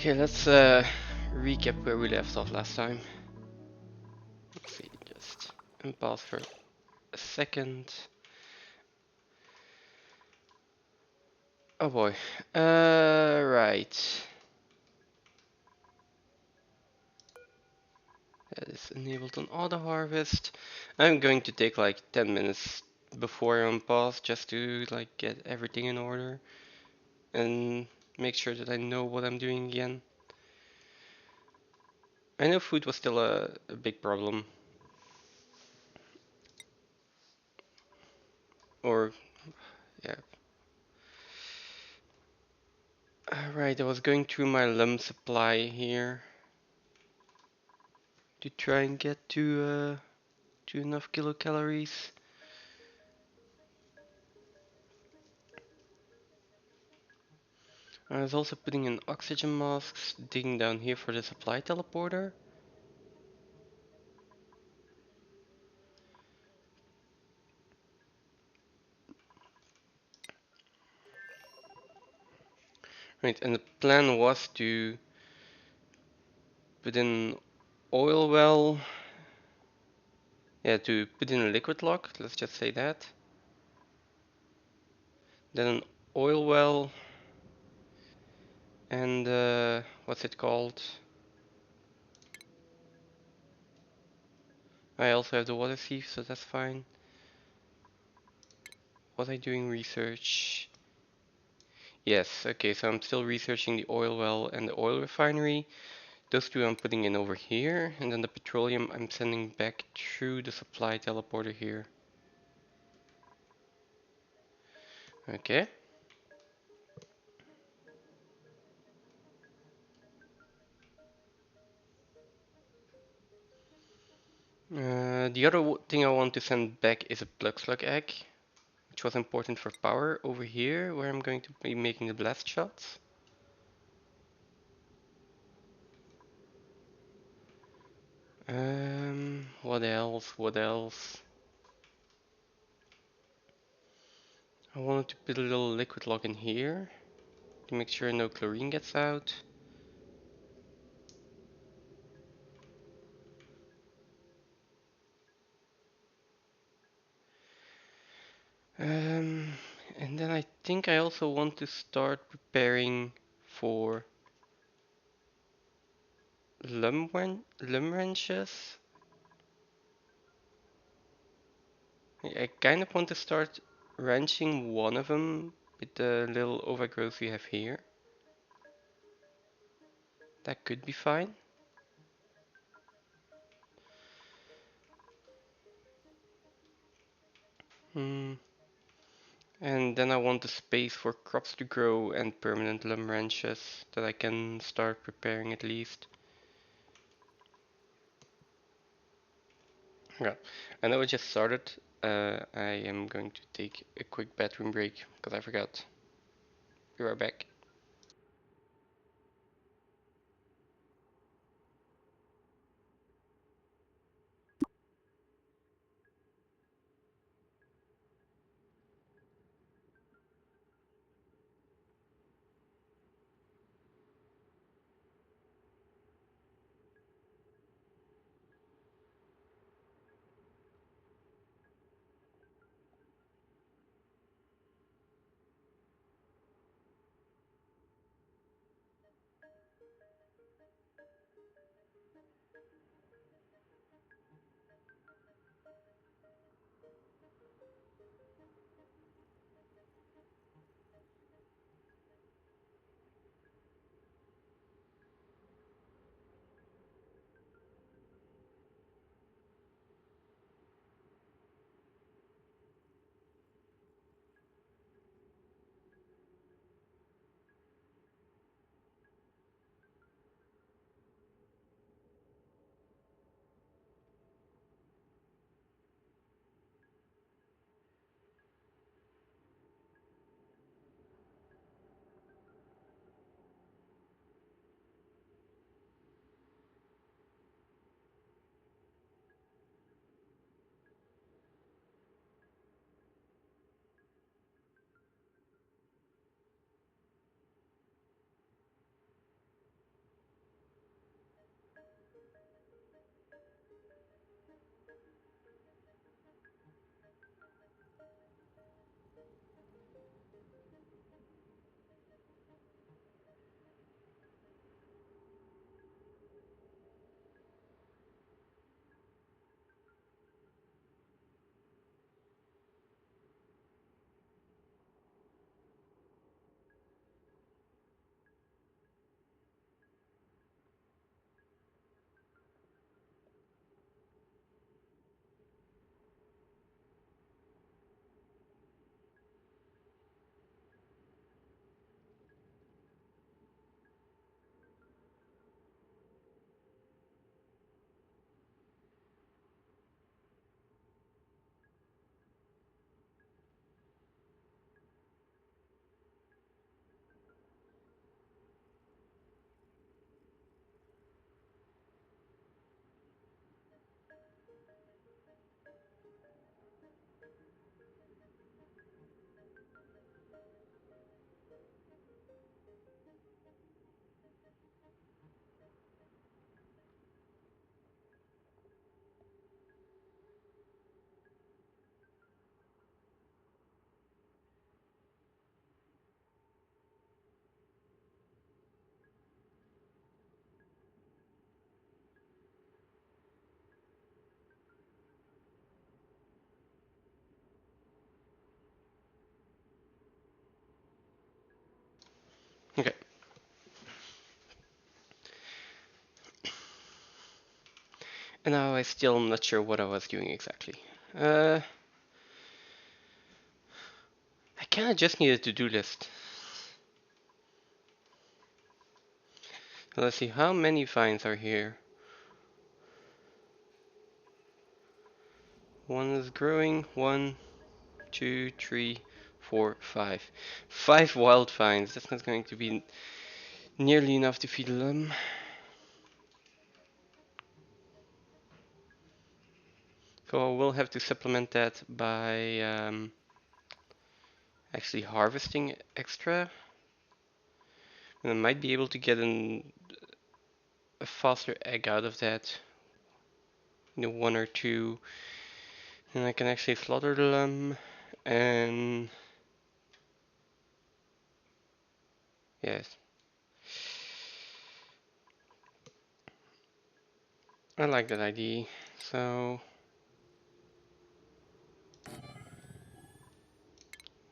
Okay, let's recap where we left off last time. Let's see, just unpause for a second. Oh boy. Right. That is enabled on auto harvest. I'm going to take like 10 minutes before I unpause just to like get everything in order and make sure that I know what I'm doing again. I know food was still a big problem. Or, yeah. Alright, I was going through my lum supply here to try and get to enough kilocalories. I was also putting in oxygen masks, digging down here for the supply teleporter. Right, and the plan was to put in oil well. Yeah, to put in a liquid lock, let's just say that. Then an oil well. And what's it called? I also have the water sieve, so that's fine. Was I doing research? Yes, okay, so I'm still researching the oil well and the oil refinery. Those two I'm putting in over here, and then the petroleum I'm sending back through the supply teleporter here. Okay. The other thing I want to send back is a plug slug egg, which was important for power over here, where I'm going to be making the blast shots. What else? What else? I wanted to put a little liquid lock in here to make sure no chlorine gets out. Um, and then I think I also want to start preparing for lum wrenches. I kind of want to start wrenching one of them with the little overgrowth we have here. That could be fine. Hmm. And then I want the space for crops to grow and permanent lum wrenches that I can start preparing at least. Yeah, I know I just started. I am going to take a quick bathroom break because I forgot. Be right back. Okay. And now I still am not sure what I was doing exactly. I kinda just need a to-do list. Let's see, how many vines are here? One is growing, 1, 2, 3, 4, 5. 5 wild vines, that's not going to be nearly enough to feed them. So I will have to supplement that by actually harvesting extra. And I might be able to get a faster egg out of that. You know, 1 or 2. And I can actually slaughter them. And yes. I like that idea. So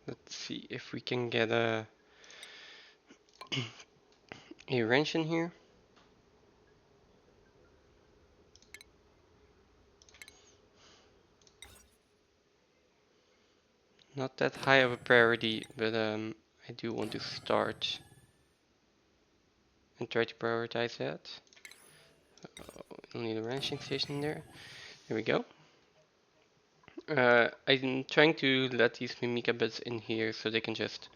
let's see if we can get a wrench in here. Not that high of a priority, but I do want to start and try to prioritize that. We'll need a wrenching station there. There we go. I'm trying to let these mimica buds in here so they can just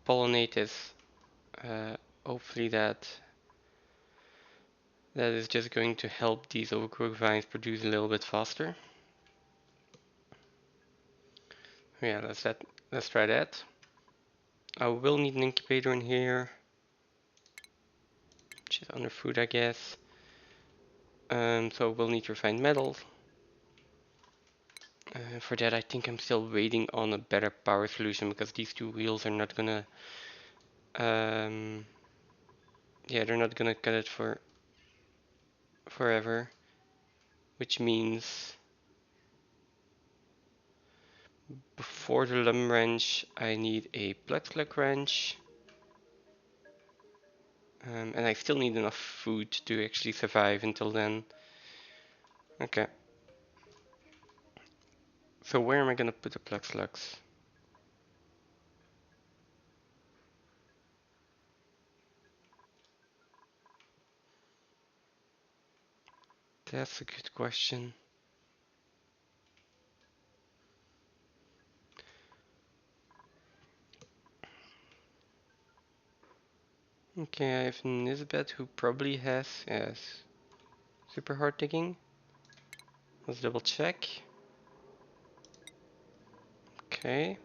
pollinate this. Hopefully that is just going to help these overgrowth vines produce a little bit faster. Yeah, let's try that. I will need an incubator in here, which is under food, I guess. So we'll need refined metals. For that, I think I'm still waiting on a better power solution because these two wheels are not gonna, yeah, they're not gonna cut it for forever, which means before the lumber wrench, I need a plug wrench, and I still need enough food to actually survive until then. Okay. So where am I gonna put the plug slugs? That's a good question. Okay, I have Nisbet who probably has, yes, super hard digging. Let's double check. Okay.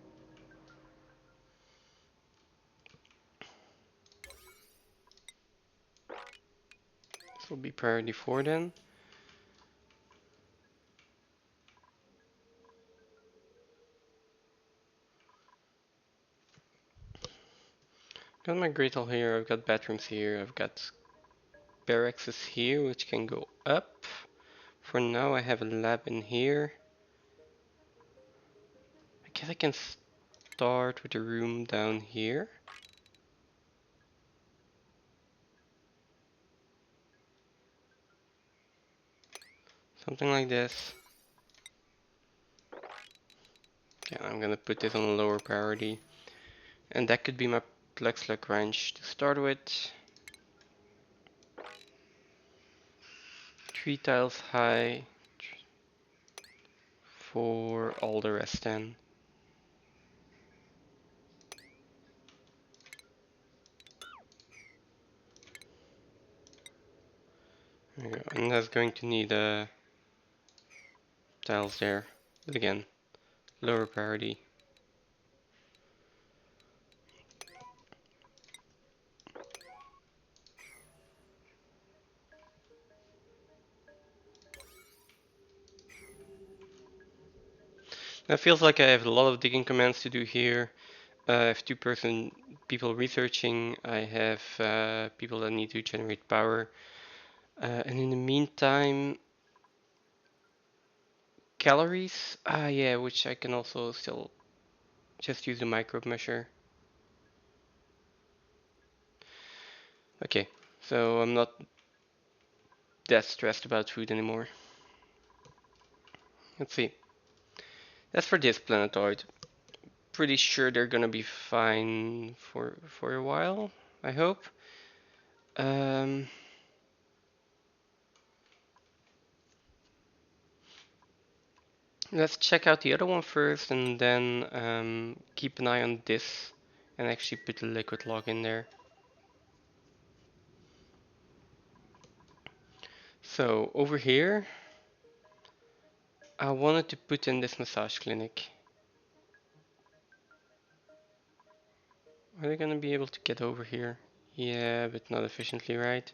This will be priority 4 then. Got my great hall here, I've got bathrooms here, I've got barracks here which can go up. For now I have a lab in here. I guess I can start with a room down here. Something like this. Yeah, I'm gonna put this on a lower priority. And that could be my plug slug wrench to start with. 3 tiles high for all the rest then. There we go. And that's going to need tiles there. But again, lower priority. It feels like I have a lot of digging commands to do here. I have people researching. I have people that need to generate power. And in the meantime, calories. Yeah, which I can also still just use the microbe measure. Okay, so I'm not that stressed about food anymore. Let's see. That's for this planetoid. Pretty sure they're gonna be fine for a while, I hope. Um, let's check out the other one first and then keep an eye on this and actually put the liquid log in there. So over here, I wanted to put in this massage clinic. Are they gonna be able to get over here? Yeah, but not efficiently, right?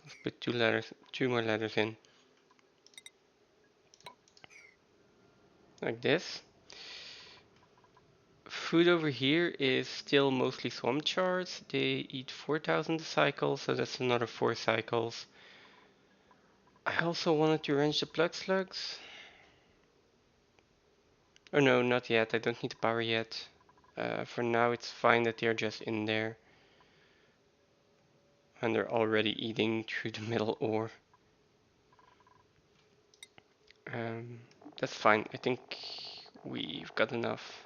Let's put two more ladders in. Like this. Food over here is still mostly swamp shards. They eat 4,000 a cycle, so that's another 4 cycles. I also wanted to range the plug slugs. Oh no, not yet. I don't need the power yet. For now, it's fine that they're just in there. And they're already eating through the metal ore. Um, that's fine. I think we've got enough.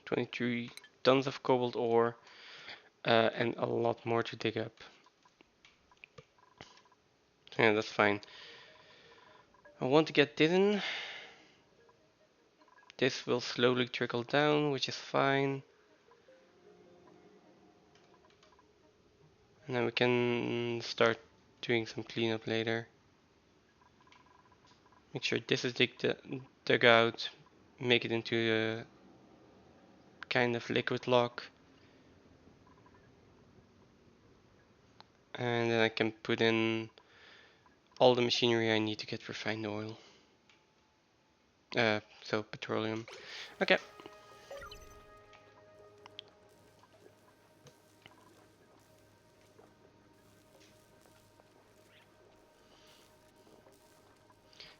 23 tons of cobalt ore and a lot more to dig up. So yeah, that's fine. I want to get this in. This will slowly trickle down, which is fine. And then we can start doing some cleanup later. Make sure this is dug out. Make it into a kind of liquid lock. And then I can put in all the machinery I need to get refined oil. So petroleum. Okay.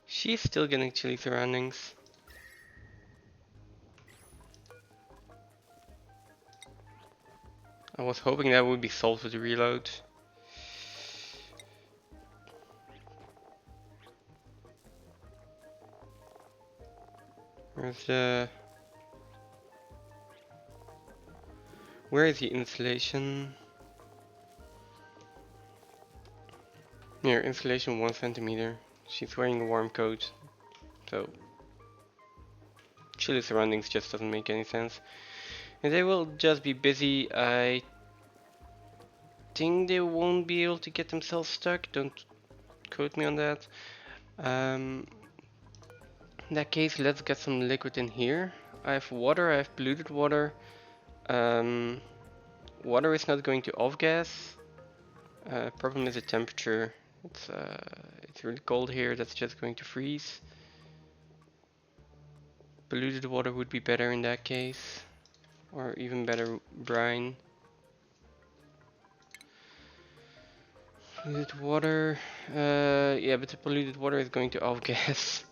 She's still getting chilly surroundings. I was hoping that would be solved with the reload. Where is the insulation? Here, insulation 1 centimeter. She's wearing a warm coat, so chilly surroundings just doesn't make any sense. And they will just be busy. I think they won't be able to get themselves stuck. Don't quote me on that. In that case, let's get some liquid in here. I have water, I have polluted water. Water is not going to off-gas. Problem is the temperature. It's really cold here, that's just going to freeze. Polluted water would be better in that case. Or even better, brine. Polluted water. Yeah, but the polluted water is going to off-gas.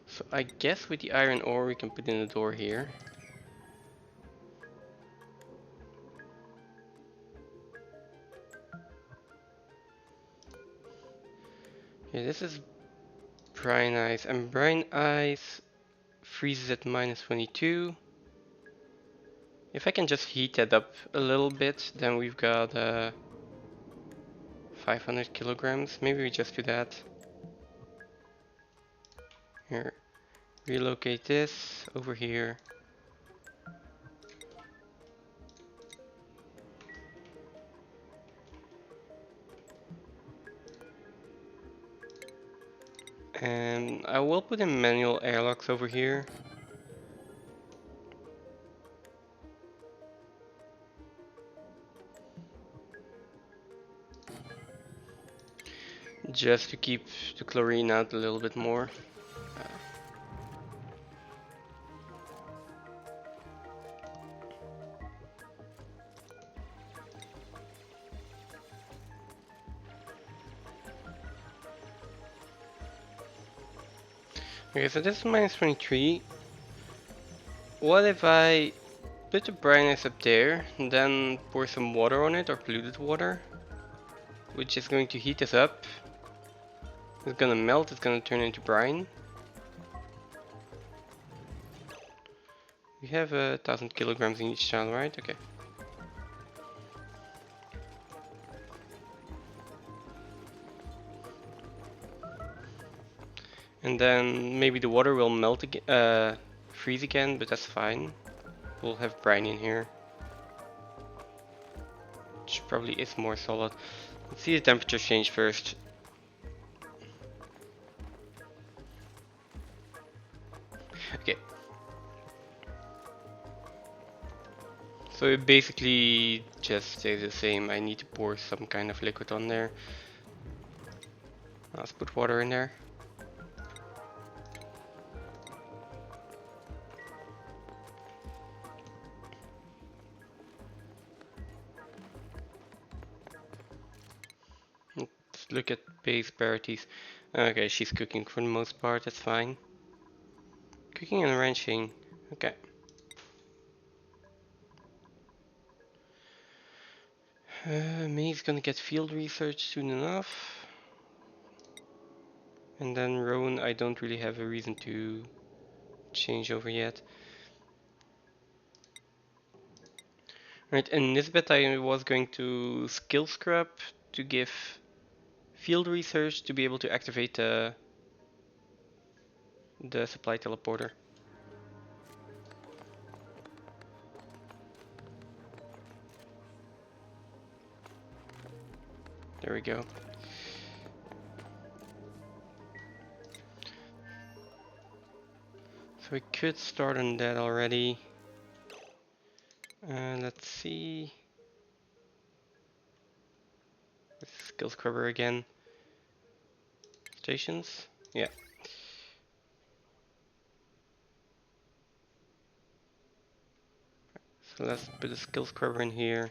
So I guess with the iron ore we can put in a door here. Yeah, this is brine ice, and brine ice freezes at -22. If I can just heat that up a little bit, then we've got 500 kilograms. Maybe we just do that. Here, relocate this over here. And I will put in manual airlocks over here. Just to keep the chlorine out a little bit more. Okay, so this is minus 23. What if I put the brine ice up there, and then pour some water on it, or polluted water, which is going to heat this up. It's gonna melt, it's gonna turn into brine. We have 1,000 kilograms in each channel, right? Okay. And then maybe the water will melt again, freeze again, but that's fine. We'll have brine in here, which probably is more solid. Let's see the temperature change first. Okay. So it basically just stays the same. I need to pour some kind of liquid on there. Let's put water in there. Let's look at base parities. Okay, she's cooking for the most part, that's fine. Cooking and ranching, okay. May's gonna get field research soon enough. And then Rowan, I don't really have a reason to change over yet. Right, and Nisbet I was going to skill scrub to give field research to be able to activate the supply teleporter. There we go. So we could start on that already. Let's see. Skill scrubber again. Stations? Yeah. So let's put a skill scrubber in here.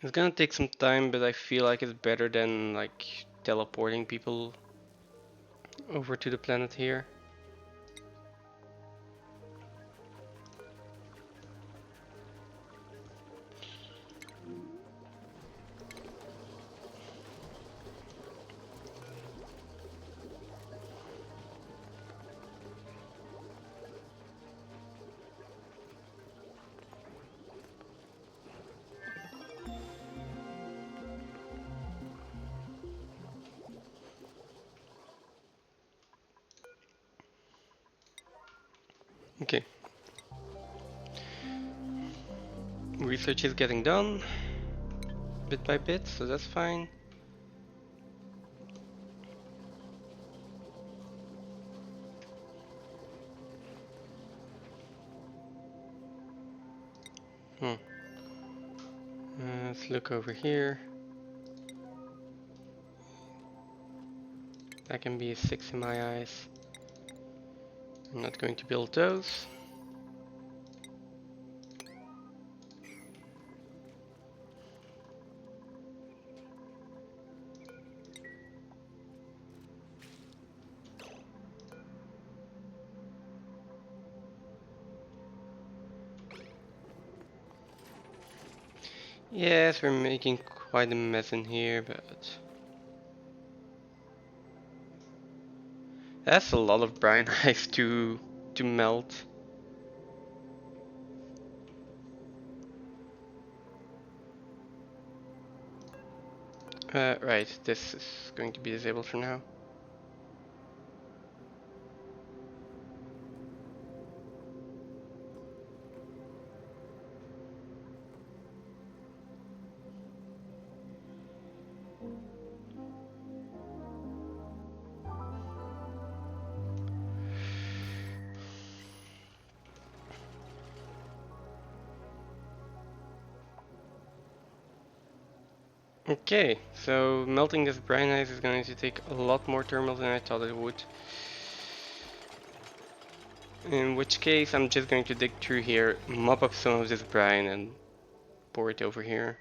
It's gonna take some time, but I feel like it's better than like teleporting people over to the planet here. Okay. Research is getting done bit by bit, so that's fine. Let's look over here. That can be a 6 in my eyes. I'm not going to build those. Yes, we're making quite a mess in here, but that's a lot of brine ice to melt. Right, this is going to be disabled for now. Okay, so melting this brine ice is going to take a lot more thermals than I thought it would. In which case, I'm just going to dig through here, mop up some of this brine and pour it over here.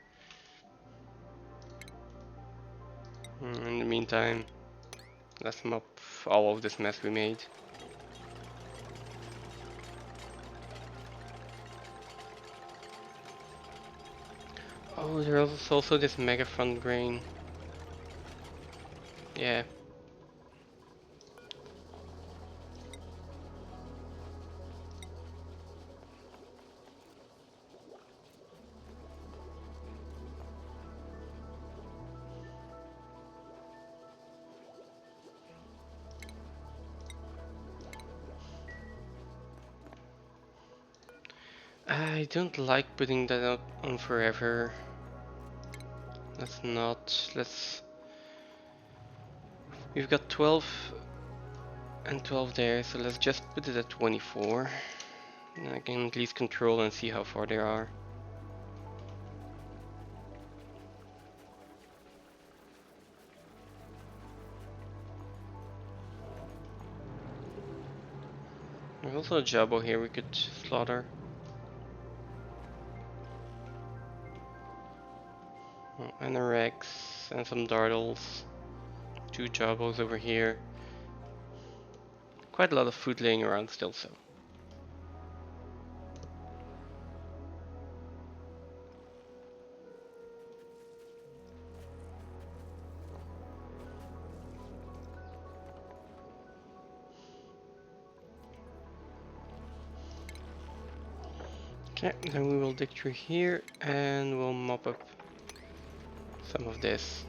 In the meantime, Let's mop all of this mess we made. Oh, there's also this mega front grain. Yeah. I don't like putting that up on forever. Let's not. Let's. We've got 12 and 12 there, so let's just put it at 24. And I can at least control and see how far they are. There's also a Jabbo here we could slaughter. Oh, and a Rex and some Dartles. 2 Jabbos over here. Quite a lot of food laying around still, so. Okay, then we will dig through here and we'll mop up some of this.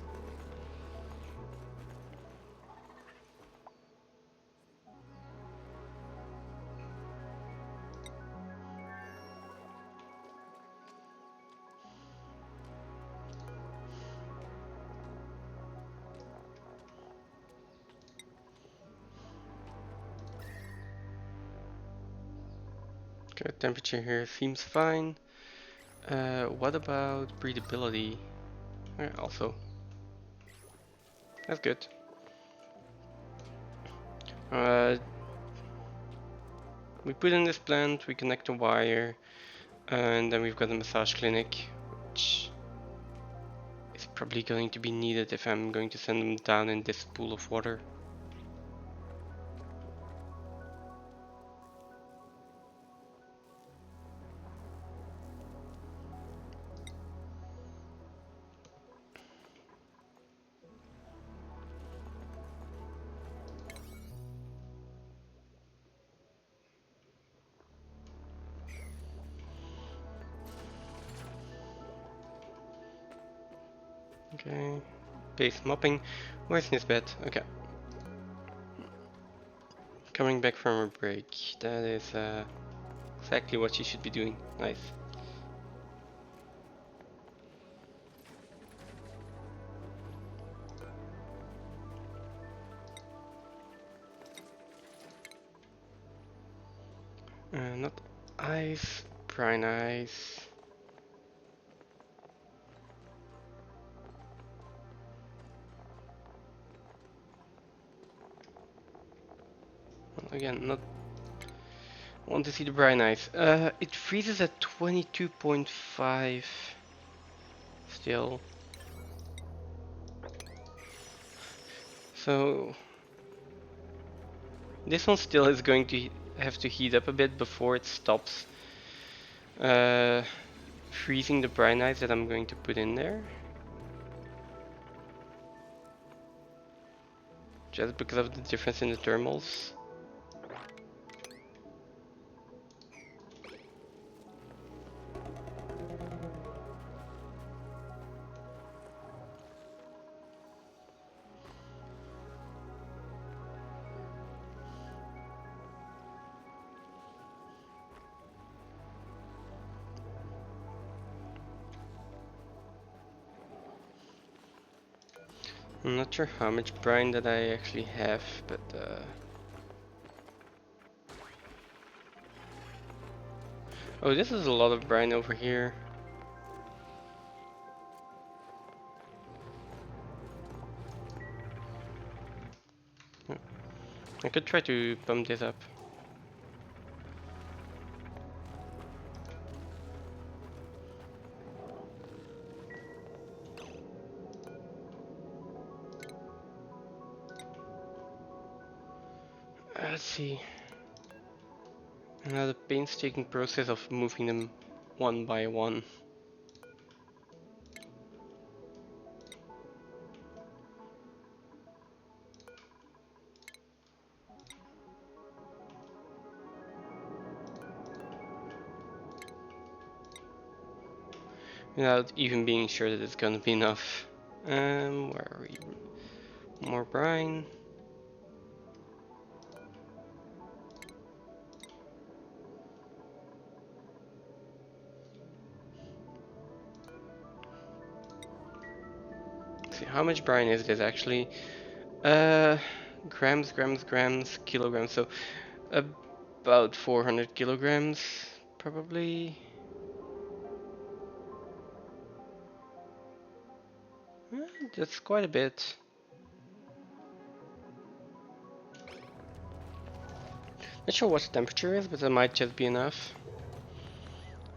Okay, temperature here seems fine. What about breedability? Also, that's good. We put in this plant, we connect a wire, and then we've got a massage clinic, which is probably going to be needed if I'm going to send them down in this pool of water. Okay, base mopping. Where's Nisbet? Okay. Coming back from her break. That is exactly what she should be doing. Nice. Not ice, brine ice. Again, not want to see the brine ice. It freezes at 22.5 still. So this one still is going to have to heat up a bit before it stops freezing the brine ice that I'm going to put in there. Just because of the difference in the thermals. I'm not sure how much brine that I actually have, but oh, this is a lot of brine over here. I could try to pump this up. Let's see. Now the painstaking process of moving them one by one. Without even being sure that it's gonna be enough. Where are we? More brine. Let's see, how much brine is this actually? Grams, kilograms. So about 400 kilograms, probably. That's quite a bit. Not sure what the temperature is, but that might just be enough.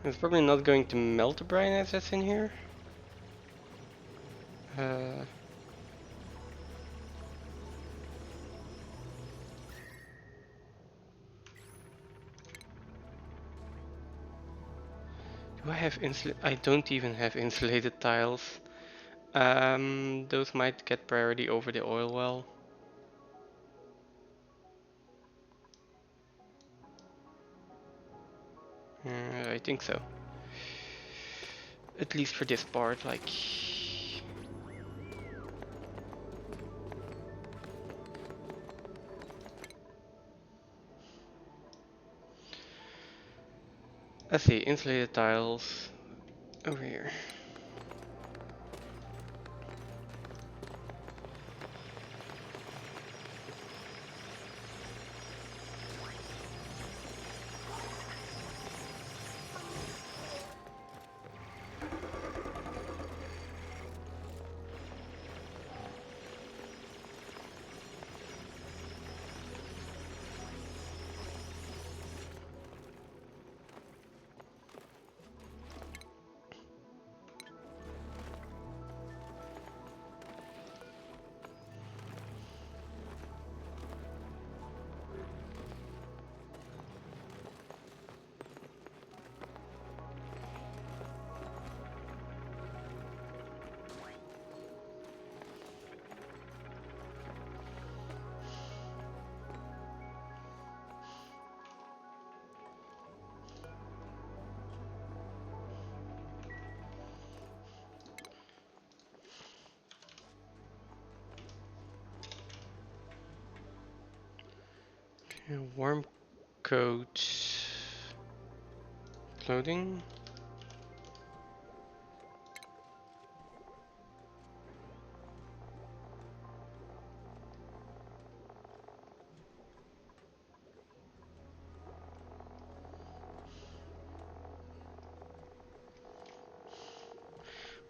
It's probably not going to melt the brine as that's in here. Uh, do I have I don't even have insulated tiles. Those might get priority over the oil well. I think so. At least for this part, like... Let's see, insulated tiles over here. Warm coat clothing.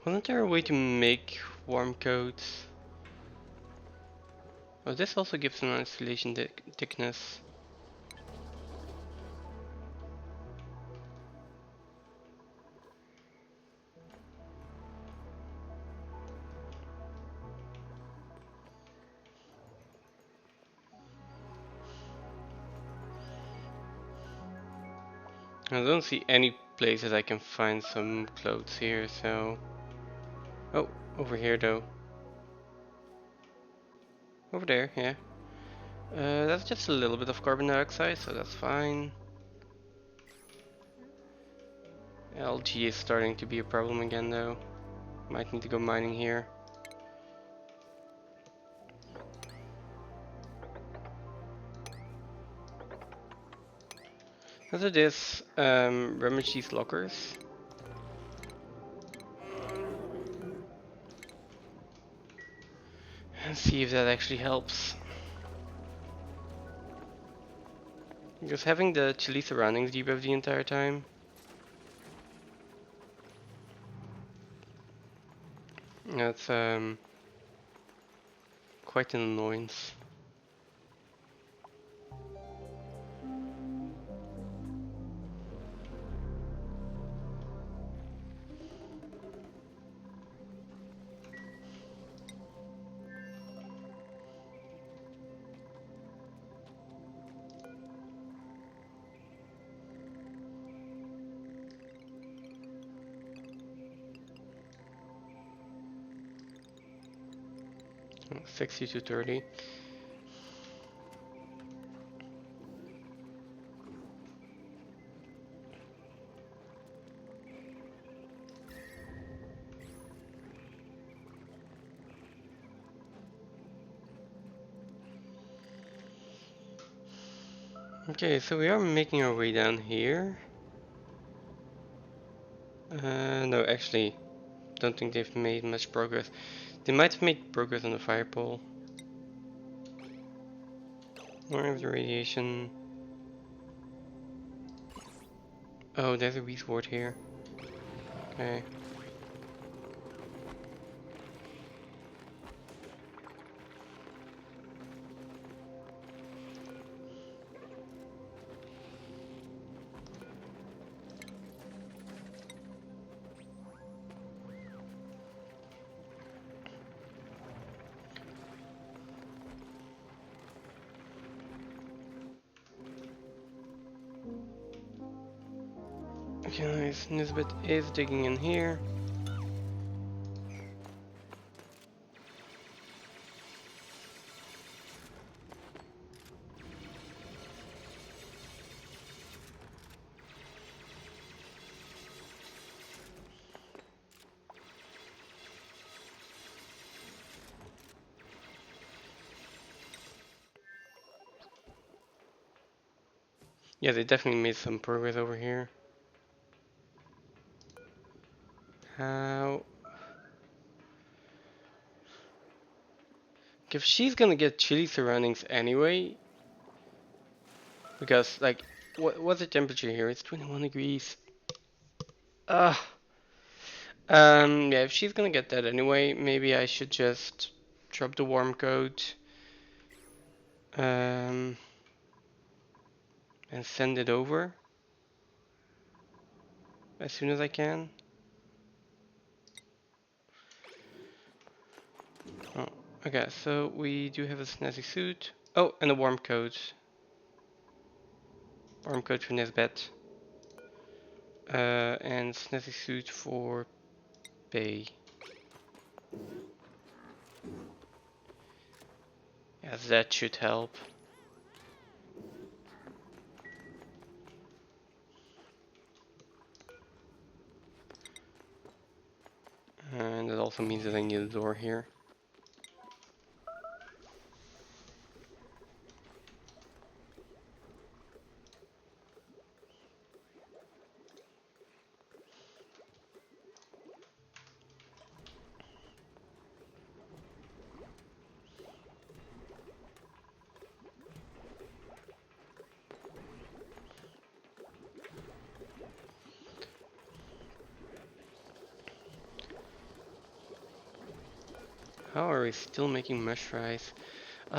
Wasn't there a way to make warm coats? Oh, this also gives an insulation thickness. I don't see any places I can find some clothes here, so... Oh, over here though. Over there, yeah. That's just a little bit of carbon dioxide, so that's fine. Algae is starting to be a problem again though. Might need to go mining here. After this, rummage these lockers. And see if that actually helps. Because having the chilly surroundings debuff the entire time. That's quite an annoyance. 60 to 30. Okay, so we are making our way down here. No, actually, don't think they've made much progress. They might have made progress on the fire pole. More of the radiation. Oh, there's a resort here. Okay. Okay, nice. Nisbet is digging in here. Yeah, they definitely made some progress over here. How? If she's gonna get chilly surroundings anyway, because like, what's the temperature here? It's 21 degrees. Ugh. Yeah, if she's gonna get that anyway, maybe I should just drop the warm coat. And send it over as soon as I can. Oh, okay, so we do have a snazzy suit. Oh, and a warm coat. Warm coat for Nesbet. And snazzy suit for Bay. Yes, that should help. And that also means that I need a door here. How are we still making mush fries?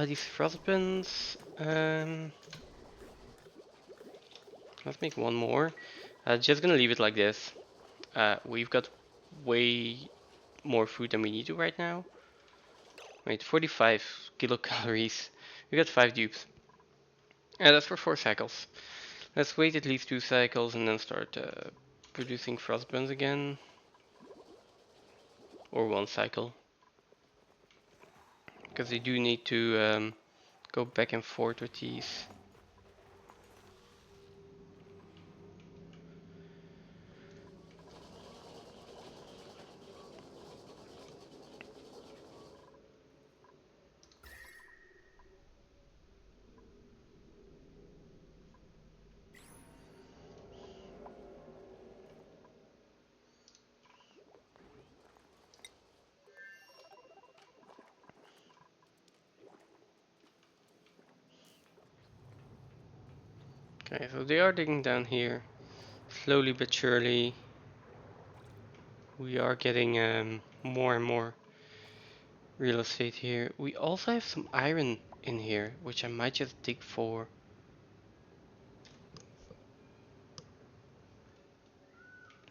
These frostbuns. Let's make one more. Just gonna leave it like this. We've got way more food than we need to right now. Wait, 45 kilocalories. We got 5 dupes. And that's for 4 cycles. Let's wait at least 2 cycles and then start producing frostbuns again. Or 1 cycle. Because they do need to go back and forth with these. Okay, so they are digging down here. Slowly but surely. We are getting more and more real estate here. We also have some iron in here, which I might just dig for.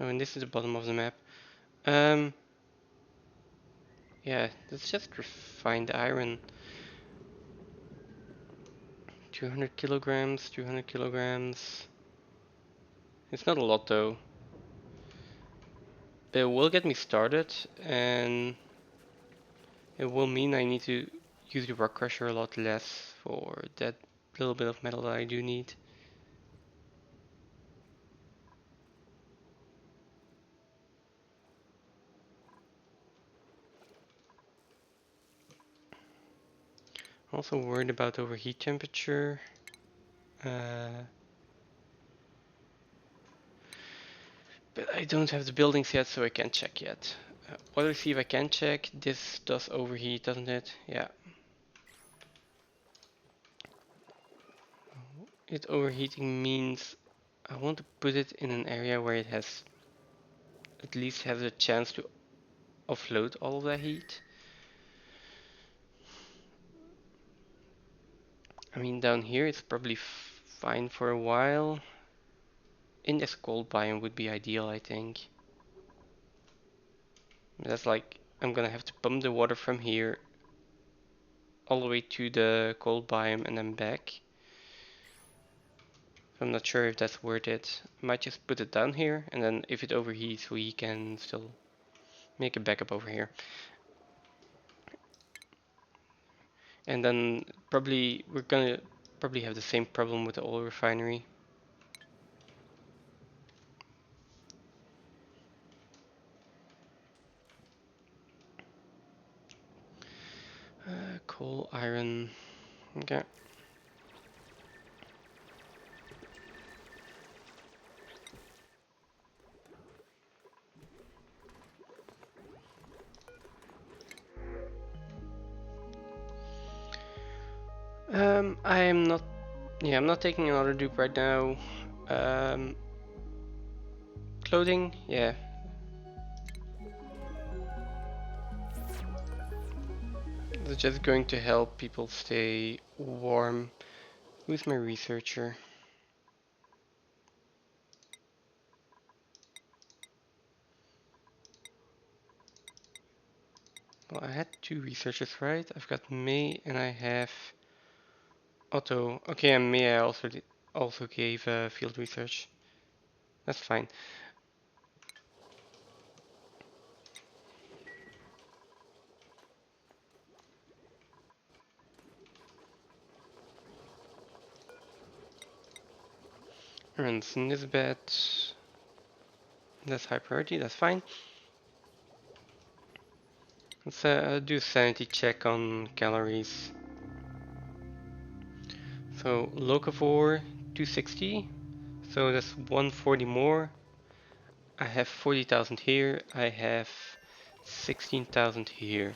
Oh, and this is the bottom of the map. Um, yeah, let's just refine the iron. 200 kilograms, 200 kilograms. It's not a lot though. But it will get me started, and It will mean I need to use the rock crusher a lot less for that little bit of metal that I do need. I'm also worried about overheat temperature. But I don't have the buildings yet, so I can't check yet. Let's see if I can check. This does overheat, doesn't it? Yeah. It overheating means I want to put it in an area where it has at least has a chance to offload all of that heat. I mean, down here it's probably fine for a while. In this cold biome would be ideal, I think. That's like, I'm gonna have to pump the water from here all the way to the cold biome and then back. I'm not sure if that's worth it. I might just put it down here, and then if it overheats, we can still make a backup over here. And then we're gonna probably have the same problem with the oil refinery. Coal, iron, okay. I am not, yeah, I'm not taking another dupe right now. Clothing, yeah. It's just going to help people stay warm. Who's my researcher? Well, I had 2 researchers, right? I've got May and I have Otto. Okay, and May I also gave field research. That's fine. And Nisbet, that's high priority, that's fine. Let's do a sanity check on calories. So locavore 260, so that's 140 more. I have 40,000 here, I have 16,000 here.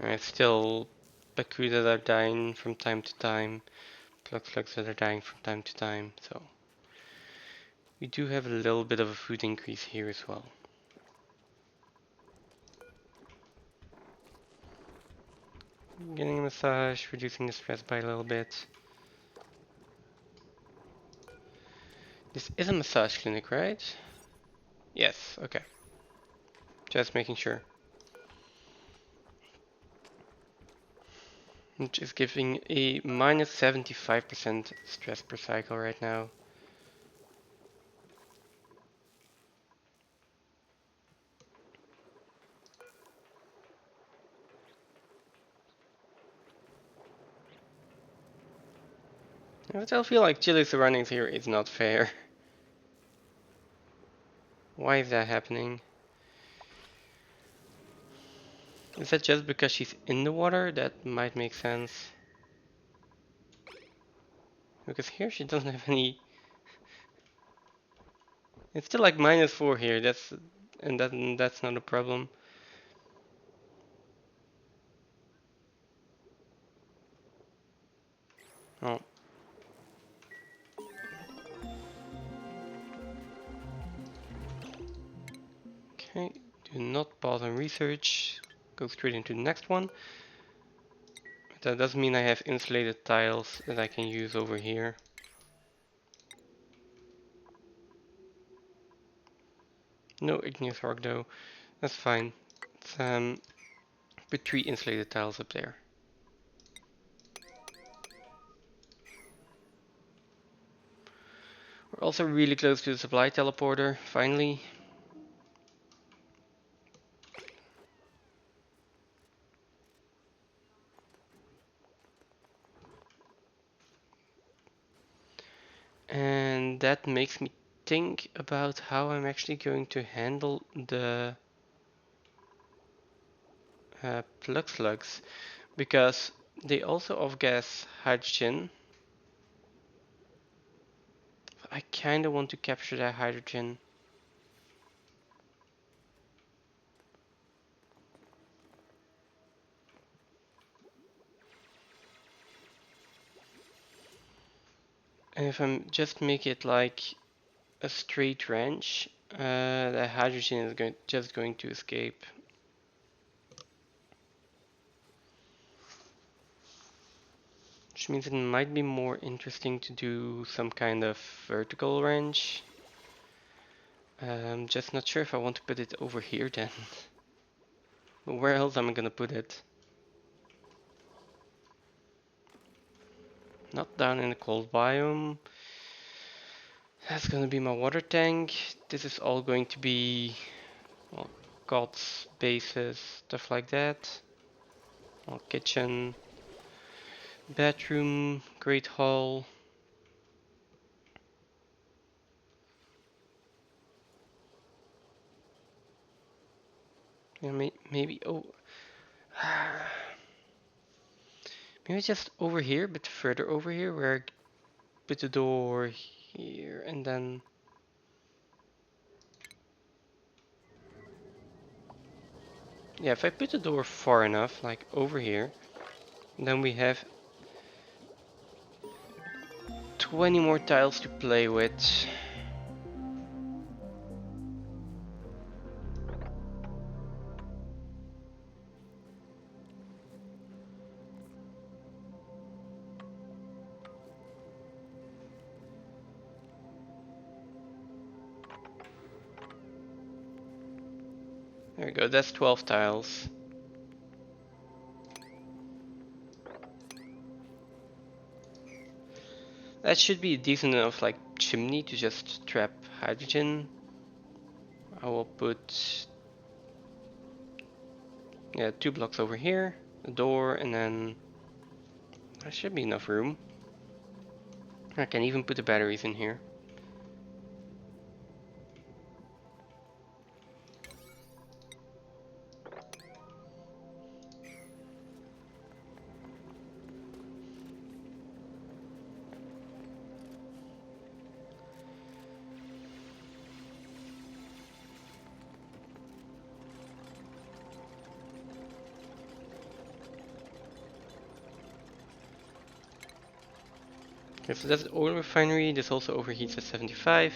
Alright, still Baku that are dying from time to time, Plugs that are dying from time to time, so we do have a little bit of a food increase here as well. Getting a massage, reducing the stress by a little bit. This is a massage clinic, right? Yes, okay. Just making sure. Which is giving a minus 75% stress per cycle right now. I still feel like Chile's surroundings here is not fair. Why is that happening? Is that just because she's in the water? That might make sense. Because here she doesn't have any. It's still like -4 here. That's not a problem. Oh. Okay. Do not pause on research. Go straight into the next one. But that does mean I have insulated tiles that I can use over here. No igneous rock though. That's fine. Let's put 3 insulated tiles up there. We're also really close to the supply teleporter, finally. And that makes me think about how I'm actually going to handle the plug slugs, because they also off-gas hydrogen. I kinda want to capture that hydrogen. And if I'm just make it like a straight range, the hydrogen is just going to escape. Which means it might be more interesting to do some kind of vertical range. Just not sure if I want to put it over here then. But where else am I gonna put it? Not down in the cold biome. That's gonna be my water tank. This is all going to be, well, gods, bases, stuff like that. Well, kitchen, bedroom, great hall. Yeah, maybe, oh, maybe just over here, but further over here, where I put the door here, and then yeah, if I put the door far enough, like over here, then we have 20 more tiles to play with. There we go, that's 12 tiles. That should be a decent enough like chimney to just trap hydrogen. I will put, yeah, 2 blocks over here, a door, and then there should be enough room. I can even put the batteries in here. Okay, so that's the oil refinery. This also overheats at 75,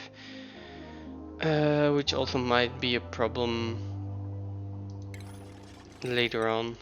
which also might be a problem later on.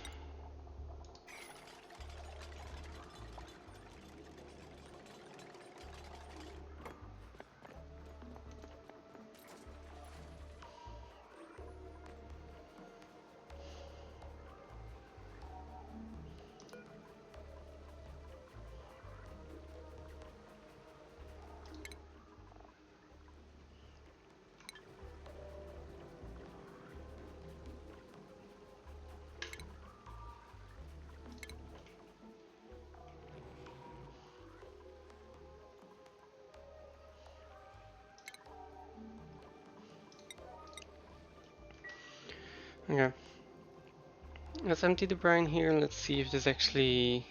Okay, let's empty the brine here. Let's see if this actually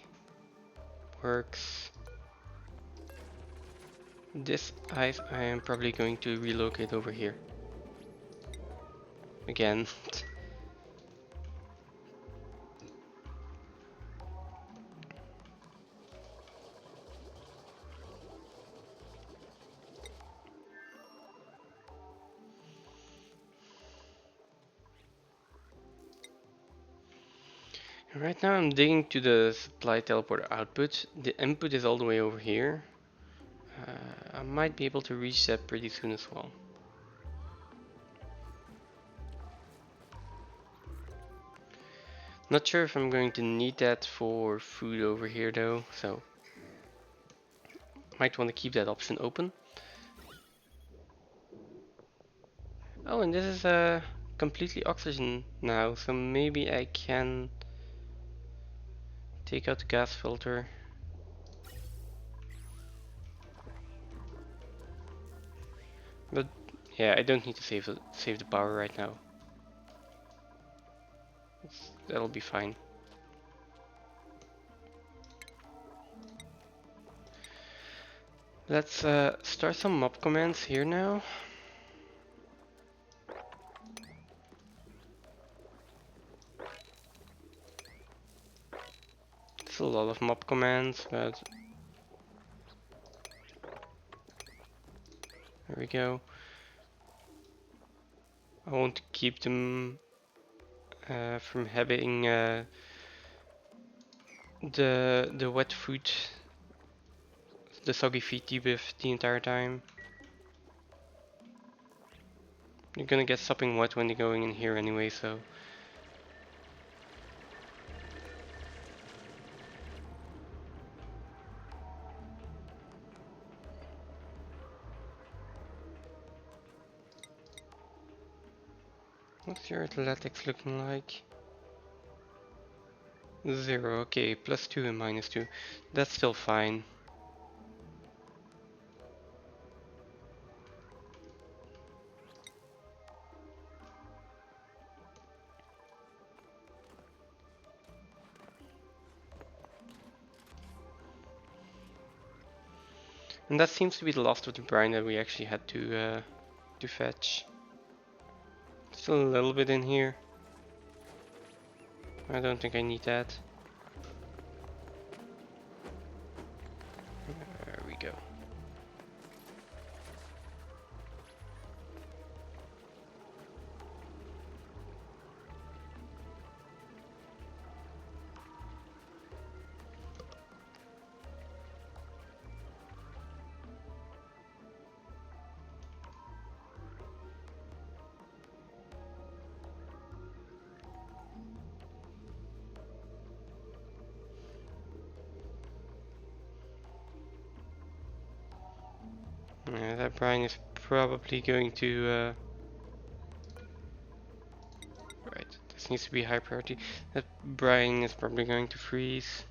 works. This ice I am probably going to relocate over here. Again. Right now I'm digging to the supply teleporter output. The input is all the way over here. I might be able to reach that pretty soon as well. Not sure if I'm going to need that for food over here though, so might want to keep that option open. Oh, and this is completely oxygen now, so maybe I can take out the gas filter. But yeah, I don't need to save the power right now. That'll be fine. Let's start some mob commands here now. It's a lot of mob commands, but there we go. I want to keep them from having the wet foot, the soggy feet debuff the entire time. You're gonna get sopping wet when you're going in here anyway, so. What's your athletics looking like? 0, okay, +2 and -2. That's still fine. And that seems to be the last of the brine that we actually had to fetch. Still a little bit in here. I don't think I need that. There we go. Yeah, that brine is probably going to right, this needs to be high priority. That brine is probably going to freeze.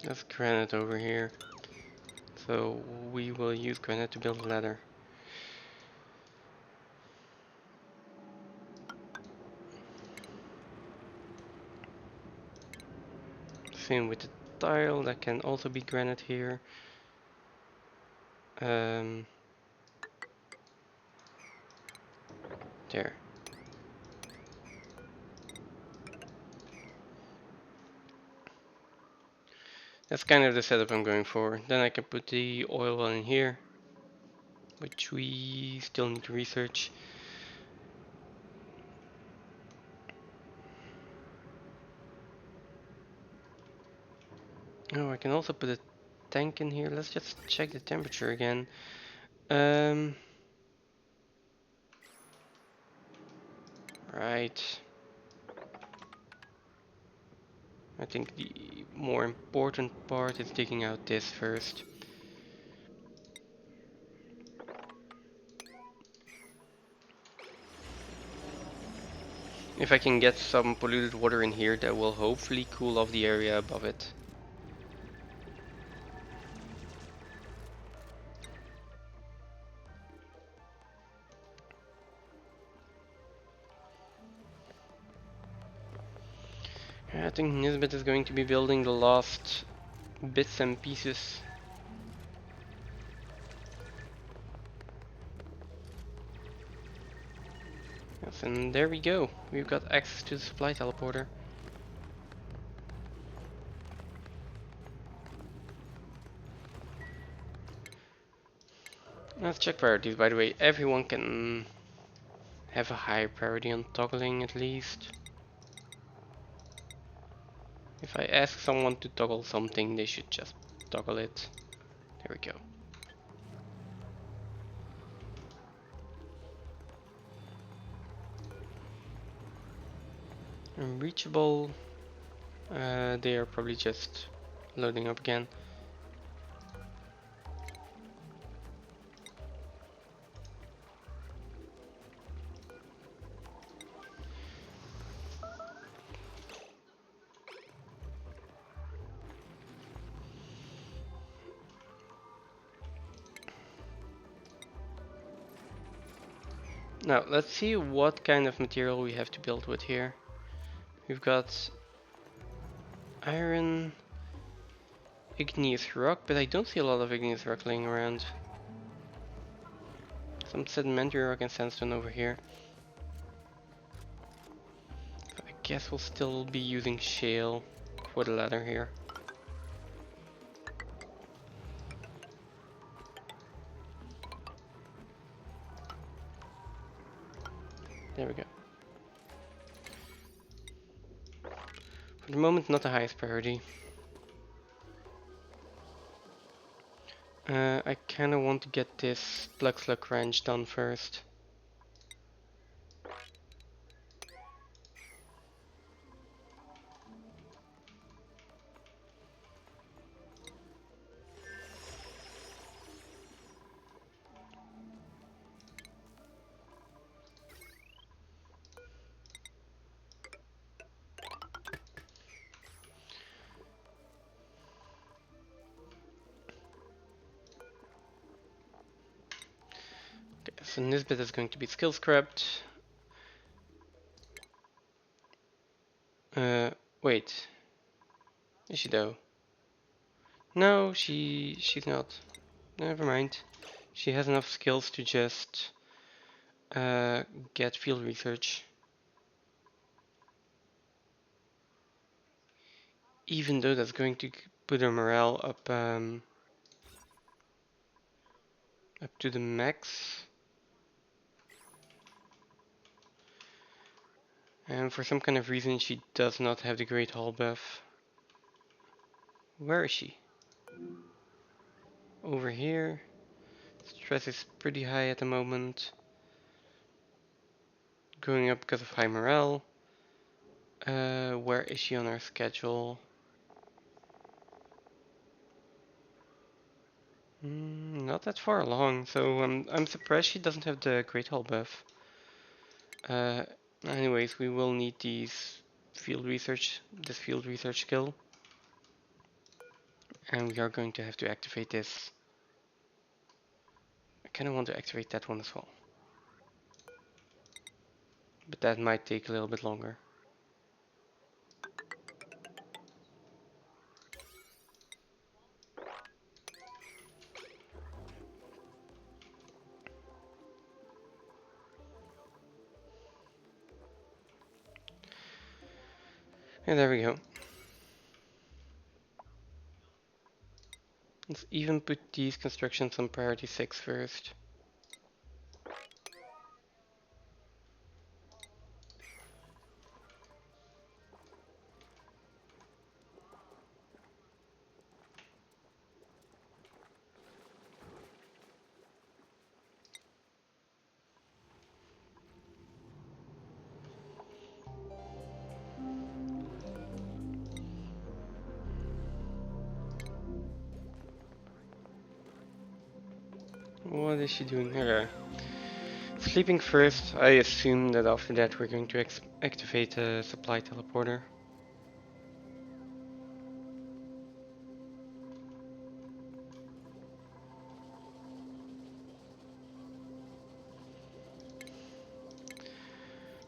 There's granite over here. So we will use granite to build a ladder. Same with the tile, that can also be granite here. There. That's kind of the setup I'm going for. Then I can put the oil well in here, which we still need to research. Oh, I can also put a tank in here. Let's just check the temperature again. Right. I think the more important part is digging out this first. If I can get some polluted water in here, that will hopefully cool off the area above it. I think Nisbet is going to be building the last bits and pieces. Yes, and there we go. We've got access to the supply teleporter. Let's check priorities. By the way, everyone can have a high priority on toggling at least. If I ask someone to toggle something, they should just toggle it. There we go. Unreachable. They are probably just loading up again. Now, let's see what kind of material we have to build with here. We've got iron, igneous rock, but I don't see a lot of igneous rock laying around. Some sedimentary rock and sandstone over here. I guess we'll still be using shale for the ladder here. There we go. For the moment, not the highest priority. I kinda want to get this plug slug wrench done first. Okay, so this bit is going to be skill scrapped. Wait. Is she though? No, she's not. Never mind. She has enough skills to just get field research. Even though that's going to put her morale up up to the max. And for some kind of reason she does not have the Great Hall buff. Where is she? Over here. Stress is pretty high at the moment. Going up because of high morale. Where is she on our schedule? Not that far along, so I'm surprised she doesn't have the Great Hall buff. Anyways, we will need this field research skill. And we are going to have to activate this. I kind of want to activate that one as well. But that might take a little bit longer. And there we go. Let's even put these constructions on priority 6 first. What is she doing? Okay. Sleeping first. I assume that after that we're going to activate a supply teleporter.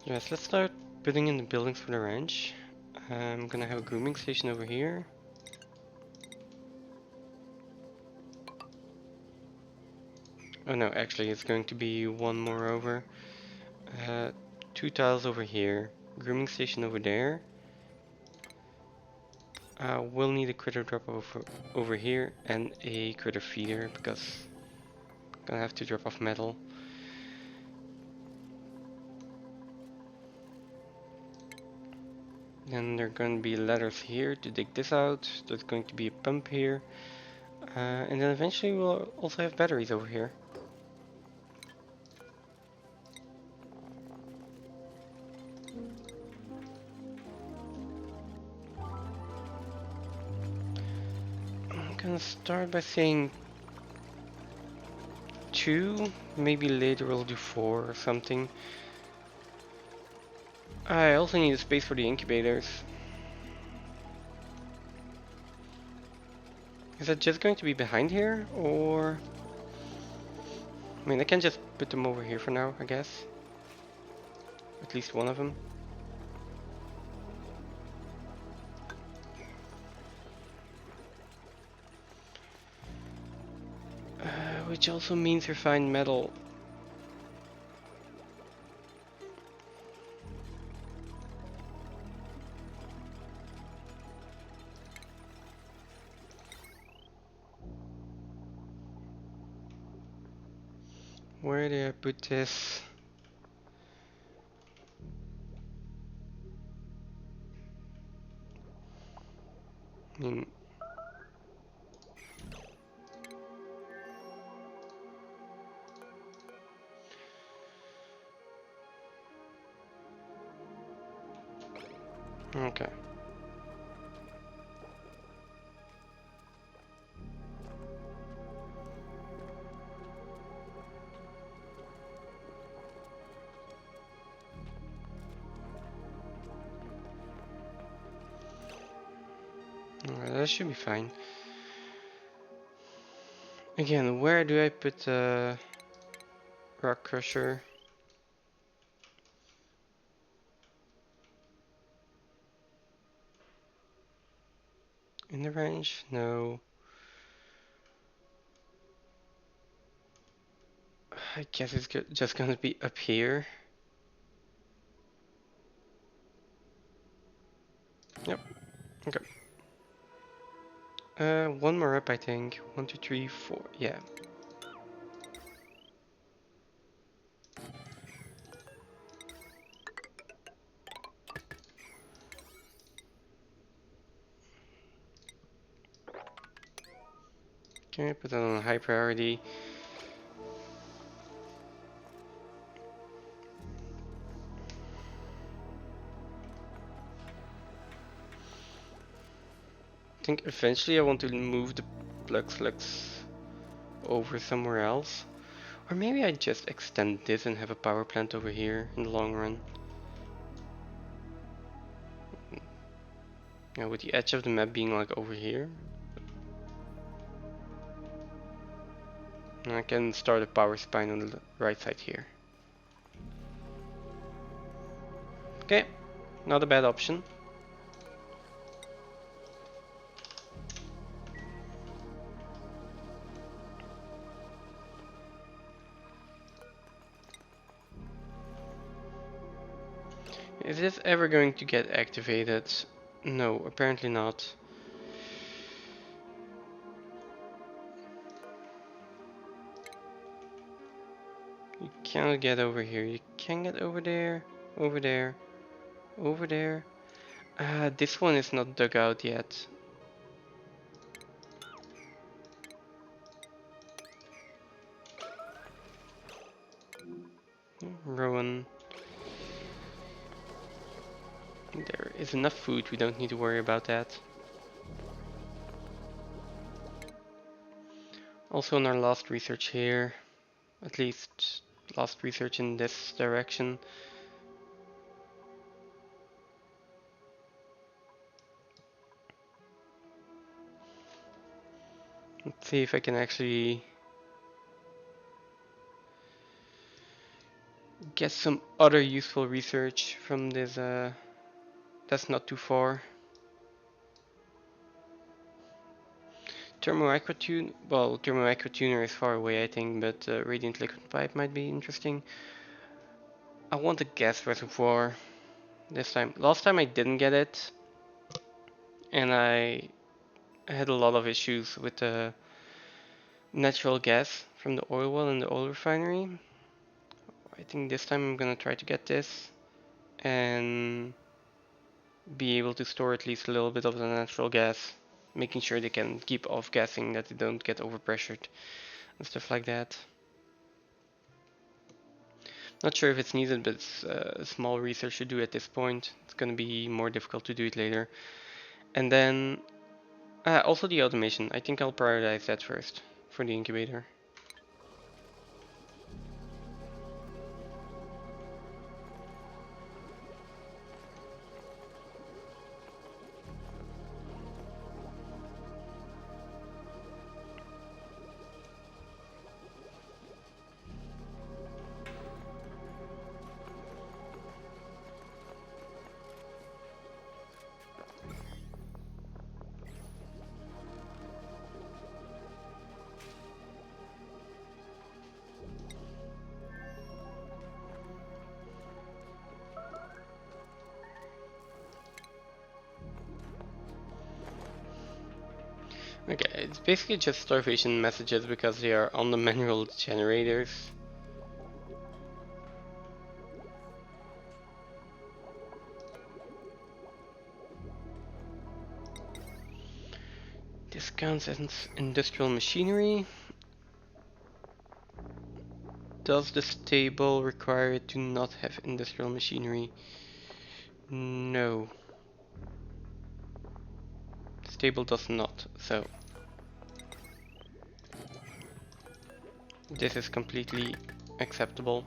Yes, let's start putting in the buildings for the ranch. I'm gonna have a grooming station over here. Oh no, actually it's going to be one more over. 2 tiles over here. Grooming station over there. We'll need a critter drop over here and a critter feeder because I'm gonna have to drop off metal. Then there are going to be ladders here to dig this out. There's going to be a pump here. And then eventually we'll also have batteries over here. I'm gonna start by saying 2, maybe later we'll do 4 or something. I also need a space for the incubators. Is that just going to be behind here, or... I mean, I can just put them over here for now, I guess. At least one of them. Which also means refined metal. Where did I put this? I mean, okay. Alright, that should be fine. Again, where do I put the rock crusher? In the range? No. I guess it's just gonna be up here. Yep. Okay. One more up, I think. 1, 2, 3, 4. Yeah. Okay, put that on high priority. I think eventually I want to move the plug slugs over somewhere else. Or maybe I just extend this and have a power plant over here in the long run. Yeah, with the edge of the map being like over here. And I can start a power spine on the right side here. Okay, not a bad option. Is this ever going to get activated? No, apparently not. You cannot get over here. You can get over there, over there, over there. This one is not dug out yet. Rowan. There is enough food, we don't need to worry about that. Also in our last research here, at least last research in this direction. Let's see if I can actually get some other useful research from this That's not too far. Thermo-aquatuner is far away, I think, but radiant liquid pipe might be interesting. I want a gas reservoir this time. Last time I didn't get it, and I had a lot of issues with the natural gas from the oil well and the oil refinery. I think this time I'm gonna try to get this and be able to store at least a little bit of the natural gas, making sure they can keep off gassing, that they don't get overpressured and stuff like that. Not sure if it's needed, but it's a small research to do at this point. It's gonna be more difficult to do it later. And then also the automation. I think I'll prioritize that first for the incubator. Okay, it's basically just starvation messages because they are on the manual generators. This counts as industrial machinery. Does the stable require it to not have industrial machinery? No. Stable does not, so this is completely acceptable.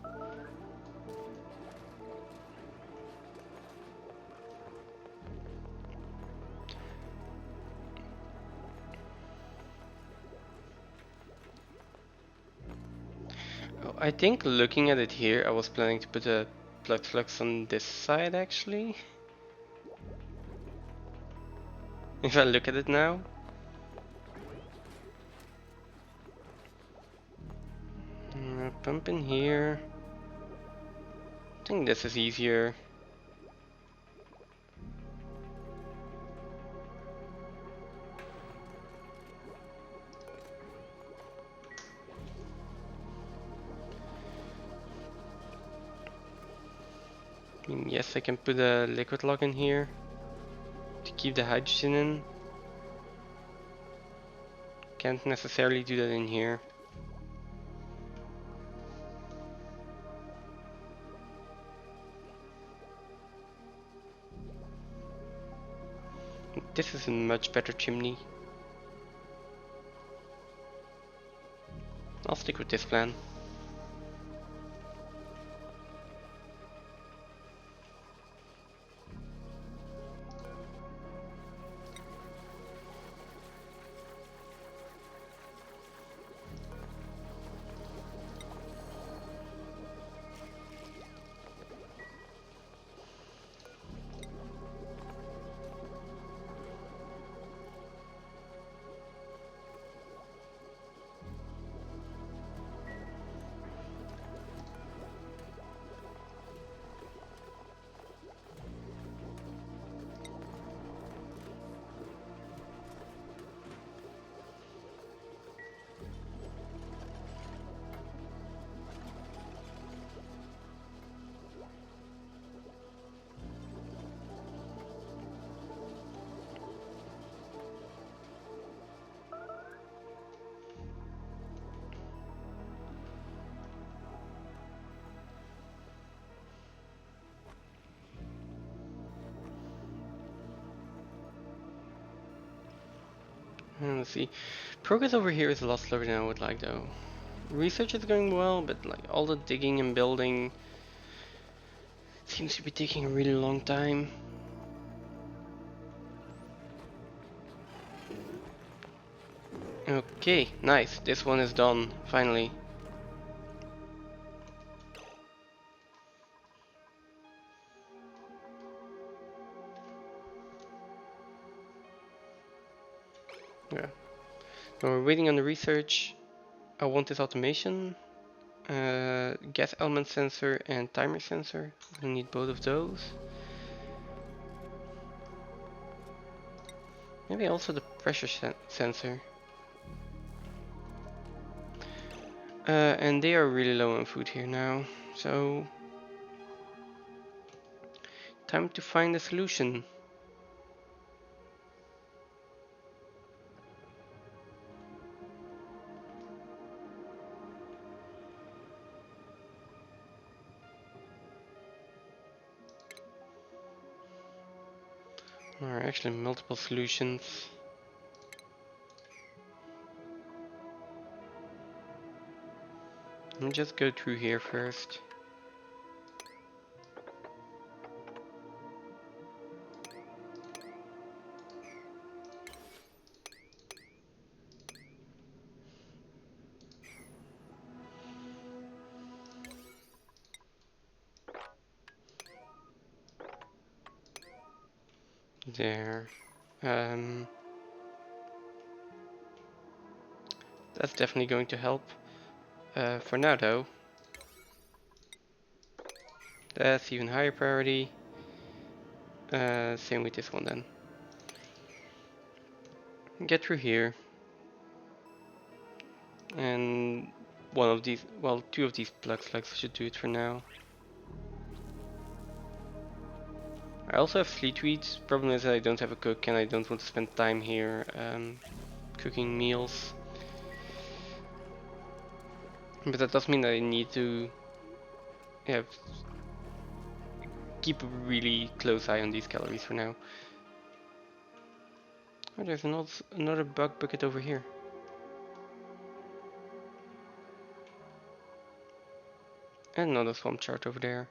Oh, I think looking at it here, I was planning to put a plug flux on this side actually. If I look at it now. Pump in here. I think this is easier. I mean, yes, I can put a liquid log in here to keep the hydrogen in. Can't necessarily do that in here. This is a much better chimney. I'll stick with this plan. Let's see. Progress over here is a lot slower than I would like though. Research is going well, but like all the digging and building seems to be taking a really long time. Okay, nice. This one is done, finally. Yeah. Now we're waiting on the research. I want this automation. Gas element sensor and timer sensor. We need both of those. Maybe also the pressure sensor. And they are really low on food here now, so time to find a solution. There are actually multiple solutions. Let me just go through here first. There. That's definitely going to help. For now though, that's even higher priority. Same with this one then. Get through here. And one of these, well, two of these plug slugs should do it for now. I also have sleet weeds. Problem is that I don't have a cook and I don't want to spend time here cooking meals. But that does mean that I need to keep a really close eye on these calories for now. Oh, there's another bug bucket over here. And another swamp chart over there.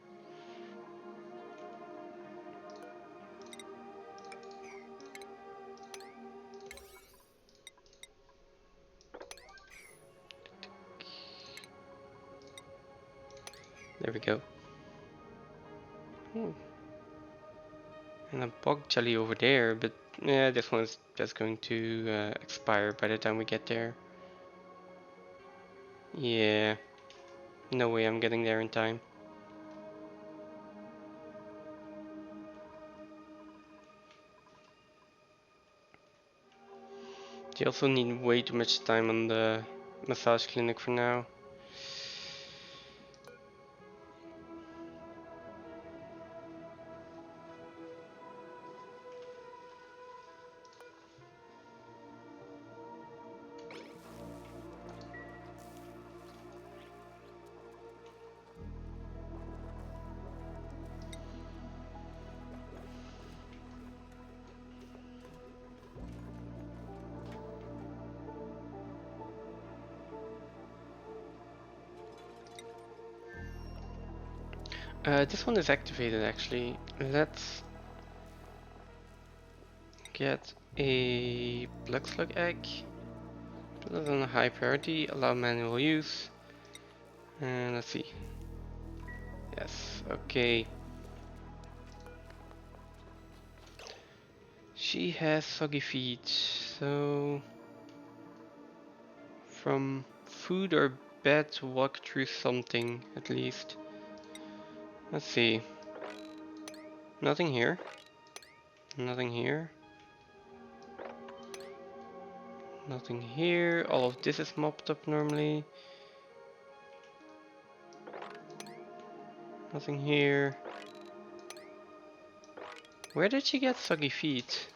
There we go. Ooh. And a bog jelly over there, but yeah, this one's just going to expire by the time we get there. Yeah, no way I'm getting there in time. They also need way too much time on the massage clinic for now. This one is activated actually. Let's get a blood slug egg. Put it on a high priority, allow manual use. And let's see. Yes, okay. She has soggy feet, so from food or bed to walk through something at least. Let's see. Nothing here. Nothing here. Nothing here. All of this is mopped up normally. Nothing here. Where did she get soggy feet?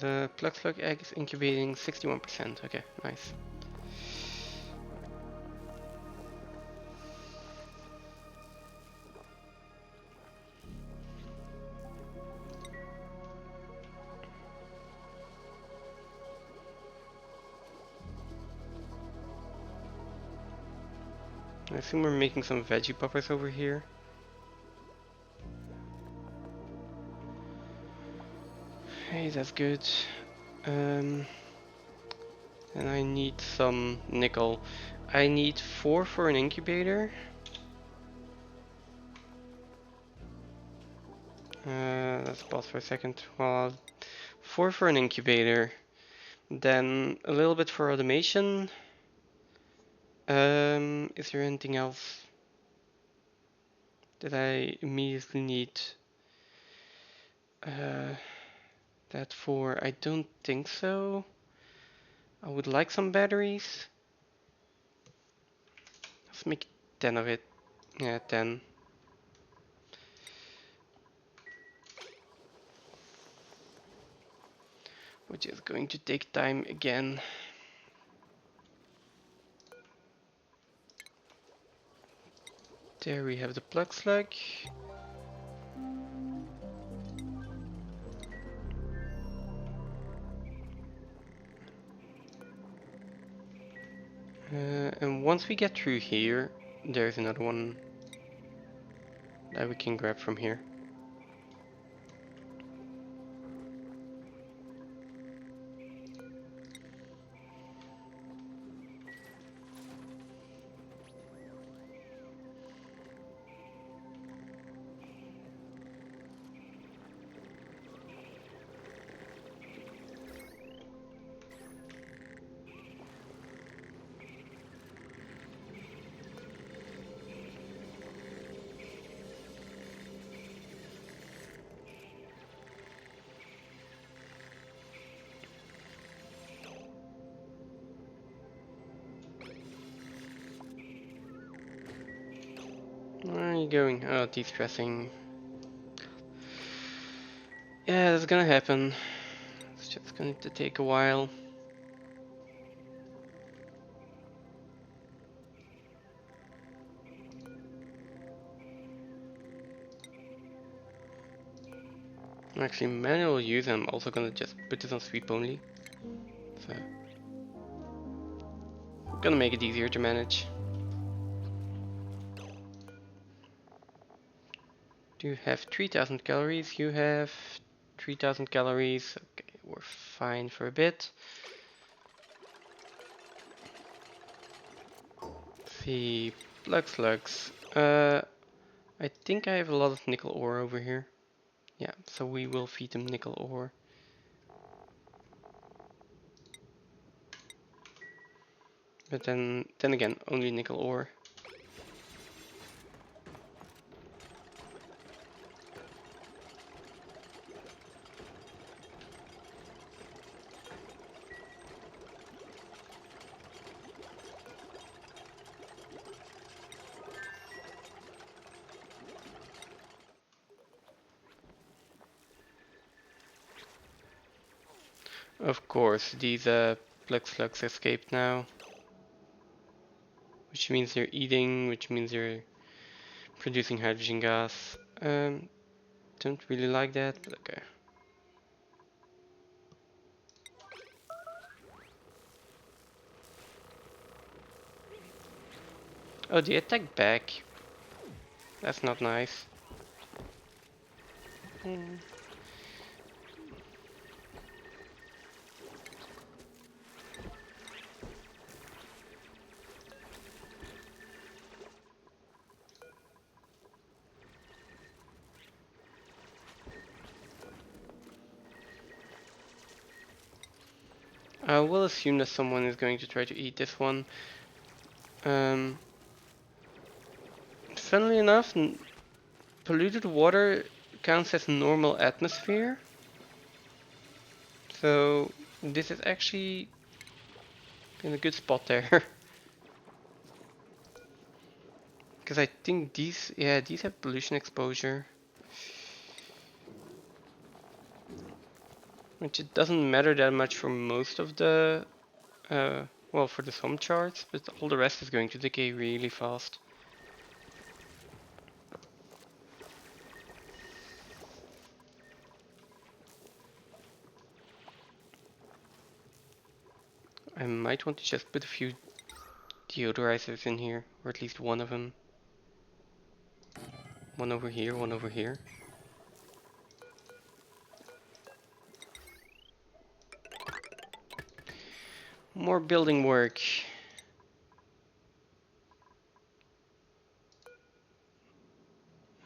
The plug slug egg is incubating 61%. Okay, nice. I assume we're making some veggie poppers over here. Okay, that's good. And I need some nickel. I need 4 for an incubator. Let's pause for a second. Well, 4 for an incubator. Then a little bit for automation. Is there anything else that I immediately need that for? I don't think so. I would like some batteries. Let's make 10 of it. Yeah, 10. Which is going to take time again. There we have the plug slug. And once we get through here, there's another one that we can grab from here. Where are you going? Oh, de-stressing. Yeah, that's gonna happen. It's just going to take a while. Actually, manual use, I'm also gonna just put this on sweep only. So, gonna make it easier to manage. Do you have 3000 calories? You have 3000 calories. Okay, we're fine for a bit. Let's see, plug slugs. I think I have a lot of nickel ore over here. Yeah, so we will feed them nickel ore. But then again, only nickel ore. Of course, these plug slugs escaped now. Which means they're eating, which means they're producing hydrogen gas. Don't really like that, but okay. Oh, they attack back. That's not nice. Mm. I will assume that someone is going to try to eat this one. Funnily enough, polluted water counts as normal atmosphere. So this is actually in a good spot there. Because I think these have pollution exposure. Which it doesn't matter that much for most of the, well, for the some charts, but all the rest is going to decay really fast. I might want to just put a few deodorizers in here, or at least one of them. One over here, one over here. More building work.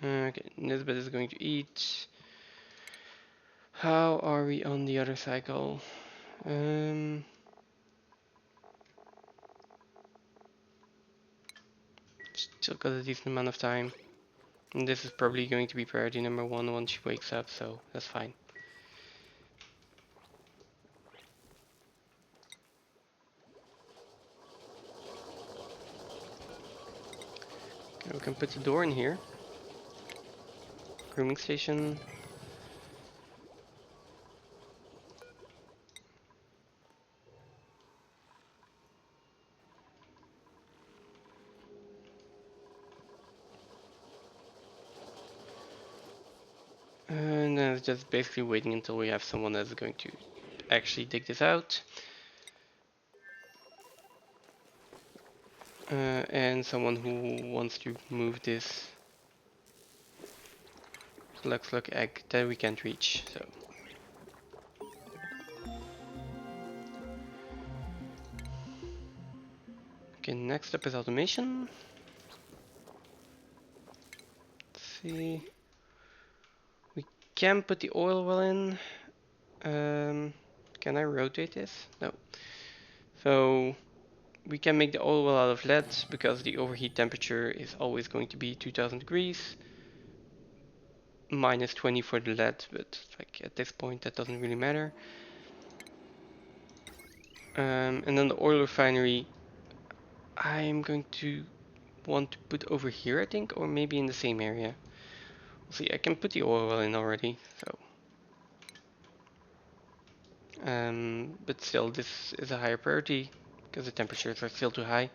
Okay, Nisbet is going to eat. How are we on the other cycle? Still got a decent amount of time. And this is probably going to be priority number 1 once she wakes up, so that's fine. Okay, we can put the door in here. Grooming station. And then it's just basically waiting until we have someone that's going to actually dig this out. And someone who wants to move this Lux egg that we can't reach, so. Okay, next up is automation. Let's see. We can put the oil well in. Can I rotate this? No. So we can make the oil well out of lead because the overheat temperature is always going to be 2000 degrees. Minus 20 for the lead, but like at this point that doesn't really matter. And then the oil refinery, I'm going to want to put over here, I think, or maybe in the same area. See, I can put the oil well in already, so. But still, this is a higher priority because the temperatures are still too high.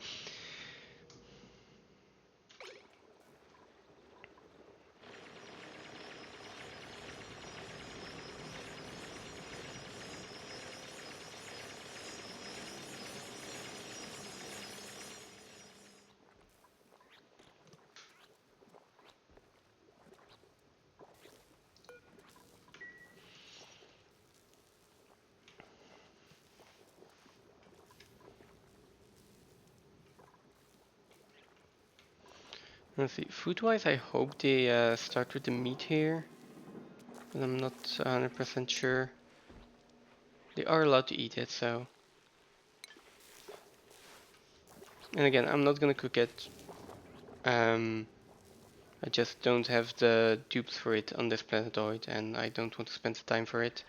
Let's see, food-wise, I hope they start with the meat here, but I'm not 100% sure. They are allowed to eat it, so. And again, I'm not gonna cook it. I just don't have the dupes for it on this planetoid, and I don't want to spend the time for it.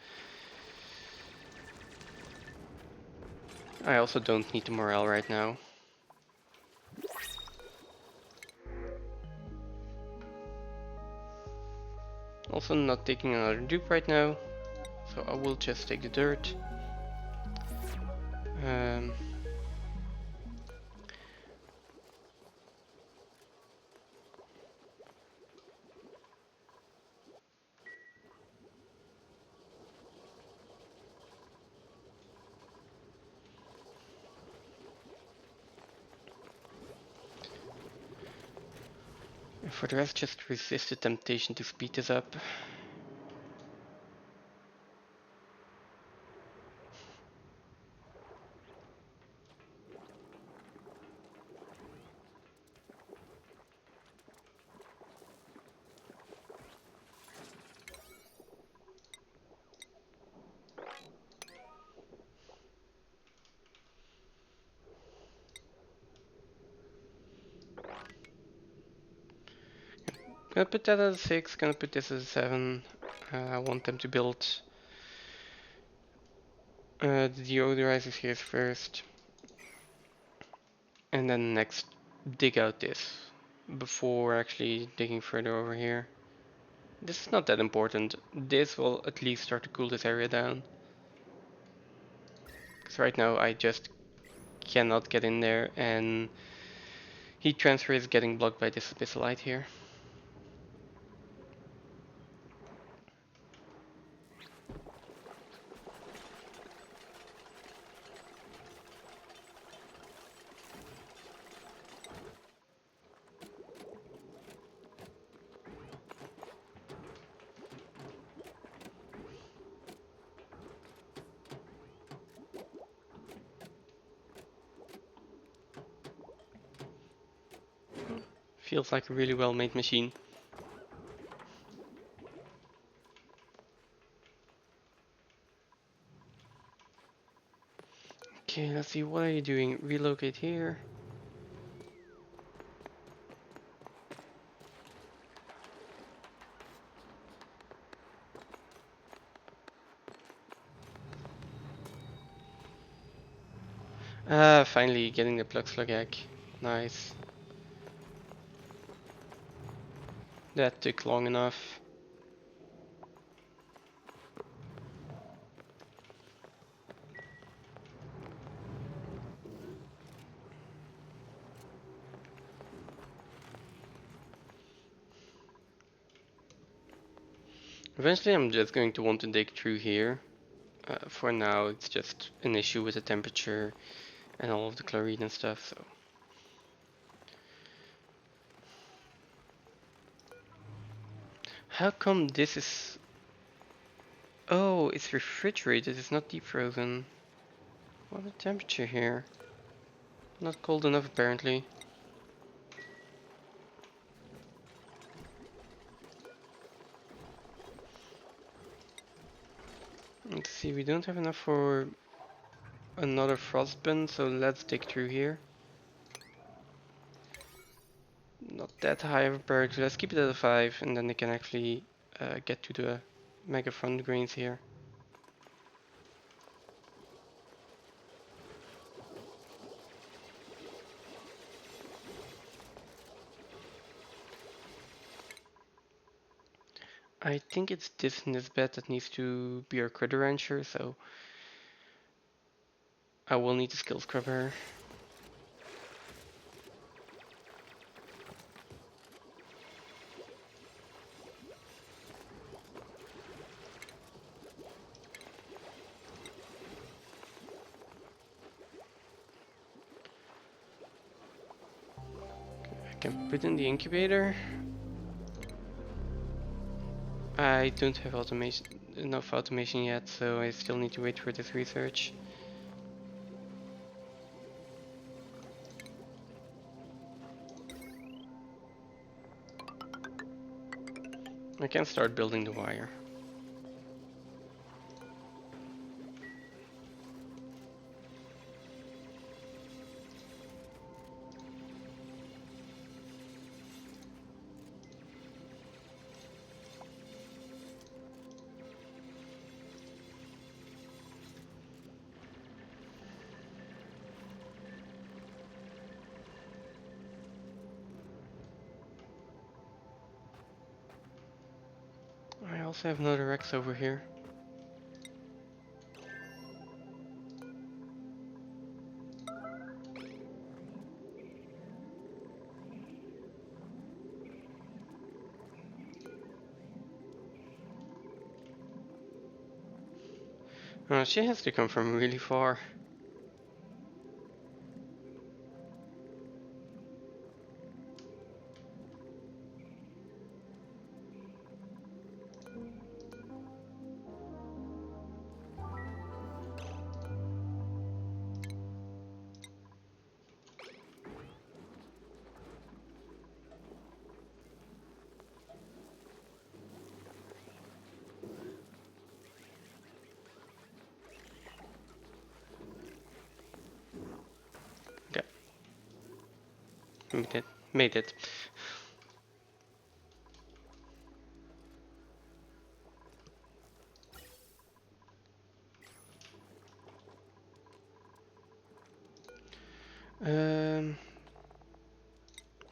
I also don't need the morale right now. Also not taking another dupe right now, so I will just take the dirt. For the rest, just resist the temptation to speed this up. Gonna put that as a 6, gonna put this as a 7. I want them to build the deodorizers here first. And then next dig out this before actually digging further over here. This is not that important. This will at least start to cool this area down. Because right now I just cannot get in there, and heat transfer is getting blocked by this abyssalite here. Feels like a really well made machine. Okay, let's see, what are you doing? Relocate here. Ah, finally getting the plug slug egg. Nice. That took long enough. Eventually I'm just going to want to dig through here. For now it's just an issue with the temperature and all of the chlorine and stuff, so. How come this is... Oh, it's refrigerated, it's not deep frozen. What a temperature here. Not cold enough apparently. Let's see, we don't have enough for another frost bin, so let's dig through here. Not that high of a priority, let's keep it at a 5 and then they can actually get to the mega front grains here. I think it's this in this bed that needs to be our critter rancher, so I will need to skill scrub her. I can put in the incubator. I don't have enough automation yet, so I still need to wait for this research. I can start building the wire. I also have another Rex over here. She has to come from really far. Okay, made it. Made it.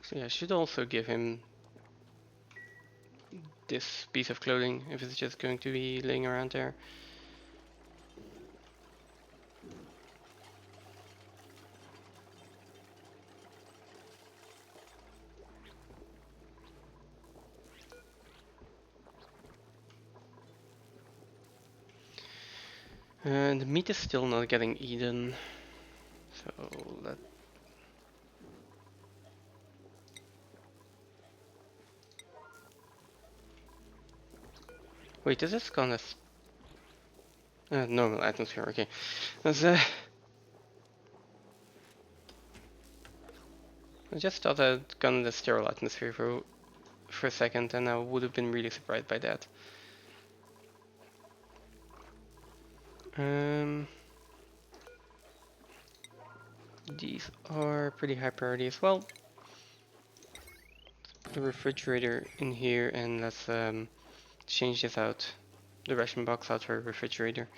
So yeah, I should also give him this piece of clothing if it's just going to be laying around there. And the meat is still not getting eaten, so let. Wait, is this gonna? Normal atmosphere. Okay, that's I just thought I'd gotten the sterile atmosphere for a second, and I would have been really surprised by that. These are pretty high priority as well. Let's put the refrigerator in here, and let's change this out. The ration box out for a refrigerator.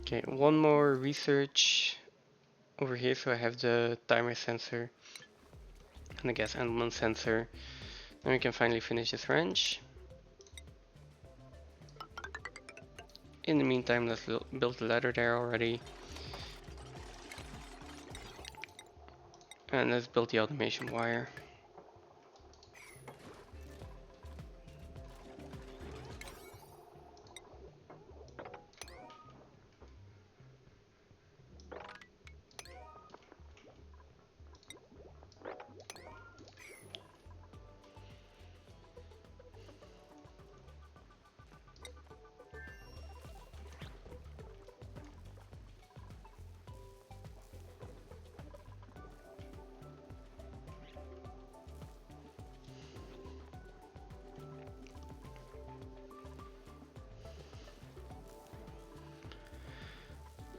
Okay, one more research over here, so I have the timer sensor and the gas element sensor. Then we can finally finish this ranch. In the meantime, let's build the ladder there already. And let's build the automation wire.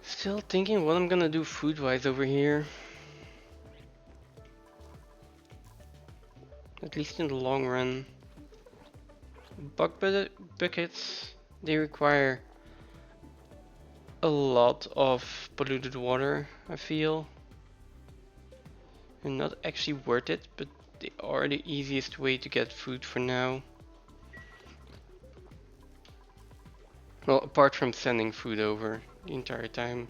Still thinking what I'm gonna do food-wise over here. At least in the long run. Buckets, they require a lot of polluted water, I feel. They're not actually worth it, but they are the easiest way to get food for now. Well, apart from sending food over the entire time.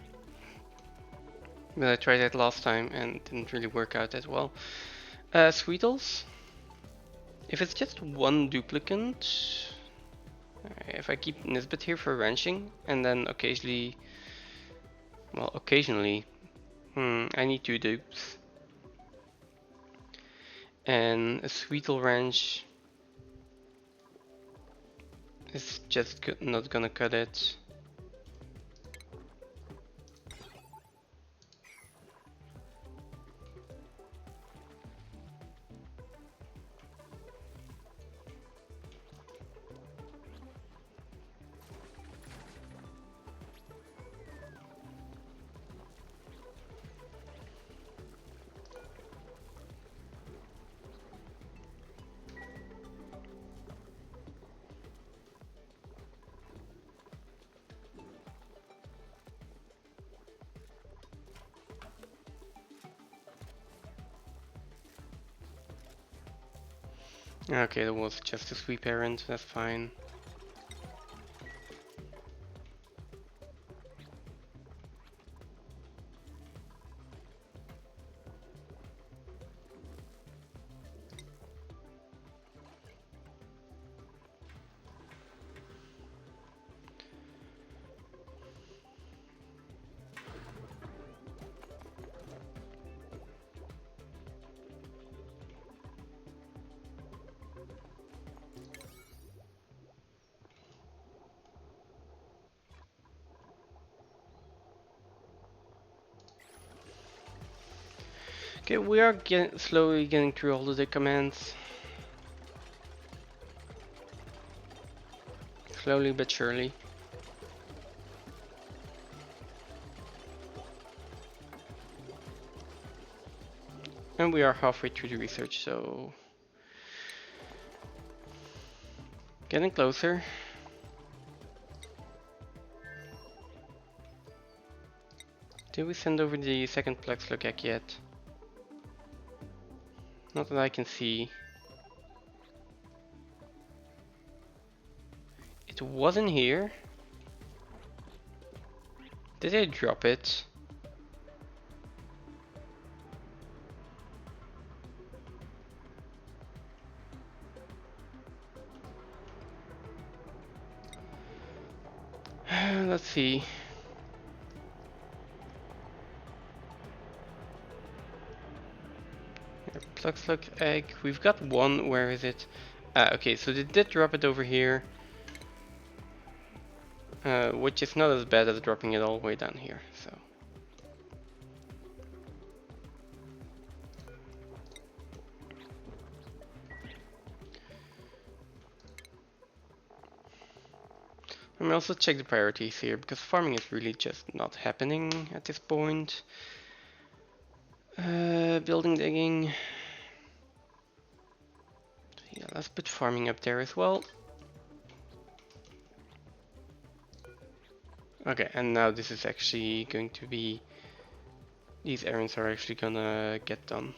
But I tried that last time and it didn't really work out as well. Sweetles. If it's just one duplicant, if I keep Nisbet here for ranching, and then occasionally, I need 2 dupes. And a Sweetle ranch is just not gonna cut it. Okay, that was just a sweep errand, that's fine. Okay, we are slowly getting through all of the commands. Slowly but surely. And we are halfway through the research, so... Getting closer. Did we send over the second Plex Logec yet? Not that I can see. It wasn't here. Did I drop it? Let's see. Plex Log egg. We've got one. Where is it? Okay, so they did drop it over here. which is not as bad as dropping it all the way down here. So. Let me also check the priorities here, because farming is really just not happening at this point. Building, digging. Yeah, let's put farming up there as well. Okay, and now this is actually going to be... These errands are actually gonna get done.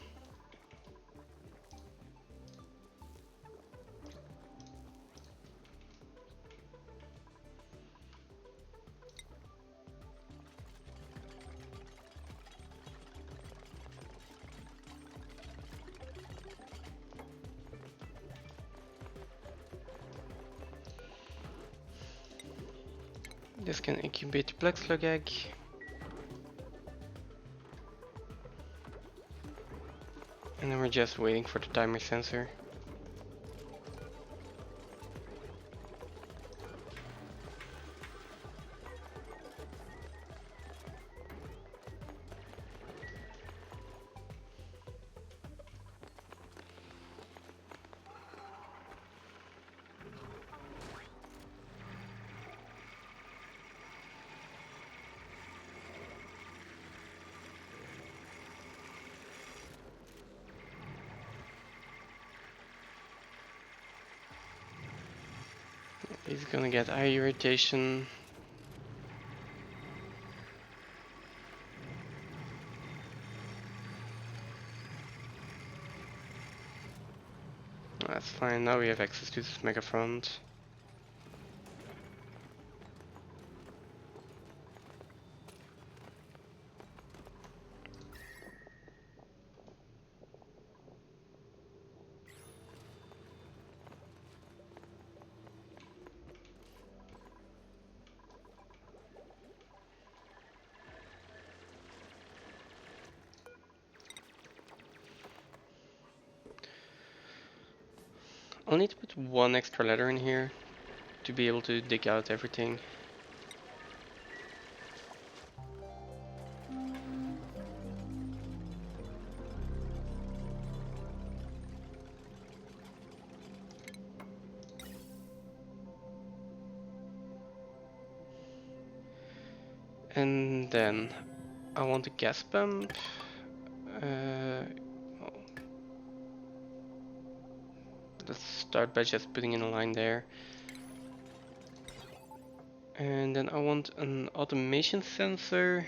This can incubate the black slug egg. And then we're just waiting for the timer sensor. He's gonna get eye irritation. That's fine, now we have access to this mega front. I'll need to put one extra ladder in here to be able to dig out everything. And then I want a gas pump. Let's start by just putting in a line there. And then I want an automation sensor.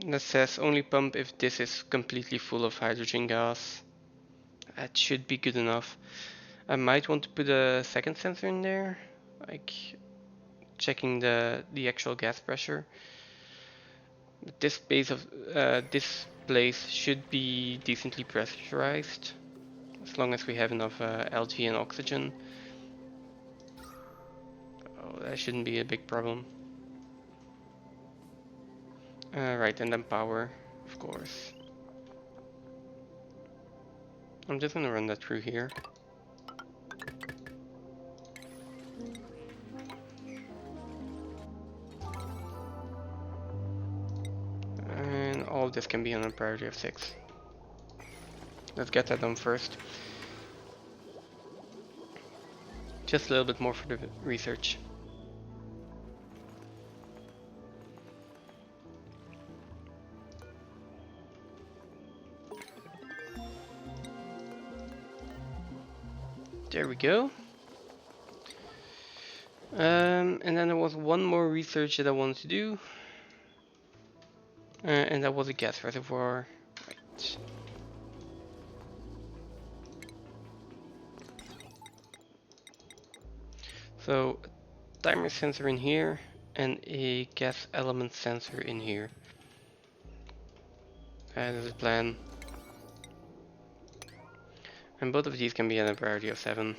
That says only pump if this is completely full of hydrogen gas. That should be good enough. I might want to put a second sensor in there, like checking the actual gas pressure. This place should be decently pressurized, as long as we have enough algae and oxygen. Oh, that shouldn't be a big problem. Right, and then power, of course. I'm just gonna run that through here. And all of this can be on a priority of 6. Let's get that done first. Just a little bit more for the research. There we go. And then there was one more research that I wanted to do. And that was a gas reservoir. Right. So, a timer sensor in here and a gas element sensor in here. That is the plan. And both of these can be at a priority of 7.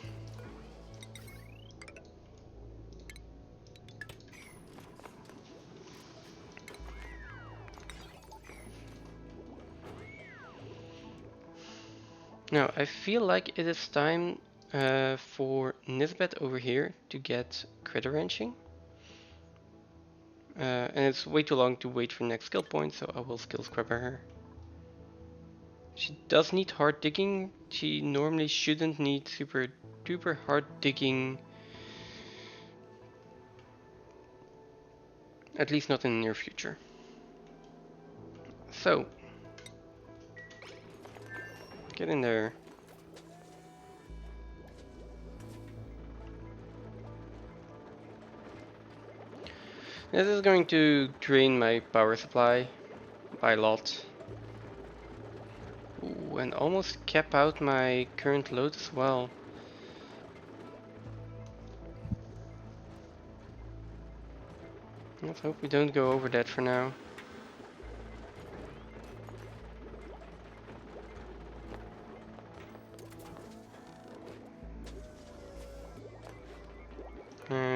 Now, I feel like it is time for Nisbet over here to get critter wrenching. And it's way too long to wait for next skill point, so I will skill scrubber her. She does need hard digging. She normally shouldn't need super duper hard digging. At least not in the near future. So, get in there. This is going to drain my power supply by a lot. Ooh, and almost cap out my current load as well. Let's hope we don't go over that for now.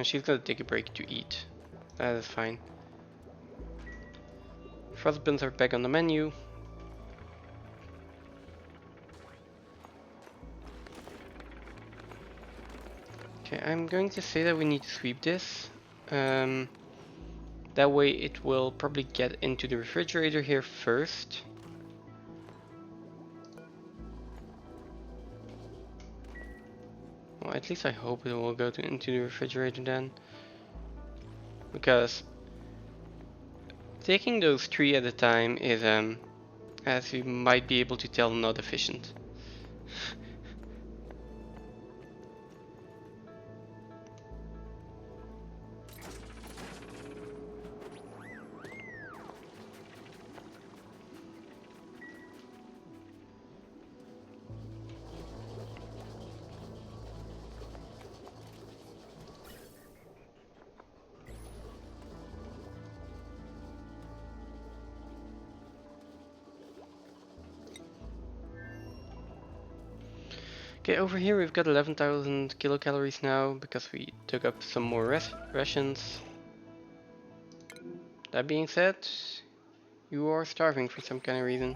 She's gonna take a break to eat. That is fine. Frostbuns are back on the menu. Okay, I'm going to say that we need to sweep this. That way it will probably get into the refrigerator here first. Well, at least I hope it will go into the refrigerator then. Because taking those 3 at a time is, as you might be able to tell, not efficient. Okay, over here we've got 11,000 kilocalories now because we took up some more rations. That being said, you are starving for some kind of reason.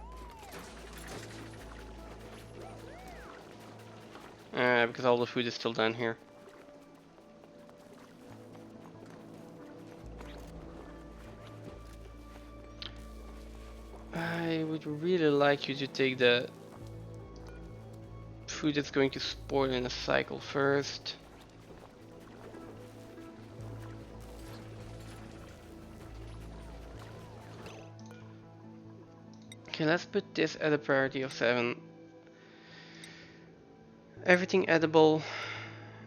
Because all the food is still down here. I would really like you to take the food that's going to spoil in a cycle first. Okay, let's put this at a priority of 7. Everything edible,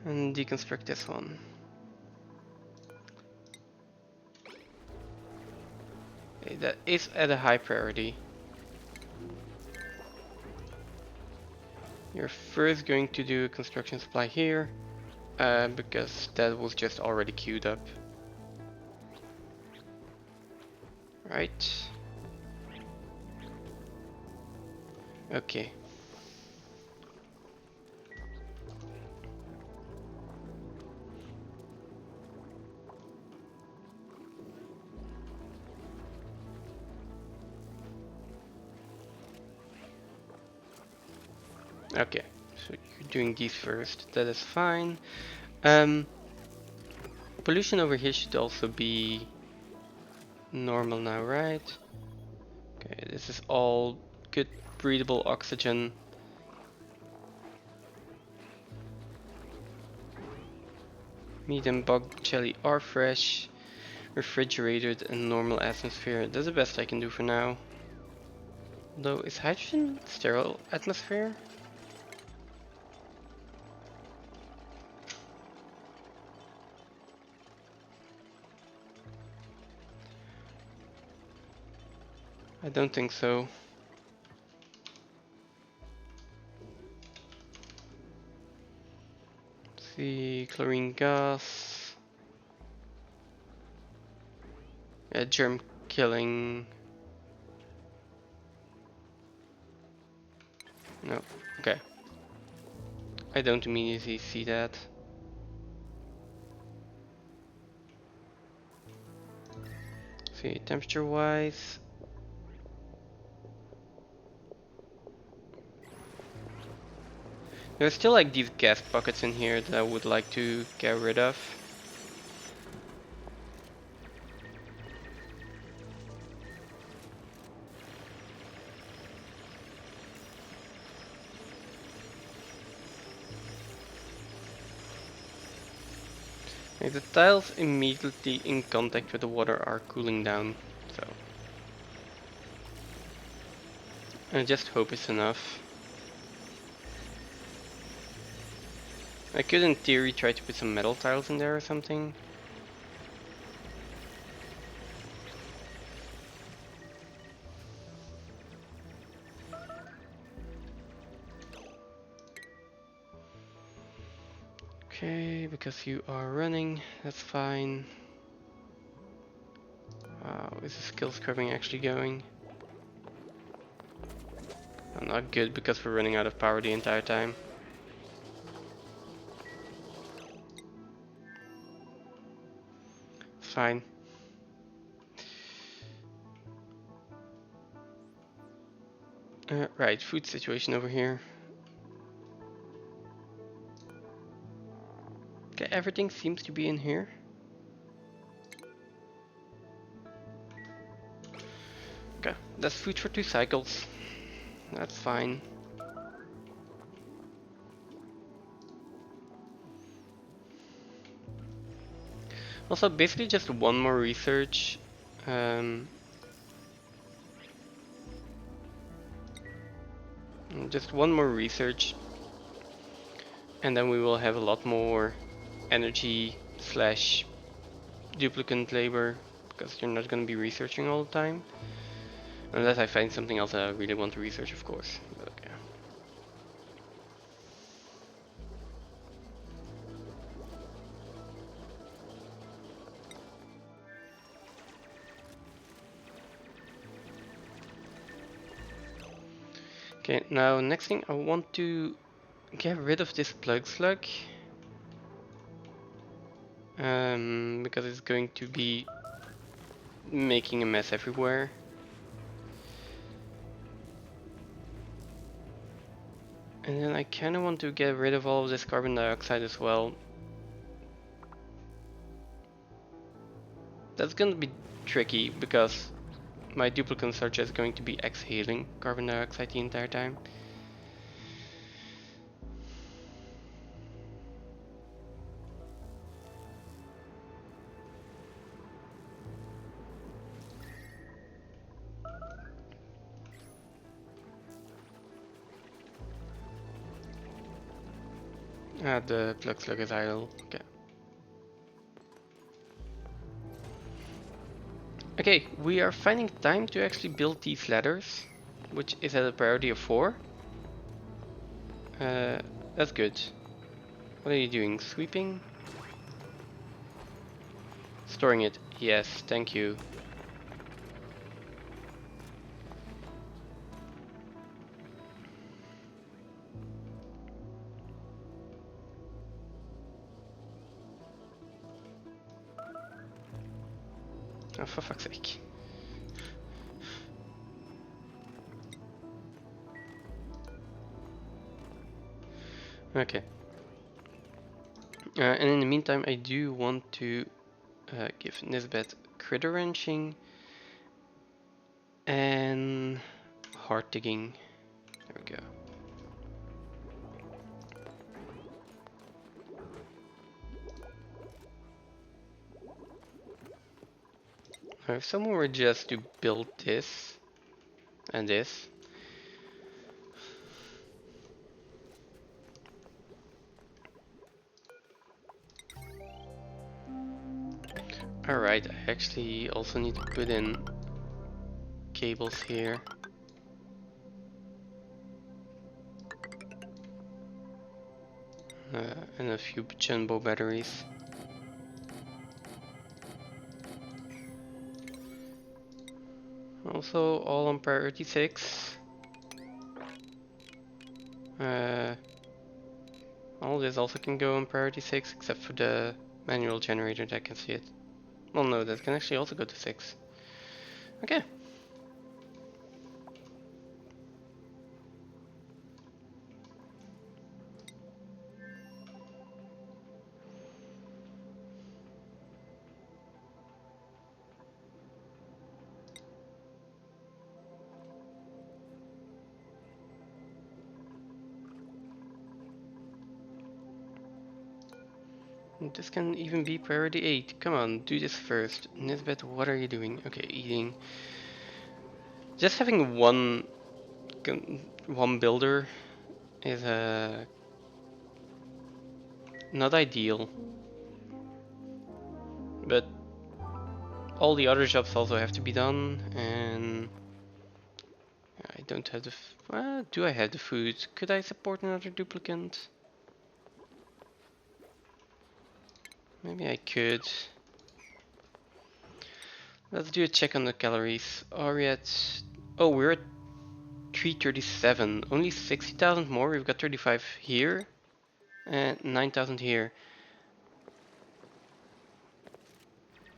and deconstruct this one. Okay, that is at a high priority. You're first going to do a construction supply here, because that was just already queued up. Right. Okay. Okay, so you're doing these first, that is fine. Pollution over here should also be normal now, right? Okay, this is all good breathable oxygen. Meat and bug jelly are fresh, refrigerated and normal atmosphere. That's the best I can do for now. Though, is hydrogen sterile atmosphere? I don't think so. Let's see, chlorine gas. Yeah, germ killing. No, okay. I don't immediately see that. See, temperature wise. There's still like these gas pockets in here that I would like to get rid of. Like, the tiles immediately in contact with the water are cooling down, so I just hope it's enough. I could in theory try to put some metal tiles in there or something. Okay, because you are running, that's fine. Wow, is the skill scrubbing actually going? Oh, not good because we're running out of power the entire time. Fine. Right, food situation over here. Okay, everything seems to be in here. Okay, that's food for 2 cycles. That's fine. Also, basically just one more research. Just one more research. And then we will have a lot more energy slash duplicate labor. Because you're not going to be researching all the time. Unless I find something else that I really want to research, of course. But okay. Okay, now next thing I want to get rid of this plug slug. Because it's going to be making a mess everywhere. And then I kind of want to get rid of all of this carbon dioxide as well. That's going to be tricky because my duplicates are just going to be exhaling carbon dioxide the entire time. The plug slug is idle. Okay. Okay, we are finding time to actually build these ladders, which is at a priority of 4. That's good. What are you doing? Sweeping? Storing it. Yes, thank you. Oh, for fuck's sake. Okay. And in the meantime, I do want to give Nisbet critter wrenching and heart digging. There we go. Now, if someone were just to build this and this. Alright, I actually also need to put in cables here. And a few jumbo batteries. Also all on priority 6. All this also can go on priority 6 except for the manual generator that can see it. Well no, that can actually also go to 6. Okay. This can even be priority 8. Come on, do this first. Nisbet, what are you doing? Okay, eating. Just having one builder is not ideal. But all the other jobs also have to be done, and I don't have the. Do I have the food? Could I support another duplicant? Maybe I could. Let's do a check on the calories. Are we at? Oh, we're at 337. Only 60,000 more. We've got 35 here and 9,000 here.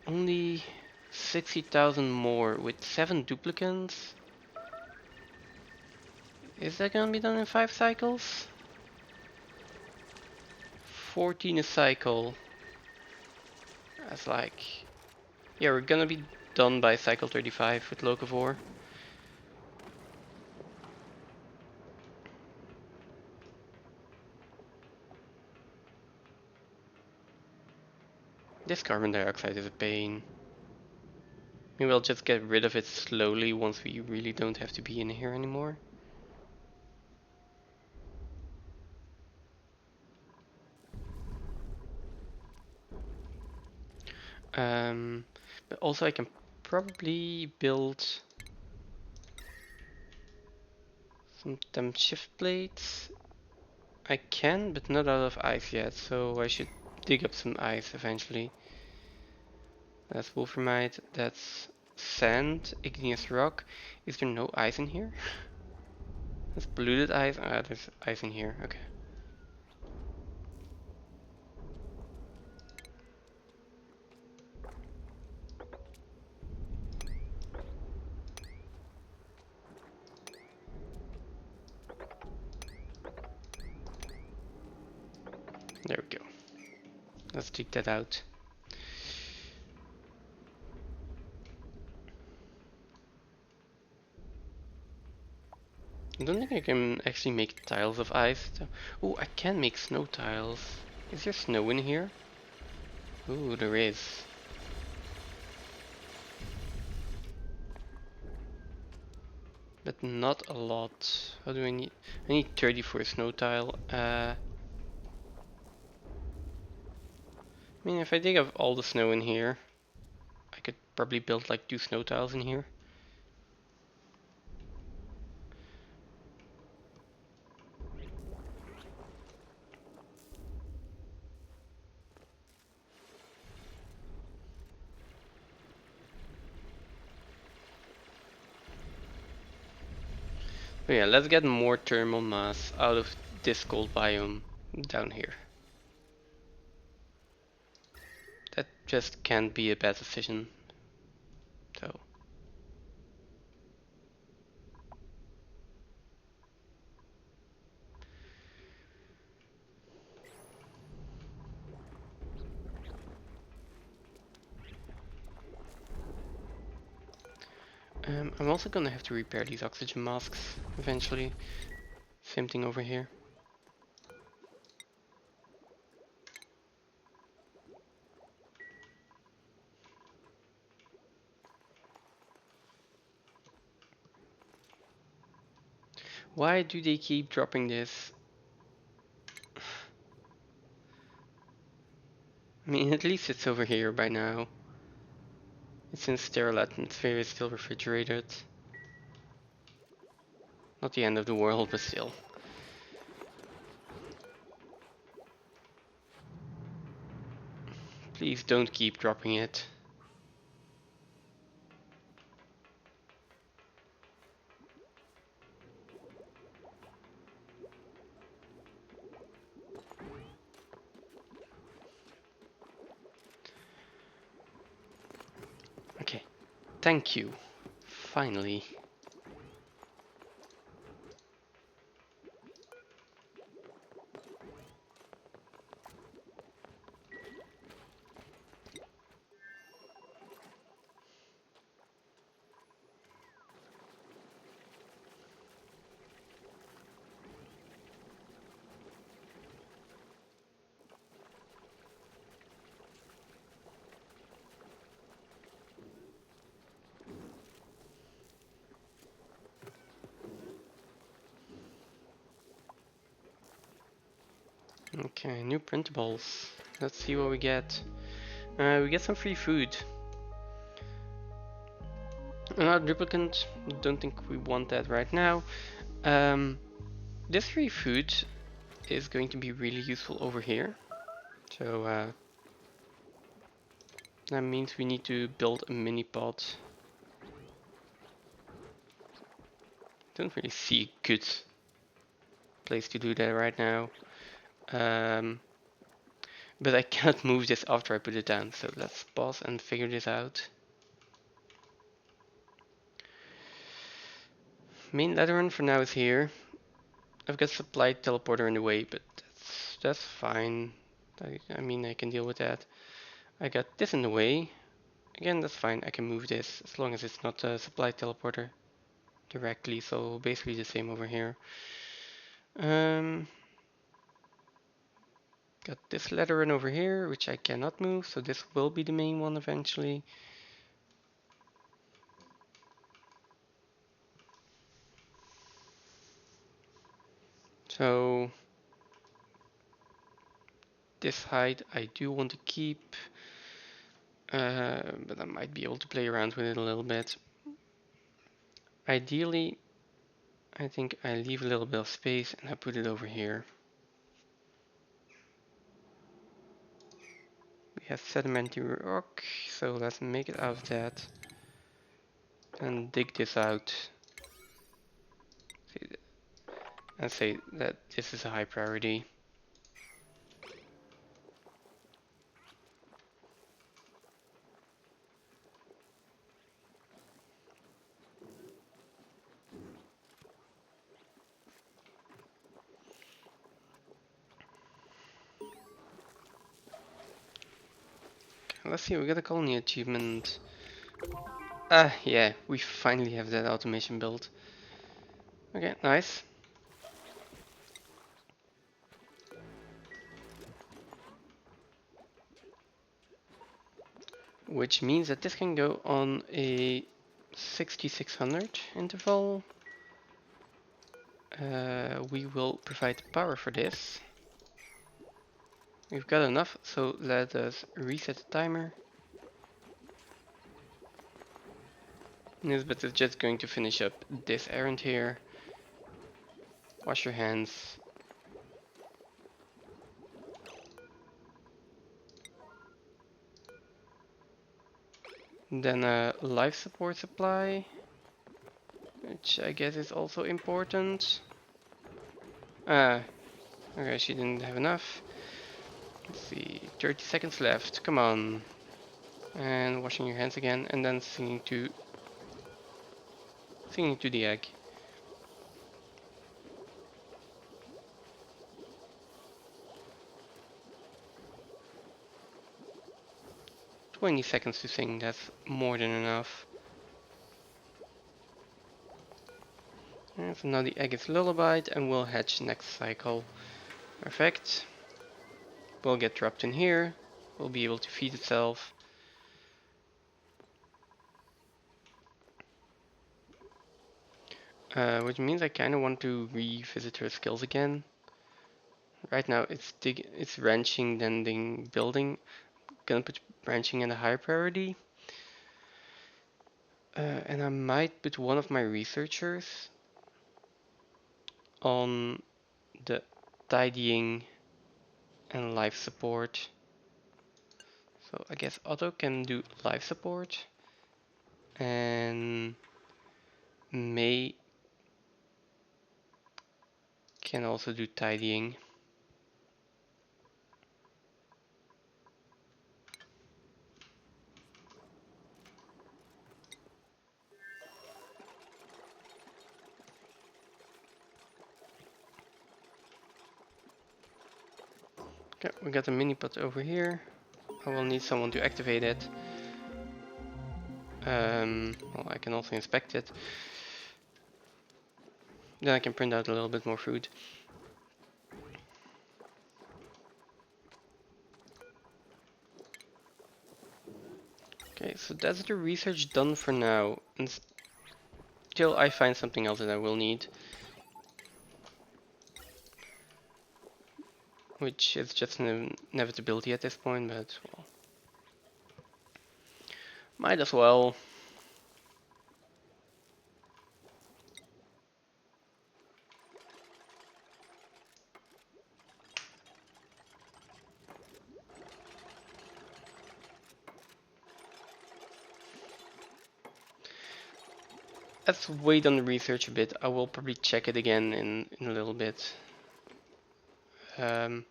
Only 60,000 more with 7 duplicants. Is that gonna be done in 5 cycles? 14 a cycle. That's like... Yeah, we're gonna be done by cycle 35 with Locavore. This carbon dioxide is a pain. Maybe we'll just get rid of it slowly once we really don't have to be in here anymore. But also I can probably build some shift plates. I can, but not out of ice yet, so I should dig up some ice eventually. That's wolframite, that's sand, igneous rock. Is there no ice in here? That's polluted ice. Ah, there's ice in here, okay. There we go. Let's dig that out. I don't think I can actually make tiles of ice. Oh, I can make snow tiles. Is there snow in here? Ooh, there is. But not a lot. How do I need? I need 30 for a snow tile. I mean, if I dig up all the snow in here, I could probably build like 2 snow tiles in here. But yeah, let's get more thermal mass out of this cold biome down here. That just can't be a bad decision. So. I'm also gonna have to repair these oxygen masks eventually. Same thing over here. Why do they keep dropping this? I mean, at least it's over here by now. It's in sterile atmosphere, it's still refrigerated. Not the end of the world, but still. Please don't keep dropping it. Okay, thank you. Finally. Okay, new printables. Let's see what we get. We get some free food. Another duplicant. Don't think we want that right now. This free food is going to be really useful over here. So that means we need to build a mini pod. Don't really see a good place to do that right now. But I cannot move this after I put it down, so let's pause and figure this out. Main ladder run for now is here. I've got supply teleporter in the way, but that's fine. I mean, I can deal with that. I got this in the way. Again, that's fine. I can move this as long as it's not a supply teleporter directly. So basically the same over here. Got this ladder run over here, which I cannot move. So this will be the main one eventually. So this height I do want to keep, but I might be able to play around with it a little bit. Ideally, I think I leave a little bit of space and I put it over here. We have sedimentary rock, so let's make it out of that and dig this out and say that this is a high priority. Let's see, we got a colony achievement. Ah, yeah, we finally have that automation built. Okay, nice. Which means that this can go on a 6600 interval. We will provide power for this. We've got enough, so let us reset the timer. Nisbet is just going to finish up this errand here. Wash your hands. Then a life support supply, which I guess is also important. Okay, she didn't have enough. Let's see, 30 seconds left, come on. And washing your hands again, and then singing to the egg. "20 seconds to sing, that's more than enough. And so now the egg is lullabied and will hatch next cycle. Perfect. Will get dropped in here, will be able to feed itself. Which means I kind of want to revisit her skills again. Right now it's ranching, then building. Gonna put ranching in a higher priority. And I might put one of my researchers on the tidying and life support. So I guess Otto can do life support and May can also do tidying. Okay, we got a mini pot over here. I will need someone to activate it. Well, I can also inspect it. Then I can print out a little bit more food. Okay, so that's the research done for now. Until I find something else that I will need. which is just an inevitability at this point, but well, might as well. Let's wait on the research a bit. I will probably check it again in a little bit. Um,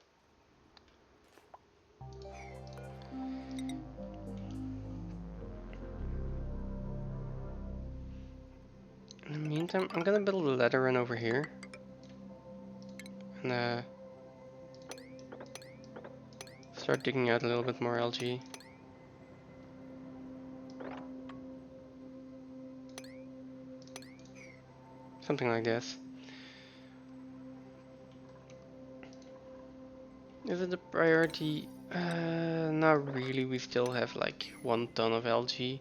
in the meantime, I'm gonna build a ladder run over here. And start digging out a little bit more algae. Something like this. Is it a priority? Not really. We still have like 1 ton of algae.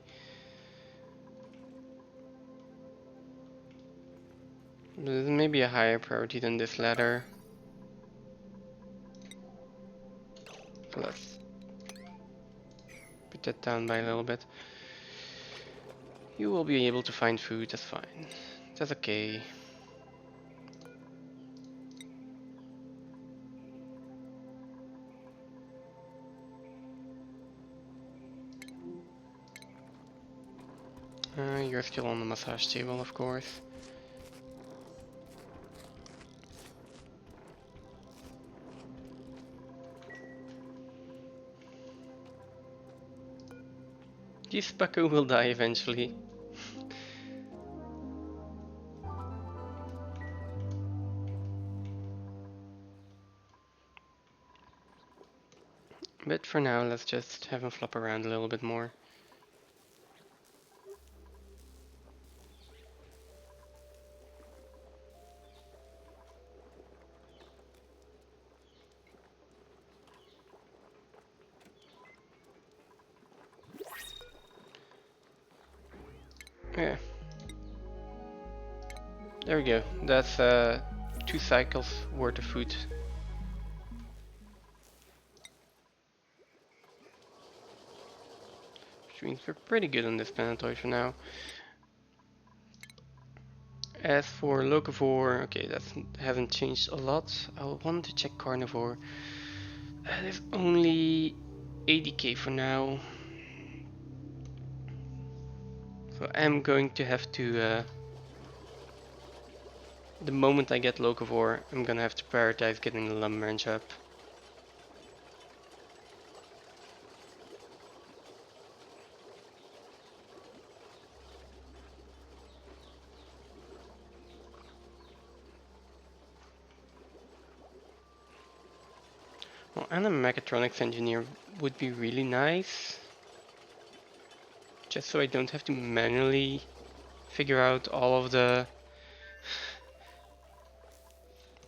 But it may be a higher priority than this ladder. So let's put that down by a little bit. You will be able to find food, that's fine. That's okay. You're still on the massage table, of course. This bucko will die eventually. But for now, let's just have him flop around a little bit more. Yeah. There we go. That's 2 cycles worth of food. Which means we're pretty good on this planetoid for now. As for locavore, okay, that hasn't changed a lot. I wanted to check carnivore. That is only 80k for now. So I'm going to have to, the moment I get locavore, I'm gonna have to prioritize getting the lumber ranch up. Well, and a mechatronics engineer would be really nice. Just so I don't have to manually figure out all of the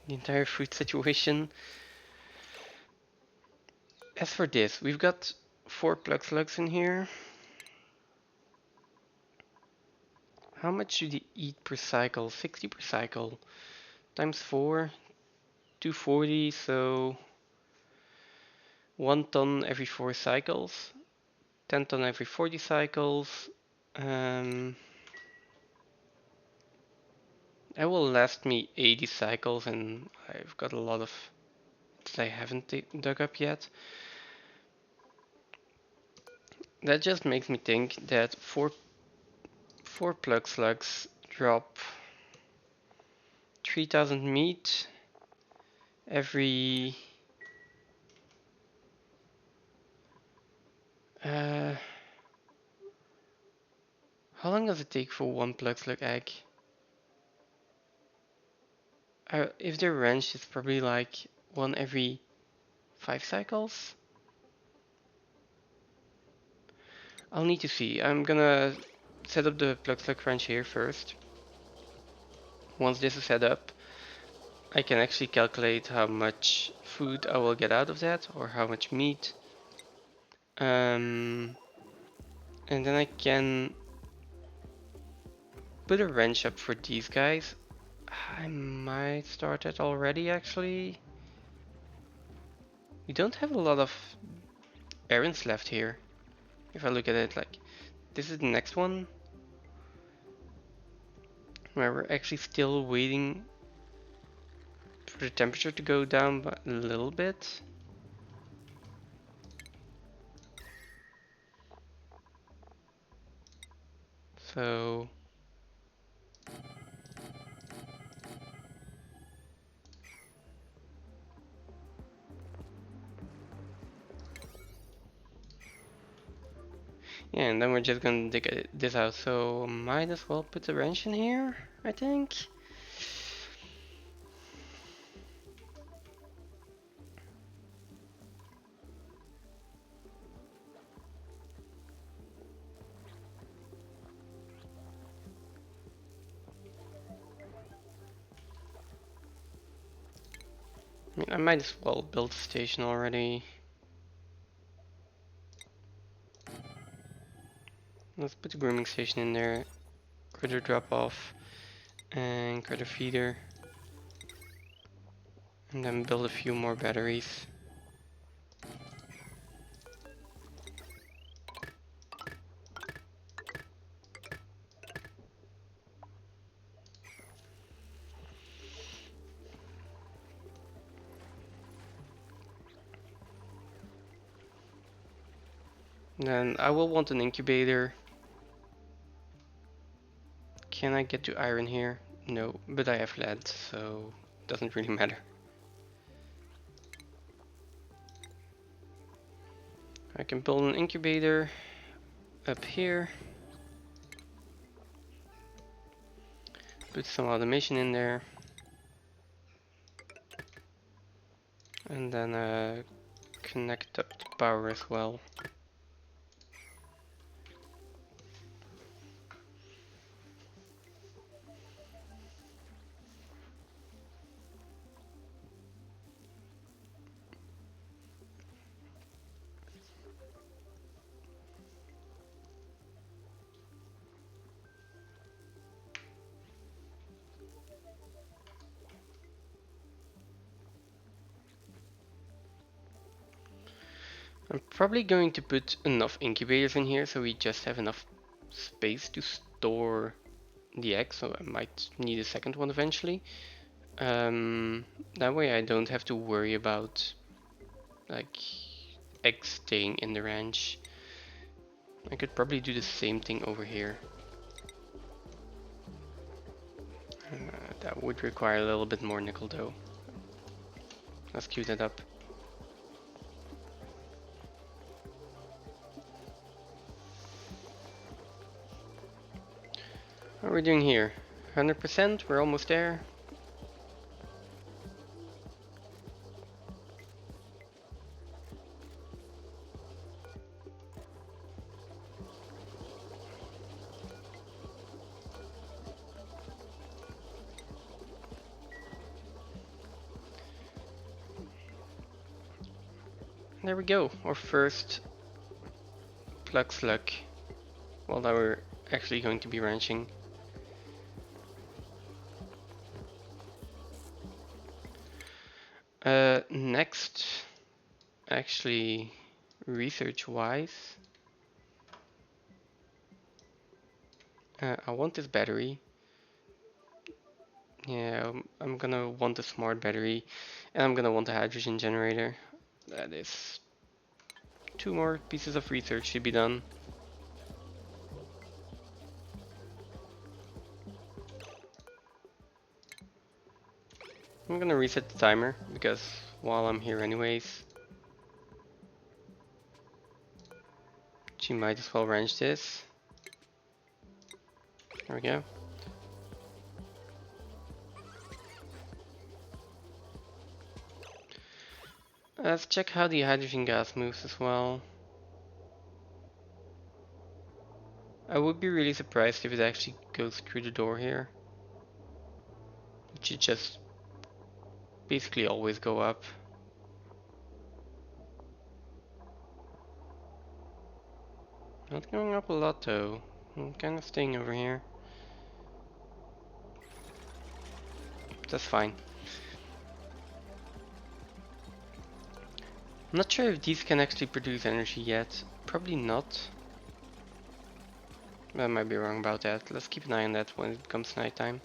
entire food situation. As for this, we've got 4 plug slugs in here. How much do they eat per cycle? 60 per cycle. Times 4, 240, so 1 ton every 4 cycles. 10 ton every 40 cycles. That will last me 80 cycles, and I've got a lot of that I haven't dug up yet. That just makes me think that 4 plug slugs drop 3000 meat every how long does it take for 1 plug slug egg? If they're wrenched, it's probably like 1 every 5 cycles. I'll need to see. I'm gonna set up the plug slug wrench here first. Once this is set up, I can actually calculate how much food I will get out of that, or how much meat. And then I can put a wrench up for these guys. I might start that already, actually. We don't have a lot of errands left here. If I look at it, like, this is the next one, where we're actually still waiting for the temperature to go down by a little bit. So yeah, and then we're just gonna dig this out. So might as well put the wrench in here, I think. I mean, I might as well build a station already. Let's put the grooming station in there, critter drop off, and critter feeder, and then build a few more batteries. Then I will want an incubator. Can I get to iron here? No, but I have lead, so it doesn't really matter. I can build an incubator up here. Put some automation in there. And then connect up the power as well. I'm probably going to put enough incubators in here so we just have enough space to store the eggs, so I might need a second one eventually. That way I don't have to worry about like eggs staying in the ranch. I could probably do the same thing over here. That would require a little bit more nickel though. Let's queue that up. What are we doing here? 100%? We're almost there. There we go, our first plug slug. Well, now we're actually going to be ranching. Next, actually, research-wise, I want this battery. Yeah, I'm gonna want a smart battery, and I'm gonna want a hydrogen generator. That is 2 more pieces of research to be done. I'm gonna reset the timer, because while I'm here anyways, she might as well ranch this. There we go. Let's check how the hydrogen gas moves as well. I would be really surprised if it actually goes through the door here. It should just basically always go up. Not going up a lot though. I'm kind of staying over here. That's fine. I'm not sure if these can actually produce energy yet. Probably not. I might be wrong about that. Let's keep an eye on that when it comes nighttime.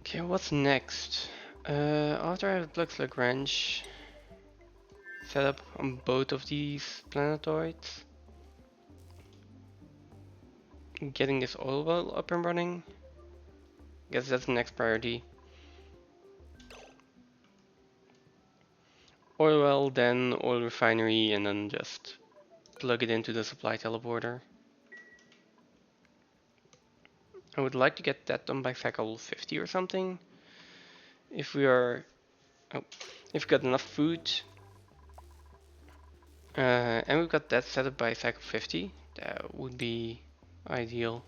Okay, what's next? After I have the Plug Slug Wrench set up on both of these planetoids, getting this oil well up and running, guess that's the next priority. Oil well, then oil refinery, and then just plug it into the supply teleporter. I would like to get that done by cycle 50 or something. If we are, oh, if we've got enough food, and we've got that set up by cycle 50, that would be ideal.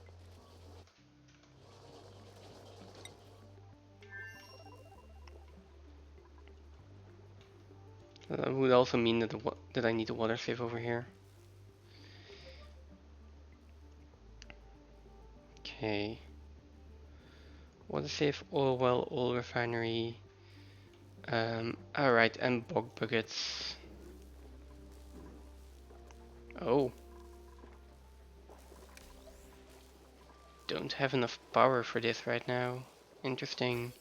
That would also mean that I need a water save over here. Okay. Water save, oil well, oil refinery. Alright, and bog buckets. Oh. Don't have enough power for this right now. Interesting.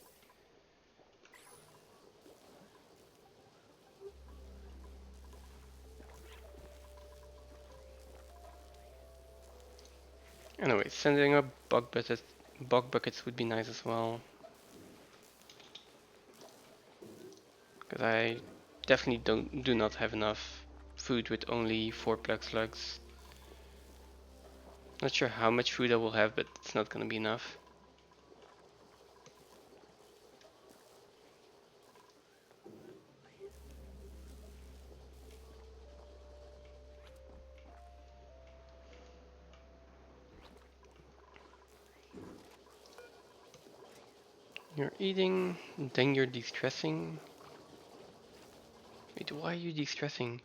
Anyway, sending up bog buckets would be nice as well. Because I definitely do not have enough food with only 4 plug slugs. Not sure how much food I will have, but it's not gonna be enough. You're eating, then you're de-stressing. Wait, why are you de-stressing?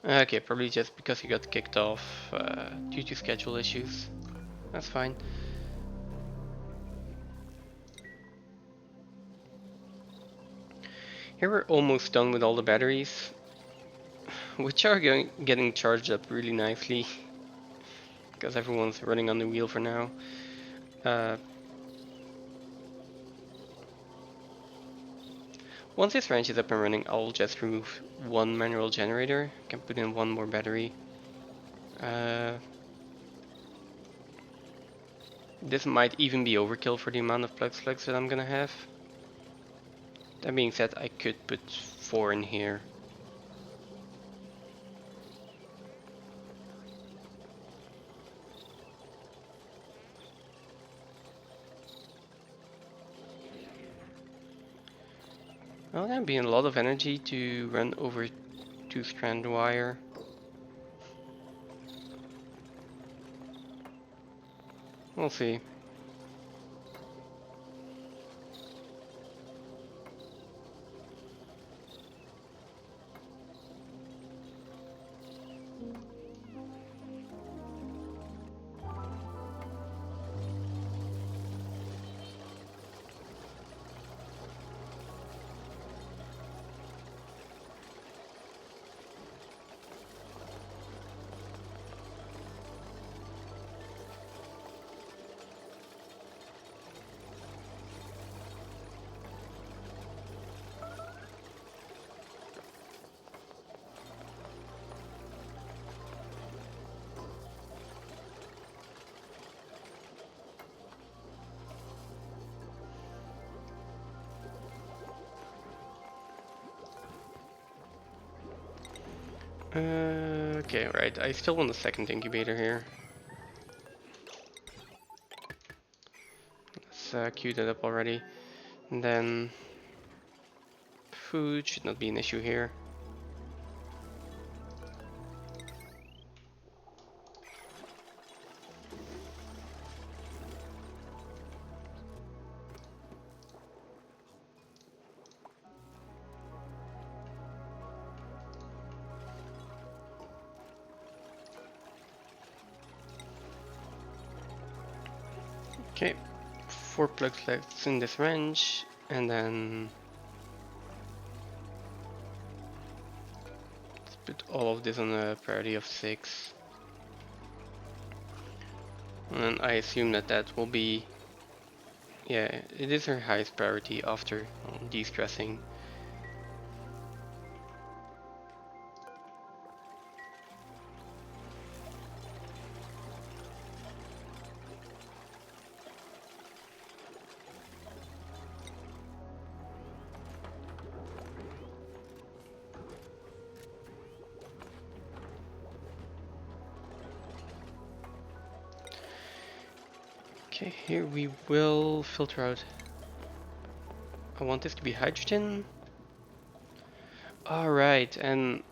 Okay, probably just because you got kicked off due to schedule issues. That's fine. Here we're almost done with all the batteries, which are getting charged up really nicely because everyone's running on the wheel for now. Once this range is up and running, I'll just remove one manual generator. I can put in one more battery. This might even be overkill for the amount of plug slugs that I'm gonna have. That being said, I could put 4 in here. Well, that'd be a lot of energy to run over 2-strand wire. We'll see. Okay, right. I still want the second incubator here. Let's queue that up already. And then food, should not be an issue here. Okay, 4 plugs left in this range, and then let's put all of this on a priority of 6. And I assume that that will be, yeah, it is her highest priority after de-stressing. Okay, here we will filter out. I want this to be hydrogen. Alright, and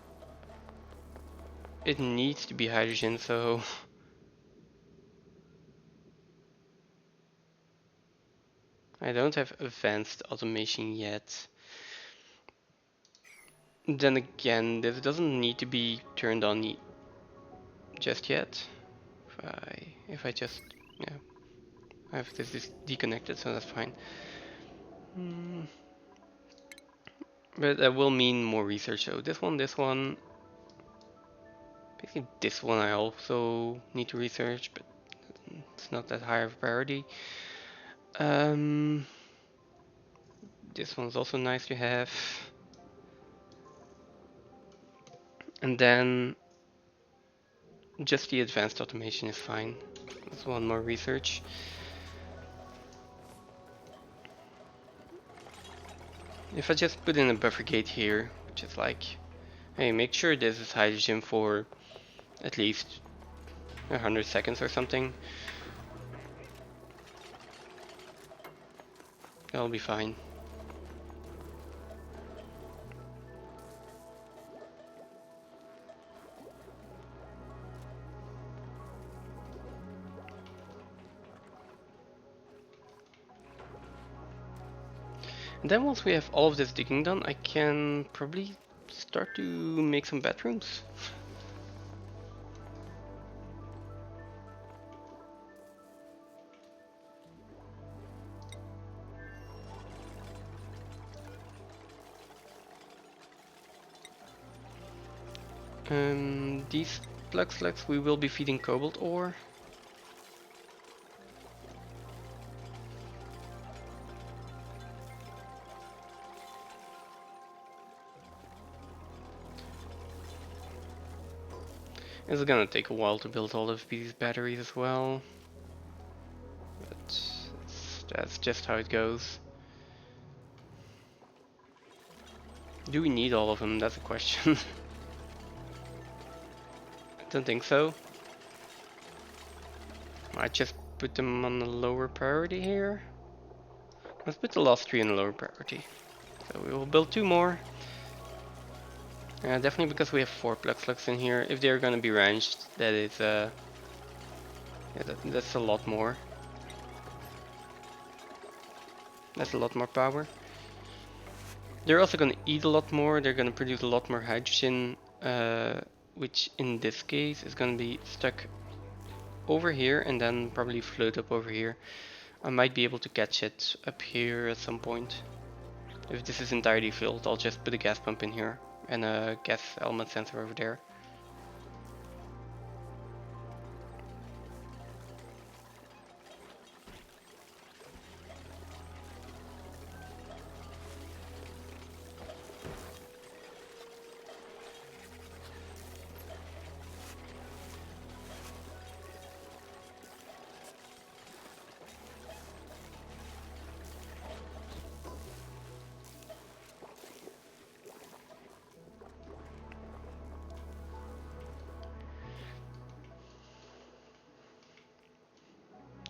it needs to be hydrogen, so I don't have advanced automation yet. Then again, this doesn't need to be turned on just yet. If I just, yeah, I have this is deconnected, so that's fine. But that will mean more research. So this one, basically this one I also need to research, but it's not that high of a priority. This one's also nice to have. And then just the advanced automation is fine. There's one more research. If I just put in a buffer gate here, which is like, hey, make sure this is hydrogen for at least 100 seconds or something, that'll be fine. And then once we have all of this digging done, I can probably start to make some bedrooms. These plug slugs we will be feeding cobalt ore. It's gonna take a while to build all of these batteries as well, but that's just how it goes. Do we need all of them? That's a question. I don't think so. I just put them on a lower priority here. Let's put the last 3 on a lower priority. So we will build 2 more. Definitely because we have 4 plug slugs in here. If they're gonna be ranged, that is yeah, that's a lot more. That's a lot more power. They're also gonna eat a lot more. They're gonna produce a lot more hydrogen, which in this case is gonna be stuck over here and then probably float up over here. I might be able to catch it up here at some point. If this is entirely filled, I'll just put a gas pump in here and a gas element sensor over there.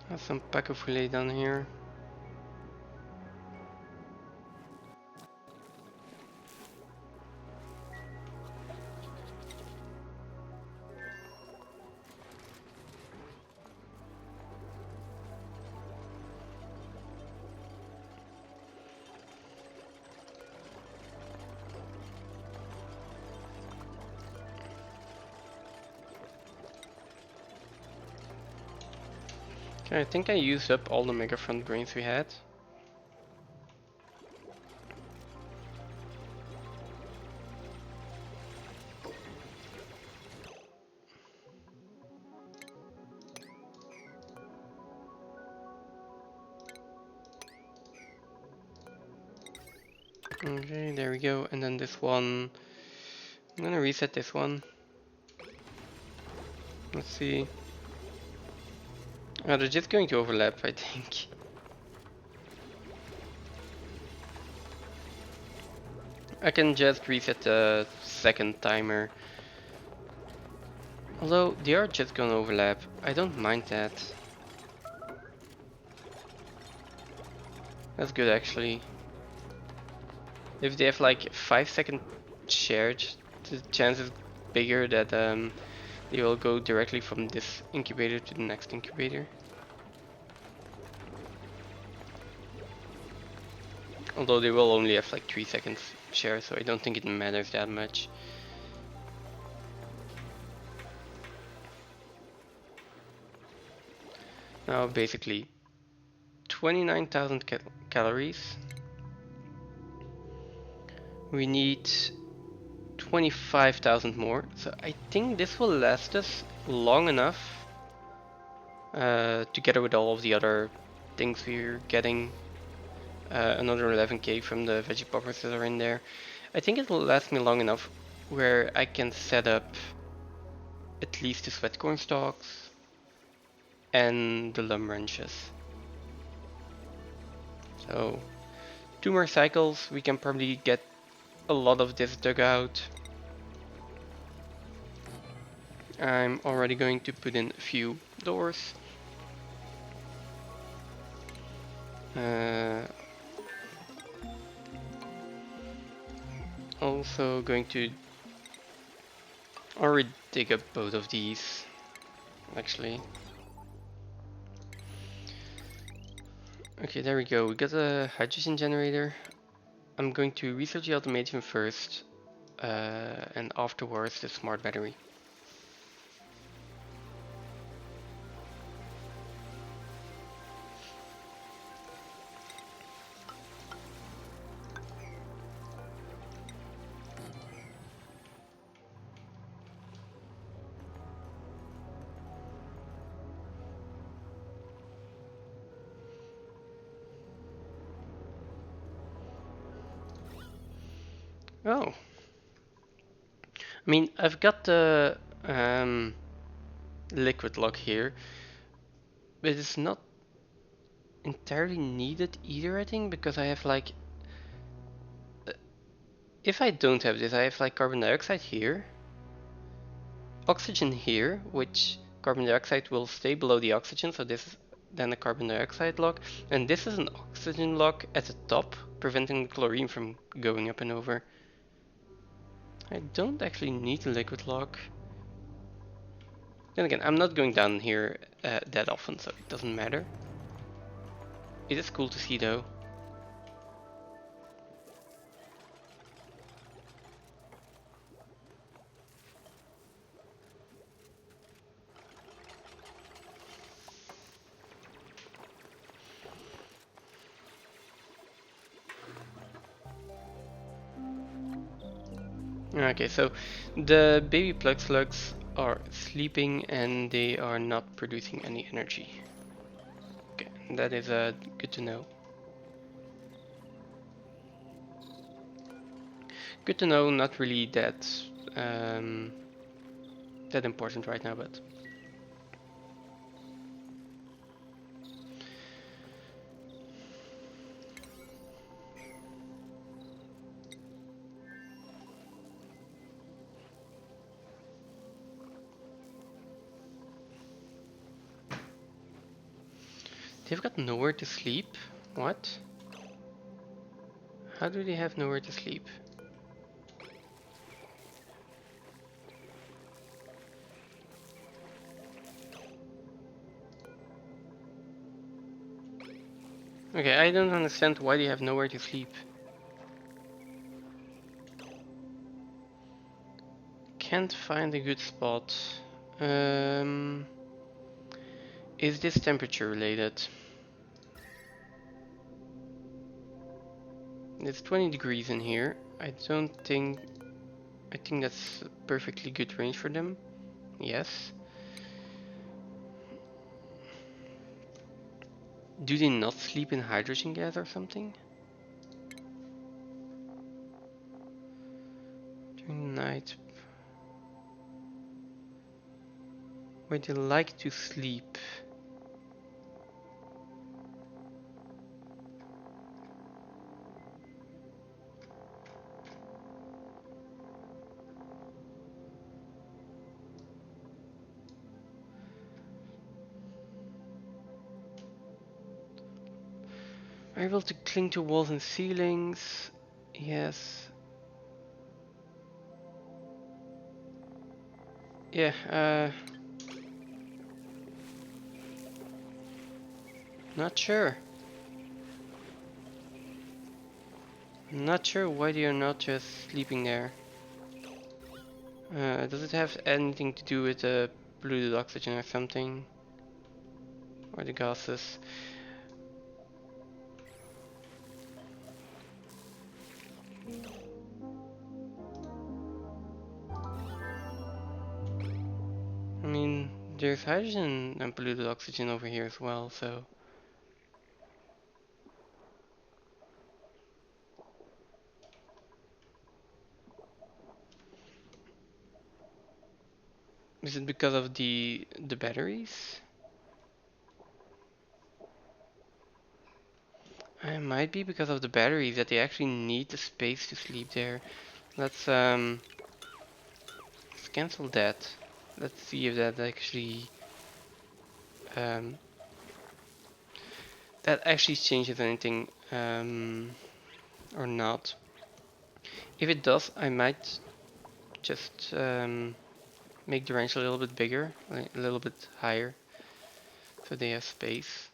Have some pack of relay down here. I think I used up all the Megafront brains we had. Okay, there we go. And then this one, I'm gonna reset this one. Let's see. Oh, they're just going to overlap, I think. I can just reset the second timer. Although they are just gonna overlap, I don't mind that. That's good actually. If they have like 5-second shared, the chance is bigger that they will go directly from this incubator to the next incubator. Although they will only have like 3 seconds share, so I don't think it matters that much. Now basically 29,000 calories. We need 25,000 more, so I think this will last us long enough together with all of the other things we're getting. Another 11k from the veggie poppers that are in there. I think it will last me long enough where I can set up at least the sweat corn stalks and the lum wrenches. So 2 more cycles, we can probably get a lot of this dug out. I'm already going to put in a few doors. Also going to already dig up both of these, actually. Okay, there we go. We got a hydrogen generator. I'm going to research the automation first, and afterwards the smart battery. Oh, I mean, I've got the liquid lock here, but it's not entirely needed either, I think, because I have like, if I don't have this, I have like carbon dioxide here, oxygen here, which carbon dioxide will stay below the oxygen, so this is then a carbon dioxide lock, and this is an oxygen lock at the top, preventing the chlorine from going up and over. I don't actually need a liquid lock. Then again, I'm not going down here that often, so it doesn't matter. It is cool to see though. Okay, so the baby plug slugs are sleeping and they are not producing any energy. Okay, that is good to know. Good to know, not really that that important right now, but they've got nowhere to sleep? What? How do they have nowhere to sleep? Okay, I don't understand why they have nowhere to sleep. Can't find a good spot. It Is this temperature related? It's 20 degrees in here. I think that's a perfectly good range for them. Yes. Do they not sleep in hydrogen gas or something? During the night. Where they like to sleep. Are able to cling to walls and ceilings. Yes. Yeah, not sure. Not sure why they are not just sleeping there. Does it have anything to do with the polluted oxygen or something? Or the gases? I mean, there's hydrogen and polluted oxygen over here as well, so... Is it because of the batteries? It might be because of the batteries that they actually need the space to sleep there. Let's cancel that. Let's see if that um, actually changes anything or not. If it does, I might just make the range a little bit bigger, a little bit higher, so they have space.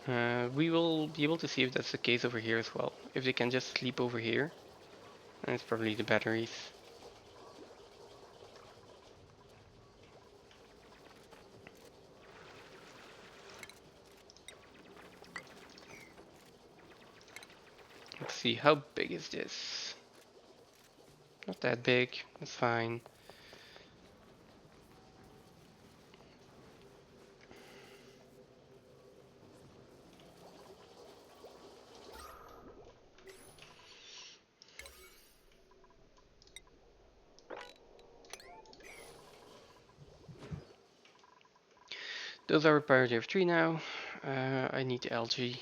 We will be able to see if that's the case over here as well. If they can just sleep over here, and it's probably the batteries. Let's see, how big is this? Not that big, that's fine. Those are a priority of 3 now. I need the algae.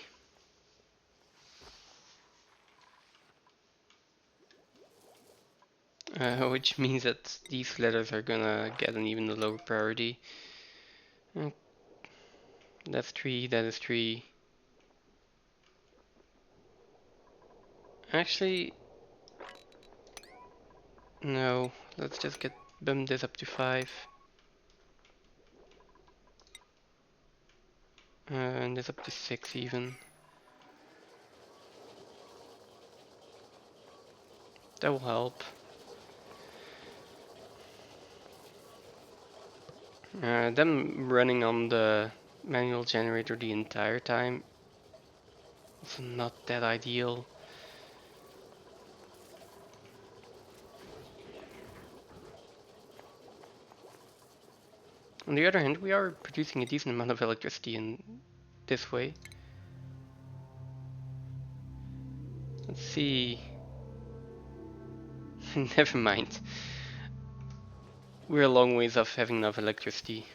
Which means that these letters are gonna get an even lower priority. That's 3, that is 3. Actually, no, let's just bump this up to 5. And this up to 6 even. That will help. Them running on the manual generator the entire time is not that ideal. On the other hand, we are producing a decent amount of electricity in this way. Let's see. Never mind. We're a long ways off having enough electricity.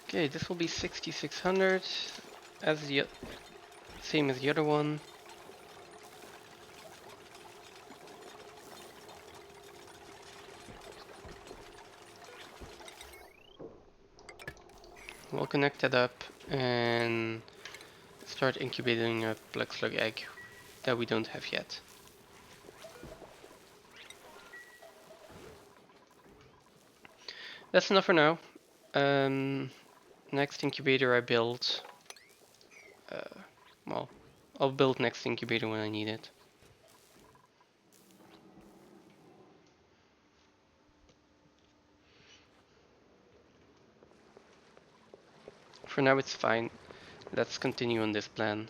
Okay, this will be 6600 as the same as the other one. We'll connect that up and start incubating a black slug egg that we don't have yet. That's enough for now. Next incubator I build. Well, I'll build next incubator when I need it. For now it's fine. Let's continue on this plan.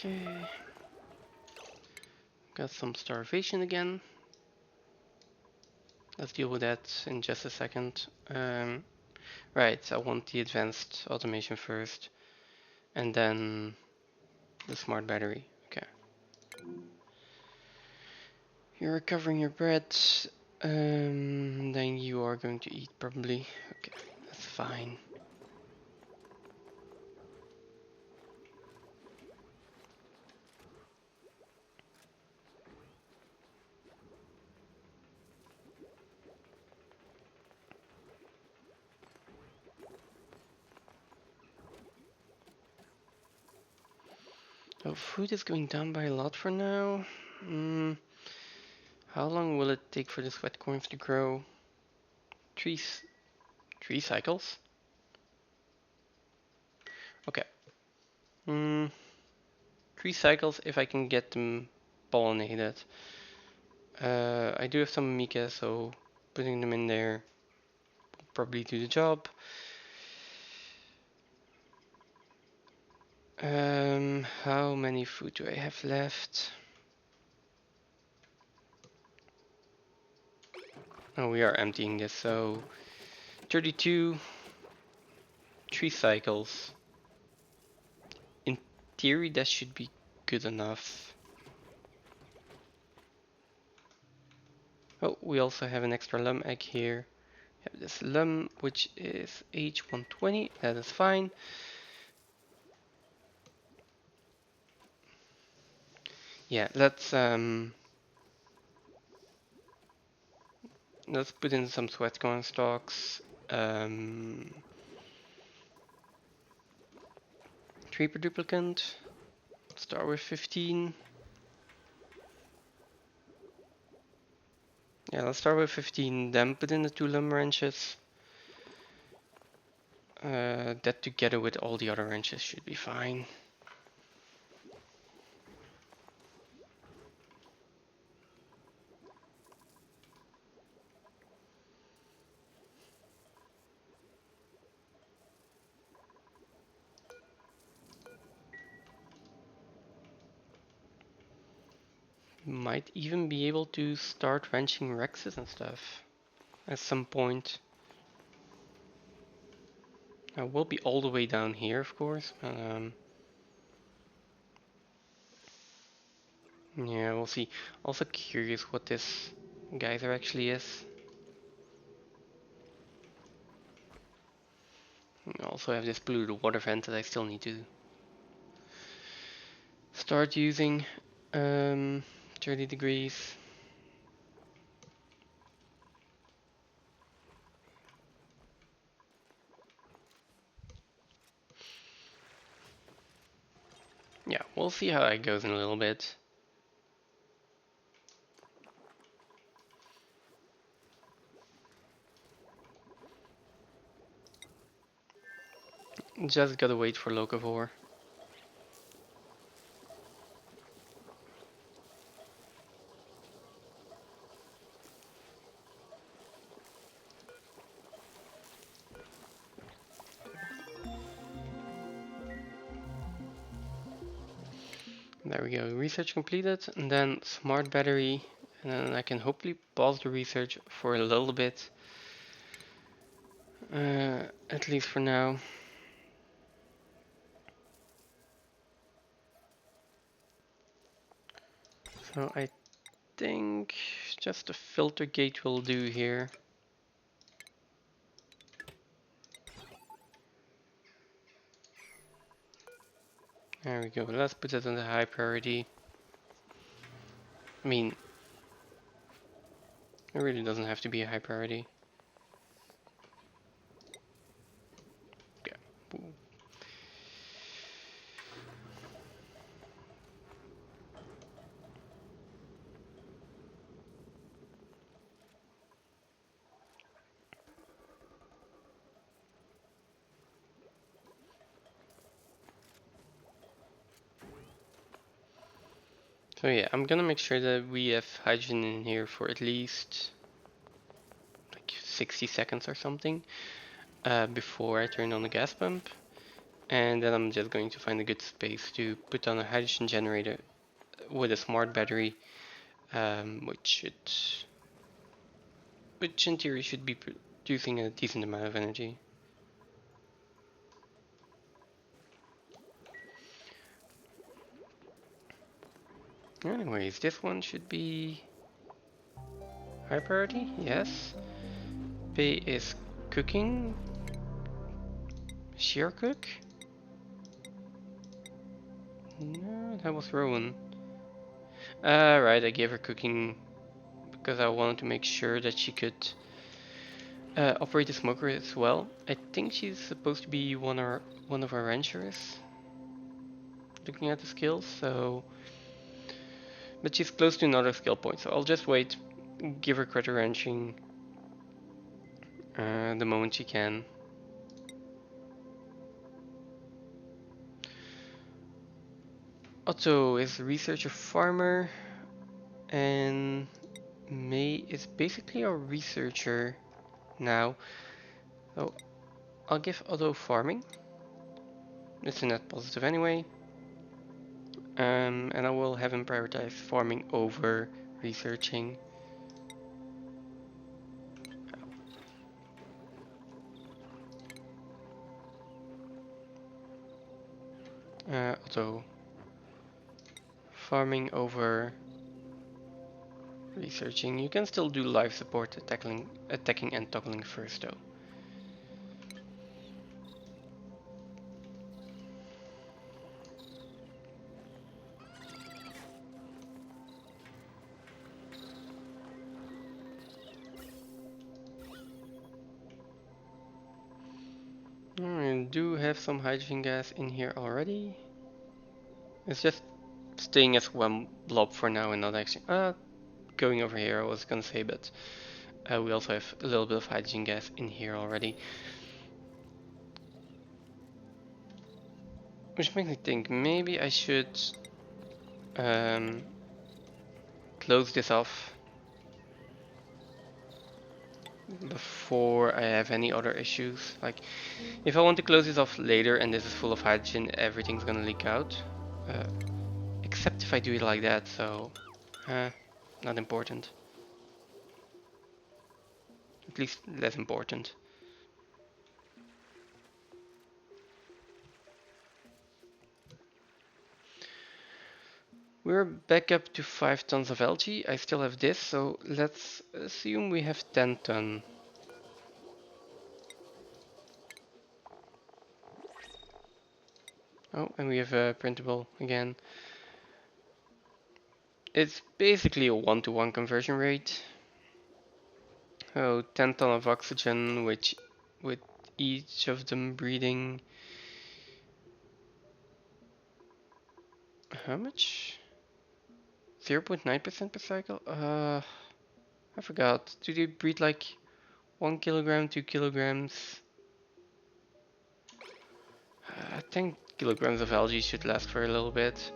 Okay. Got some starvation again. Let's deal with that in just a second. Right, I want the advanced automation first, and then the smart battery. Okay. You're recovering your bread. Then you are going to eat probably. Okay, that's fine. Oh, food is going down by a lot for now. How long will it take for the sweat corns to grow? Three, three cycles? Okay. 3 cycles if I can get them pollinated. I do have some mica, so putting them in there will probably do the job. How many food do I have left? Oh, we are emptying this, so 32, 3 cycles. In theory, that should be good enough. Oh, we also have an extra lum egg here. We have this lum, which is H120. That is fine. Yeah, let's put in some sweat corn stalks. 3 per duplicant. Start with 15. Yeah, let's start with 15, then put in the 2 lum wrenches. That together with all the other wrenches should be fine. Might even be able to start wrenching Rexes and stuff at some point. I will be all the way down here, of course. Yeah, we'll see. Also curious what this geyser actually is. I also have this polluted water vent that I still need to start using. 30 degrees. Yeah, we'll see how it goes in a little bit. Just gotta wait for locavore. There we go, research completed, and then smart battery, and then I can hopefully pause the research for a little bit, at least for now. So I think just a filter gate will do here. There we go. Let's put it on the high priority. I mean, it really doesn't have to be a high priority. Yeah. So yeah, I'm gonna make sure that we have hydrogen in here for at least like 60 seconds or something before I turn on the gas pump. And then I'm just going to find a good space to put on a hydrogen generator with a smart battery, which in theory should be producing a decent amount of energy. Anyways, this one should be high priority, yes. P is cooking. Shear cook? No, that was Rowan. Right, I gave her cooking because I wanted to make sure that she could operate the smoker as well. I think she's supposed to be one of our ranchers. Looking at the skills, so... But she's close to another skill point, so I'll just wait. Give her credit ranching the moment she can. Otto is a researcher farmer, and May is basically a researcher now. So I'll give Otto farming. It's a net positive anyway. And I will have him prioritize farming over researching. Otto farming over researching. You can still do life support, attacking and toggling first though. I do have some hydrogen gas in here already. It's just staying as one blob for now and not actually going over here I was gonna say, but we also have a little bit of hydrogen gas in here already. Which makes me think maybe I should close this off before I have any other issues. Like, if I want to close this off later and this is full of hydrogen, everything's gonna leak out. Except if I do it like that, so not important. At least less important. We're back up to 5 tons of algae. I still have this, so let's assume we have 10 ton. Oh, and we have a printable again. It's basically a 1-to-1 conversion rate. Oh, 10 ton of oxygen, which with each of them breathing. How much? 0.9% per cycle? I forgot. Do they breed like 1 kilogram, 2 kilograms? I think kilograms of algae should last for a little bit.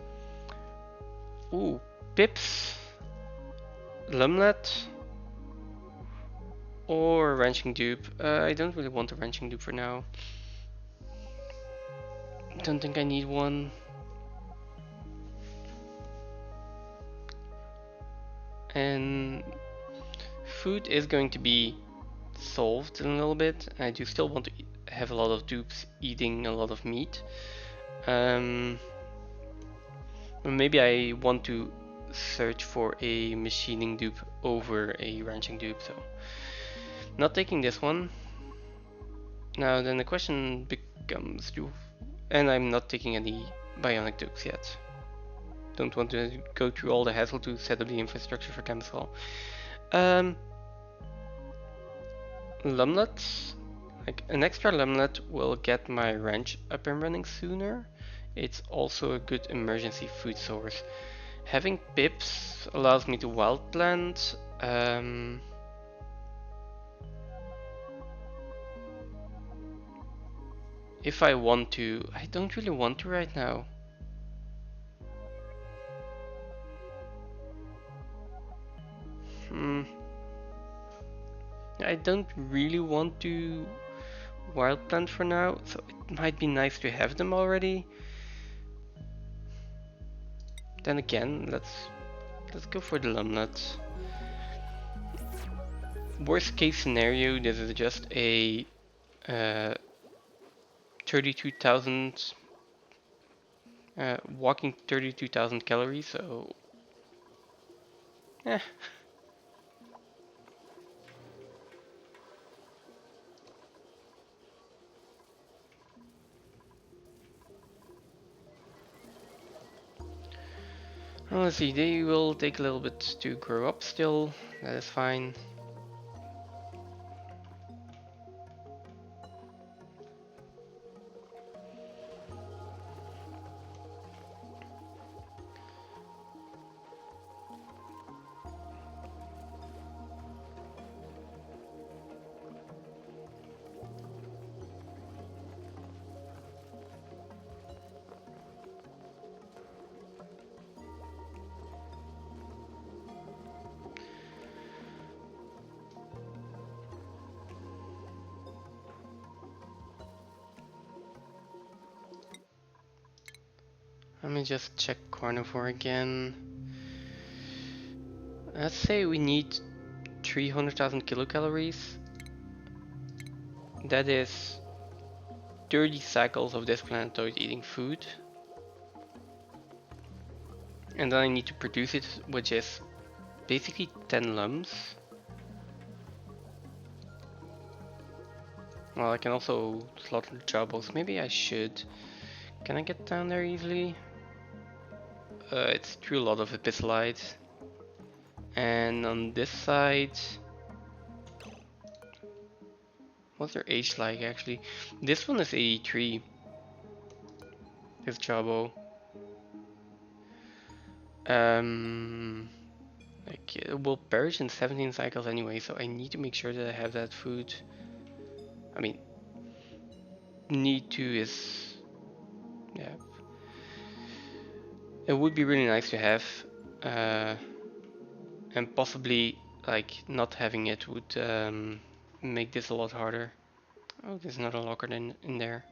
Ooh, pips, lumlet, or ranching dupe. I don't really want a ranching dupe for now. Don't think I need one. And food is going to be solved in a little bit. I do still want to have a lot of dupes eating a lot of meat. Maybe I want to search for a machining dupe over a ranching dupe, so not taking this one. Now then the question becomes, and I'm not taking any bionic dupes yet. Don't want to go through all the hassle to set up the infrastructure for them as well. Lumlet, like an extra lumlet will get my ranch up and running sooner. It's also a good emergency food source. Having pips allows me to wild plant. If I want to, I don't really want to right now. I don't really want to wild plant for now, so it might be nice to have them already. Then again, let's go for the lumlet. Worst case scenario, this is just a 32,000 walking 32,000 calories, so eh. Well, let's see, they will take a little bit to grow up still, that is fine. Let me just check carnivore again. Let's say we need 300,000 kilocalories. That is 30 cycles of this planetoid eating food. And then I need to produce it, which is basically 10 lumps. Well, I can also slaughter the jawbones. Maybe I should. Can I get down there easily? It's through a lot of epistolite. And on this side, what's their age like actually? This one is 83. This jawbo. Like it will perish in 17 cycles anyway, so I need to make sure that I have that food. I mean, need to is, yeah. It would be really nice to have, and possibly like not having it would make this a lot harder. Oh, there's another locker in there.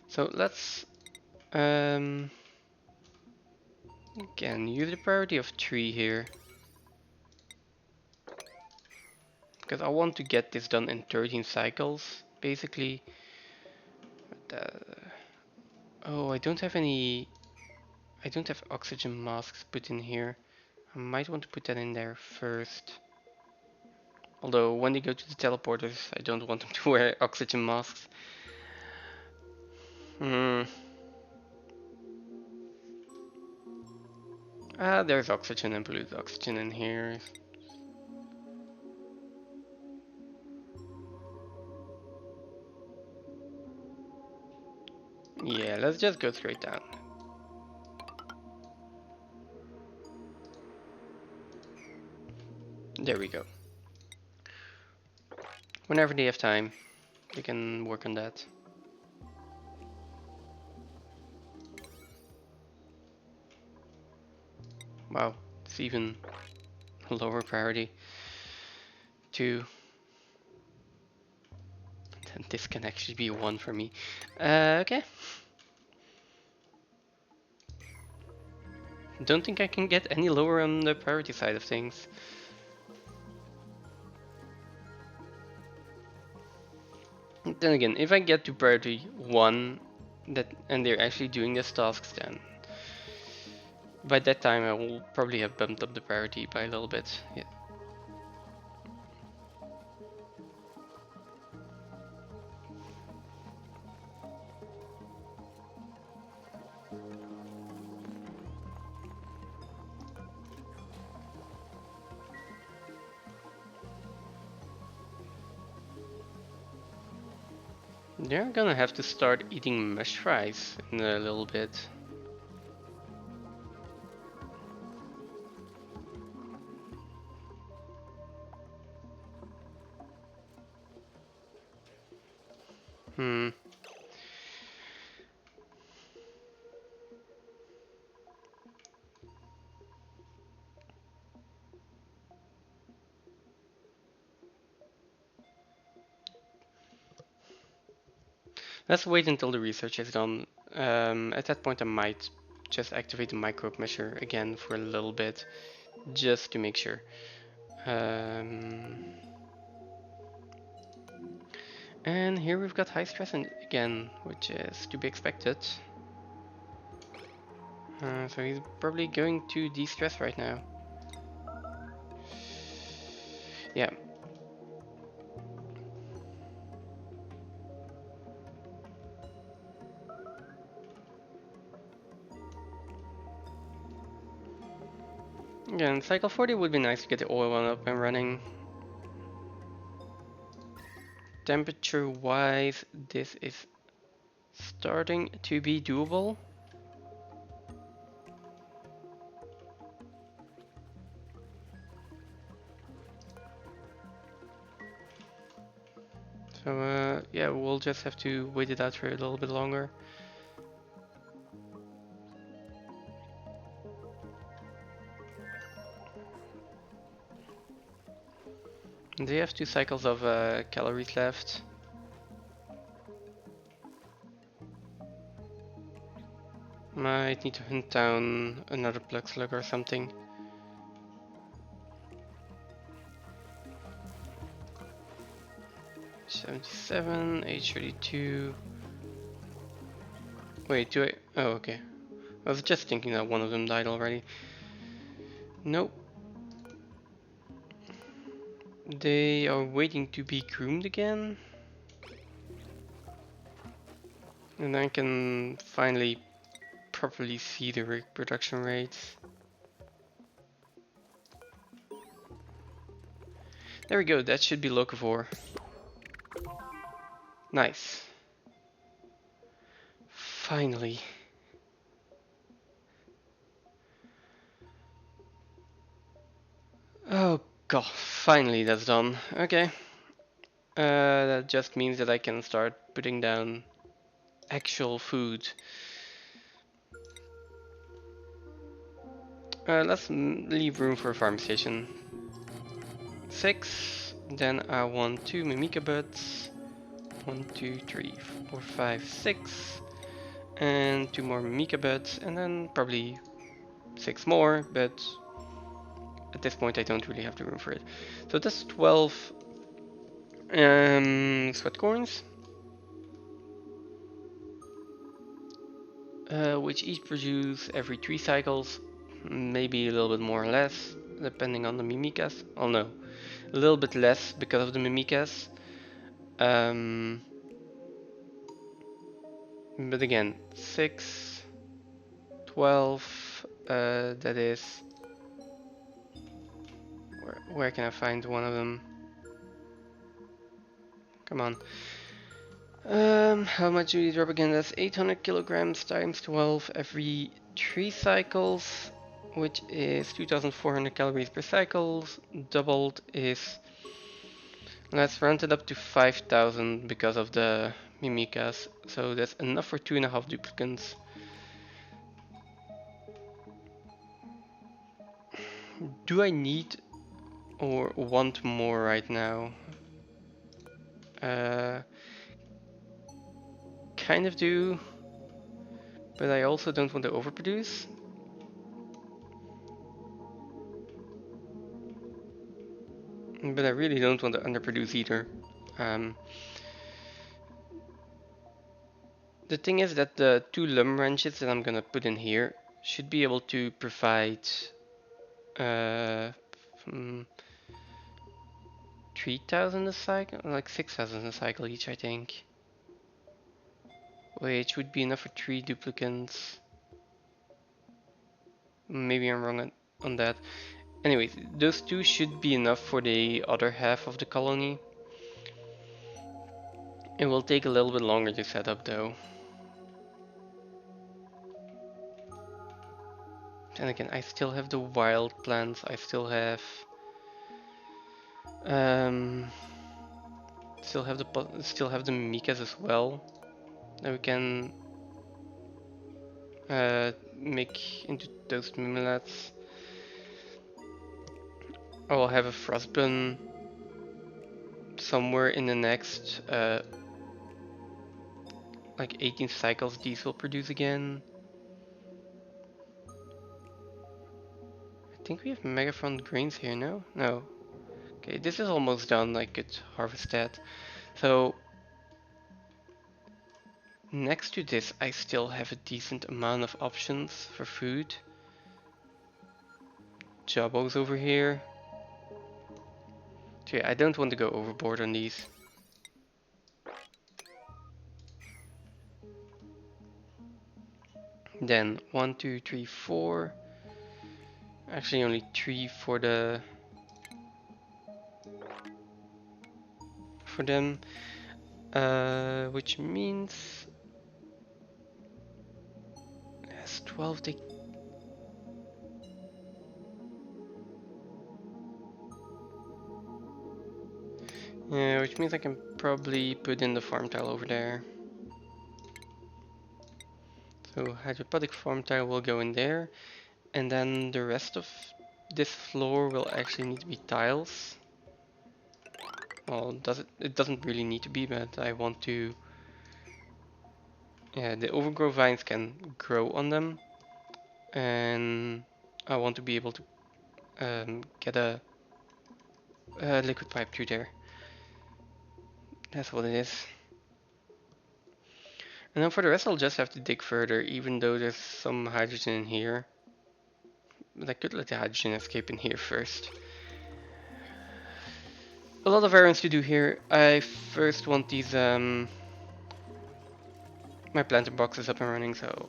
So let's again use the priority of 3 here, because I want to get this done in 13 cycles basically. Oh, I don't have oxygen masks put in here. I might want to put that in there first. Although when they go to the teleporters, I don't want them to wear oxygen masks. There's oxygen and polluted oxygen in here. Yeah, let's just go straight down. There we go. Whenever they have time, they can work on that. Wow, it's even a lower priority. 2. Then this can actually be 1 for me. Okay. Don't think I can get any lower on the priority side of things. Then again, if I get to priority 1 and they're actually doing these tasks, then By that time I will probably have bumped up the priority by a little bit. Yeah. They're gonna have to start eating mesh fries in a little bit. Hmm. Let's wait until the research is done. At that point I might just activate the microbe measure again for a little bit, just to make sure. And here we've got high stress again, which is to be expected. So he's probably going to de-stress right now. Yeah. Again, cycle 40 would be nice to get the oil one up and running. Temperature wise, this is starting to be doable. So yeah, we'll just have to wait it out for a little bit longer. They have 2 cycles of calories left. Might need to hunt down another plug slug or something. $77, H32. Wait, do I? Oh, okay. I was just thinking that one of them died already. Nope. They are waiting to be groomed again. And I can finally properly see the reproduction rates. There we go, that should be locavore. Nice. Finally. Oh god, finally that's done. Okay. That just means that I can start putting down actual food. Let's leave room for a farm station. 6. Then I want 2 mimica buds. 1, 2, 3, 4, 5, 6. And 2 more mimica buds. And then probably 6 more, but at this point I don't really have the room for it. So that's 12 sweat corns. Which each produce every 3 cycles. Maybe a little bit more or less, depending on the mimicas. Oh no, a little bit less because of the mimicas. But again, 6, 12, that is... Where can I find one of them? Come on. How much do these drop again? That's 800 kilograms times 12 every 3 cycles, which is 2400 calories per cycle. Doubled is... Let's round it up to 5000 because of the mimicas. So that's enough for 2.5 duplicants. Do I need or want more right now? Kind of do, but I also don't want to overproduce. But I really don't want to underproduce either. The thing is that the 2 lum wrenches that I'm gonna put in here should be able to provide uh, 3,000 a cycle, like 6,000 a cycle each, I think. Which would be enough for 3 duplicants. Maybe I'm wrong on that. Anyways, those 2 should be enough for the other half of the colony. It will take a little bit longer to set up though. And again, I still have the wild plants, I still have um, still have the micas as well that we can make into those mimolets. I will have a frostbun somewhere in the next like 18 cycles. These will produce again. I think we have Megaphone grains here, no? No. Okay, this is almost done, I could harvest that. So, next to this, I still have a decent amount of options for food. Jabos over here. So yeah, I don't want to go overboard on these. Then 1, 2, 3, 4. Actually, only 3 for them, which means as 12 they. Yeah, which means I can probably put in the farm tile over there. So hydroponic farm tile will go in there, and then the rest of this floor will actually need to be tiles. Well, it doesn't really need to be, but I want to. Yeah, the overgrow vines can grow on them, and I want to be able to get a liquid pipe through there. That's what it is. And then for the rest, I'll just have to dig further, even though there's some hydrogen in here. But I could let the hydrogen escape in here first. A lot of errands to do here. I first want these my planter boxes up and running, so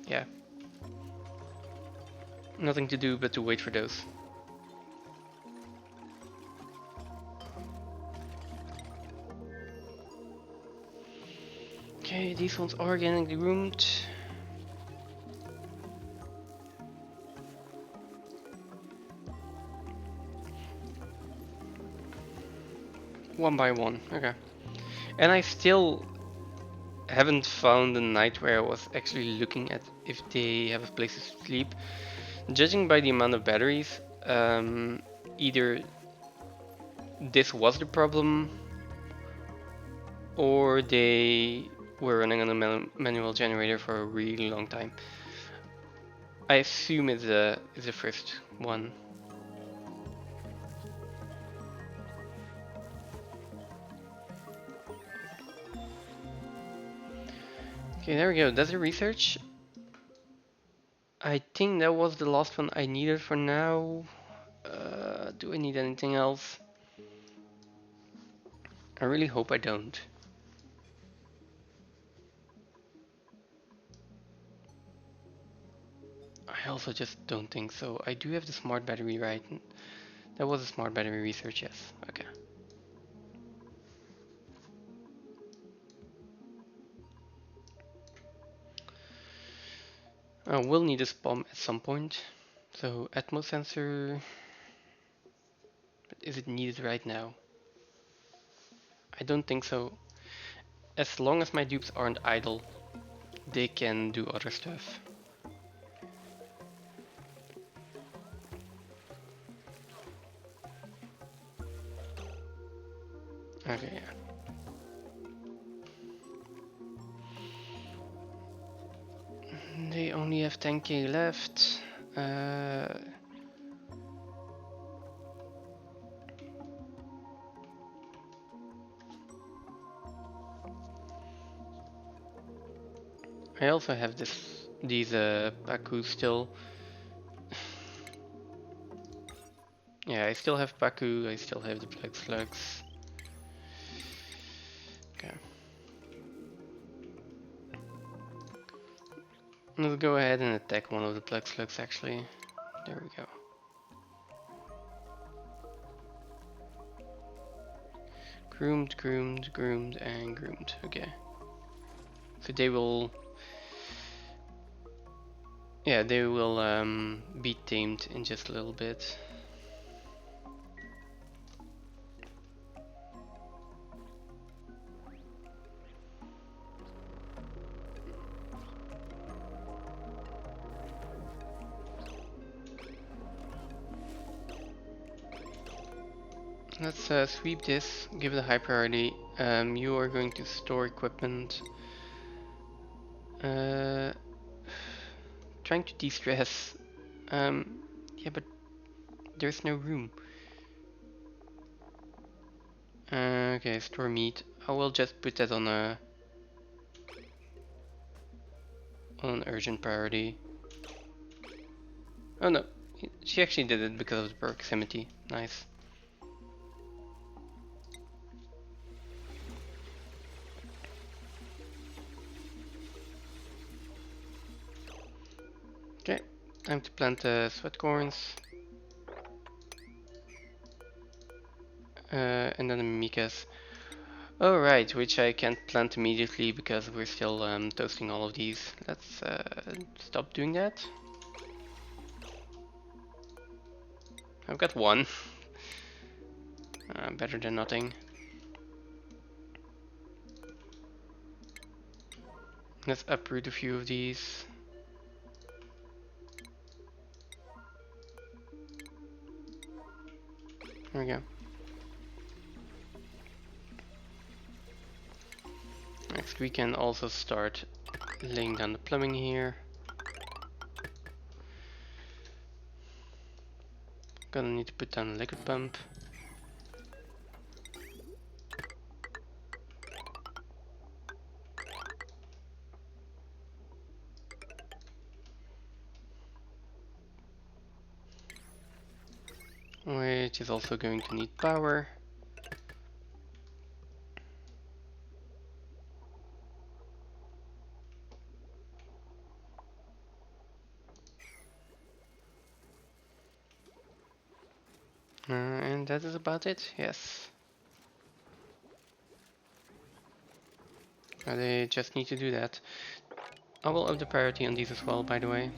yeah. Nothing to do but to wait for those. Okay, these ones are organically roomed. One by one, okay. And I still haven't found a night where I was actually looking at if they have a place to sleep. Judging by the amount of batteries, either this was the problem or they were running on a manual generator for a really long time. I assume it's the first one. Okay, there we go. That's the research. I think that was the last one I needed for now. Do I need anything else? I really hope I don't. I also just don't think so. I do have the smart battery, right? That was a smart battery research, yes. Okay. I will need a bomb at some point. So Atmos sensor, but is it needed right now? I don't think so. As long as my dupes aren't idle, they can do other stuff. Okay, yeah. They only have 10k left. I also have this these Paku still. Yeah, I still have Paku, I still have the Black Slugs. Okay. Let's go ahead and attack one of the Black Slugs actually. There we go. Groomed, groomed, groomed, and groomed. Okay. So they will... Yeah, they will be tamed in just a little bit. Let's sweep this, give it a high priority. You are going to store equipment. Trying to de-stress. Yeah, but there's no room. Okay, store meat. I will just put that on an urgent priority. Oh no, she actually did it because of the proximity. Nice. Okay, time to plant the sweatcorns. And then the mimikas. Oh right, which I can't plant immediately because we're still toasting all of these. Let's stop doing that. I've got one. Better than nothing. Let's uproot a few of these. There we go. Next we can also start laying down the plumbing here. Gonna need to put down a liquid pump. Which is also going to need power. And that is about it, yes. They just need to do that. I will up the priority on these as well, by the way.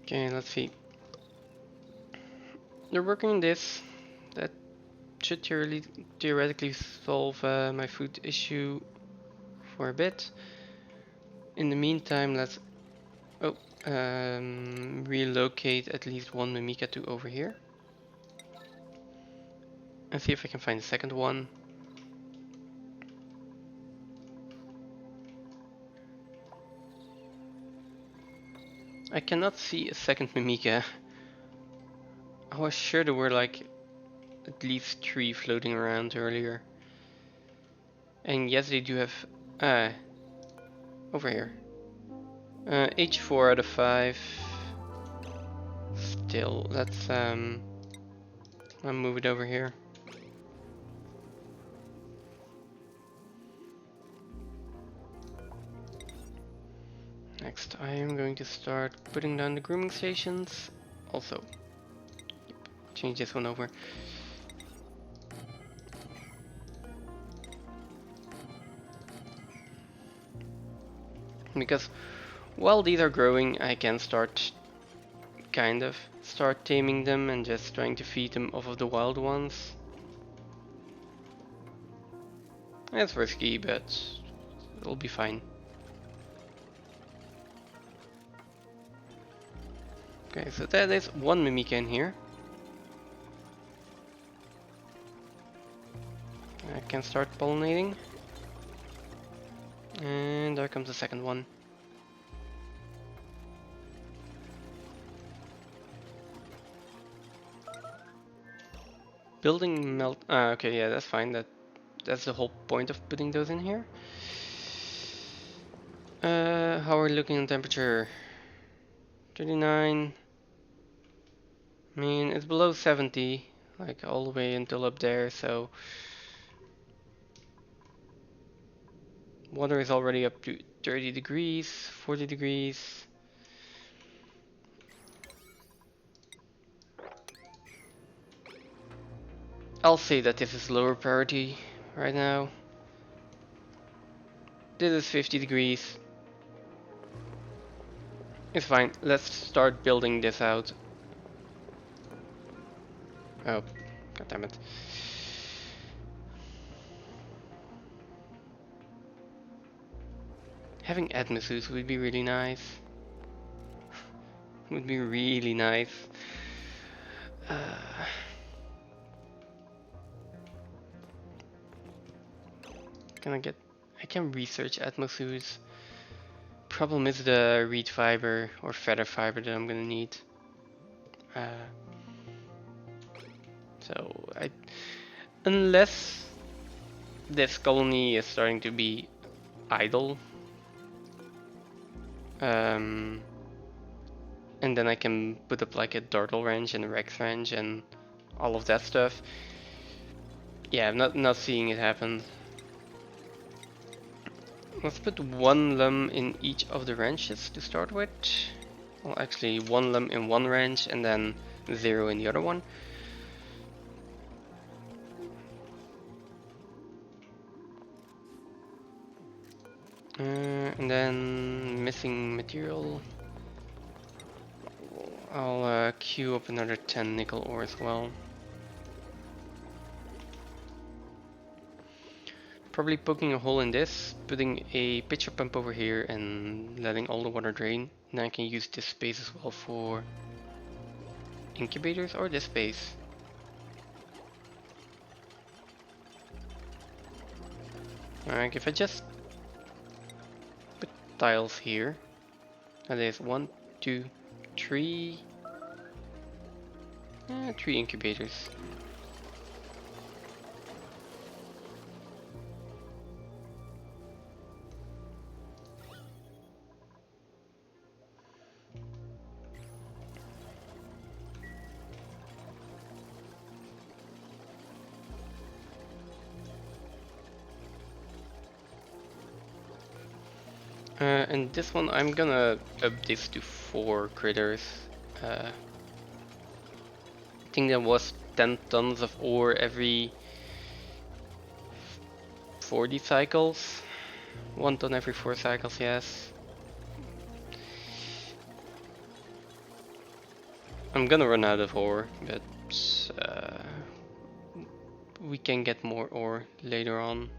Okay, let's see. They're working on this. That should theoretically solve my food issue for a bit. In the meantime, let's relocate at least one Mimika to over here. And see if I can find a second one. I cannot see a second Mimika. I was sure there were like at least 3 floating around earlier. And yes, they do have over here. H4 out of 5. Still, let's I'll move it over here. Next, I am going to start putting down the grooming stations. Also, change this one over. Because while these are growing, I can start taming them and just trying to feed them off of the wild ones. It's risky, but it'll be fine. Okay, so that is one Mimica in here. I can start pollinating. And there comes the second one. Building melt. Okay, yeah, that's fine. That's the whole point of putting those in here. How are we looking on temperature? 39. I mean, it's below 70, like all the way until up there, so water is already up to 30 degrees, 40 degrees. I'll say that this is lower priority right now. This is 50 degrees. It's fine. Let's start building this out. Oh, god damn it. Having atmospheres would be really nice. Would be really nice. I can research atmospheres. Problem is the reed fiber or feather fiber that I'm gonna need. So unless this colony is starting to be idle, and then I can put up like a turtle ranch and a rex ranch and all of that stuff. Yeah, I'm not seeing it happen. Let's put one lum in each of the ranches to start with. Well, actually, one lum in one ranch and then 0 in the other one. And then missing material. I'll queue up another 10 nickel ore as well. Probably poking a hole in this, putting a pitcher pump over here and letting all the water drain. And I can use this space as well for incubators or this space. Alright, if I just put tiles here, that is 1, 2, 3, 3 incubators. And this one I'm gonna up this to 4 critters. I think there was 10 tons of ore every 40 cycles. 1 ton every 4 cycles, yes. I'm gonna run out of ore, but we can get more ore later on.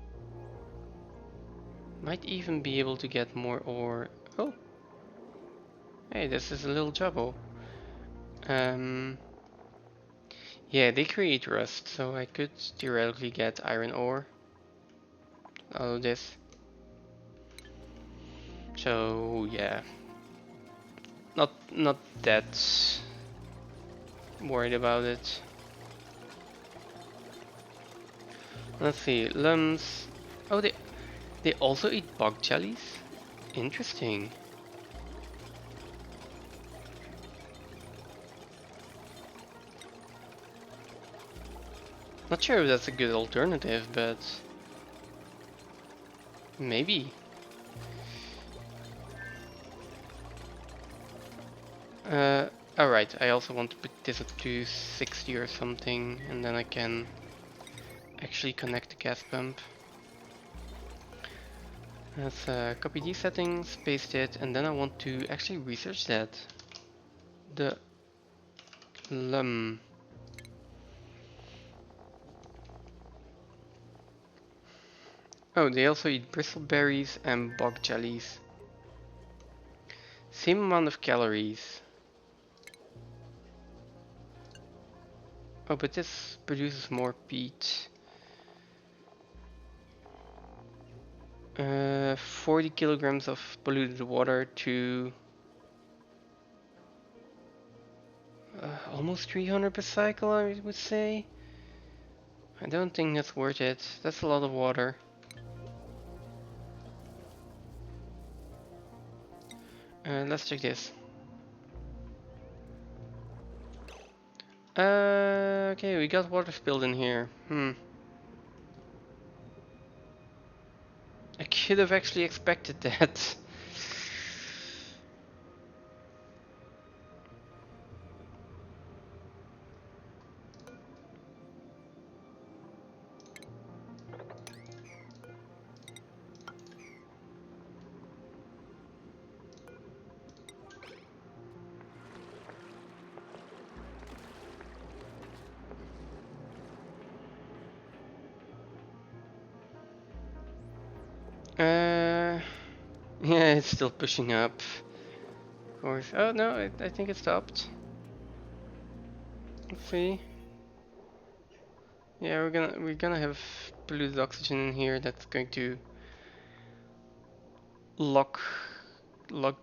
Might even be able to get more ore. Oh, hey, this is a little jobbo. Yeah, they create rust, so I could theoretically get iron ore out of this. So yeah, not that worried about it. Let's see, lums. Oh, they also eat bug jellies. Interesting. Not sure if that's a good alternative, but maybe. Alright, I also want to put this up to 60 or something, and then I can actually connect the gas pump. Let's copy these settings, paste it, and then I want to actually research that. The lum. Oh, they also eat bristleberries and bog jellies. Same amount of calories. Oh, but this produces more peat. 40 kilograms of polluted water to almost 300 per cycle, I would say. I don't think that's worth it. That's a lot of water. Let's check this. Okay, we got water spilled in here. I could have actually expected that. Yeah, it's still pushing up. Of course. Oh no, I think it stopped. Let's see. Yeah, we're gonna have polluted oxygen in here that's going to lock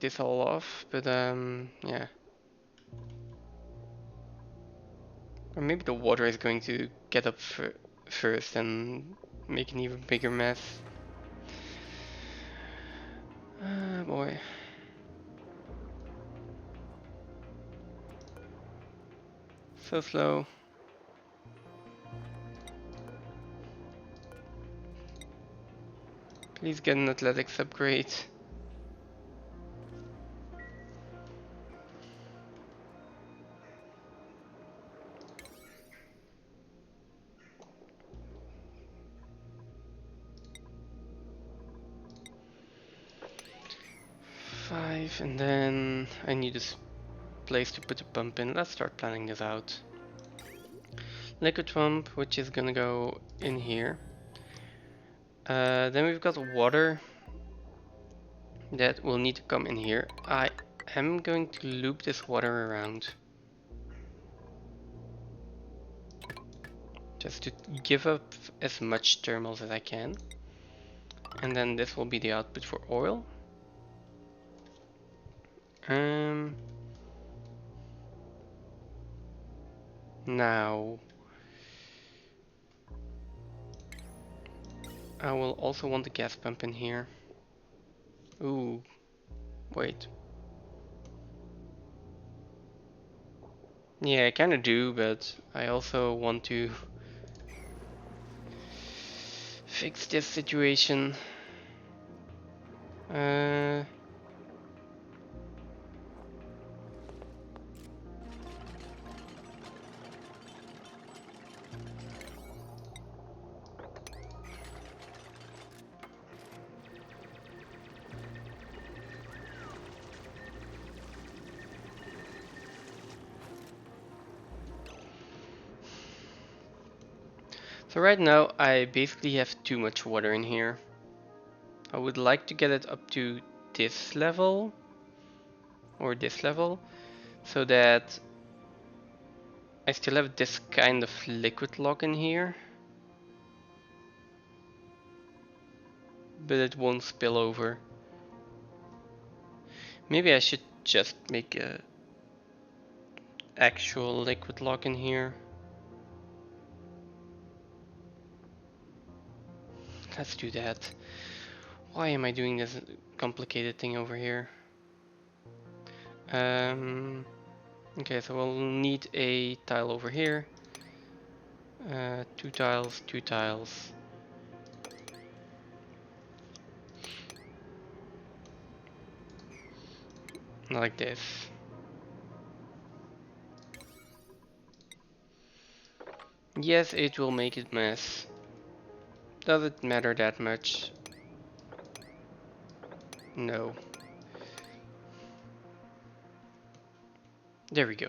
this all off. But yeah. Or maybe the water is going to get up first and make an even bigger mess. Ah, boy. So slow. Please get an athletics upgrade. Five, and then I need this place to put a pump in. Let's start planning this out. Liquid pump, which is gonna go in here. Then we've got water that will need to come in here. I am going to loop this water around. Just to give up as much thermals as I can. And then this will be the output for oil. Now I will also want the gas pump in here. Ooh, wait. Yeah, I kinda do, but I also want to fix this situation. So right now I basically have too much water in here. I would like to get it up to this level or this level so that I still have this kind of liquid lock in here, but it won't spill over. Maybe I should just make a actual liquid lock in here. Let's do that. Why am I doing this complicated thing over here? Okay, so we'll need a tile over here. 2 tiles, 2 tiles. Like this. Yes, it will make it mess. Does it matter that much? No. There we go.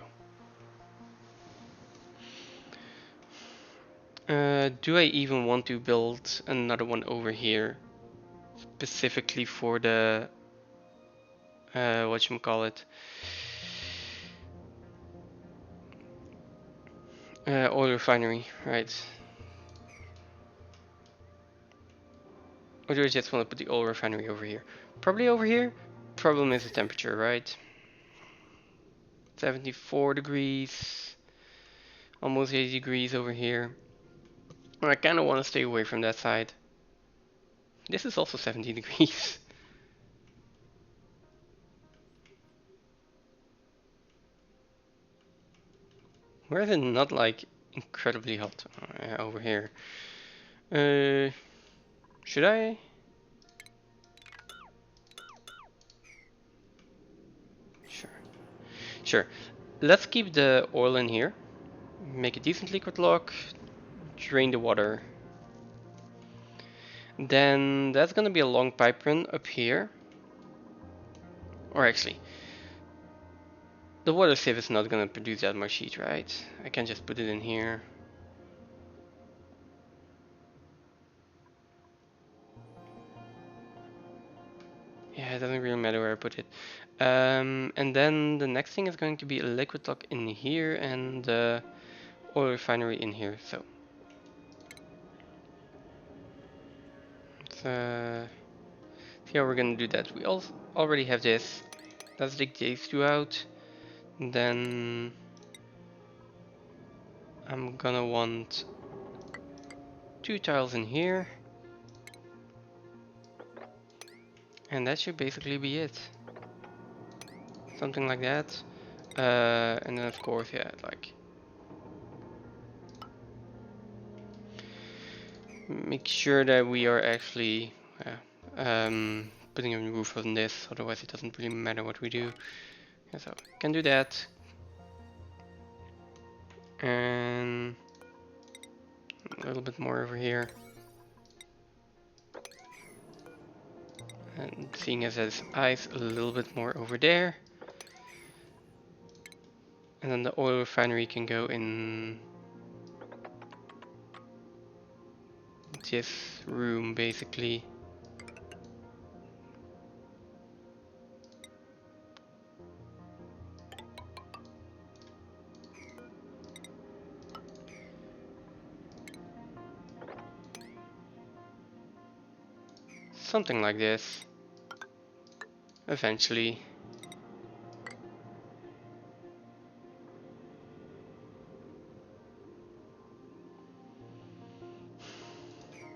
Do I even want to build another one over here? Specifically for the... whatchamacallit? Oil refinery, right. Or do I just want to put the oil refinery over here? Probably over here. Problem is the temperature, right? 74 degrees, almost 80 degrees over here. I kind of want to stay away from that side. This is also 70 degrees. Where is it not like incredibly hot? Over here. Should I? Sure. Sure. Let's keep the oil in here. Make a decent liquid lock. Drain the water. Then that's gonna be a long pipe run up here. Or actually, the water sieve is not gonna produce that much heat, right? I can just put it in here. Yeah, it doesn't really matter where I put it. And then the next thing is going to be a liquid lock in here and oil refinery in here. So let's see how we're gonna do that. We also already have this. Let's dig these two out. Then I'm gonna want 2 tiles in here. And that should basically be it. Something like that. And then of course, yeah, like make sure that we are actually putting a roof on this, otherwise it doesn't really matter what we do. Yeah, so can do that. And a little bit more over here. And seeing as there's ice, a little bit more over there. And then the oil refinery can go in this room basically. Something like this. Eventually.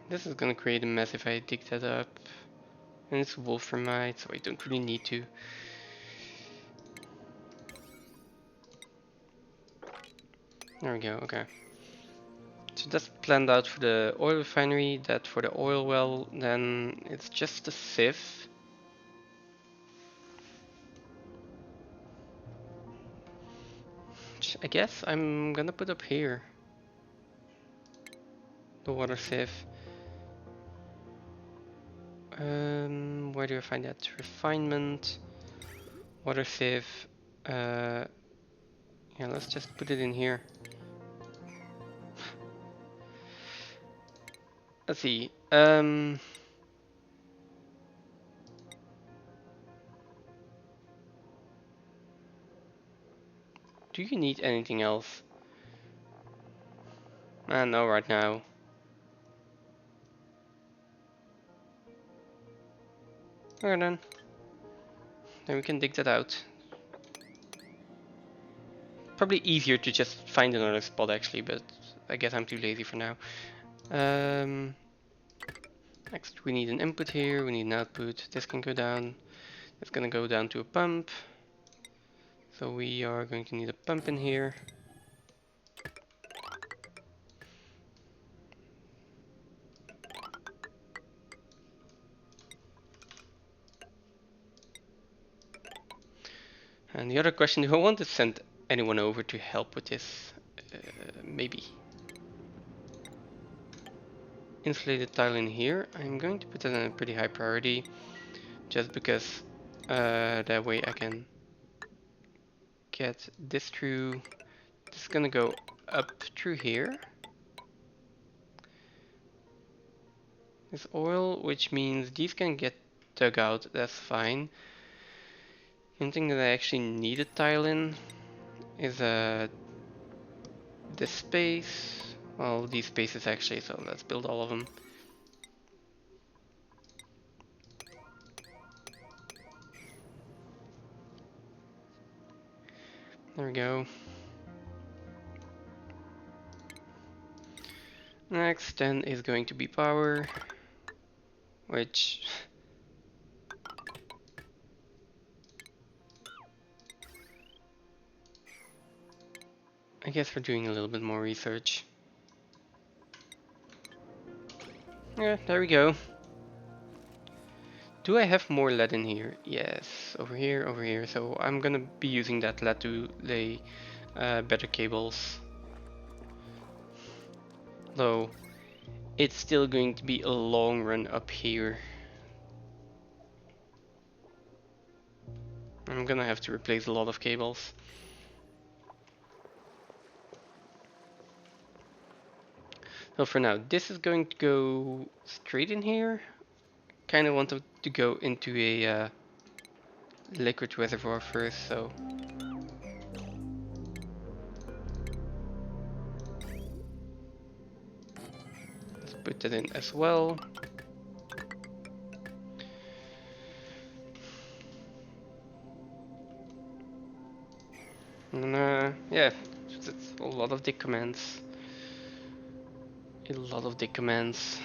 This is gonna create a mess if I dig that up. And it's wolframite, so I don't really need to. There we go, okay. So that's planned out for the oil refinery, that for the oil well, then it's just a sieve. Which I guess I'm gonna put up here. The water sieve. Where do I find that? Refinement. Water sieve. Yeah, let's just put it in here. Let's see. Do you need anything else? No, right now. Okay then. Then we can dig that out. Probably easier to just find another spot actually, but I guess I'm too lazy for now. Next we need an input here, we need an output. This can go down. It's gonna go down to a pump. So we are going to need a pump in here. And the other question, do I want to send anyone over to help with this? Maybe. Insulated tile in here. I'm going to put that in a pretty high priority, just because that way I can get this through. This is gonna go up through here. This oil, which means these can get dug out, that's fine. The only thing that I actually need a tile in is a this space. Well, these spaces actually, so let's build all of them. There we go. Next then is going to be power, which I guess we're doing a little bit more research. Yeah, there we go. Do I have more lead in here? Yes, over here, over here. So I'm gonna be using that lead to lay better cables. Though it's still going to be a long run up here. I'm gonna have to replace a lot of cables. So for now, this is going to go straight in here. Kind of want to go into a liquid reservoir first, so let's put that in as well. And yeah, it's a lot of dick commands. A lot of dick commands.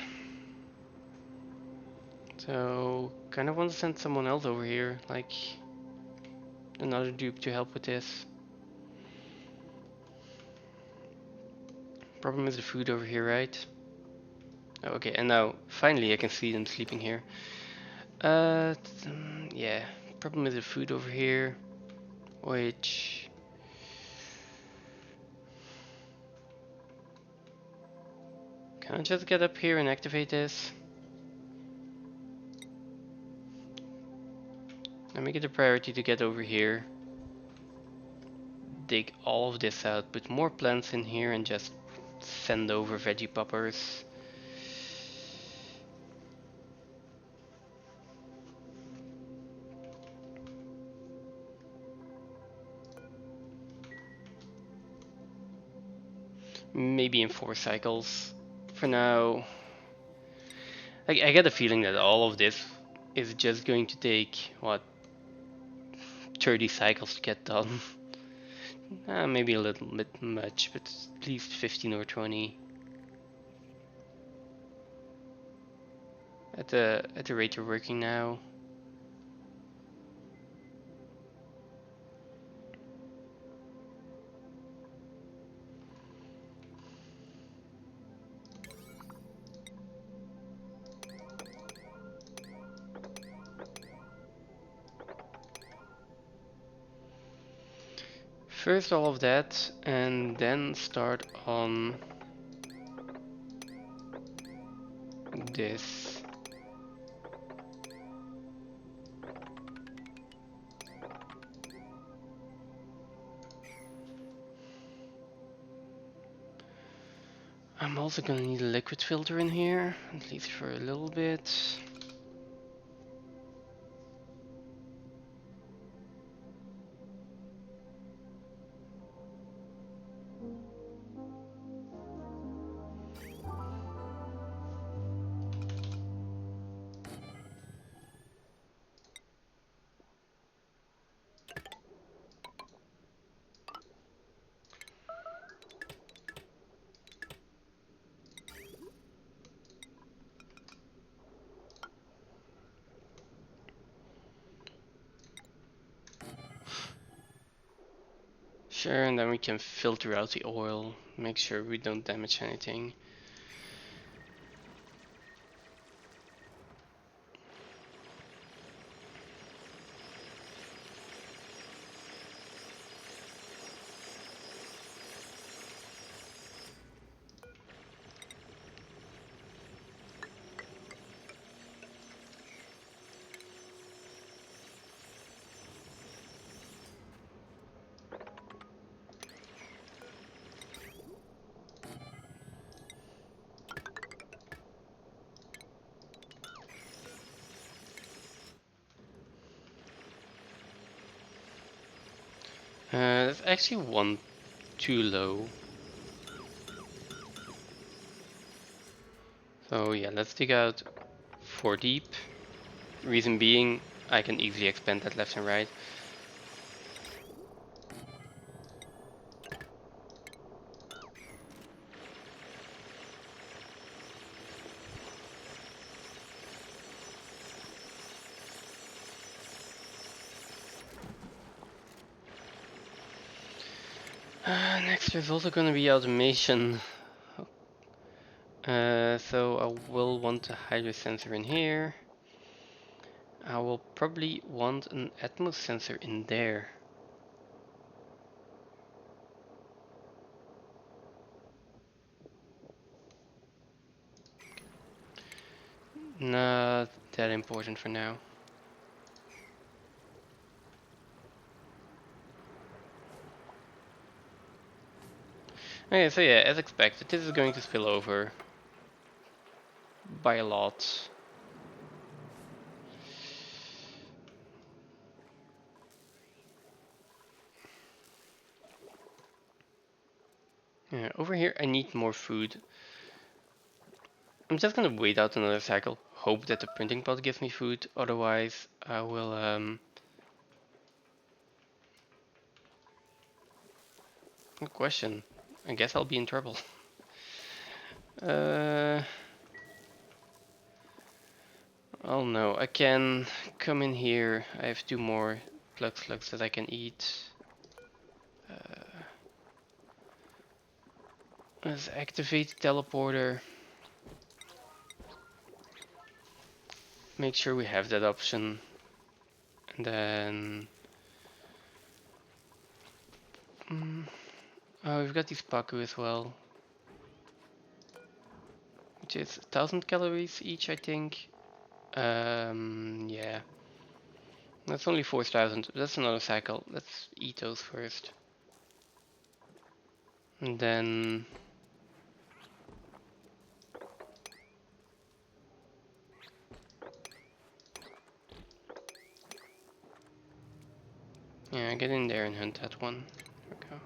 So kind of want to send someone else over here, like another dupe to help with this. Problem is the food over here, right? Okay, and now finally I can see them sleeping here. Yeah. Problem is the food over here, which can I just get up here and activate this? Let me get a priority to get over here. Dig all of this out, put more plants in here, and just send over veggie poppers. Maybe in 4 cycles. For now, I get a feeling that all of this is just going to take, what, 30 cycles to get done. Maybe a little bit much, but at least 15 or 20. At the rate we're working now. First all of that, and then start on this. I'm also gonna need a liquid filter in here, at least for a little bit. Sure, and then we can filter out the oil, make sure we don't damage anything. That's actually one too low. So yeah, let's dig out 4 deep. Reason being, I can easily expand that left and right. Next there's also going to be automation. So I will want a hydro sensor in here. I will probably want an Atmos sensor in there. Not that important for now. Okay, so yeah, as expected, this is going to spill over by a lot. Yeah, over here I need more food. I'm just gonna wait out another cycle, hope that the printing pod gives me food, otherwise I will good question. I guess I'll be in trouble. uh oh no, I can come in here. I have 2 more plug slugs that I can eat. Let's activate the teleporter. Make sure we have that option. And then oh, we've got these Paku as well, which is 1,000 calories each, I think. Yeah, that's only 4,000. That's another cycle. Let's eat those first, and then yeah, get in there and hunt that one. There we go.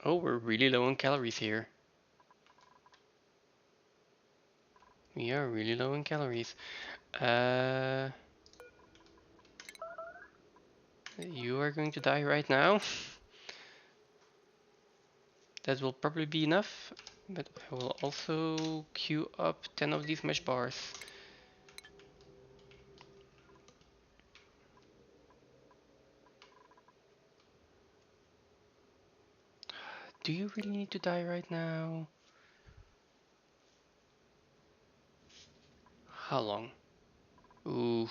Oh, we're really low on calories here. We are really low in calories. Uh, you are going to die right now. That will probably be enough, but I will also queue up 10 of these mesh bars. Do you really need to die right now? How long? Ooh.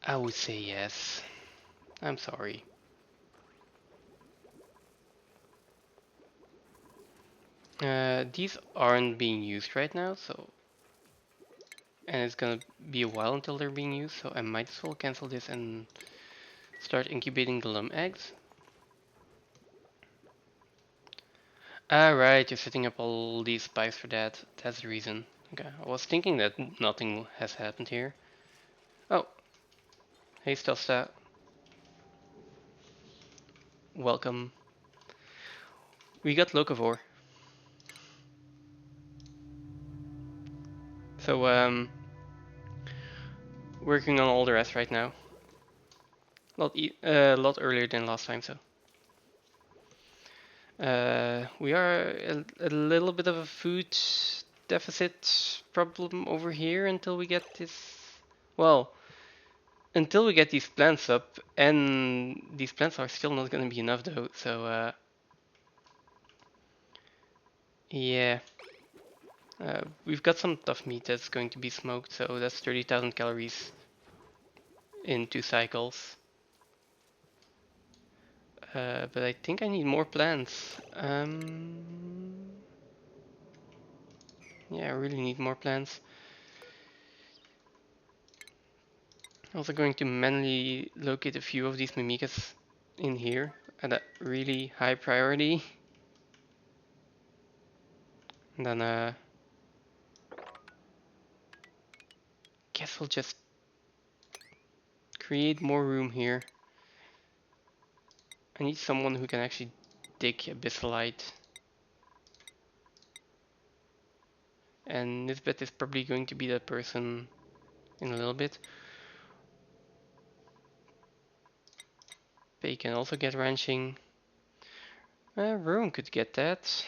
I would say yes. I'm sorry. These aren't being used right now, so... And it's gonna be a while until they're being used, so I might as well cancel this and start incubating the lum eggs. Right, you're setting up all these spies for that. That's the reason. Okay, I was thinking that nothing has happened here. Oh, hey Stelsta. Welcome. We got Locavore. So, working on all the rest right now. Lot earlier than last time, so. We are a little bit of a food deficit problem over here until we get this. Well, until we get these plants up, and these plants are still not going to be enough though. So yeah, we've got some tough meat that's going to be smoked. So that's 30,000 calories in 2 cycles. But I think I need more plants. Yeah, I really need more plants. Also going to manually locate a few of these mimikas in here at a really high priority. And then guess we'll just create more room here. I need someone who can actually dig abyssalite. And Nisbet is probably going to be that person in a little bit. They can also get ranching. Rowan could get that.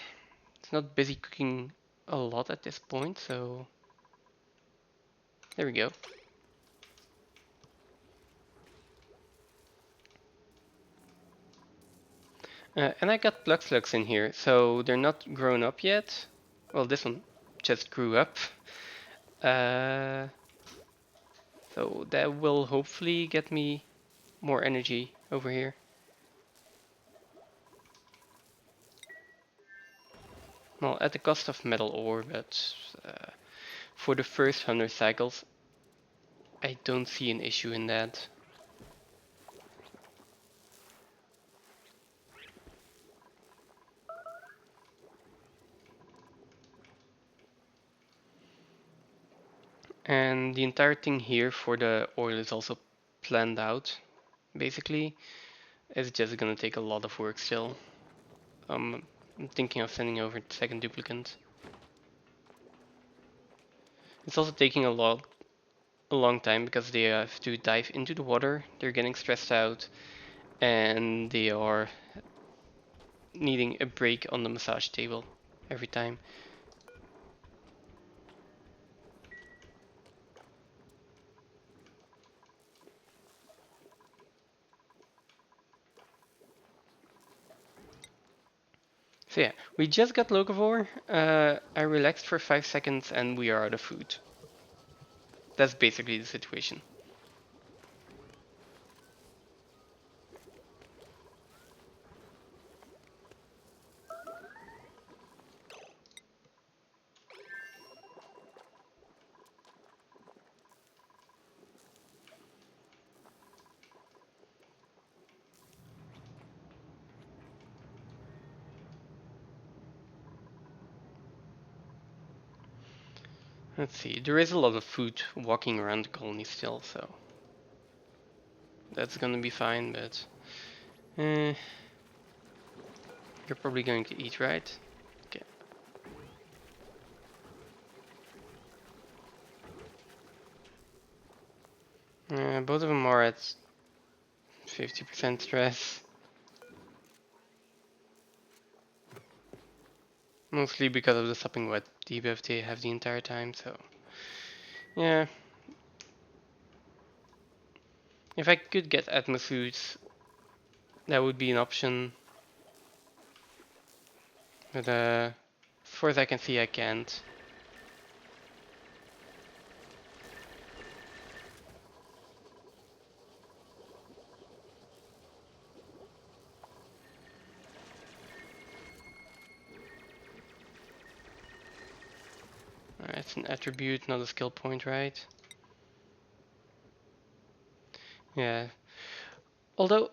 It's not busy cooking a lot at this point, so there we go. And I got Plug Slugs in here, so they're not grown up yet. Well, this one just grew up. So that will hopefully get me more energy over here. Well, at the cost of metal ore, but for the first 100 cycles, I don't see an issue in that. And the entire thing here for the oil is also planned out, basically. It's just gonna take a lot of work still. I'm thinking of sending over the second duplicant. It's also taking a long time because they have to dive into the water, they're getting stressed out, and they are needing a break on the massage table every time. So yeah, we just got Locavore. I relaxed for 5 seconds and we are out of food. That's basically the situation. Let's see, there is a lot of food walking around the colony still, so that's gonna be fine, but you're probably going to eat, right? Okay. Both of them are at 50% stress. Mostly because of the sopping wet debuff they have the entire time, so yeah. If I could get Atmosuits, that would be an option. But as far as I can see, I can't. It's an attribute, not a skill point, right? Yeah. Although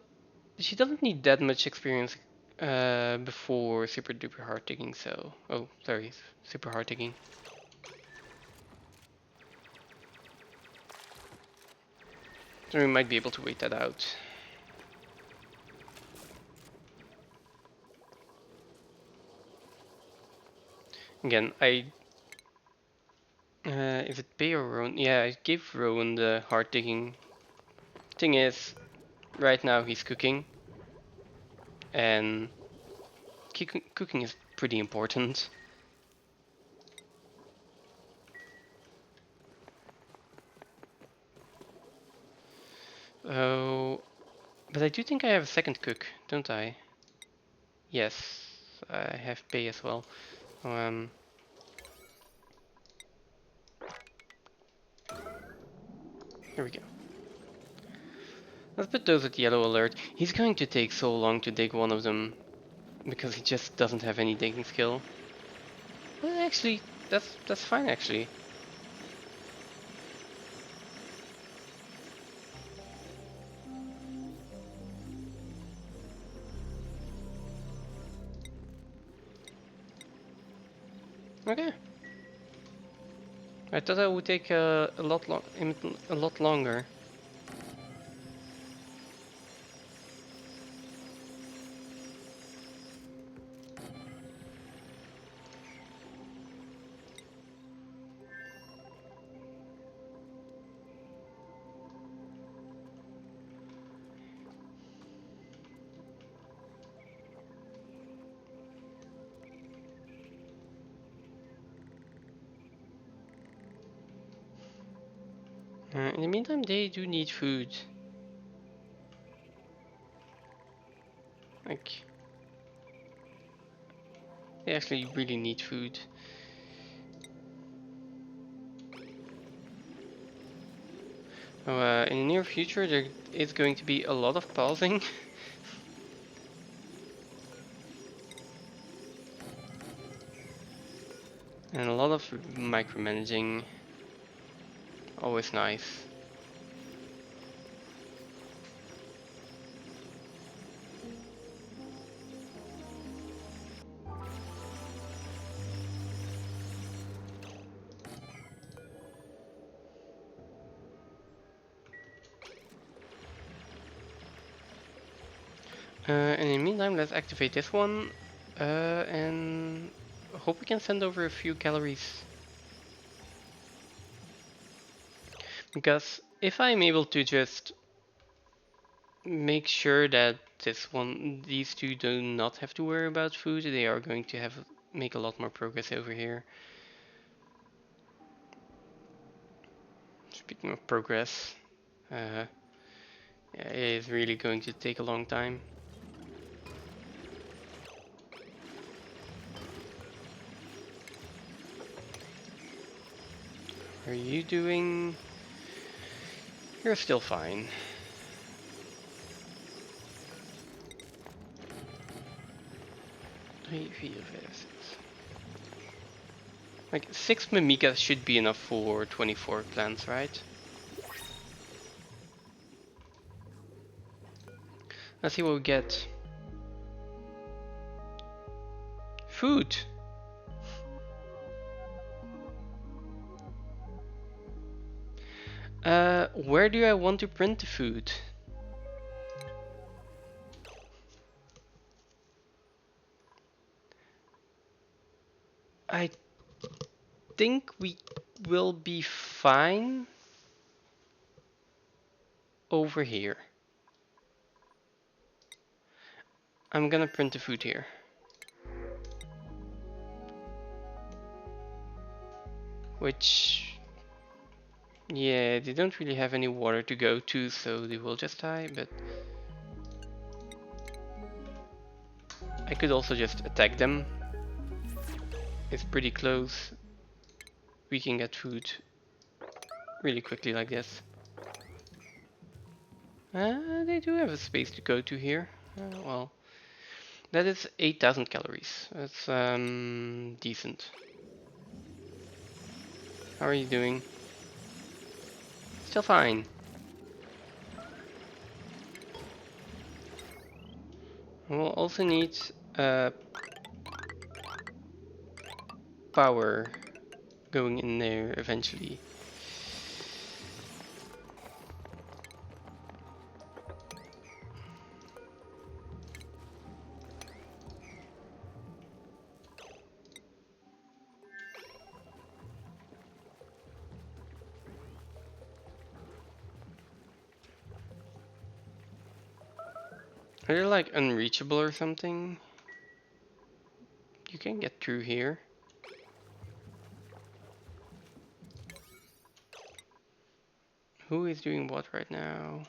she doesn't need that much experience before super duper hard digging, so oh sorry, super hard digging. So we might be able to wait that out. Again, is it Bay or Rowan? Yeah, I gave Rowan the hard digging. Thing is, right now he's cooking, and cooking is pretty important. Oh, but I do think I have a second cook, don't I? Yes, I have Bay as well. Here we go. Let's put those at yellow alert. He's going to take so long to dig one of them because he just doesn't have any digging skill. Well, actually, that's fine actually. Okay. I thought that would take a lot longer. In the meantime, they do need food. Like, they actually really need food. In the near future, there is going to be a lot of pausing. And a lot of micromanaging. Always nice. And in the meantime, let's activate this one. And hope we can send over a few calories. Because if I'm able to just make sure that these two do not have to worry about food, they are going to make a lot more progress over here. Speaking of progress, yeah, it is really going to take a long time. How are you doing? You're still fine. Like 6 Mimikas should be enough for 24 plants, right? Let's see what we get. Food! Where do I want to print the food? I think we will be fine over here. I'm gonna print the food here. Which, yeah, they don't really have any water to go to, so they will just die, but I could also just attack them. It's pretty close. We can get food really quickly like this. They do have a space to go to here. Well, that is 8,000 calories. That's decent. How are you doing? Still fine. We'll also need power going in there eventually. Are they like unreachable or something? You can get through here. Who is doing what right now?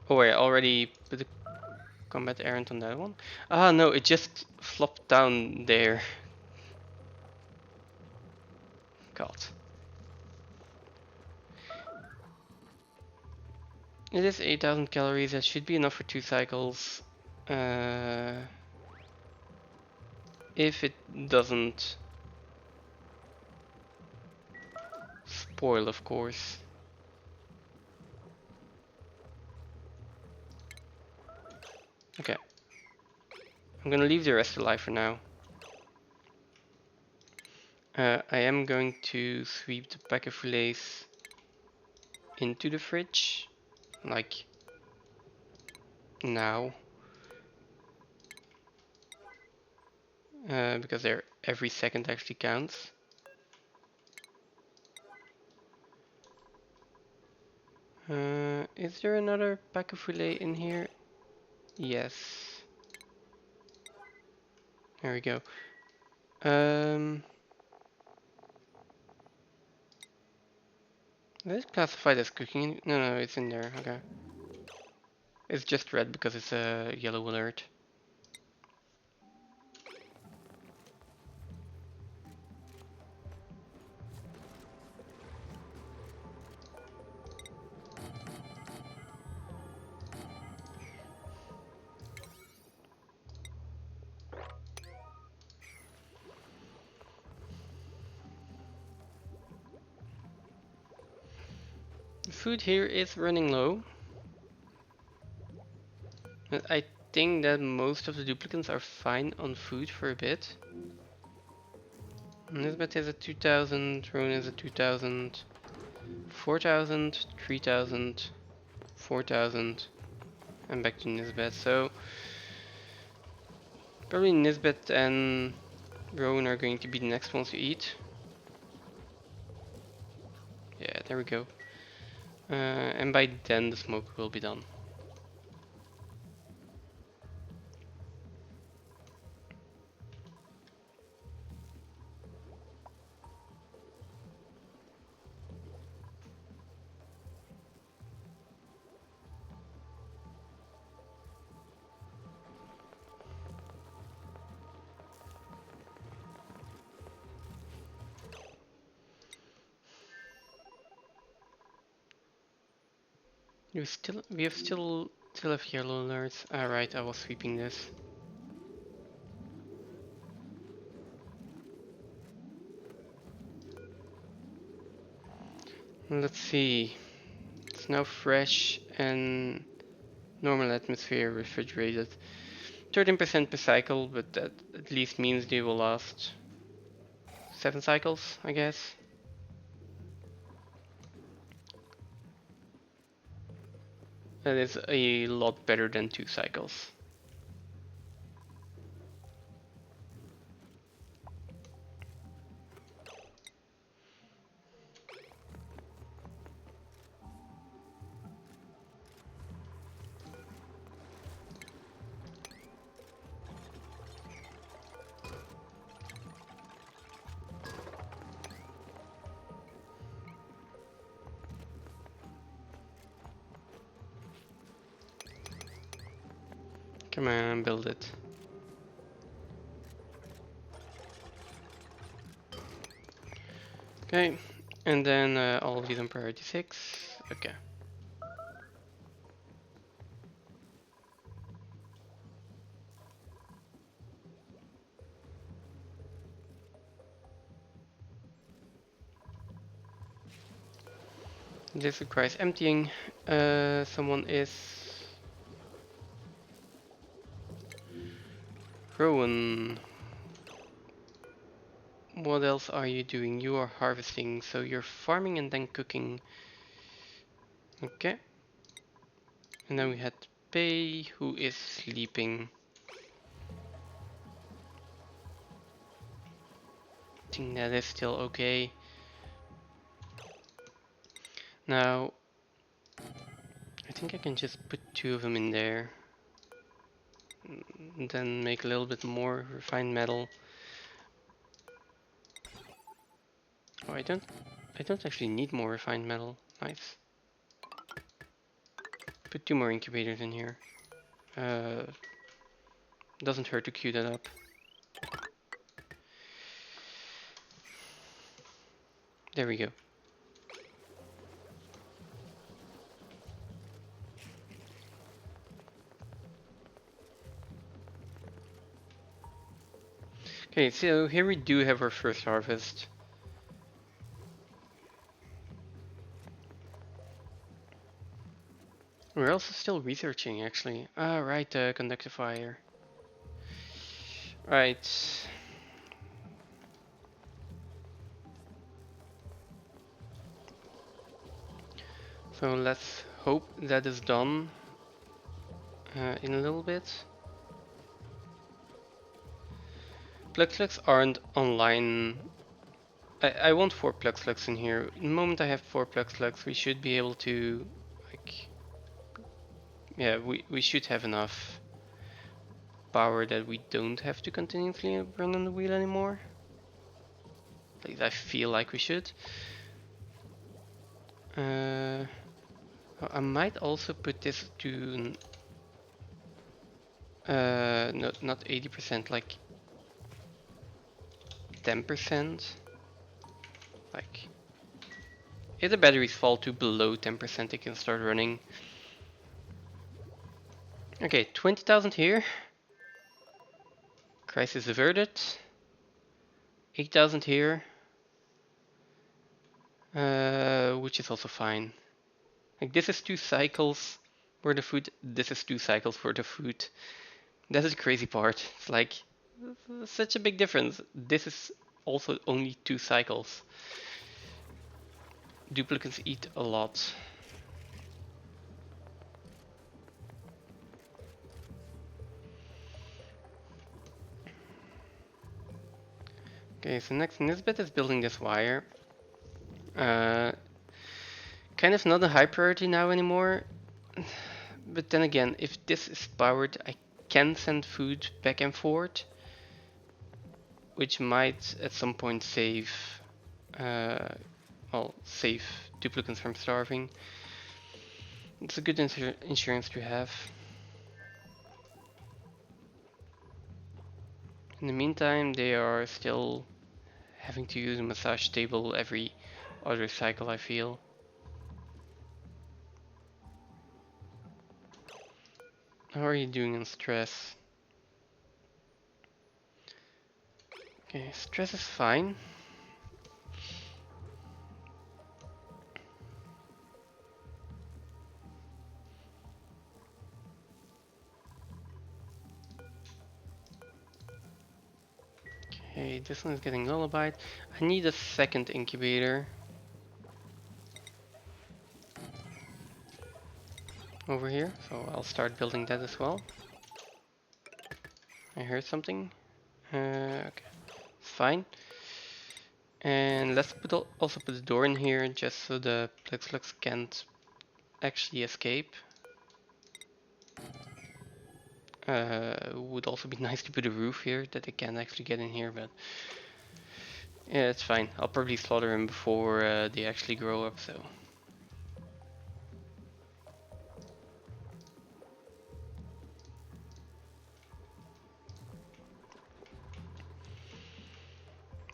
Oh wait, I already put a combat errant on that one? Ah no, it just flopped down there. God. It is 8,000 calories, that should be enough for 2 cycles. If it doesn't spoil, of course. Okay. I'm gonna leave the rest alive for now. I am going to sweep the pack of fillets into the fridge, like now, because every second actually counts. Is there another pack of fillet in here? Yes. There we go. Is it classified as cooking? No, no, it's in there. Okay. It's just red because it's a yellow alert. The food here is running low. But I think that most of the duplicants are fine on food for a bit. Nisbet is a 2000, Rowan is a 2000, 4000, 3000, 4000, and back to Nisbet. So probably Nisbet and Rowan are going to be the next ones to eat. Yeah, there we go. And by then the smoke will be done. We still have yellow alerts. Alright, I was sweeping this. Let's see. It's now fresh and normal atmosphere refrigerated. 13% per cycle, but that at least means they will last 7 cycles, I guess. That is a lot better than 2 cycles. Come on, build it. Okay, and then all of these on priority 6. Okay. This requires emptying. Someone is... Rowan. What else are you doing? You are harvesting, so you're farming and then cooking. Okay. And then we had Pei, who is sleeping. I think that is still okay. Now, I think I can just put 2 of them in there. And then make a little bit more refined metal. Oh, I don't actually need more refined metal. Nice. Put 2 more incubators in here. Doesn't hurt to queue that up. There we go. Okay, so here we do have our first harvest. We're also still researching, actually. Ah, right, conductifier. Right. So let's hope that is done in a little bit. Plug-slugs aren't online. I want 4 plug-slugs in here. The moment I have 4 plug-slugs, we should be able to, like, yeah, we should have enough power that we don't have to continuously run on the wheel anymore. At least I feel like we should. I might also put this to not 80%, like 10%. Like, if the batteries fall to below 10%, they can start running. Okay, 20,000 here. Crisis averted. 8,000 here. Which is also fine. Like, this is 2 cycles for the food. This is 2 cycles for the food. That is the crazy part. It's like such a big difference. This is also only 2 cycles. Duplicates eat a lot. Okay, so next Nisbet is building this wire. Kind of not a high priority now anymore. But then again, if this is powered, I can send food back and forth, which might at some point save, save duplicants from starving. It's a good insurance to have. In the meantime, they are still having to use a massage table every other cycle, I feel. How are you doing on stress? Okay, stress is fine. Okay, this one is getting lullabied. I need a second incubator. Over here, so I'll start building that as well. I heard something. Okay, fine. And let's also put the door in here just so the plexlux can't actually escape. Would also be nice to put a roof here that they can actually get in here, but yeah, it's fine. I'll probably slaughter them before they actually grow up, so.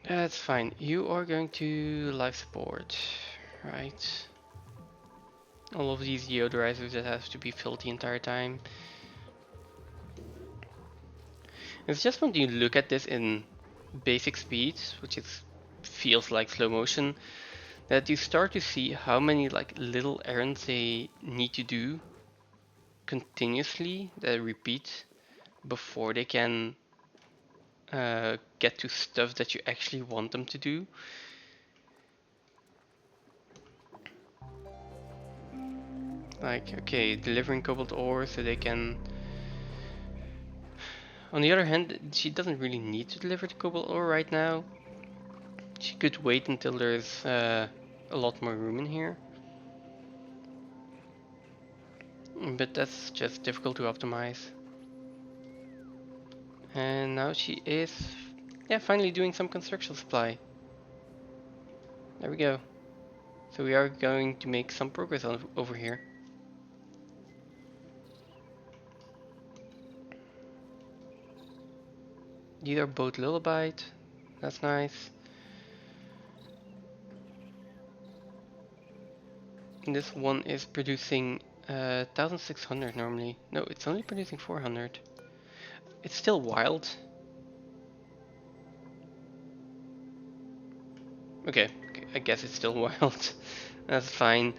That's fine. You are going to life support, right? All of these deodorizers that have to be filled the entire time. It's just when you look at this in basic speed, which is feels like slow motion, that you start to see how many like little errands they need to do continuously that repeat before they can get to stuff that you actually want them to do. Like, okay, delivering cobalt ore so they can. On the other hand, she doesn't really need to deliver the cobalt ore right now. She could wait until there's a lot more room in here. But that's just difficult to optimize. And now she is, yeah, finally doing some construction supply. There we go. So we are going to make some progress over here. These are both lullabied. That's nice. And this one is producing 1600 normally. No, it's only producing 400. It's still wild. Okay, I guess it's still wild. That's fine.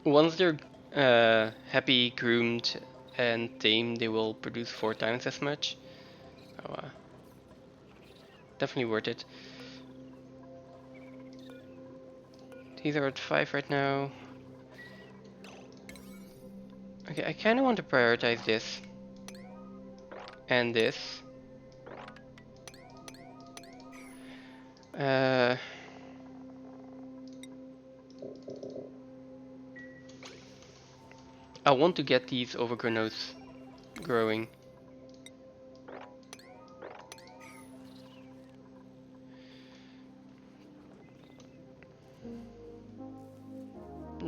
Once they're happy, groomed, and tame, they will produce 4 times as much. Oh, definitely worth it. These are at 5 right now. Okay, I kind of want to prioritize this and this. I want to get these overgrown nodes growing.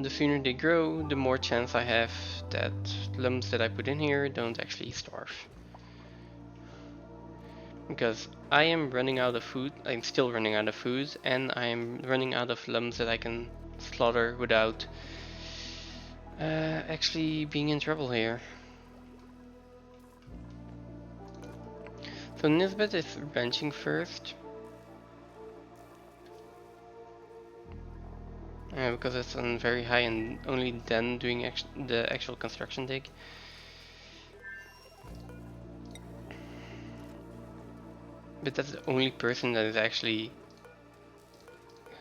The sooner they grow, the more chance I have that lumps that I put in here don't actually starve. Because I am running out of food, I'm still running out of food, and I'm running out of lumps that I can slaughter without actually being in trouble here. So Nisbet is ranching first. Because it's on very high and only then doing the actual construction dig. But that's the only person that is actually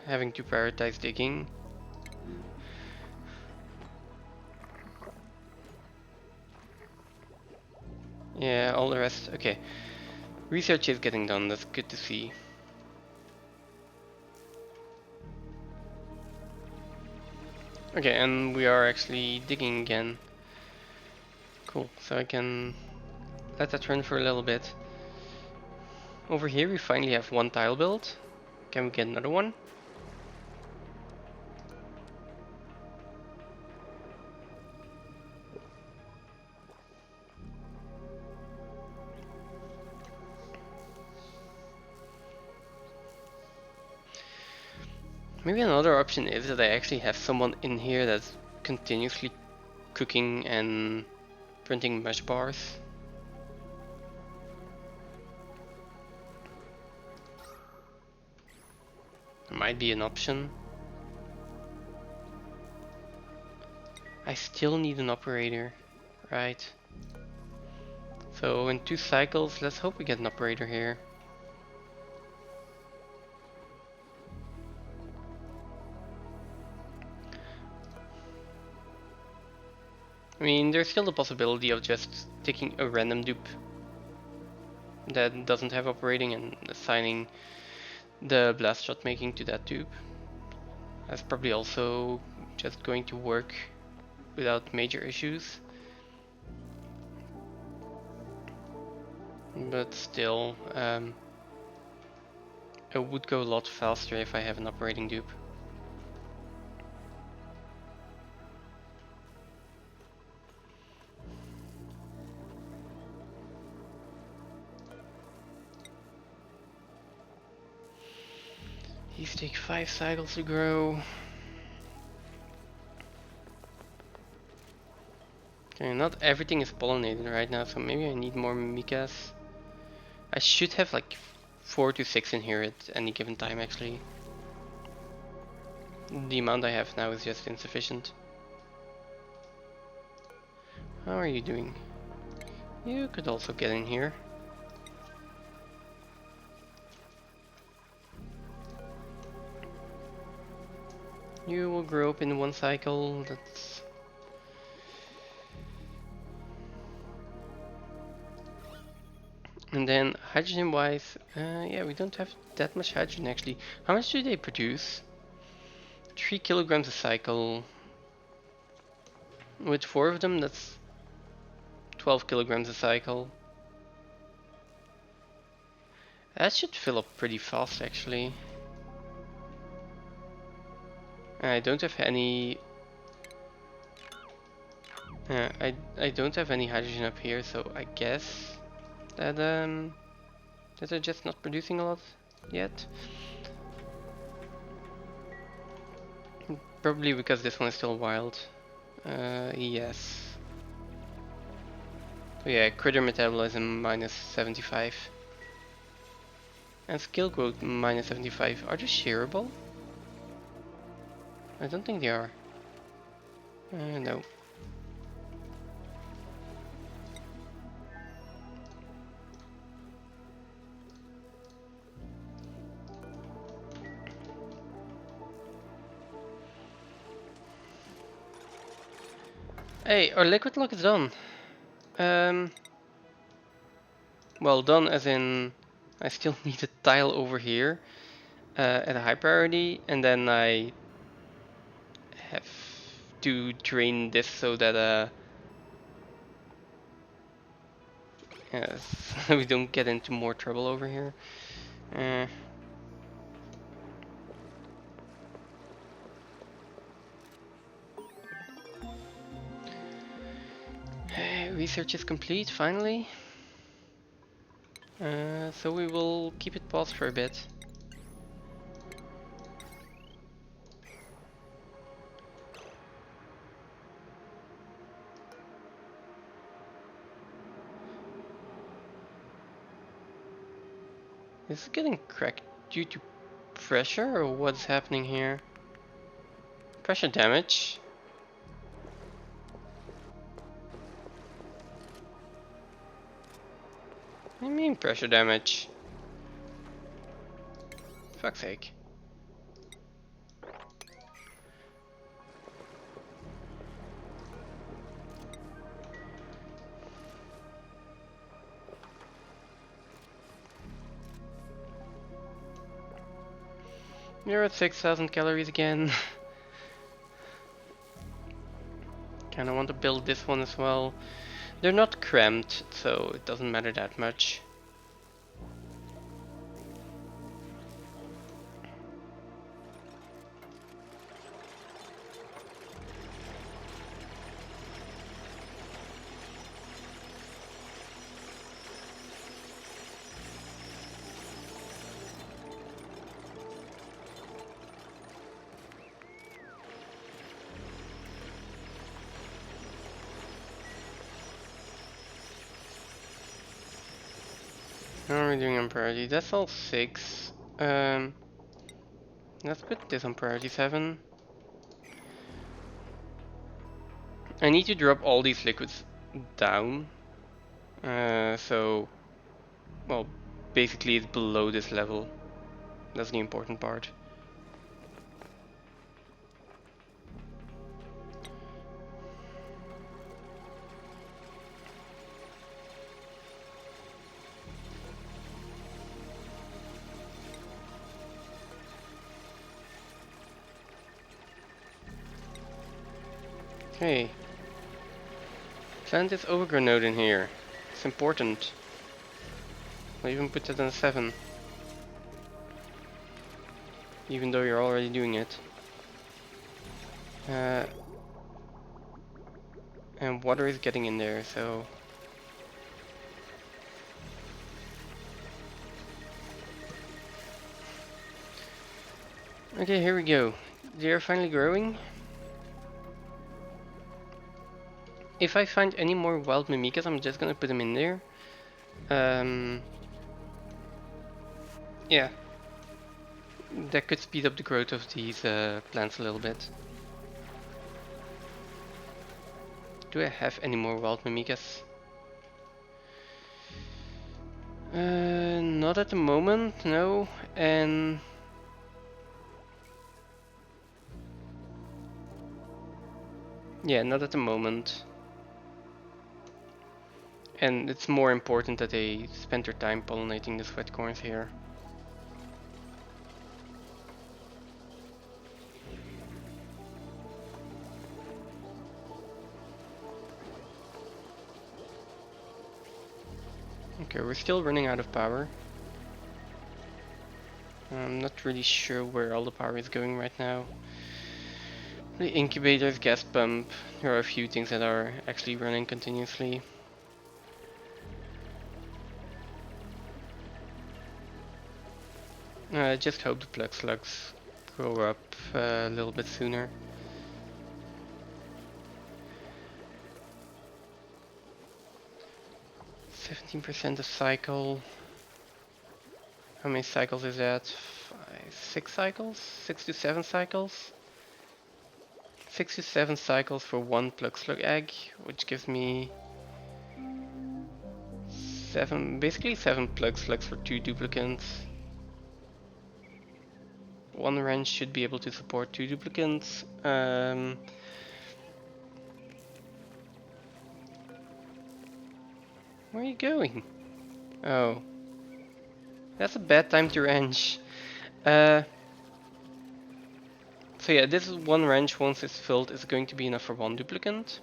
having to prioritize digging. Yeah, all the rest, okay. Research is getting done, that's good to see. Okay, and we are actually digging again. Cool, so I can let that run for a little bit. Over here we finally have 1 tile built. Can we get another one? Maybe another option is that I actually have someone in here that's continuously cooking and printing mesh bars. Might be an option. I still need an operator, right? So in 2 cycles, let's hope we get an operator here. I mean, there's still the possibility of just taking a random dupe that doesn't have operating and assigning the blast shot making to that dupe. That's probably also just going to work without major issues. But still, it would go a lot faster if I have an operating dupe. These take 5 cycles to grow. Okay, not everything is pollinated right now, so maybe I need more mimikas. I should have like 4 to 6 in here at any given time actually. The amount I have now is just insufficient. How are you doing? You could also get in here. You will grow up in 1 cycle, that's... And then hydrogen wise, yeah, we don't have that much hydrogen actually. How much do they produce? 3 kilograms a cycle. With 4 of them, that's 12 kilograms a cycle. That should fill up pretty fast actually. I don't have any... I don't have any hydrogen up here, so I guess that they're just not producing a lot yet. Probably because this one is still wild. Yes. So yeah, critter metabolism minus 75. And skill growth minus 75. Are they shareable? I don't think they are. No. Hey, our liquid lock is done. Well, done as in I still need a tile over here at a high priority, and then I have to drain this so that yes, we don't get into more trouble over here. Uh, Research is complete finally. So we will keep it paused for a bit. Is it getting cracked due to pressure or what's happening here? Pressure damage. What do you mean pressure damage? Fuck's sake. You're at 6,000 calories again. Kinda want to build this one as well. They're not cramped, so it doesn't matter that much. How are we doing on priority? That's all 6. Let's put this on priority 7. I need to drop all these liquids down. Well, basically it's below this level. That's the important part. Okay. Plant this overgrow node in here. It's important. I'll even put it on 7. Even though you're already doing it. And water is getting in there, so... Okay, here we go. They are finally growing. If I find any more wild mimicas, I'm just gonna put them in there. Yeah. That could speed up the growth of these plants a little bit. Do I have any more wild mimicas? Not at the moment, no. And yeah, not at the moment. And it's more important that they spend their time pollinating the sweat corns here. Okay, we're still running out of power. I'm not really sure where all the power is going right now. The incubators, gas pump, there are a few things that are actually running continuously. I just hope the plug slugs grow up a little bit sooner. %17% a cycle. How many cycles is that? 6 cycles? 6 to 7 cycles? 6 to 7 cycles for one plug slug egg, which gives me basically 7 plug slugs for 2 duplicants. One wrench should be able to support 2 duplicants. Where are you going? Oh. That's a bad time to wrench. So yeah, this is one wrench once it's filled is going to be enough for one duplicant.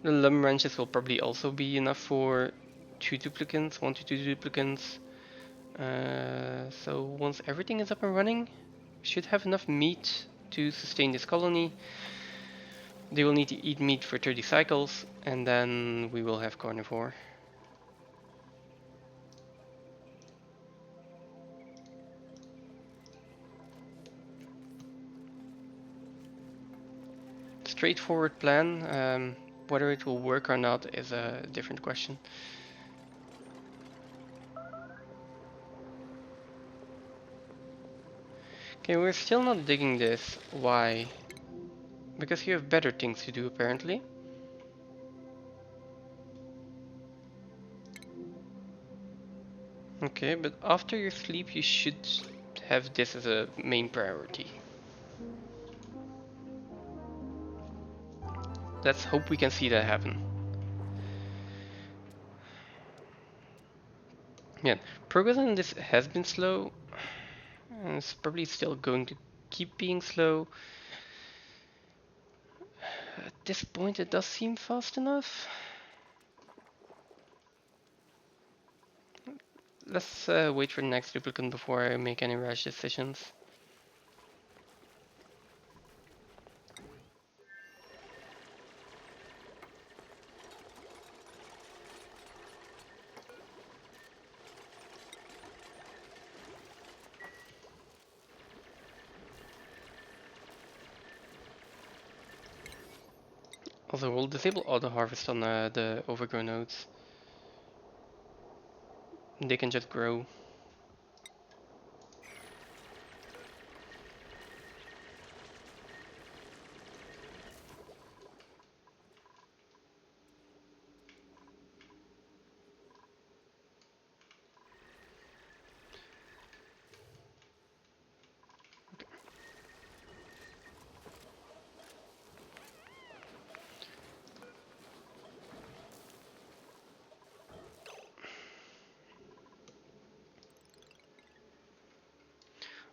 The lum wrenches will probably also be enough for 2 duplicants, 1 to 2 duplicants. So once everything is up and running, we should have enough meat to sustain this colony. They will need to eat meat for 30 cycles, and then we will have carnivore. Straightforward plan. Whether it will work or not is a different question. Okay, we're still not digging this. Why? Because you have better things to do apparently. Okay, but after your sleep you should have this as a main priority. Let's hope we can see that happen. Yeah, progress on this has been slow, and it's probably still going to keep being slow. At this point it does seem fast enough. Let's wait for the next duplicant before I make any rash decisions. Also, we'll disable auto harvest on the overgrown nodes. They can just grow.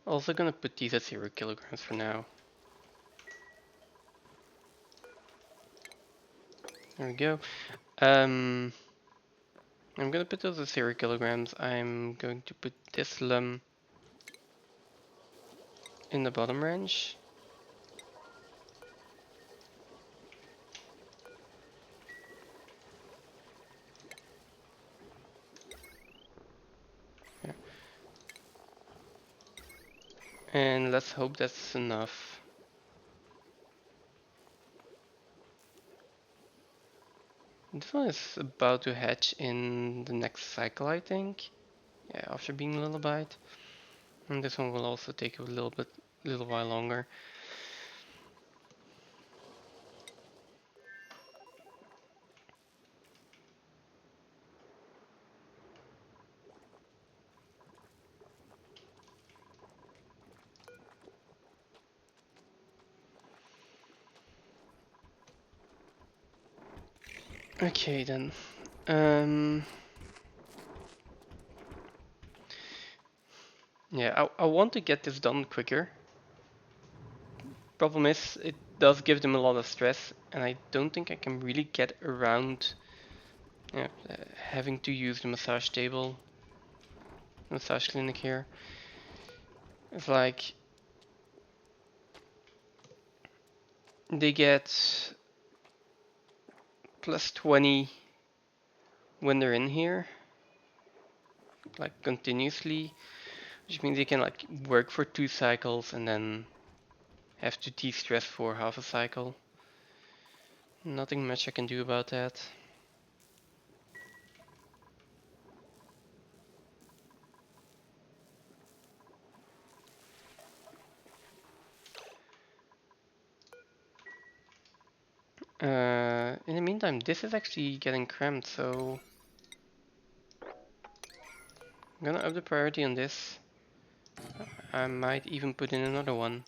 Also gonna put these at 0 kilograms for now. There we go. I'm gonna put those at 0 kilograms. I'm going to put this lum in the bottom range. Yeah. And let's hope that's enough. This one is about to hatch in the next cycle, I think. Yeah, after being lullabied. And this one will also take a little while longer. Okay then. Yeah, I want to get this done quicker. Problem is, it does give them a lot of stress, and I don't think I can really get around having to use the massage table, massage clinic here. It's like they get plus 20 when they're in here, like continuously, which means they can like work for 2 cycles and then have to de-stress for half a cycle. Nothing much I can do about that. In the meantime, this is actually getting cramped, so I'm gonna up the priority on this. I might even put in another one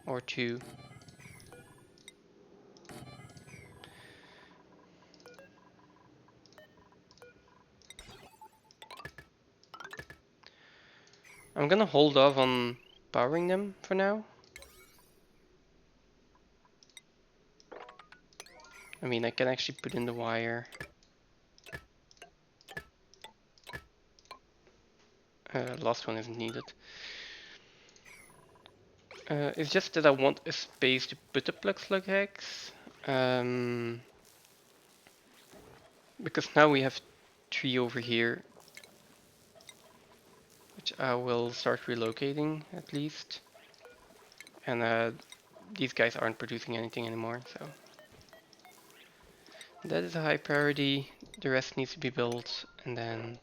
or two. I'm gonna hold off on powering them for now. I mean, I can actually put in the wire. Last one isn't needed. It's just that I want a space to put the plug slug eggs. Because now we have 3 over here, which I will start relocating at least. And these guys aren't producing anything anymore, so that is a high priority. The rest needs to be built, and then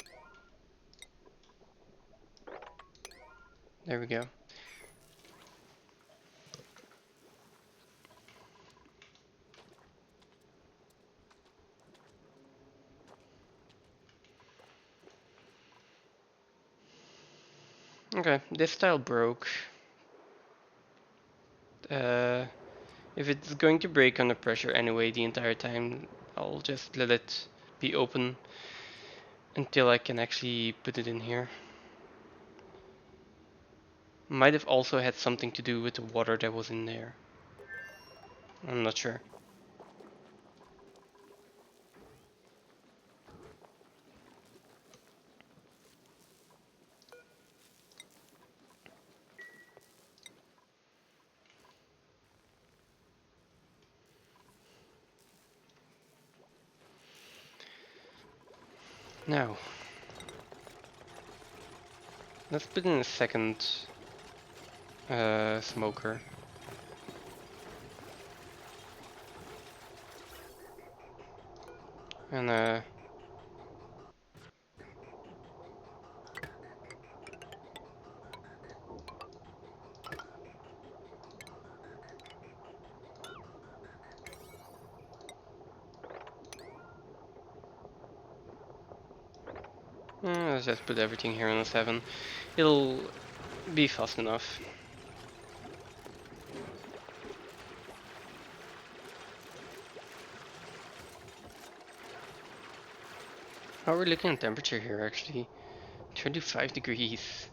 there we go. Okay, this tile broke. If it's going to break under pressure anyway the entire time, I'll just let it be open until I can actually put it in here. Might have also had something to do with the water that was in there. I'm not sure. Now, let's put in a second smoker. And let's just put everything here on a 7. It'll be fast enough. How are we looking at temperature here actually? 25 degrees.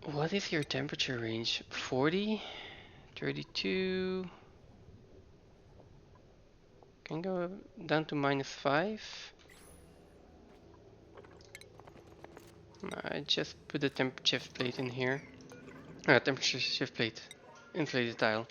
What is your temperature range? 40? 32? Can go down to -5? I just put the temperature shift plate in here. Temperature shift plate. Insulated tile.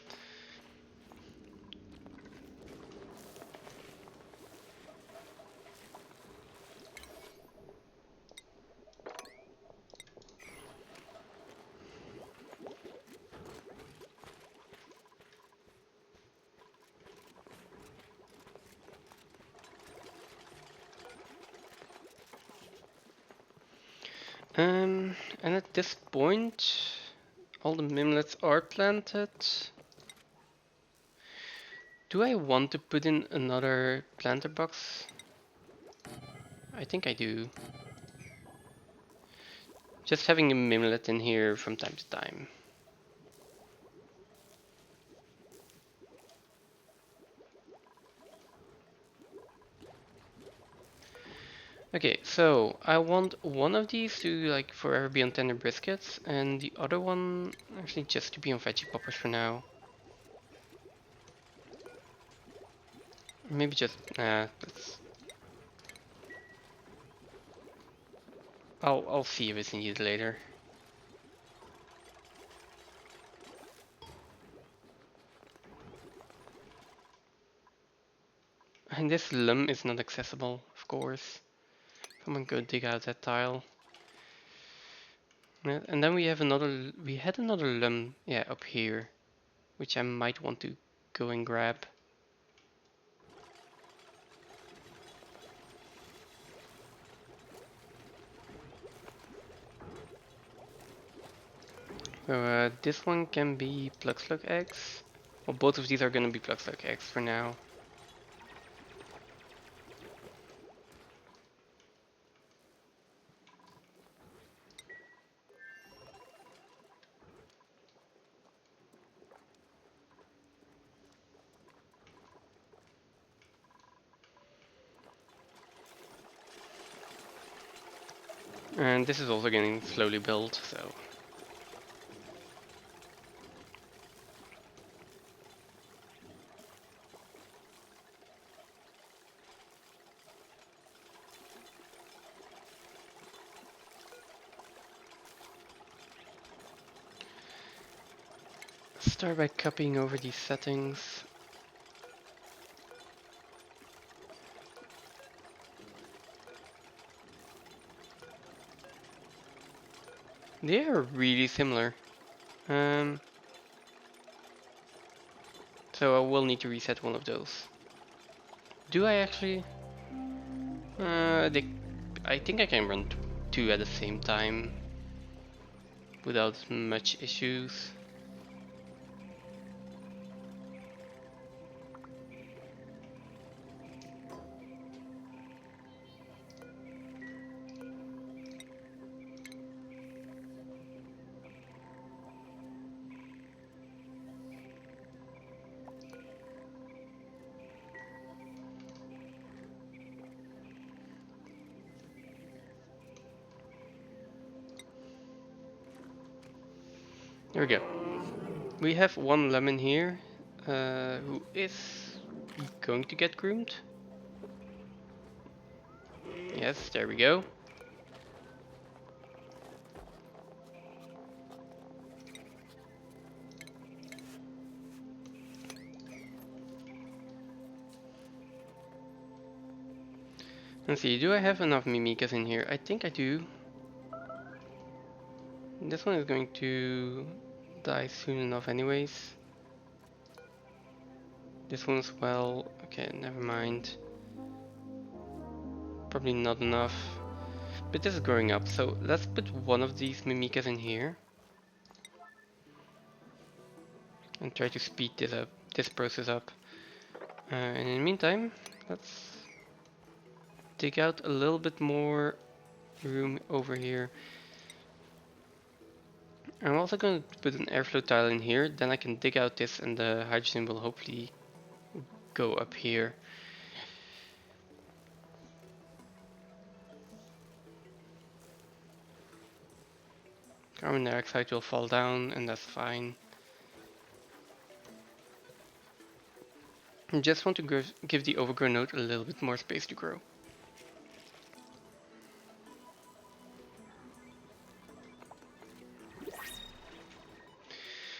And at this point, all the mimlets are planted. Do I want to put in another planter box? I think I do. Just having a mimlet in here from time to time. Okay, so I want one of these to like forever be on tender briskets, and the other one actually just to be on veggie poppers for now. Maybe just let's. I'll see if it's needed later. And this lum is not accessible, of course. Come on, go dig out that tile. Yeah, and then we had another lum, yeah, up here, which I might want to go and grab. So this one can be plug slug eggs. Well, both of these are gonna be plug slug eggs for now. And this is also getting slowly built, so. Start by copying over these settings. They are really similar. Um, so I will need to reset one of those. Do I actually? I think I can run two at the same time without much issues. There we go. We have one lemon here who is going to get groomed. Yes, there we go. Let's see, do I have enough mimikas in here? I think I do. This one is going to die soon enough anyways. This one as well. Okay, never mind. Probably not enough. But this is growing up, so let's put one of these mimikas in here. And try to speed this process up. And in the meantime, let's dig out a little bit more room over here. I'm also going to put an airflow tile in here, then I can dig out this and the hydrogen will hopefully go up here. Carbon dioxide will fall down and that's fine. I just want to give the overgrown node a little bit more space to grow.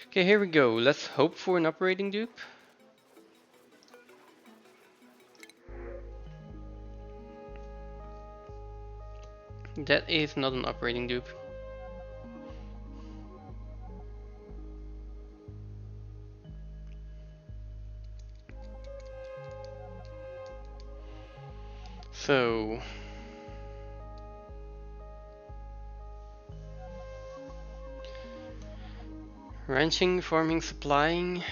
Okay, here we go. Let's hope for an operating dupe. That is not an operating dupe. So ranching, farming, supplying.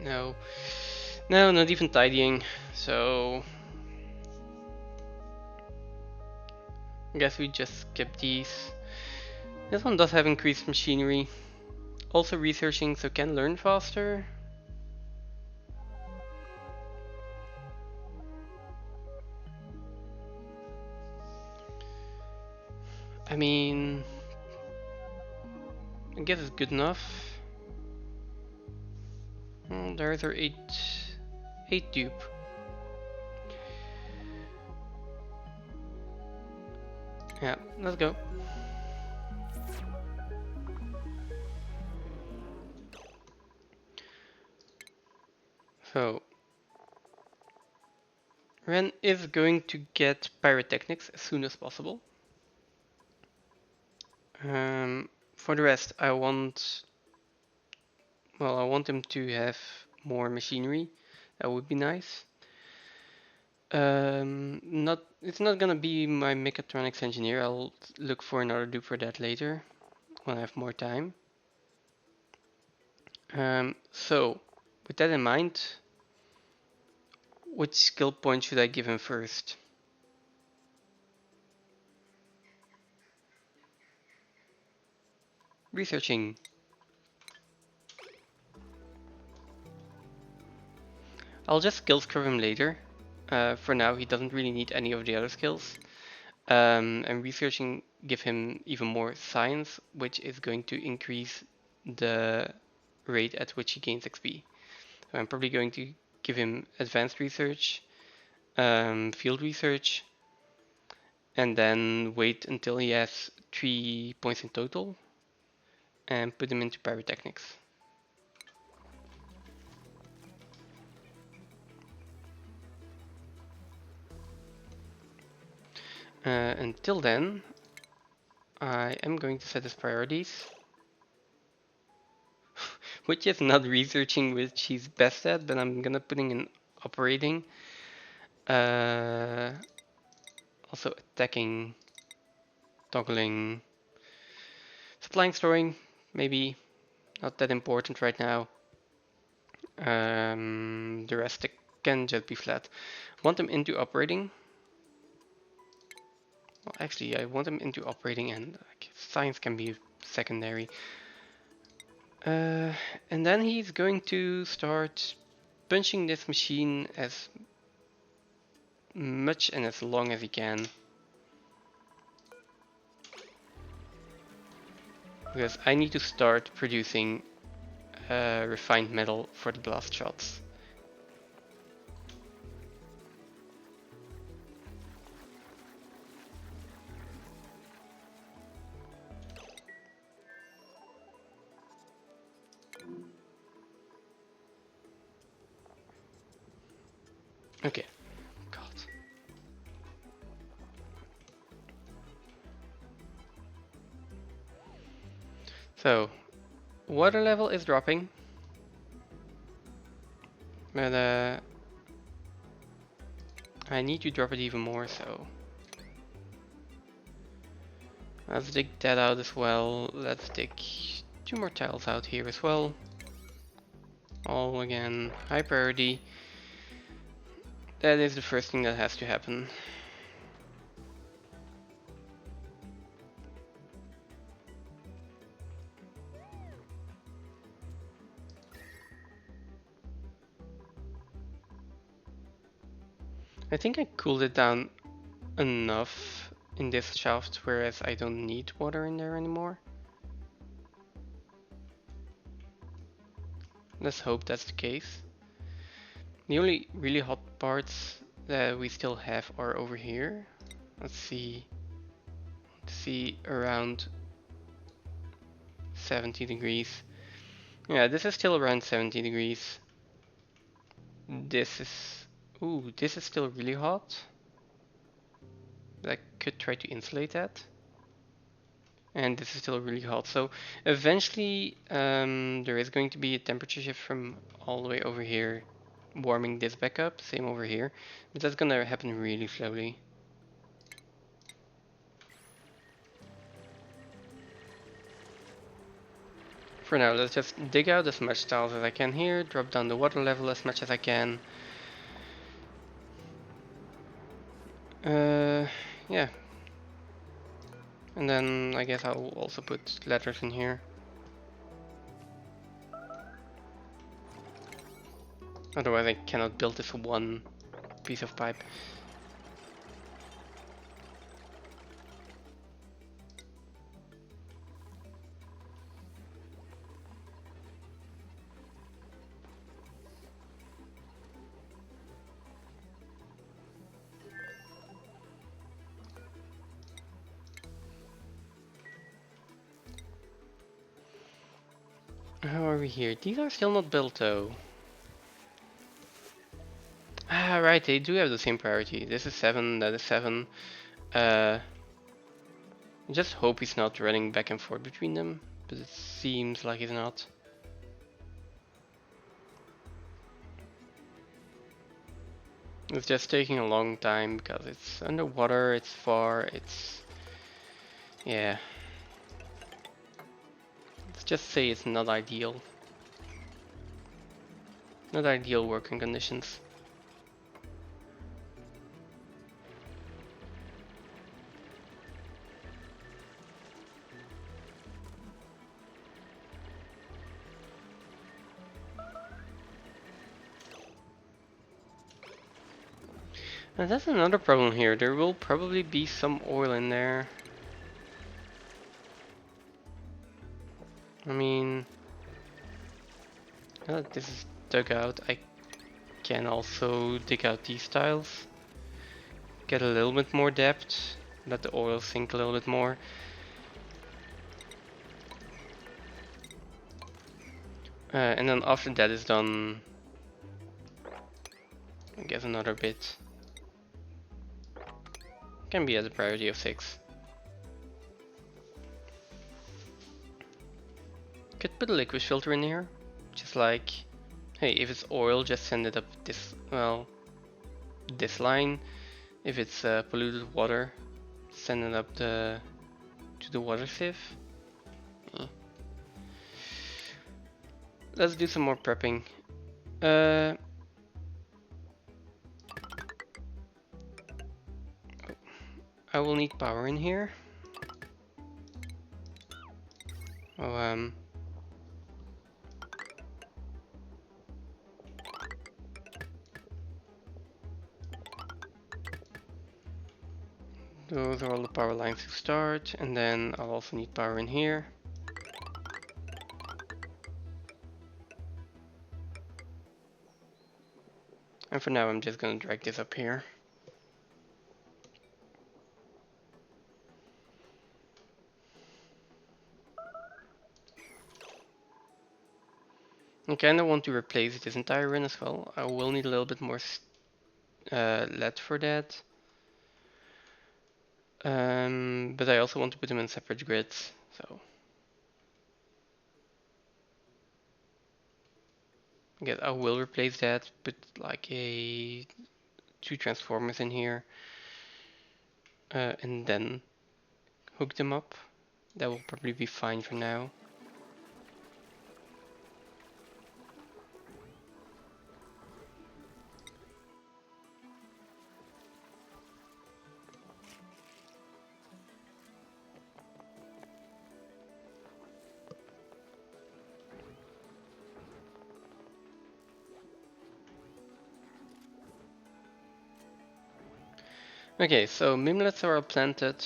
No. No, not even tidying. So I guess we just skip these. This one does have increased machinery. Also researching, so can learn faster. I mean, I guess it's good enough. Well, there's our 8 dupe. Yeah, let's go. So Ren is going to get pyrotechnics as soon as possible. For the rest, I want him to have more machinery. That would be nice. It's not gonna be my mechatronics engineer. I'll look for another dupe for that later when I have more time. So with that in mind, which skill point should I give him first? Researching. I'll just skill scrub him later. For now, he doesn't really need any of the other skills. And researching give him even more science, which is going to increase the rate at which he gains XP. So I'm probably going to give him advanced research, field research, and then wait until he has 3 points in total and put him into pyrotechnics. Until then, I am going to set his priorities, which is not researching, which he's best at, but I'm gonna putting in operating. Also attacking, toggling, supplying, storing, maybe not that important right now. The rest can just be flat. Want them into operating. Well, actually, I want them into operating, and like, science can be secondary. And then he's going to start punching this machine as much and as long as he can. Because I need to start producing refined metal for the blast shots. Okay. God. So, water level is dropping. But I need to drop it even more, so let's dig that out as well. Let's dig 2 more tiles out here as well. All again, high priority. That is the first thing that has to happen. I think I cooled it down enough in this shaft, whereas I don't need water in there anymore. Let's hope that's the case. The only really hot parts that we still have are over here. Let's see around 70 degrees. Yeah, this is still around 70 degrees. This is still really hot. I could try to insulate that. And this is still really hot. So eventually there is going to be a temperature shift from all the way over here, warming this back up, same over here. But that's gonna happen really slowly. For now, let's just dig out as much tiles as I can here, drop down the water level as much as I can. Yeah. And then I guess I'll also put letters in here. Otherwise I cannot build this one piece of pipe. How are we here? These are still not built though. Ah, right, they do have the same priority. This is 7, that is 7. Just hope he's not running back and forth between them, but it seems like he's not. It's just taking a long time because it's underwater, it's far, it's... yeah. Let's just say it's not ideal. Not ideal working conditions. Now that's another problem here. There will probably be some oil in there. I mean, now that this is dug out, I can also dig out these tiles. Get a little bit more depth. Let the oil sink a little bit more. And then after that is done, I guess another bit. Can be at a priority of 6. Could put a liquid filter in here. Just like, hey, if it's oil, just send it up this, well, this line. If it's polluted water, send it up to the water sieve. Let's do some more prepping. I will need power in here. Oh, those are all the power lines to start, and then I'll also need power in here. And for now I'm just gonna drag this up here. I kinda want to replace this entire run as well. I will need a little bit more lead for that. But I also want to put them in separate grids, so. Again, I will replace that, put like two transformers in here, and then hook them up. That will probably be fine for now. Okay, so mimlets are planted,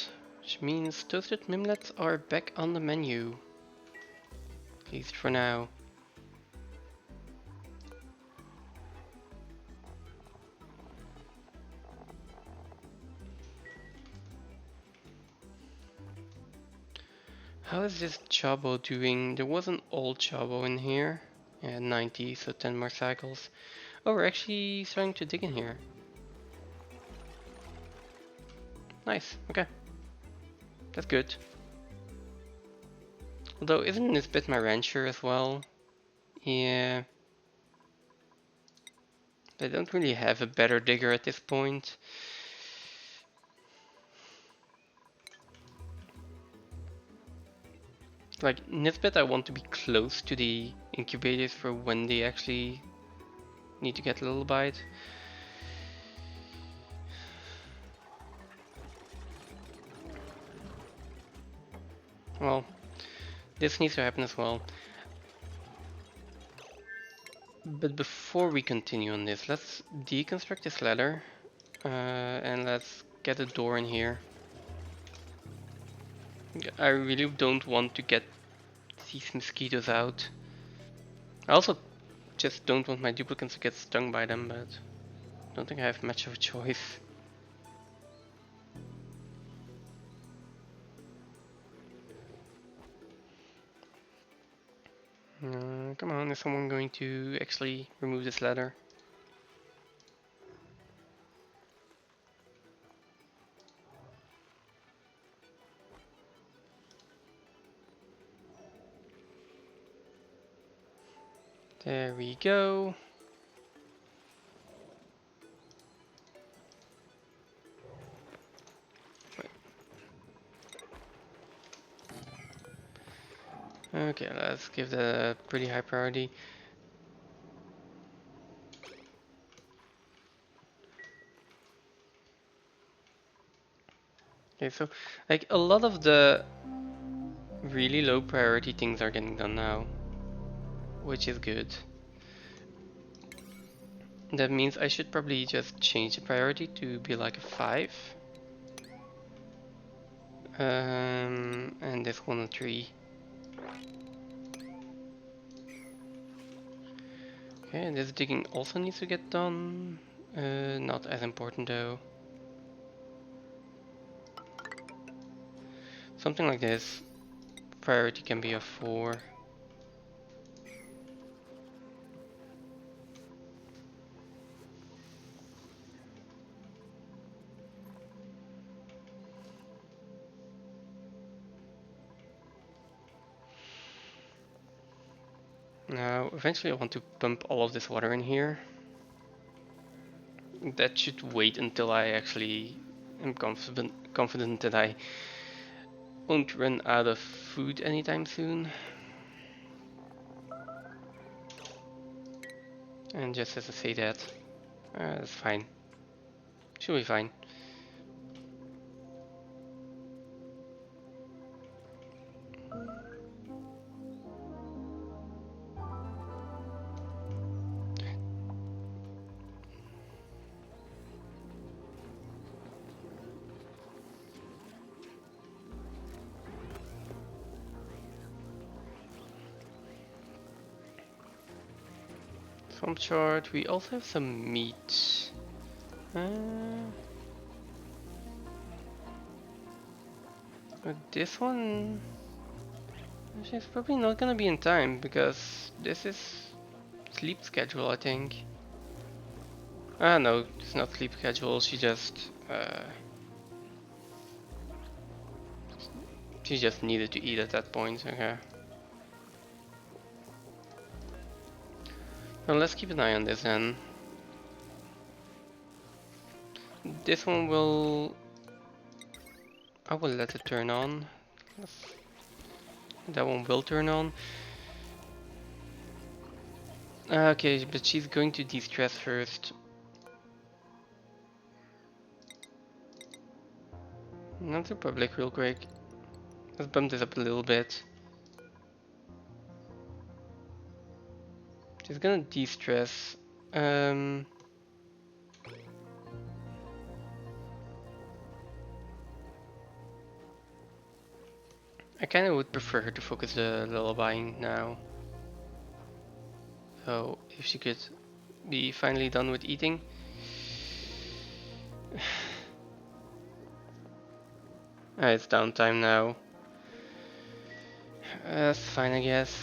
which means toasted mimlets are back on the menu. At least for now. How is this Chabo doing? There was an old Chabo in here. Yeah, 90, so 10 more cycles. Oh, we're actually starting to dig in here. Nice, okay. That's good. Although, isn't this bit my rancher as well? Yeah. I don't really have a better digger at this point. Like, Nisbet I want to be close to the incubators for when they actually need to get a little bite. Well, this needs to happen as well. But before we continue on this, let's deconstruct this ladder. And let's get a door in here. I really don't want to get these mosquitoes out. I also just don't want my duplicates to get stung by them, but I don't think I have much of a choice. Come on, is someone going to actually remove this ladder? There we go. Okay, let's give that a pretty high priority. Okay, so like a lot of the really low priority things are getting done now, which is good. That means I should probably just change the priority to be like a 5. And this one a 3. Okay, this digging also needs to get done. Not as important though. Something like this. Priority can be a 4. Now, eventually I want to pump all of this water in here. That should wait until I actually am confident that I won't run out of food anytime soon. And just as I say that, that's fine. Should be fine. Some chart. We also have some meat. But this one is probably not gonna be in time because this is sleep schedule, I think. Ah, no, it's not sleep schedule. She just needed to eat at that point. Okay. Well, let's keep an eye on this then. This one will. I will let it turn on. That one will turn on. Okay, but she's going to de-stress first. Not to public real quick. Let's bump this up a little bit. She's gonna de-stress. I kinda would prefer her to focus the lullabying now. So if she could be finally done with eating. It's downtime now. That's fine, I guess.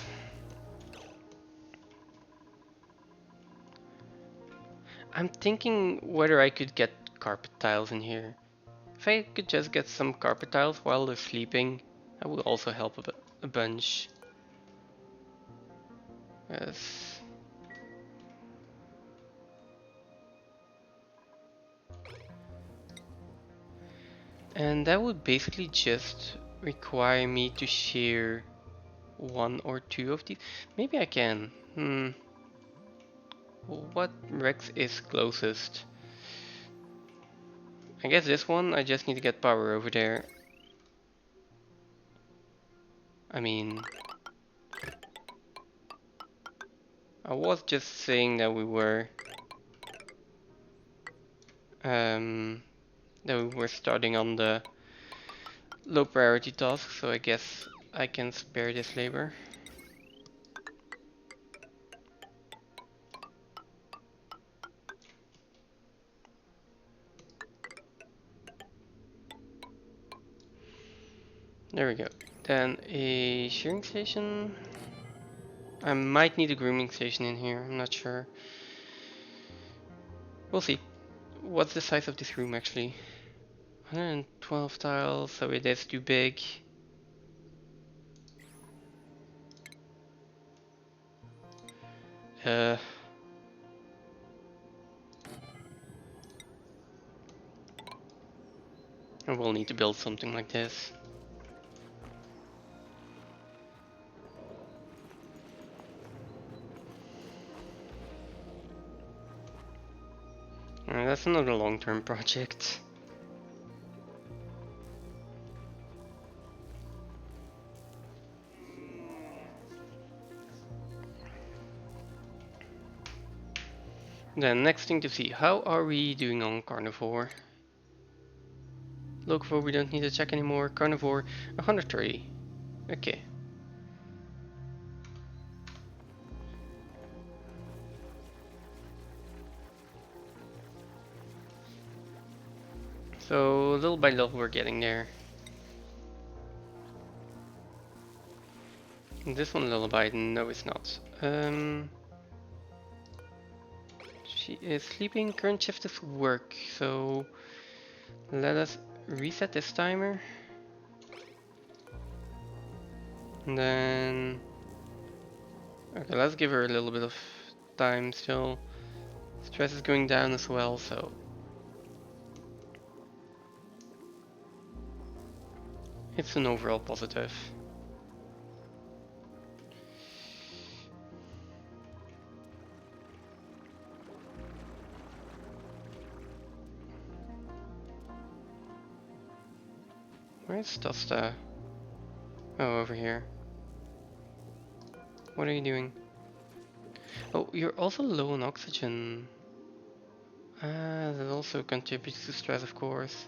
I'm thinking whether I could get carpet tiles in here. If I could just get some carpet tiles while they're sleeping, that would also help a bunch. Yes. And that would basically just require me to share 1 or 2 of these. Maybe I can. What Rex is closest? I guess this one, I just need to get power over there. I mean, I was just saying that we were starting on the low priority task, so I guess I can spare this labor. There we go. Then a shearing station. I might need a grooming station in here, I'm not sure. We'll see. What's the size of this room actually? 112 tiles, so it is too big. I will need to build something like this. That's another long-term project. Then next thing to see, how are we doing on carnivore? Locavore we don't need to check anymore. Carnivore 130. Okay. So little by little we're getting there. This one lullaby, no it's not. She is sleeping, current shift is work, so let us reset this timer. And then, okay, let's give her a little bit of time still. Stress is going down as well, so it's an overall positive. Where's Tosta? Oh, over here. What are you doing? Oh, you're also low on oxygen. Ah, that also contributes to stress, of course.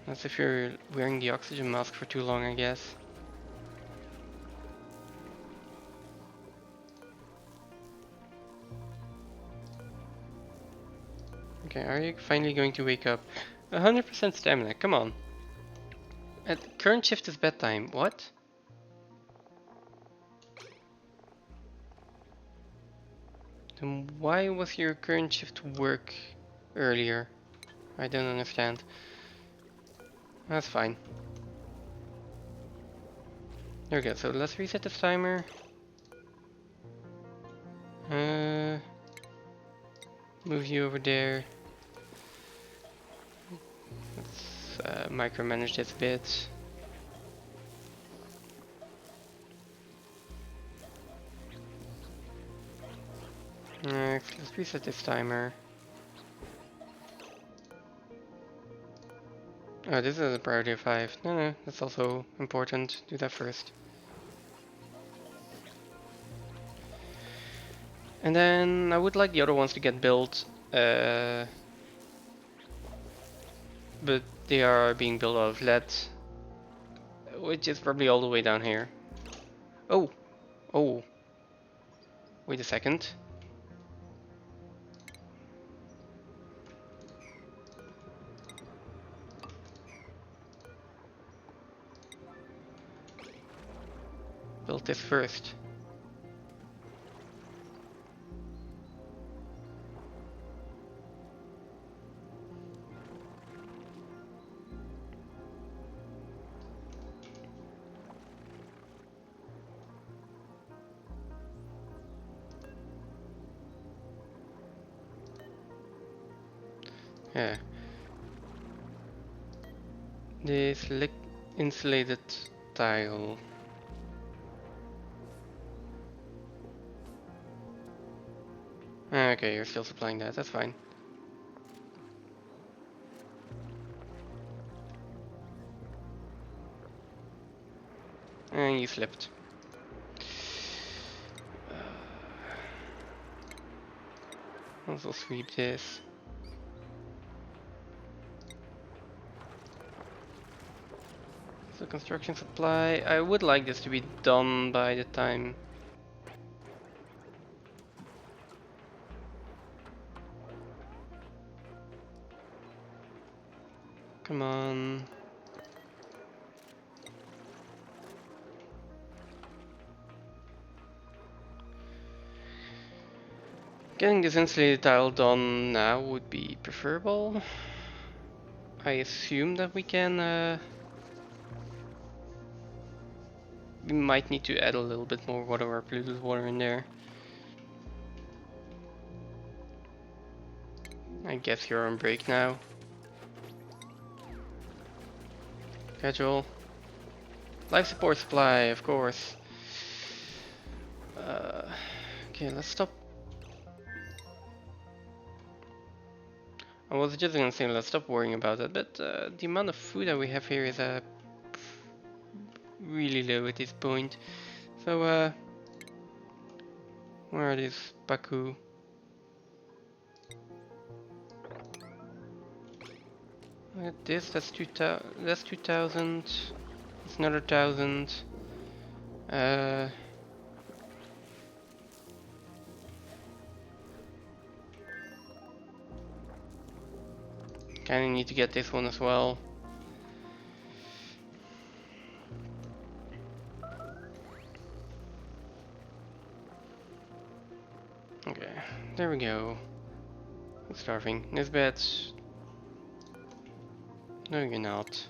That's if you're wearing the oxygen mask for too long, I guess. Okay, are you finally going to wake up? 100% stamina, come on. At current shift is bedtime, what? Then why was your current shift work earlier? I don't understand. That's fine. There we go, so let's reset this timer. Move you over there. Let's micromanage this a bit. Next, let's reset this timer. Oh, this is a priority of 5. No, that's also important. Do that first. And then I would like the other ones to get built. But they are being built out of lead. Which is probably all the way down here. Oh! Oh! Wait a second. Build this first. Yeah. This insulated tile. Okay, you're still supplying that, that's fine. And you slipped. Also sweep this. So construction supply, I would like this to be done by the time. Come on. Getting this insulated tile done now would be preferable. I assume that we can we might need to add a little bit more water or polluted water in there. I guess you're on break now. Schedule. Life support supply, of course. Okay, let's stop. I was just gonna say let's stop worrying about it, but the amount of food that we have here is really low at this point. So Where are these Baku? At this, that's 2,000. It's another 1,000. Kinda need to get this one as well. Okay, there we go. I'm starving. Nisbet. No, you're not.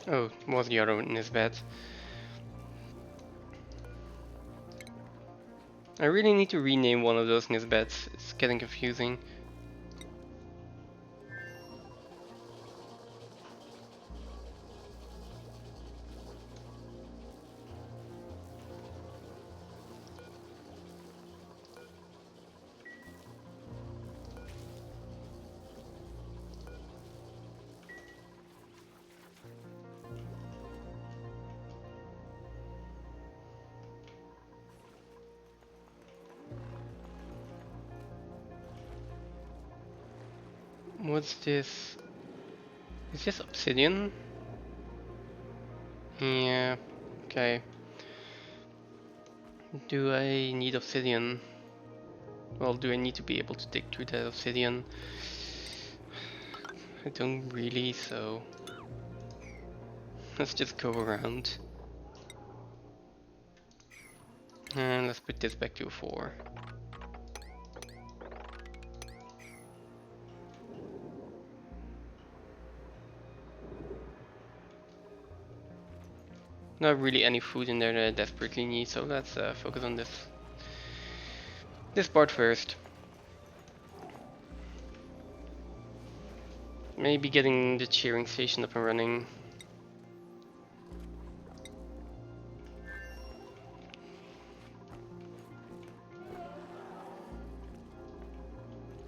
Oh, was the other Nisbet. I really need to rename one of those Nisbets. It's getting confusing. What's this? Is this obsidian? Yeah, okay. Do I need obsidian? Well, do I need to be able to dig through that obsidian? I don't really, so let's just go around. And let's put this back to a 4. Not really any food in there that I desperately need, so let's focus on this part first. Maybe getting the cheering station up and running.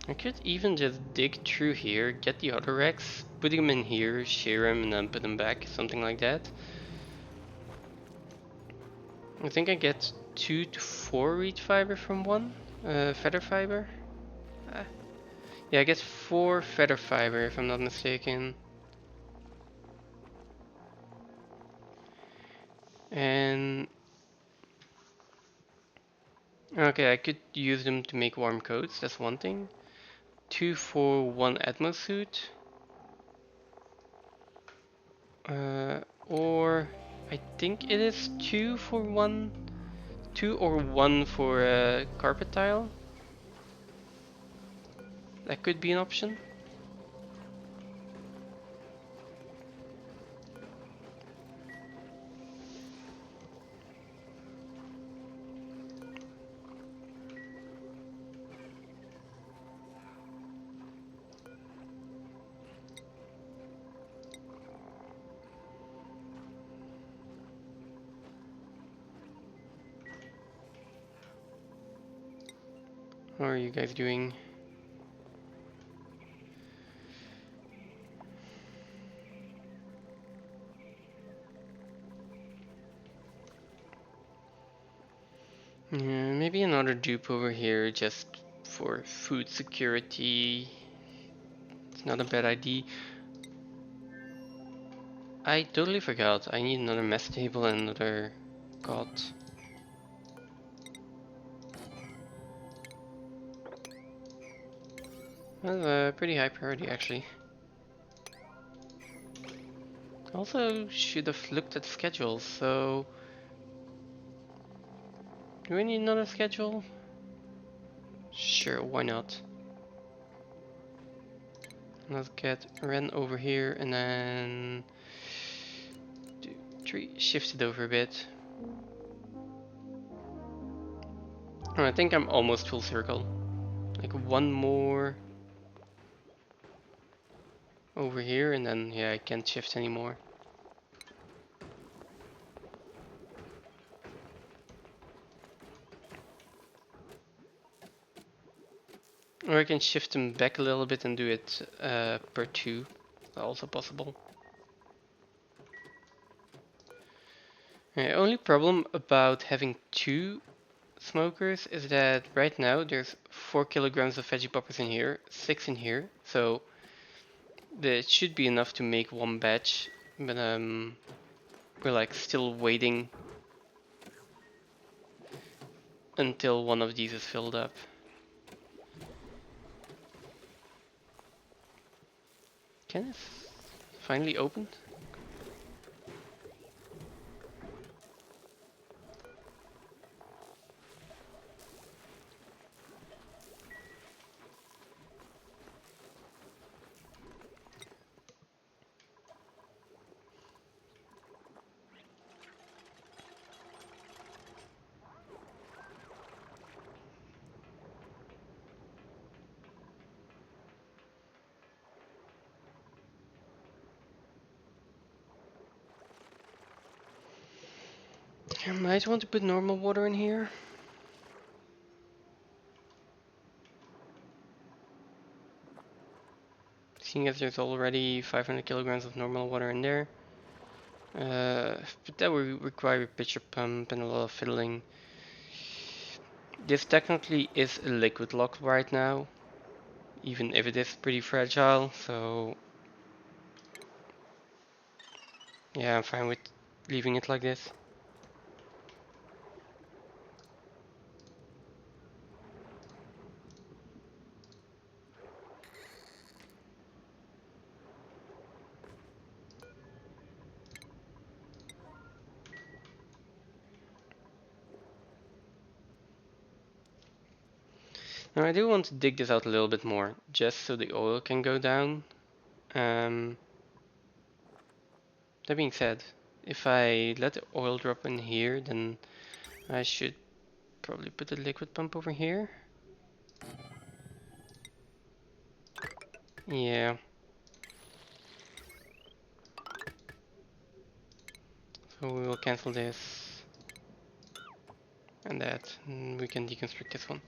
I could even just dig through here, get the other Rex, put them in here, shear them, and then put them back, something like that. I think I get 2 to 4 reed fiber from one feather fiber. Yeah, I get 4 feather fiber if I'm not mistaken. And okay, I could use them to make warm coats, that's one thing. 2 for 1 Atmos suit. Or I think it is 2 for 1. 2 or 1 for a carpet tile. That could be an option. How are you guys doing? Yeah, maybe another dupe over here just for food security. It's not a bad idea. I totally forgot. I need another mess table and another cot. That's a pretty high priority actually. Also should have looked at schedules, so do we need another schedule? Sure, why not? Let's get Ren over here and then do 3, shift it over a bit. Oh, I think I'm almost full circle. Like one more over here and then yeah, I can't shift anymore. Or I can shift them back a little bit and do it per 2. Also possible. The only problem about having 2 smokers is that right now there's 4 kilograms of veggie poppers in here, 6 in here, so it should be enough to make 1 batch, but we're like still waiting until one of these is filled up. Can it finally open? I might want to put normal water in here. Seeing as there's already 500 kilograms of normal water in there. But that would require a pitcher pump and a lot of fiddling. This technically is a liquid lock right now, even if it is pretty fragile, so yeah, I'm fine with leaving it like this. Now I do want to dig this out a little bit more, just so the oil can go down. That being said, if I let the oil drop in here, then I should probably put the liquid pump over here. Yeah. So we will cancel this and that, and we can deconstruct this one.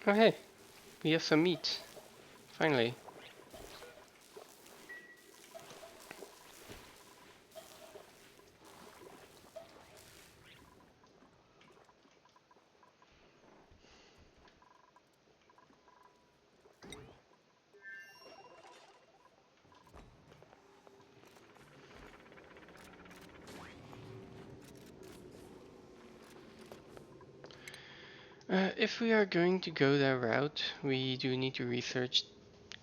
Oh hey, we have some meat, finally. If we are going to go that route, we do need to research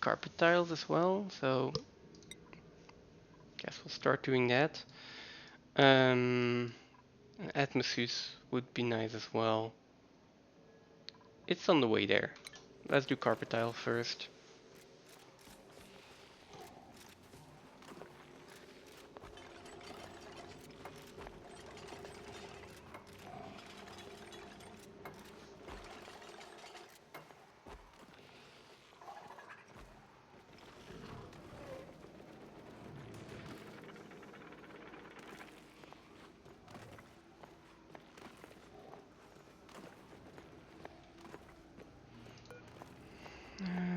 carpet tiles as well, so guess we'll start doing that. Atmospheres would be nice as well. It's on the way there. Let's do carpet tile first.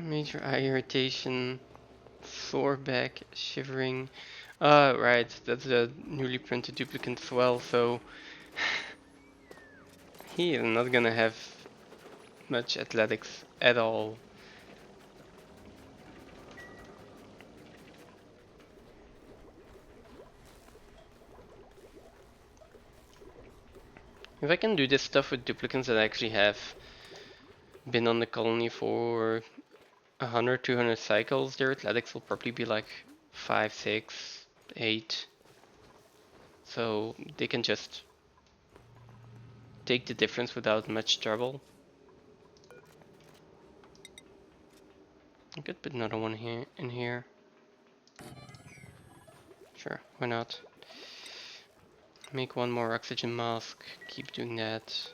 Major eye irritation, sore back, shivering. Right, that's a newly printed duplicate as well, so he is not gonna have much athletics at all. If I can do this stuff with duplicates that actually have been on the colony for 100, 200 cycles, their athletics will probably be like 5, 6, 8. So they can just take the difference without much trouble. I could put another one here in here. Sure, why not? Make one more oxygen mask, keep doing that.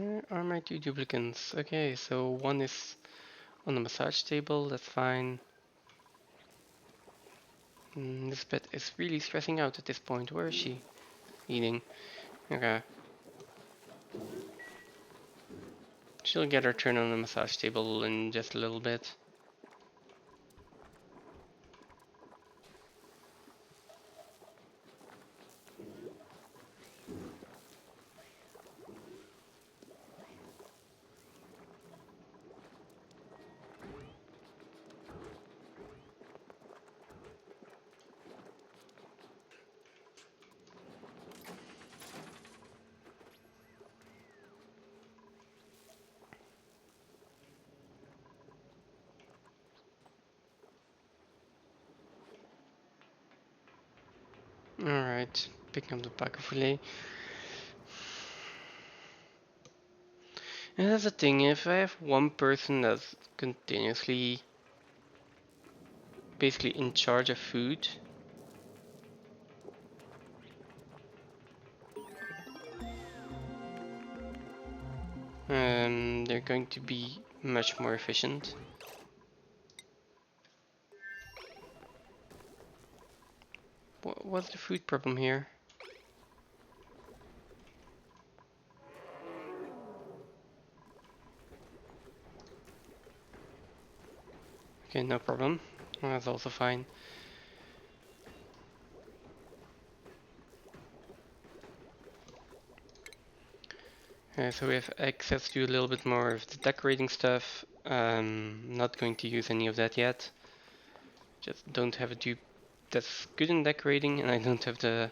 Where are my two duplicants? Okay, so one is on the massage table, that's fine. This pet is really stressing out at this point. Where is she? Eating. Okay. She'll get her turn on the massage table in just a little bit. Alright, picking up the pack of filet. And that's the thing, if I have one person that's continuously basically in charge of food, they're going to be much more efficient. What's the food problem here? Okay, no problem. That's also fine. So we have access to a little bit more of the decorating stuff. Not going to use any of that yet. Just don't have a dupe that's good in decorating, and I don't have the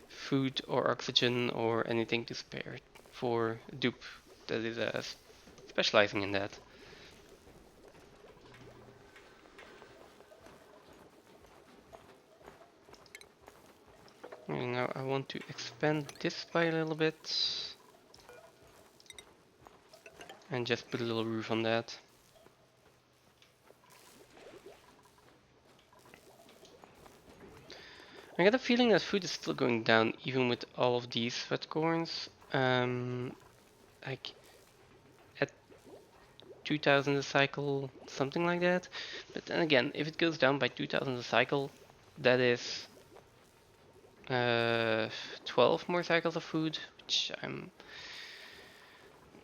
food or oxygen or anything to spare for a dupe that is specializing in that. And now I want to expand this by a little bit and just put a little roof on that. I get a feeling that food is still going down even with all of these sweat corns. Like at 2000 a cycle, something like that. But then again, if it goes down by 2000 a cycle, that is 12 more cycles of food, which I'm...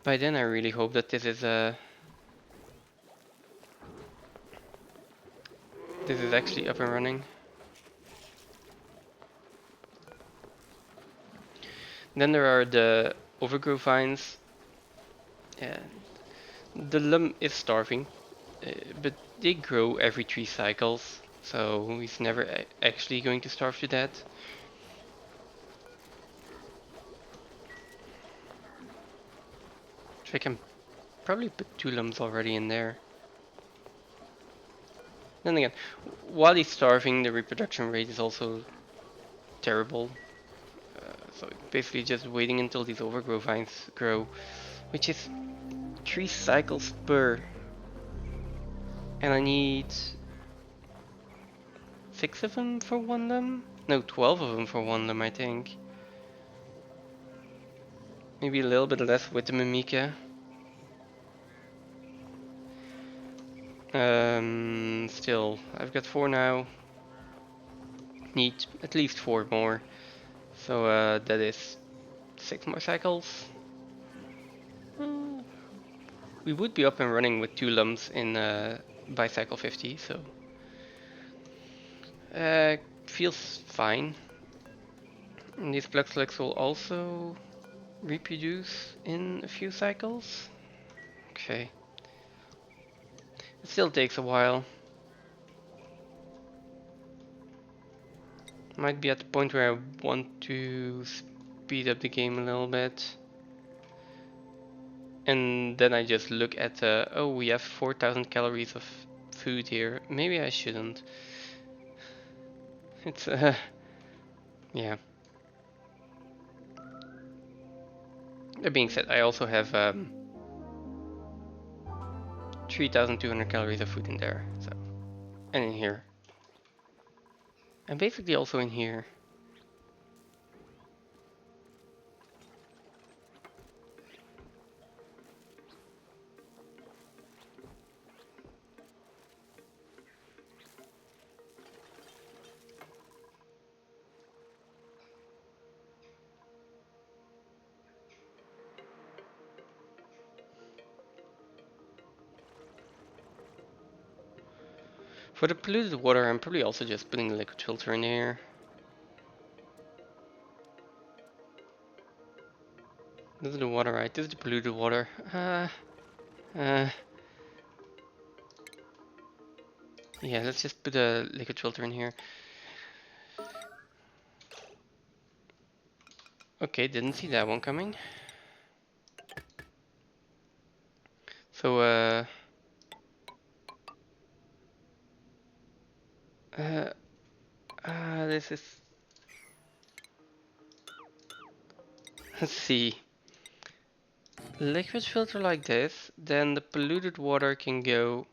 By then I really hope that this is actually up and running. Then there are the overgrow vines. Yeah, the lum is starving, but they grow every 3 cycles, so he's never actually going to starve to death. So I can probably put 2 lums already in there. Then again, while he's starving, the reproduction rate is also terrible. So basically just waiting until these overgrow vines grow, which is 3 cycles per. And I need 6 of them for one lum? No, 12 of them for one lum, I think. Maybe a little bit less with the Mimika. Still, I've got 4 now. Need at least 4 more. So that is 6 more cycles. We would be up and running with 2 lums in by cycle 50, so feels fine. And these Pluxlex will also reproduce in a few cycles. Okay. It still takes a while. Might be at the point where I want to speed up the game a little bit. And then I just look at, oh, we have 4,000 calories of food here. Maybe I shouldn't. It's, yeah. That being said, I also have 3,200 calories of food in there, so, and in here, and basically also in here. For the polluted water, I'm probably also just putting a liquid filter in here. This is the water, right? This is the polluted water. Yeah, let's just put a liquid filter in here. Okay, didn't see that one coming. So, this is... Let's see. Liquid filter like this, then the polluted water can go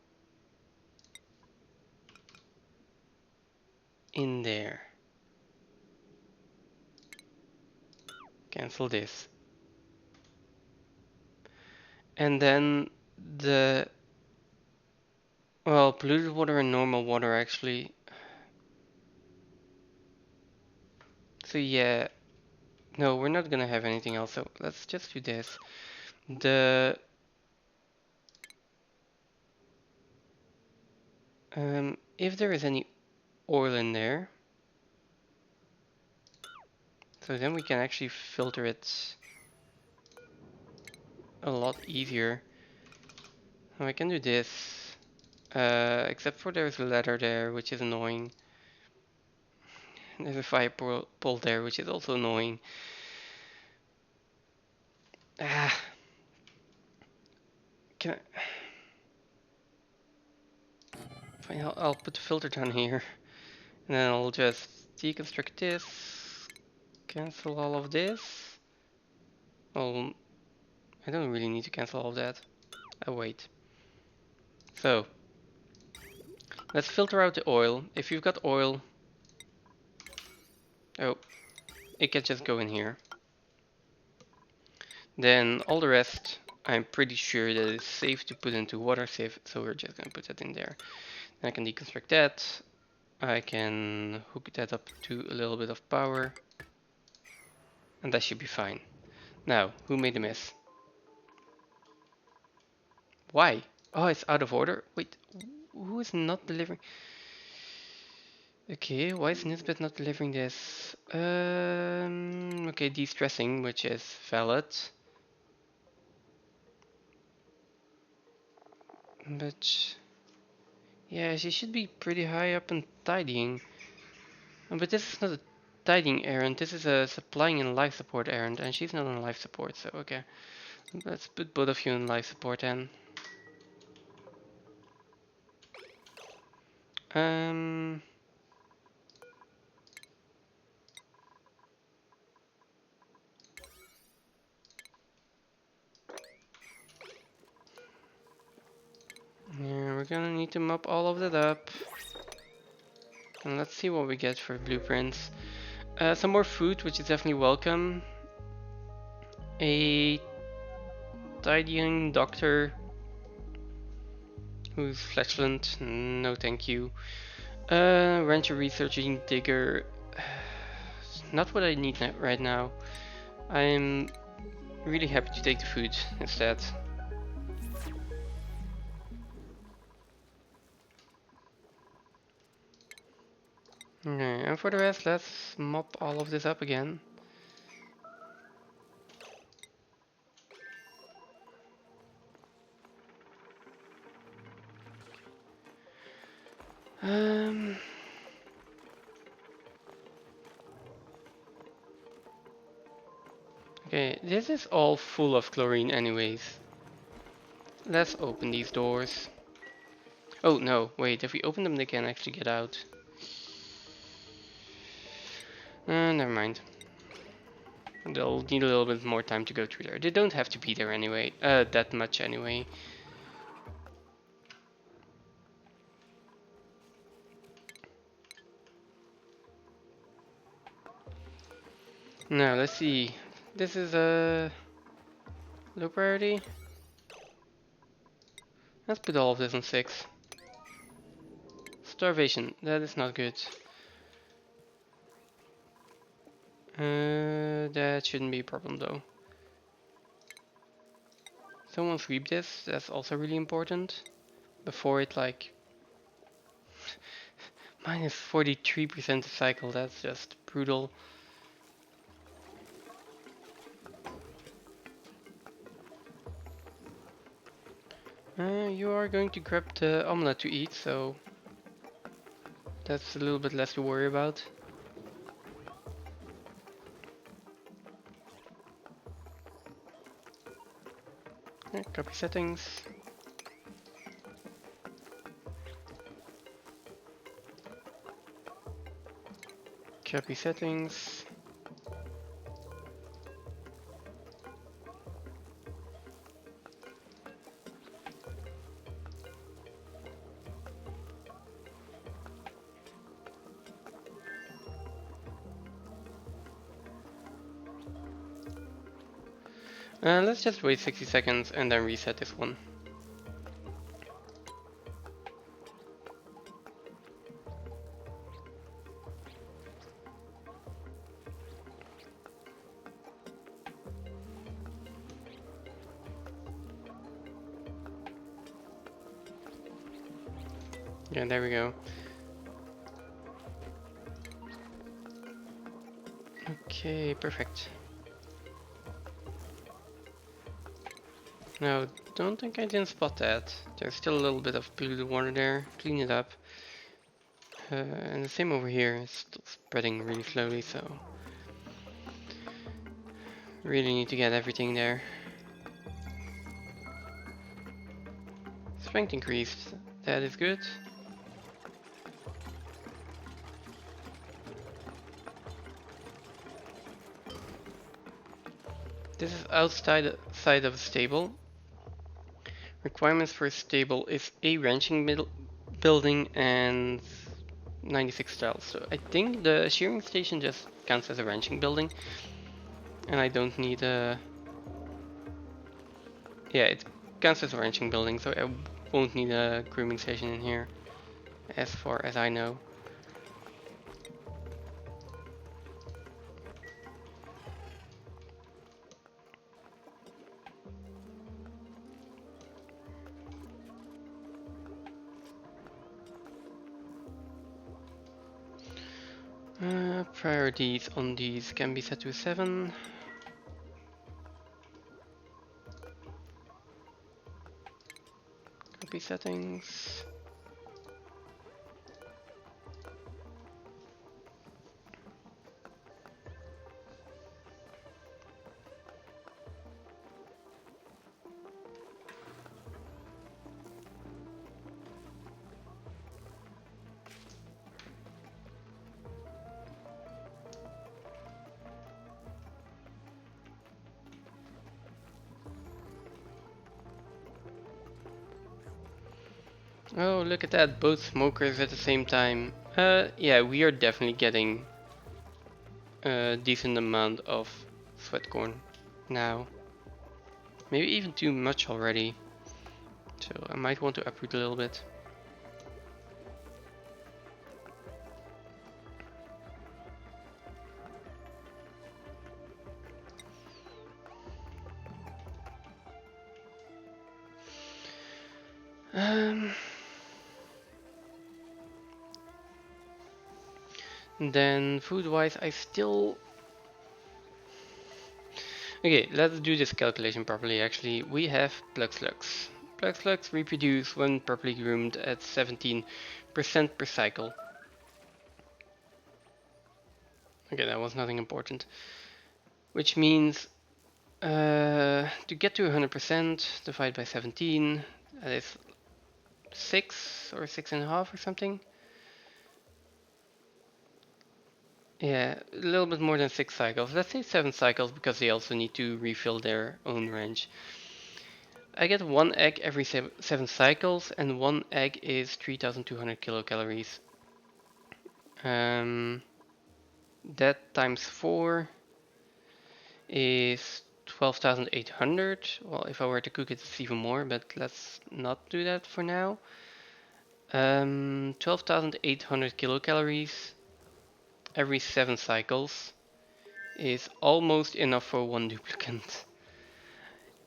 in there. Cancel this. And then the... Well, polluted water and normal water actually. So yeah, no, we're not gonna have anything else. So let's just do this. If there is any oil in there, so then we can actually filter it a lot easier. So I can do this, except for there's a ladder there, which is annoying. There's a fire pole there, which is also annoying. Ah, can I? Fine, I'll put the filter down here, and then I'll just deconstruct this, cancel all of this. Oh, I don't really need to cancel all of that. Oh wait. So let's filter out the oil. If you've got oil, oh, it can just go in here. Then all the rest, I'm pretty sure that it's safe to put into water safe, so we're just gonna put that in there. Then I can deconstruct that. I can hook that up to a little bit of power, and that should be fine. Now, who made a mess? Why? Oh, it's out of order. Wait, who is not delivering? Okay, why is Nisbet not delivering this? Okay, de-stressing, which is valid. But yeah, she should be pretty high up in tidying. But this is not a tidying errand, this is a supplying and life support errand, and she's not on life support, so okay. Let's put both of you in life support then. Yeah, we're gonna need to mop all of that up. And let's see what we get for blueprints. Some more food, which is definitely welcome. A tidying doctor who's flatulent. No, thank you. Rancher researching digger. Not what I need right now. I'm really happy to take the food instead. Okay, and for the rest, let's mop all of this up again. Okay, this is all full of chlorine anyways. Let's open these doors. Oh no, wait, if we open them they can actually get out. Never mind. They'll need a little bit more time to go through there. They don't have to be there anyway, that much anyway. Now, let's see. This is a low priority. Let's put all of this on 6. Starvation, that is not good. That shouldn't be a problem though. Someone sweep this, that's also really important. Before it like Minus 43% a cycle, that's just brutal. You are going to grab the omelette to eat, so that's a little bit less to worry about. Copy settings. Copy settings. Let's just wait 60 seconds and then reset this one. Yeah, there we go. Okay, perfect. Now, don't think I didn't spot that. There's still a little bit of polluted water there. Clean it up. And the same over here. It's still spreading really slowly, so really need to get everything there. Strength increased. That is good. This is outside of a stable. Requirements for a stable is a ranching building and 96 tiles. So I think the shearing station just counts as a ranching building. And I don't need a... Yeah, it counts as a ranching building, so I won't need a grooming station in here, as far as I know. Priorities on these can be set to 7. Copy settings. Oh, look at that, both smokers at the same time. Yeah, we are definitely getting a decent amount of sweat corn now. Maybe even too much already. So I might want to uproot a little bit. Then food-wise, I still... Okay, let's do this calculation properly actually. We have plug slugs. Plug slugs reproduce when properly groomed at 17% per cycle. Okay, that was nothing important. Which means to get to 100% divided by 17, that is 6 or 6.5 or something. Yeah, a little bit more than 6 cycles. Let's say 7 cycles because they also need to refill their own range. I get 1 egg every 7 cycles, and 1 egg is 3,200 kilocalories. That times 4 is 12,800. Well, if I were to cook it, it's even more, but let's not do that for now. 12,800 kilocalories every 7 cycles is almost enough for 1 duplicant.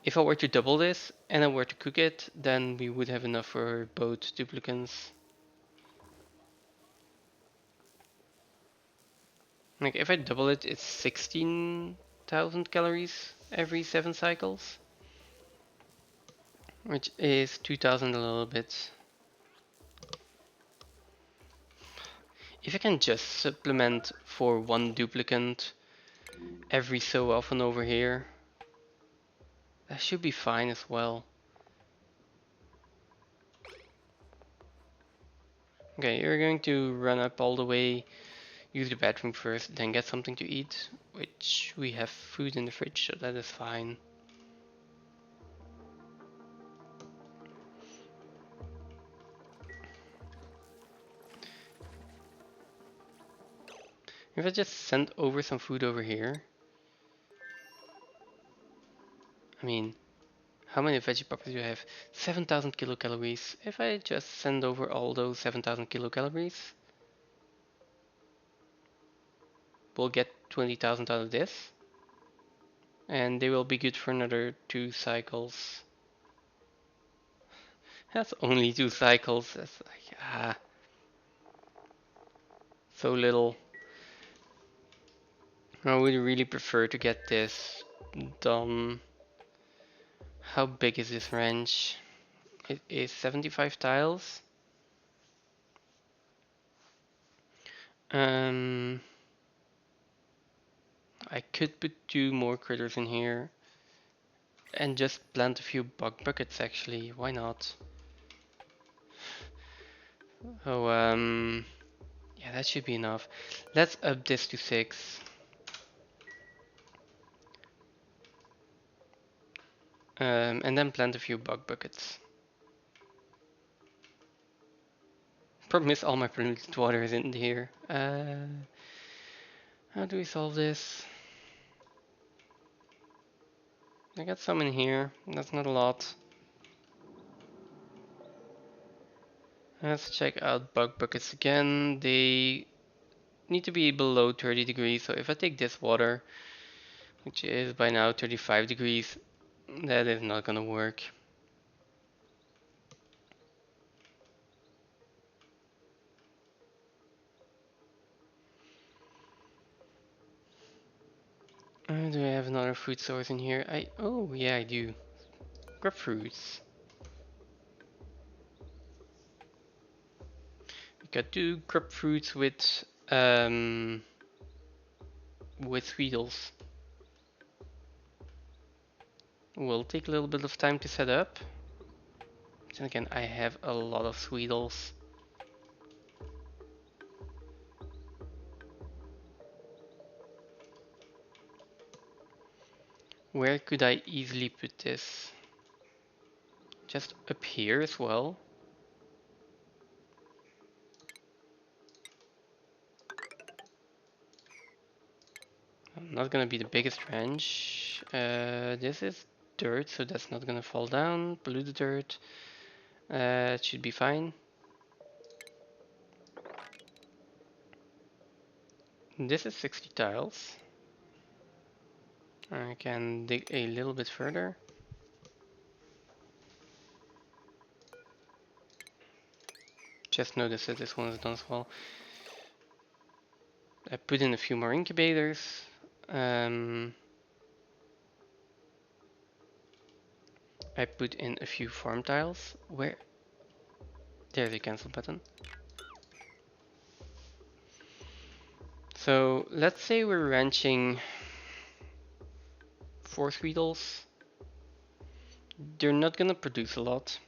If I were to double this and I were to cook it, then we would have enough for both duplicants. Like if I double it, it's 16,000 calories every 7 cycles, which is 2,000 a little bit. If I can just supplement for one duplicant every so often over here, that should be fine as well. Okay, you're going to run up all the way, use the bathroom first, then get something to eat, which we have food in the fridge, so that is fine. If I just send over some food over here, I mean, how many veggie poppers do I have? 7,000 kilocalories. If I just send over all those 7,000 kilocalories, we'll get 20,000 out of this. And they will be good for another 2 cycles. That's only 2 cycles. That's like, so little. I would really prefer to get this done. How big is this ranch? It is 75 tiles. I could put 2 more critters in here and just plant a few bug buckets actually. Why not? Oh, yeah, that should be enough. Let's up this to 6. And then plant a few bug buckets. Problem is all my polluted water is in here. How do we solve this? I got some in here. That's not a lot. Let's check out bug buckets again. They need to be below 30 degrees. So if I take this water, which is by now 35 degrees, that is not gonna work. Do I have another food source in here? Oh yeah, I do. Grapefruits. We got 2 grapefruits with Sweetles. Will take a little bit of time to set up. Then again, I have a lot of Sweetles. Where could I easily put this? Just up here as well. Not gonna be the biggest ranch. This is dirt, so that's not gonna fall down. Polluted dirt. It should be fine. This is 60 tiles. I can dig a little bit further. Just notice that this one is done as well. I put in a few more incubators. I put in a few farm tiles. Where? There's the cancel button. So let's say we're ranching 4 Sweetles. They're not gonna produce a lot.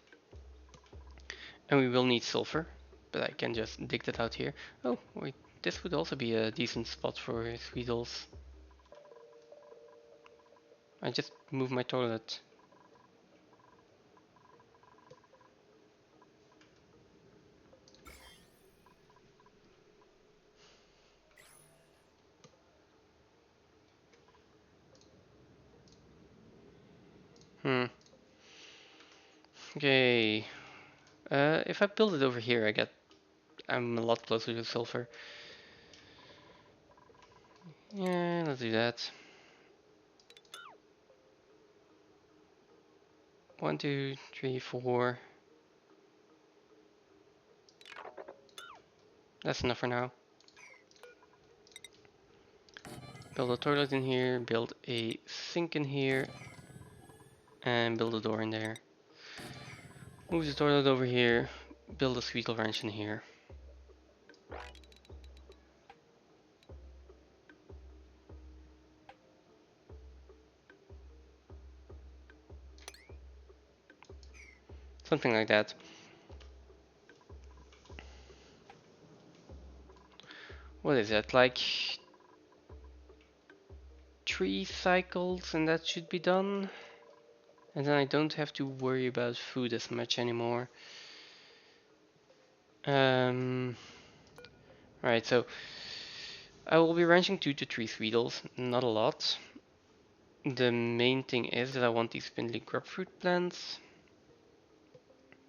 And we will need sulfur. But I can just dig that out here. Oh, wait. This would also be a decent spot for Sweetles. I just moved my toilet. Okay. If I build it over here, I'm a lot closer to sulfur. Yeah, let's do that. 1, 2, 3, 4. That's enough for now. Build a toilet in here, build a sink in here, and build a door in there. Move the toilet over here, build a sweetle ranch in here. Something like that. What is that, like 3 cycles and that should be done? And then I don't have to worry about food as much anymore. Right, so I will be ranching 2 to 3 sweetles, not a lot. The main thing is that I want these spindly grubfruit plants,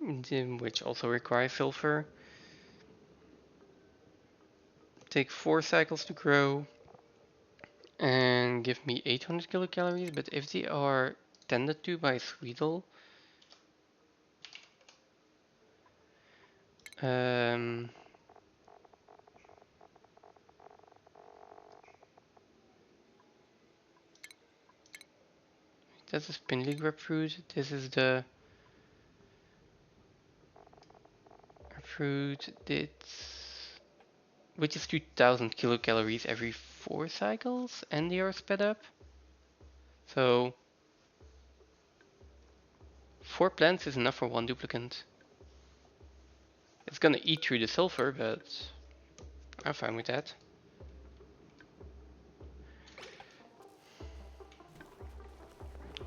which also require sulfur. Take 4 cycles to grow and give me 800 kilocalories, but if they are tended to by a sweetle, that's a spindly grapefruit. This is the fruit. It's which is 2000 kilocalories every 4 cycles, and they are sped up. So 4 plants is enough for 1 duplicant. It's gonna eat through the sulfur, but I'm fine with that.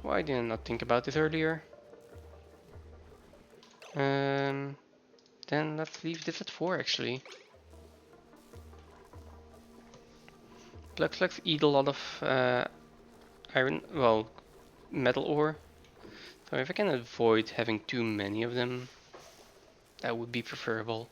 Why did I not think about this earlier? Then let's leave this at 4 actually. Slugs eat a lot of iron, well, metal ore. So if I can avoid having too many of them, that would be preferable.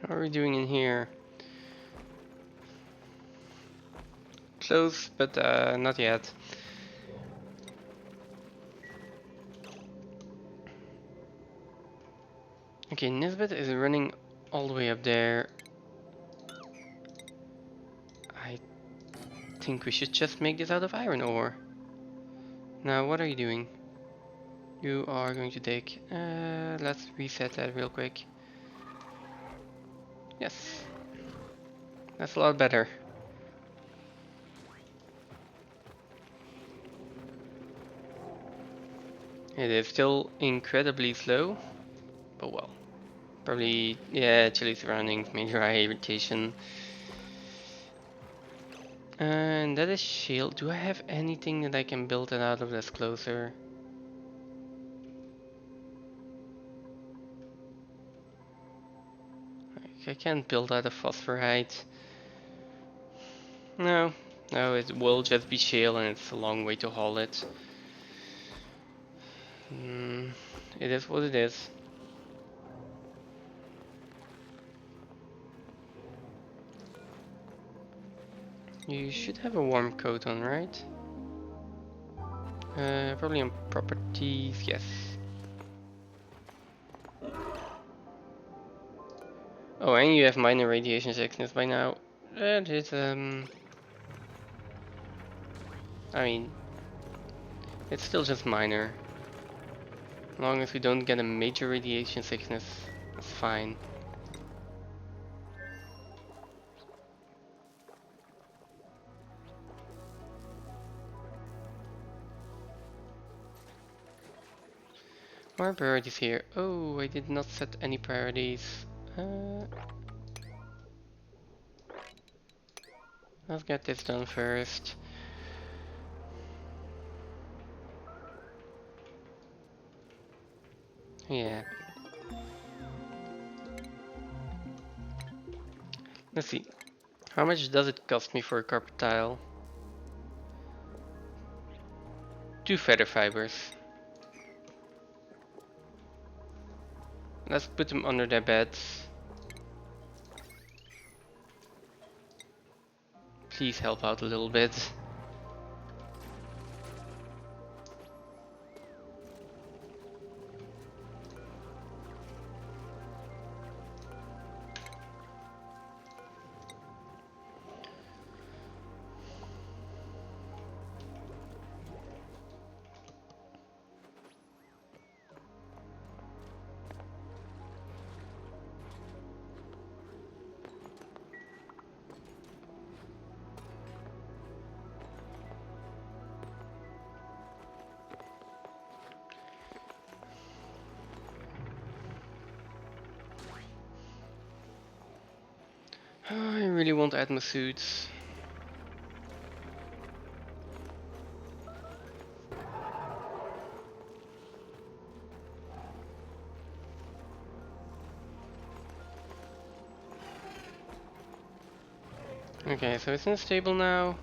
How are we doing in here? Close, but not yet. Okay, Nisbet is running all the way up there. I think we should just make this out of iron ore. Now, what are you doing? You are going to dig. Let's reset that real quick. Yes. That's a lot better. It is still incredibly slow, but well. Probably, yeah, chilly surroundings, major eye irritation. And that is shield. Do I have anything that I can build it out of that's closer? I can't build out of phosphorite. No, it will just be shale and it's a long way to haul it. It is what it is. You should have a warm coat on, right? Probably on properties, yes. Oh, and you have minor radiation sickness by now. That is, I mean, it's still just minor. As long as we don't get a major radiation sickness, that's fine. More priorities here. Oh, I did not set any priorities. Let's get this done first. Yeah. Let's see. How much does it cost me for a carpet tile? 2 feather fibers. Let's put them under their beds. Please help out a little bit. I really want Atma suits. Okay, so it's in a stable now.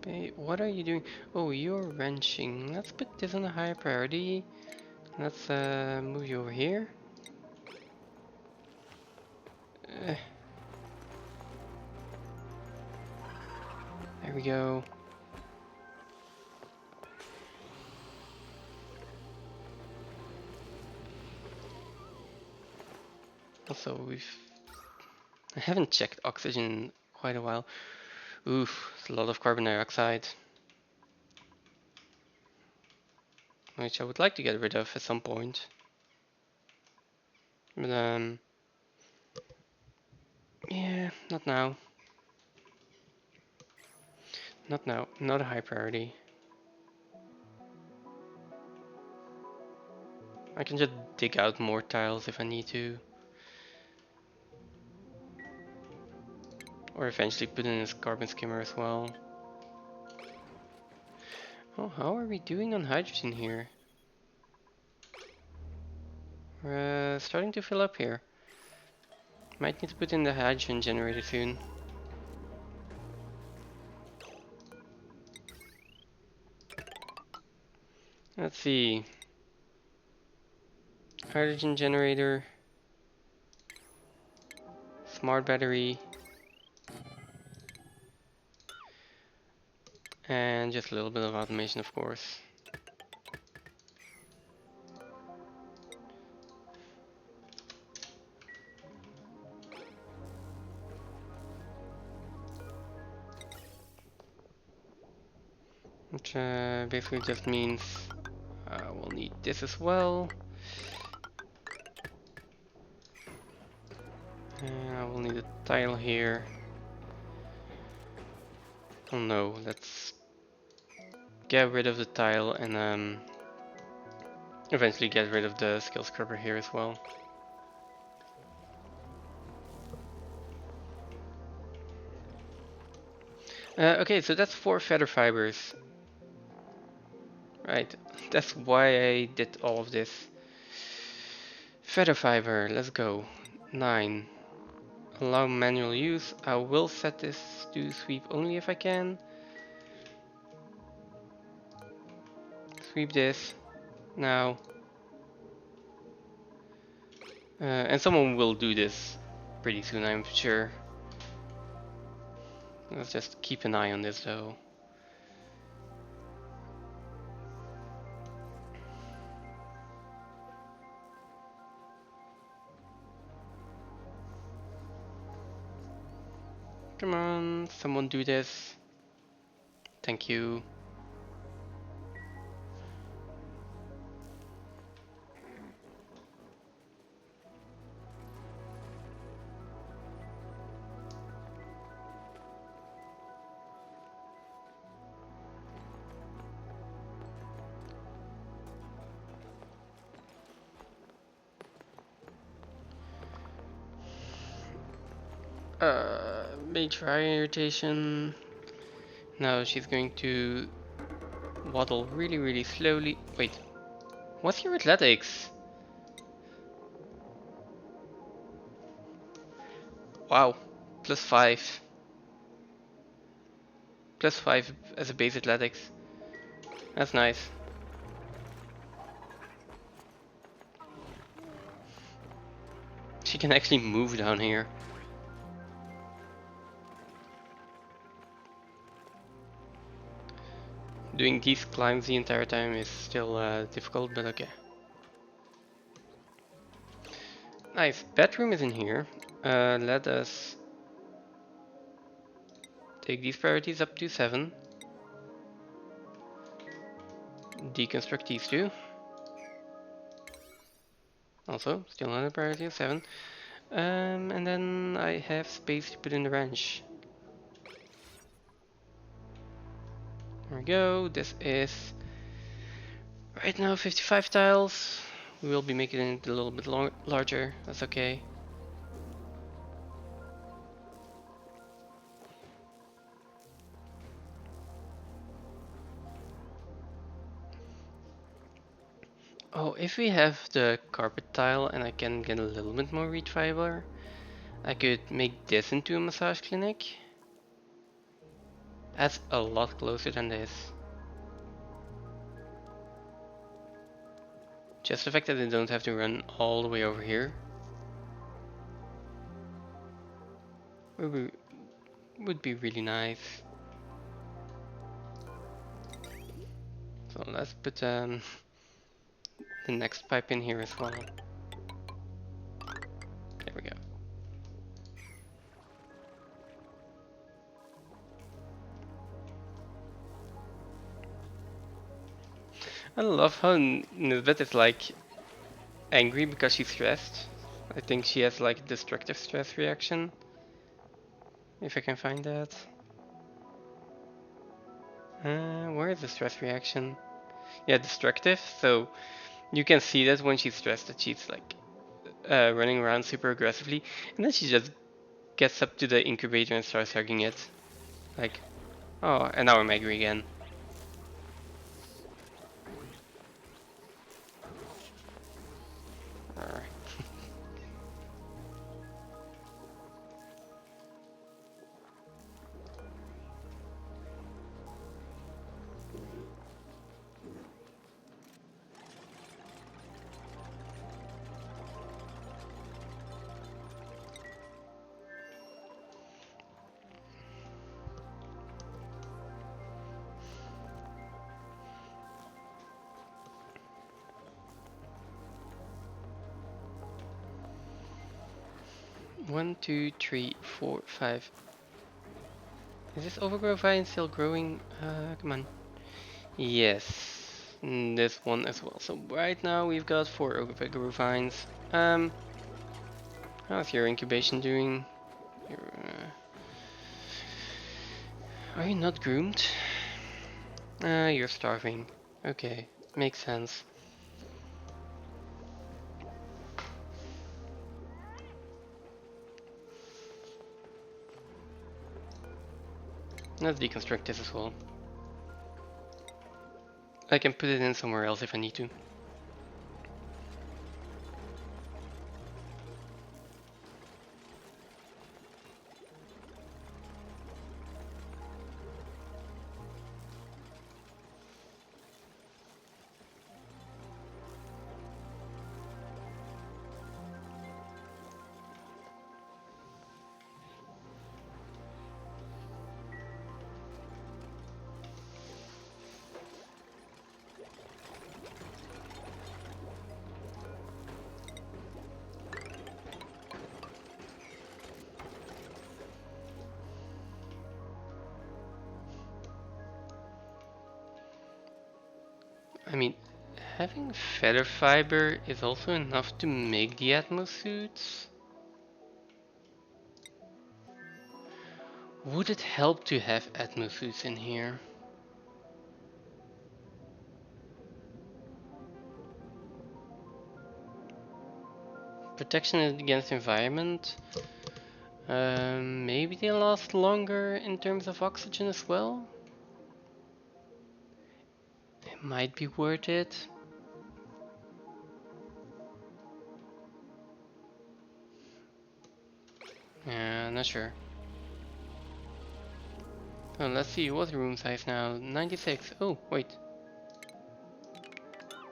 Babe, what are you doing? Oh, you're wrenching. Let's put this on a higher priority. Let's move you over here. There we go. Also, I haven't checked oxygen in quite a while. Oof, it's a lot of carbon dioxide. Which I would like to get rid of at some point. But yeah, not now. Not now, not a high priority. I can just dig out more tiles if I need to. Or eventually put in this carbon skimmer as well. Oh, how are we doing on hydrogen here? We're starting to fill up here. Might need to put in the hydrogen generator soon. Let's see. Hydrogen generator. Smart battery. And just a little bit of automation, of course. Which basically just means we'll need this as well. And I will need a tile here. Oh no, let's get rid of the tile and eventually get rid of the skill scrubber here as well. Okay, so that's 4 feather fibers. Right, that's why I did all of this. Feather fiber, let's go. 9. Allow manual use. I will set this to sweep only if I can. Sweep this. Now. And someone will do this pretty soon, I'm sure. Let's just keep an eye on this though. Come on, someone do this. Thank you. May try irritation. Now she's going to waddle really slowly. Wait, what's your athletics? Wow, +5. +5 as a base athletics. That's nice. She can actually move down here. Doing these climbs the entire time is still difficult, but okay. Nice. Bedroom is in here. Let us take these priorities up to 7. Deconstruct these two. Also, still another priority of 7. And then I have space to put in the ranch. There we go. This is right now 55 tiles. We will be making it a little bit larger. That's okay. Oh, if we have the carpet tile and I can get a little bit more reed fiber, I could make this into a massage clinic. That's a lot closer than this. Just the fact that I don't have to run all the way over here would be really nice. So let's put the next pipe in here as well. There we go. I love how Nisbet is like angry because she's stressed. I think she has like destructive stress reaction. If I can find that. Where is the stress reaction? Yeah, destructive. So you can see that when she's stressed that she's like running around super aggressively, and then she just gets up to the incubator and starts hugging it. Like, oh, and now I'm angry again. Arr. 1, 2, 3, 4, 5. Is this overgrow vine still growing? Come on. Yes, this one as well. So right now we've got 4 overgrow vines. How's your incubation doing? Are you not groomed? You're starving. Okay, makes sense. Let's deconstruct this as well. I can put it in somewhere else if I need to. I mean, having feather fiber is also enough to make the Atmos suits. Would it help to have Atmos suits in here? Protection against environment. Maybe they last longer in terms of oxygen as well. It might be worth it. Yeah, not sure. Oh, let's see, what's the room size now? 96. Oh, wait.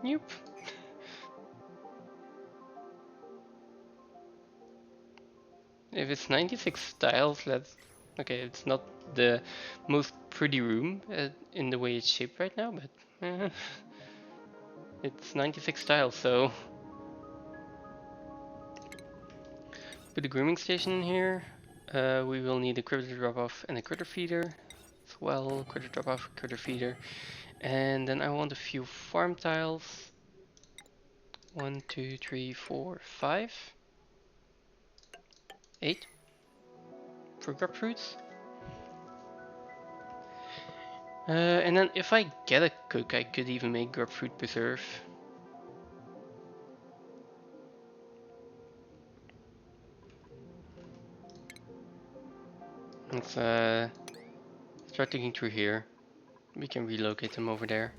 Nope. If it's 96 tiles, let's... Okay, it's not the most pretty room in the way it's shaped right now, but it's 96 tiles, so... Put a grooming station in here. We will need a critter drop-off and a critter feeder as well. Critter drop-off, critter feeder. And then I want a few farm tiles. 1, 2, 3, 4, 5. 8 for grub fruits. And then if I get a cook, I could even make grub fruit preserve. Let's start digging through here. We can relocate them over there.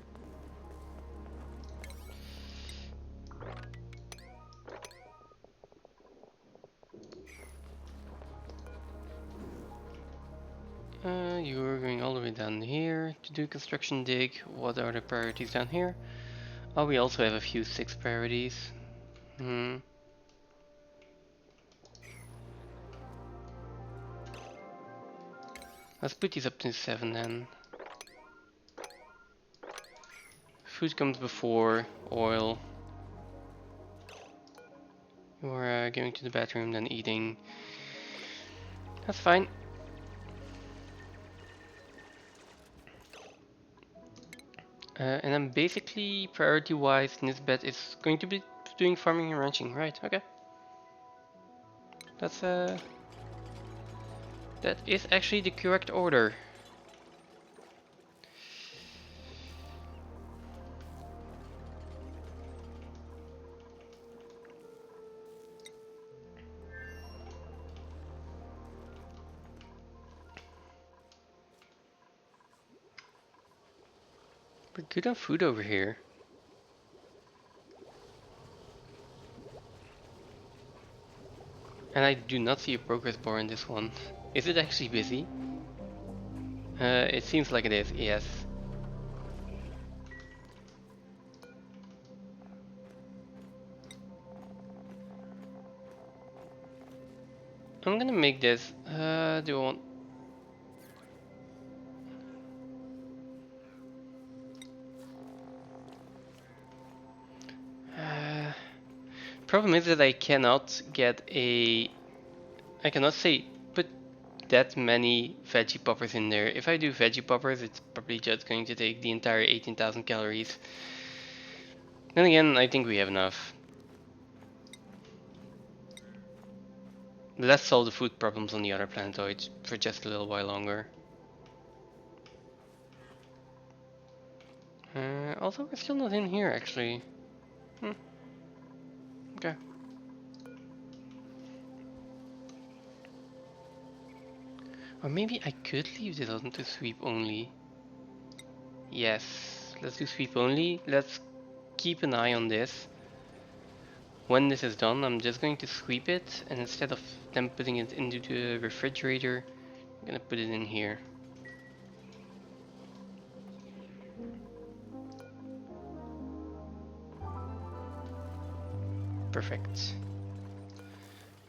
You're going all the way down here to do construction dig. What are the priorities down here? Oh, we also have a few 6 priorities. Let's put these up to 7 then. Food comes before oil. You're going to the bathroom, then eating. That's fine. And then basically, priority-wise, Nisbet is going to be doing farming and ranching, right? Okay. That's that is actually the correct order. We're good on food over here. And I do not see a progress bar in this one. Is it actually busy? It seems like it is, yes. I'm gonna make this. Do I want... Problem is that I cannot get a... I cannot say put that many veggie poppers in there. If I do veggie poppers, it's probably just going to take the entire 18,000 calories. Then again, I think we have enough. Let's solve the food problems on the other planetoids for just a little while longer. Also, we're still not in here, actually. Okay. Or maybe I could leave this on to sweep only. Yes, let's do sweep only. Let's keep an eye on this. When this is done, I'm just going to sweep it, and instead of them putting it into the refrigerator, I'm gonna put it in here. Perfect.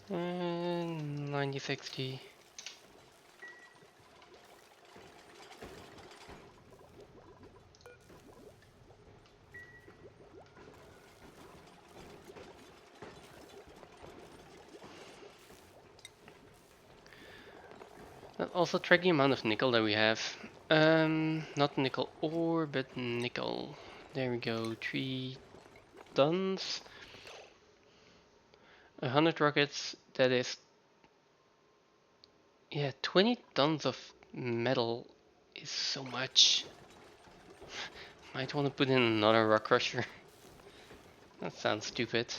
And 9060. Let's also track the amount of nickel that we have. Not nickel ore, but nickel. There we go, 3 tons. 100 rockets, that is... Yeah, 20 tons of metal is so much. Might want to put in another rock crusher. That sounds stupid.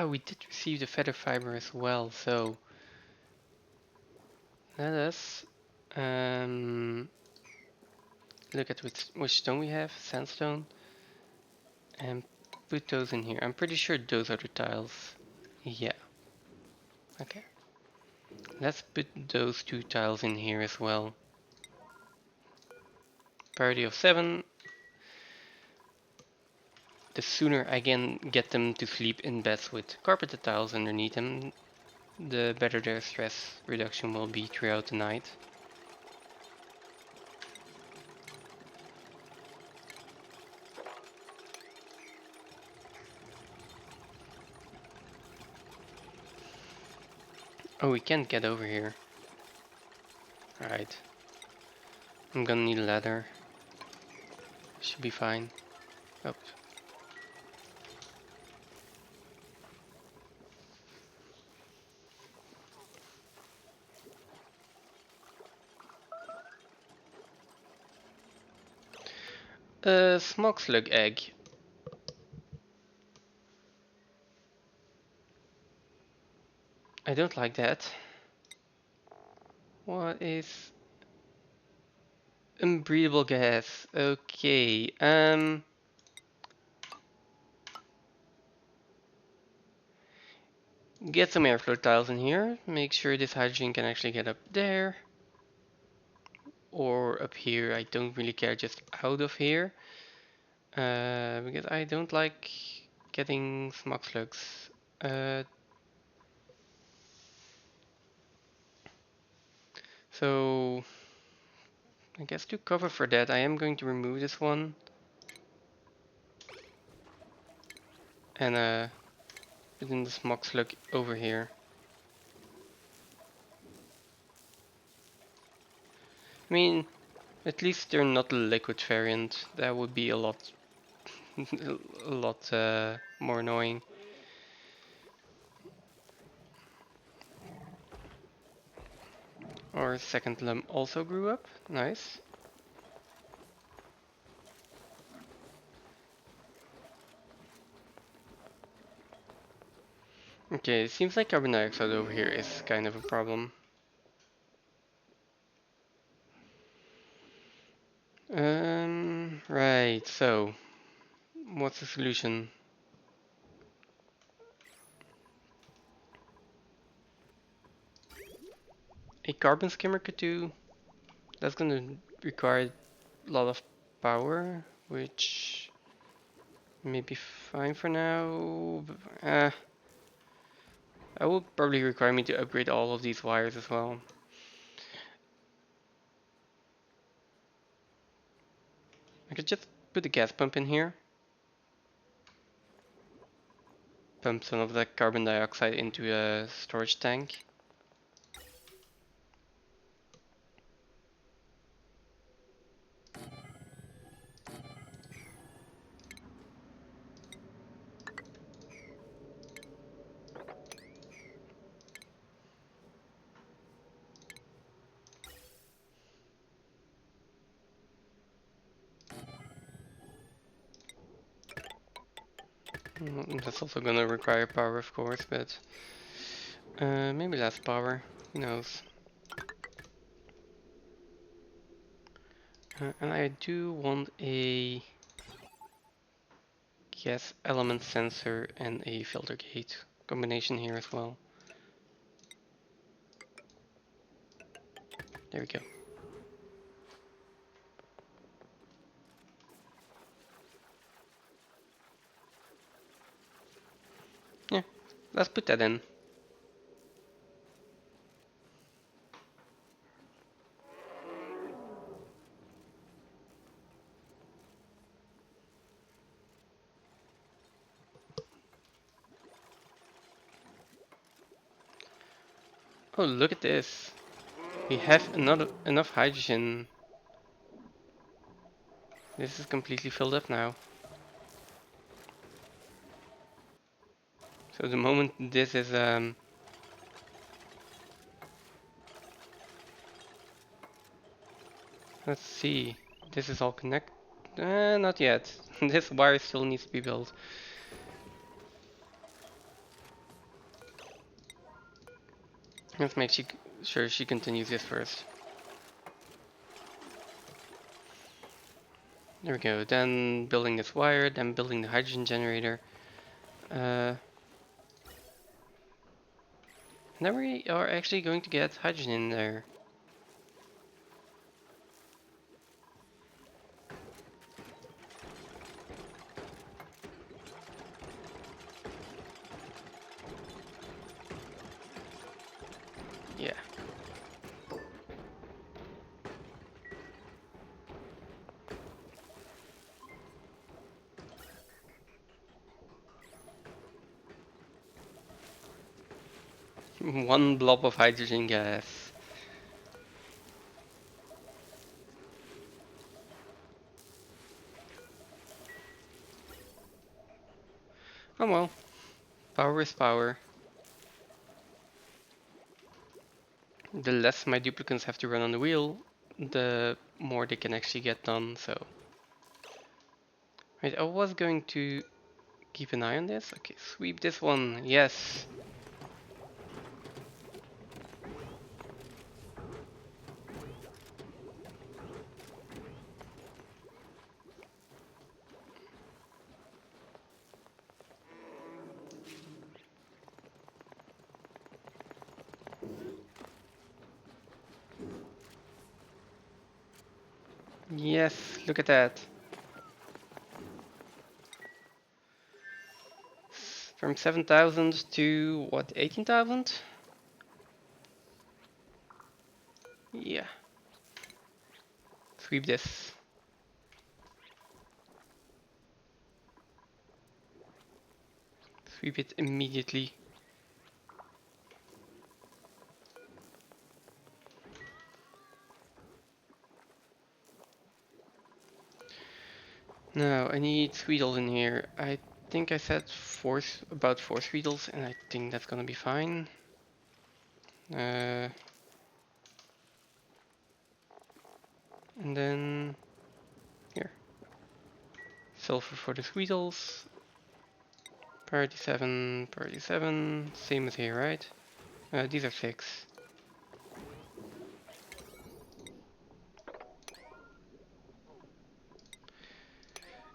We did receive the feather fiber as well, so let us look at which stone we have, sandstone, and put those in here. I'm pretty sure those are the tiles. Yeah, okay. Let's put those two tiles in here as well. Priority of 7. The sooner I can get them to sleep in beds with carpeted tiles underneath them, the better their stress reduction will be throughout the night. Oh, we can't get over here. Alright. I'm gonna need a ladder. Should be fine. Oops. A smog slug egg. I don't like that. What is unbreathable gas? Okay. Get some airflow tiles in here. Make sure this hydrogen can actually get up there. Or up here. I don't really care, just out of here. Because I don't like getting smog slugs. So I guess to cover for that, I am going to remove this one. And put in the smog slug over here. I mean, at least they're not a liquid variant. That would be a lot, a lot more annoying. Our second limb also grew up. Nice. Okay, it seems like carbon dioxide over here is kind of a problem. Right, so what's the solution? A carbon skimmer could do. That's gonna require a lot of power, which may be fine for now. That will probably require me to upgrade all of these wires as well. I could just put a gas pump in here. Pump some of that carbon dioxide into a storage tank. That's also gonna require power, of course, but maybe less power. Who knows? And I do want a gas element sensor and a filter gate combination here as well. There we go. Yeah, let's put that in. Oh, look at this. We have enough hydrogen. This is completely filled up now. So the moment this is let's see. This is all connected. Not yet. This wire still needs to be built. Let's make sure she continues this first. There we go. Then building this wire, then building the hydrogen generator. And then we are actually going to get hydrogen in there. Yeah. One blob of hydrogen gas. Oh well. Power is power. The less my duplicates have to run on the wheel, the more they can actually get done, so. Right, I was going to keep an eye on this. Okay, sweep this one. Yes. Yes, look at that. From 7,000 to what, 18,000? Yeah. Sweep this. Sweep it immediately. Now, I need Sweetles in here. I think I said about 4 Sweetles, and I think that's gonna be fine. And then here. Sulfur for the Sweetles. Priority 7, priority 7. Same as here, right? These are 6.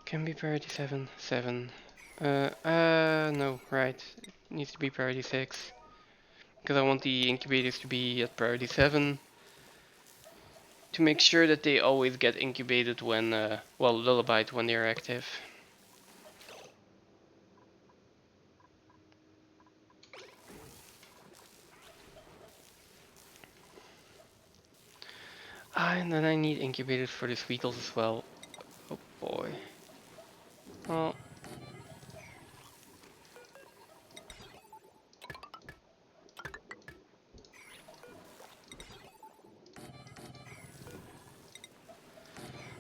Can be priority 7, 7. No, right. It needs to be priority 6. Because I want the incubators to be at priority 7. To make sure that they always get incubated when, well, lullabied when they're active. And then I need incubators for the Sweetles as well. Oh boy. Well.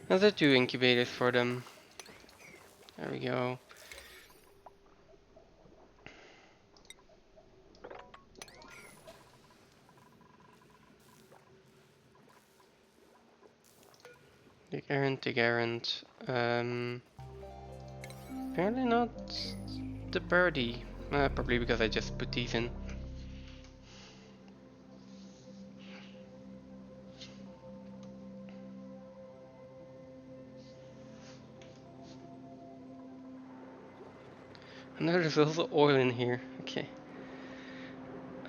Another 2 incubators for them. There we go. Take errand, take errand. Apparently not the birdie. Probably because I just put these in. And there's also oil in here. Okay.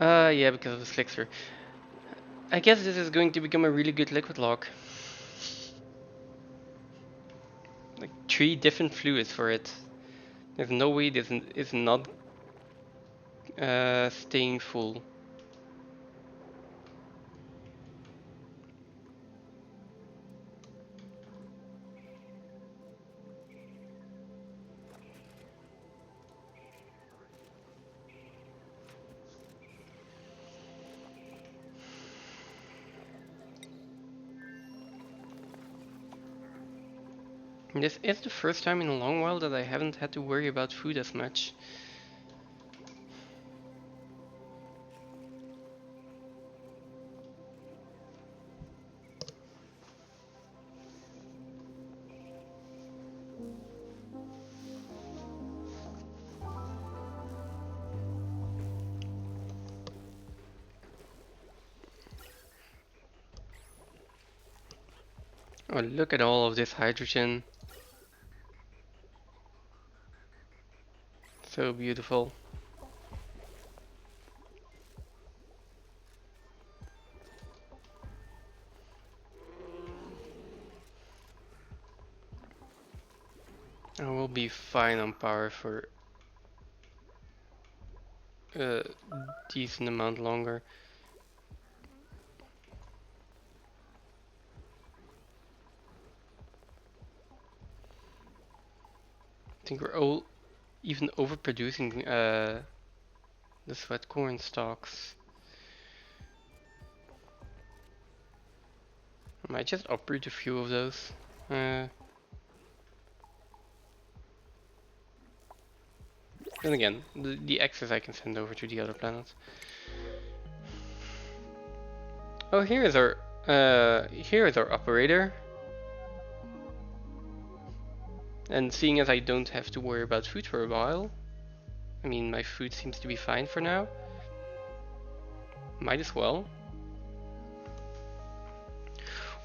Yeah, because of the Slixer. I guess this is going to become a really good liquid lock. Like 3 different fluids for it. There's no way this is not staying full. This is the first time in a long while that I haven't had to worry about food as much. Oh, look at all of this hydrogen. So beautiful. I will be fine on power for a decent amount longer. I think we're all even overproducing the sweat corn stalks. I might just uproot a few of those. Then again, the excess I can send over to the other planets. Oh, here is our operator. And seeing as I don't have to worry about food for a while, I mean my food seems to be fine for now. Might as well.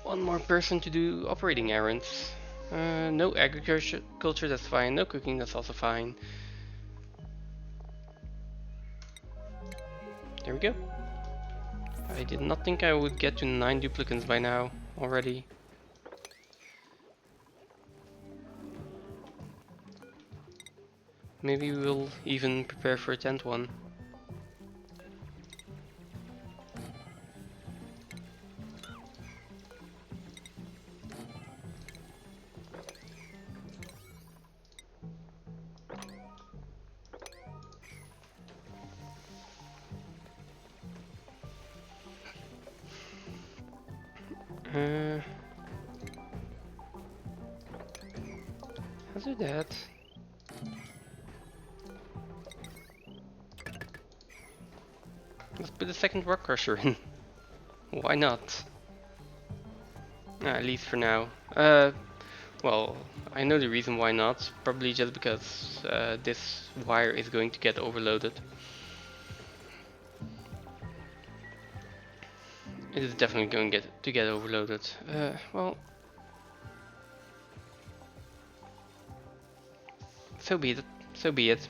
One more person to do operating errands. No agriculture, that's fine. No cooking, that's also fine. There we go. I did not think I would get to 9 duplicants by now already. Maybe we'll even prepare for a 10th one. I'll do that. Let's put a second rock crusher in. Why not? At least for now. Well, I know the reason why not. Probably just because this wire is going to get overloaded. It is definitely going to get overloaded. Well, so be it. So be it.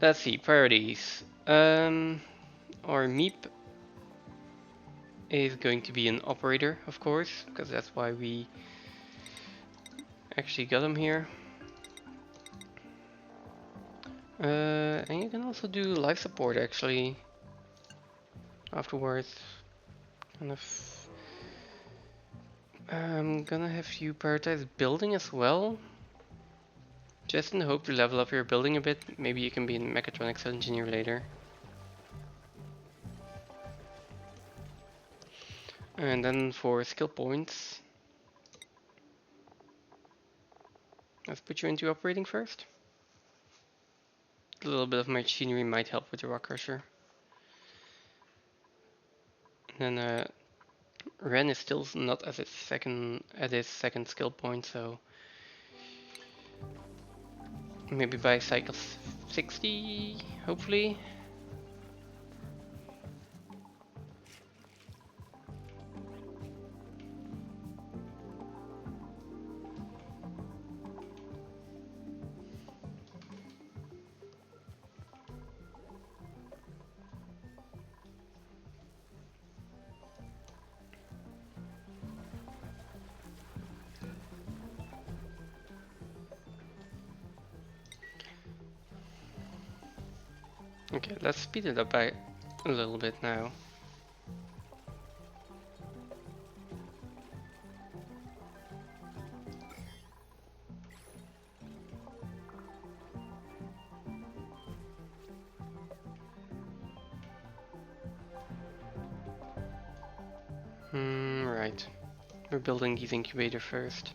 Let's see, priorities. Our Meep is going to be an operator, of course, because that's why we actually got him here. And you can also do life support actually afterwards. Kind of. I'm gonna have you prioritize building as well. Just in the hope to level up your building a bit. Maybe you can be a mechatronics engineer later. And then for skill points, let's put you into operating first. A little bit of machinery might help with the rock crusher. And then Ren is still not at his second skill point, so maybe by cycle 60, hopefully. Okay, let's speed it up by a little bit now. Right. We're building these incubator first.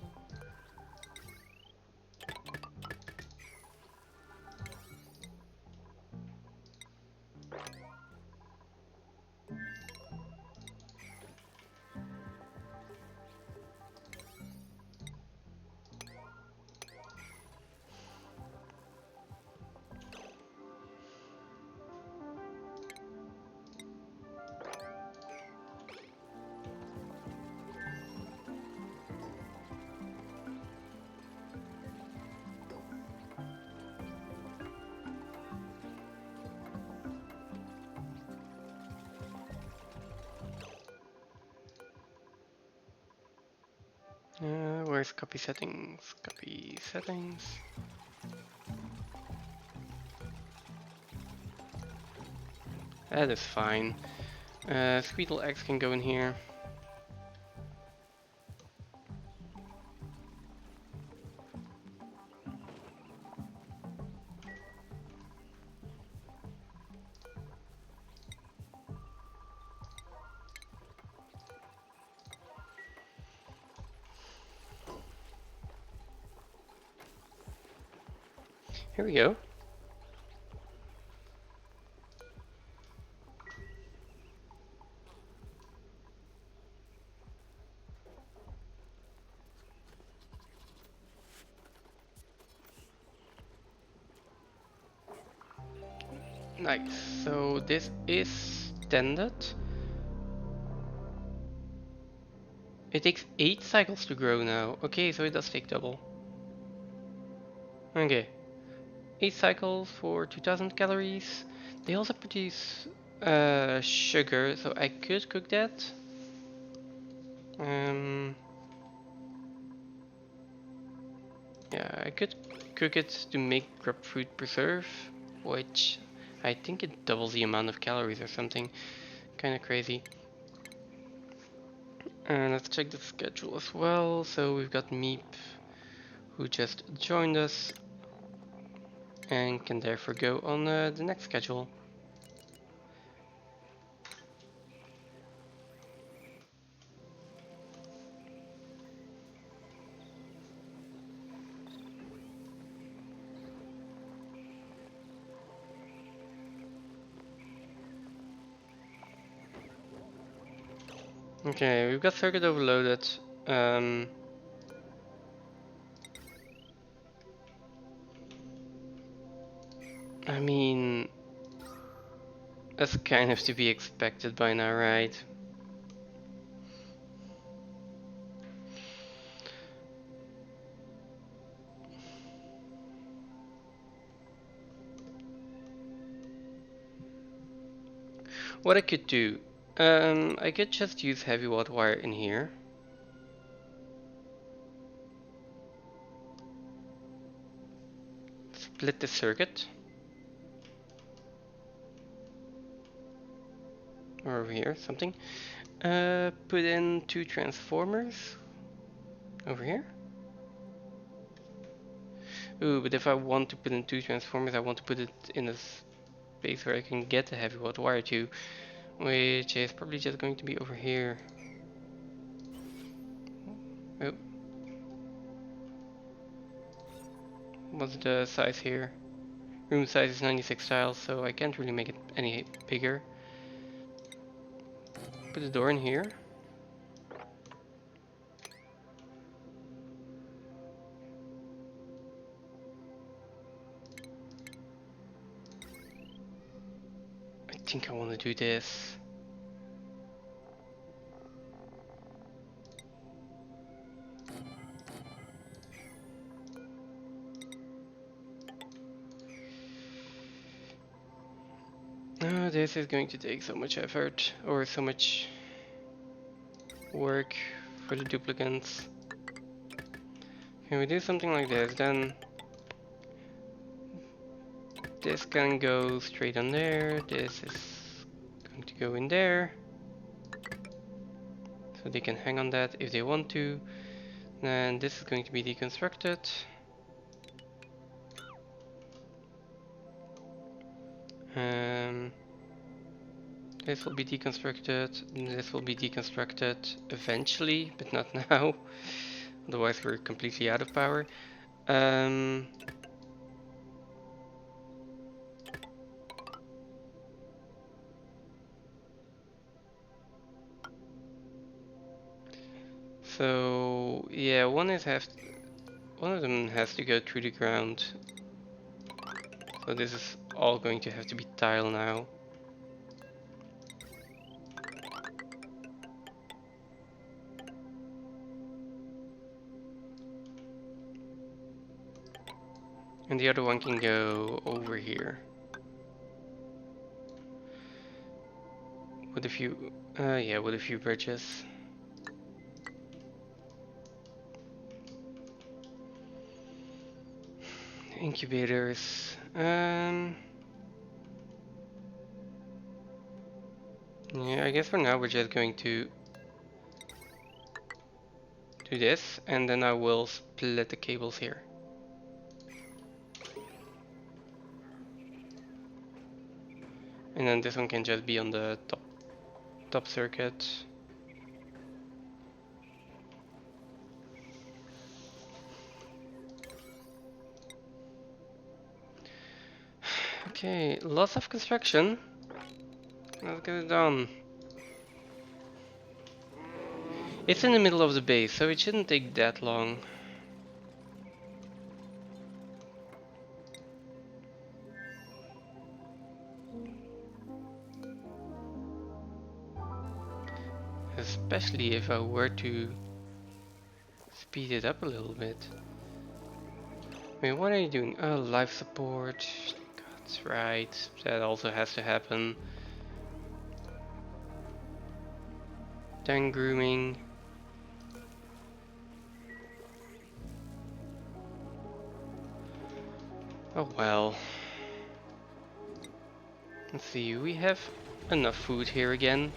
Where's copy settings? Copy settings. That is fine. Squeedle X can go in here. Here we go. Nice. So this is standard. It takes 8 cycles to grow now. Okay, so it does take double. Okay. 8 cycles for 2000 calories. They also produce sugar, so I could cook that. Yeah, I could cook it to make grapefruit preserve, which I think it doubles the amount of calories or something. Kind of crazy. And let's check the schedule as well. So we've got Meep, who just joined us and can therefore go on the next schedule. Okay, we've got circuit overloaded. I mean, that's kind of to be expected by now, right? What I could do, I could just use heavy watt wire in here. Split the circuit. Or over here, something. Put in 2 transformers. Over here. Ooh, but if I want to put in 2 transformers, I want to put it in a space where I can get the heavy watt wire to, which is probably just going to be over here. Oh. What's the size here? Room size is 96 tiles, so I can't really make it any bigger. Put the door in here. I think I want to do this. Oh, this is going to take so much effort, or so much work for the duplicants. Can we do something like this? Then this can go straight on there. This is going to go in there. So they can hang on that if they want to. Then this is going to be deconstructed. This will be deconstructed. This will be deconstructed eventually, but not now. Otherwise we're completely out of power. So yeah, one of them has to go through the ground. So this is all going to have to be tile now. And the other one can go over here. With a few, with a few bridges. incubators. Yeah, I guess for now we're just going to do this, and then I will split the cables here. And then this one can just be on the top circuit. Okay, lots of construction. Let's get it done. It's in the middle of the base, so it shouldn't take that long. Especially if I were to speed it up a little bit. Wait, what are you doing? Oh, life support. That's right. That also has to happen. Tank grooming. Oh well. Let's see, we have enough food here again.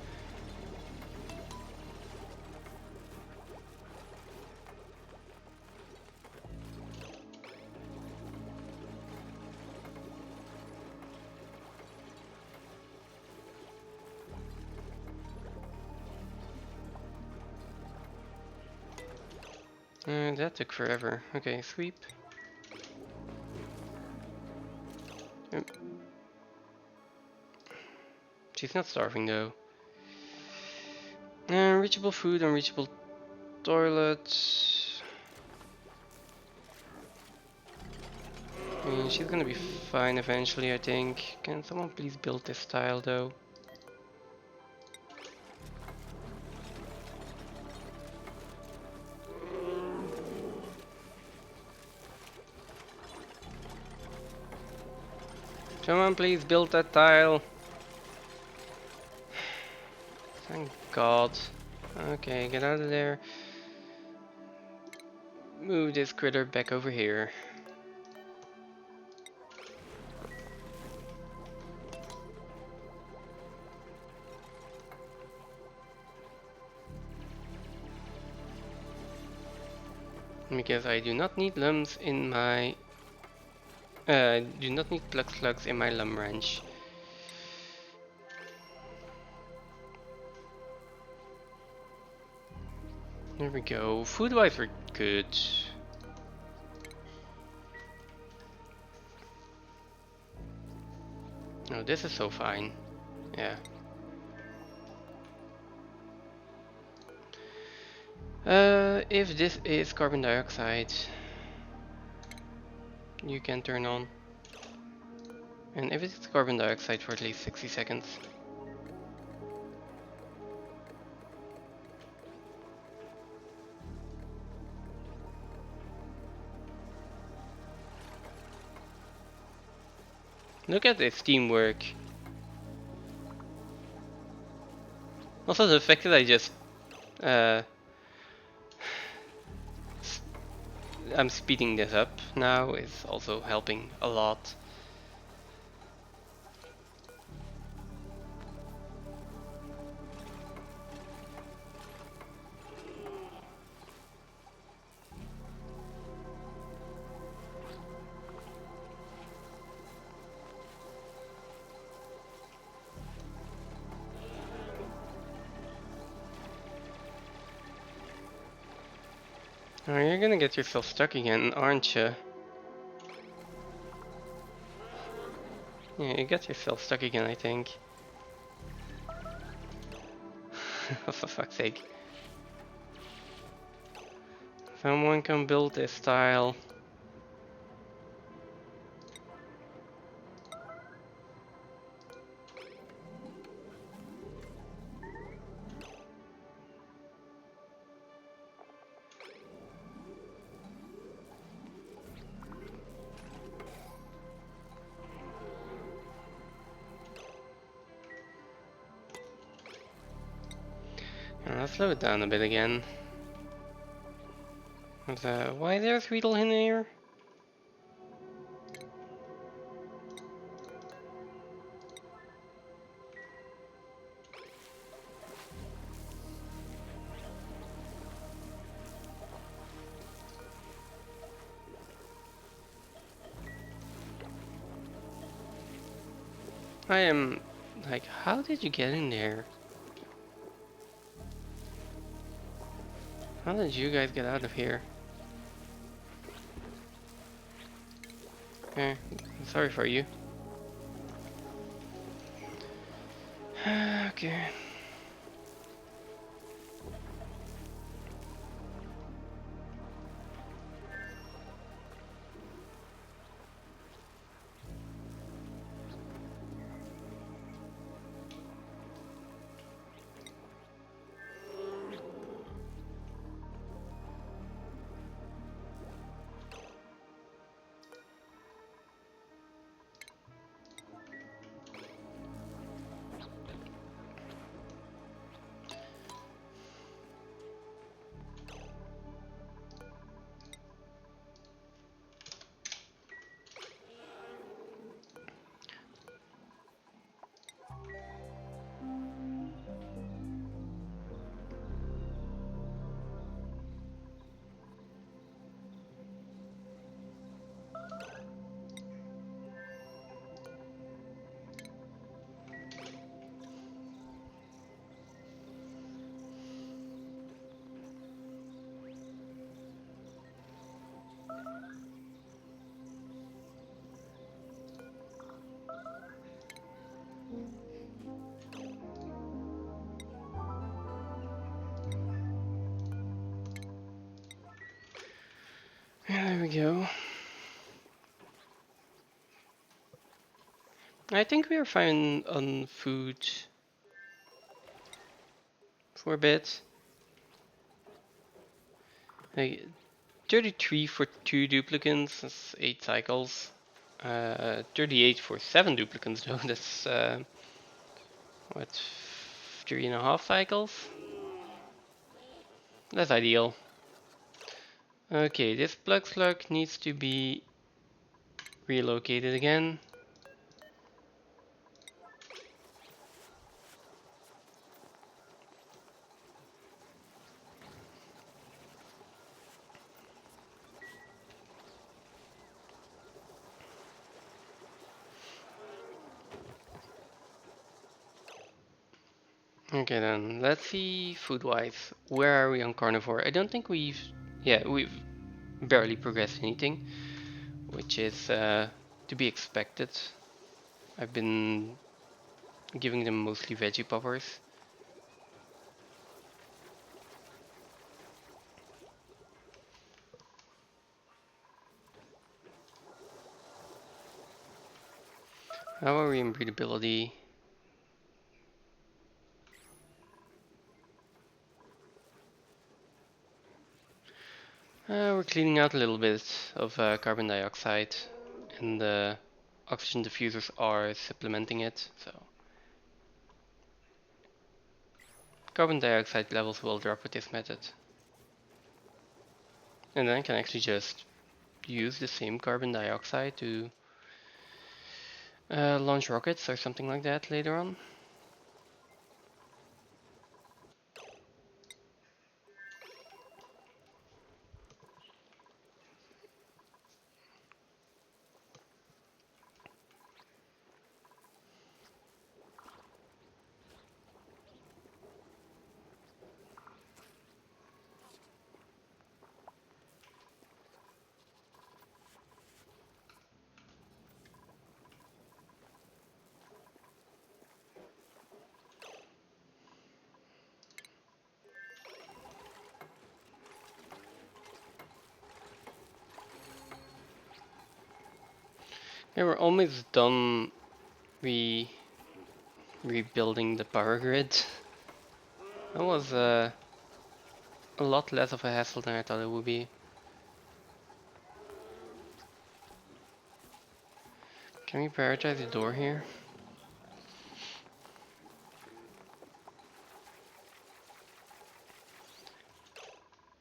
That took forever. Okay, sweep. Yep. She's not starving though. Reachable food, unreachable toilets. She's gonna be fine eventually, I think. Can someone please build this tile though? Someone please build that tile. Thank God. Okay, get out of there. Move this critter back over here. Because I do not need lums in my... do not need plug slugs in my lum ranch. There we go. Food-wise we're good. Oh, this is so fine. Yeah. If this is carbon dioxide, you can turn on. And if it's carbon dioxide for at least 60 seconds. Look at this teamwork. Also the fact that I just I'm speeding this up now is also helping a lot. Oh, you're gonna get yourself stuck again, aren't you? Yeah, you got yourself stuck again, I think. Oh, for fuck's sake. Someone can build this tile. Let's slow it down a bit again. Why is there a Sweetle in here? I am like, how did you get in there? How did you guys get out of here? Okay, sorry for you. Okay. Yeah, there we go. I think we are fine on food for a bit. Like 33 for 2 duplicants, that's 8 cycles. 38 for 7 duplicants though, that's what, 3.5 cycles? That's ideal. Okay, this plug slug needs to be relocated again. Okay then, let's see food-wise. Where are we on carnivore? I don't think we've barely progressed anything, which is to be expected. I've been giving them mostly veggie poppers. How are we in breedability? We're cleaning out a little bit of carbon dioxide, and the oxygen diffusers are supplementing it, so carbon dioxide levels will drop with this method. And then I can actually just use the same carbon dioxide to launch rockets or something like that later on. Yeah, we're almost done rebuilding the power grid. That was a lot less of a hassle than I thought it would be. Can we prioritize the door here?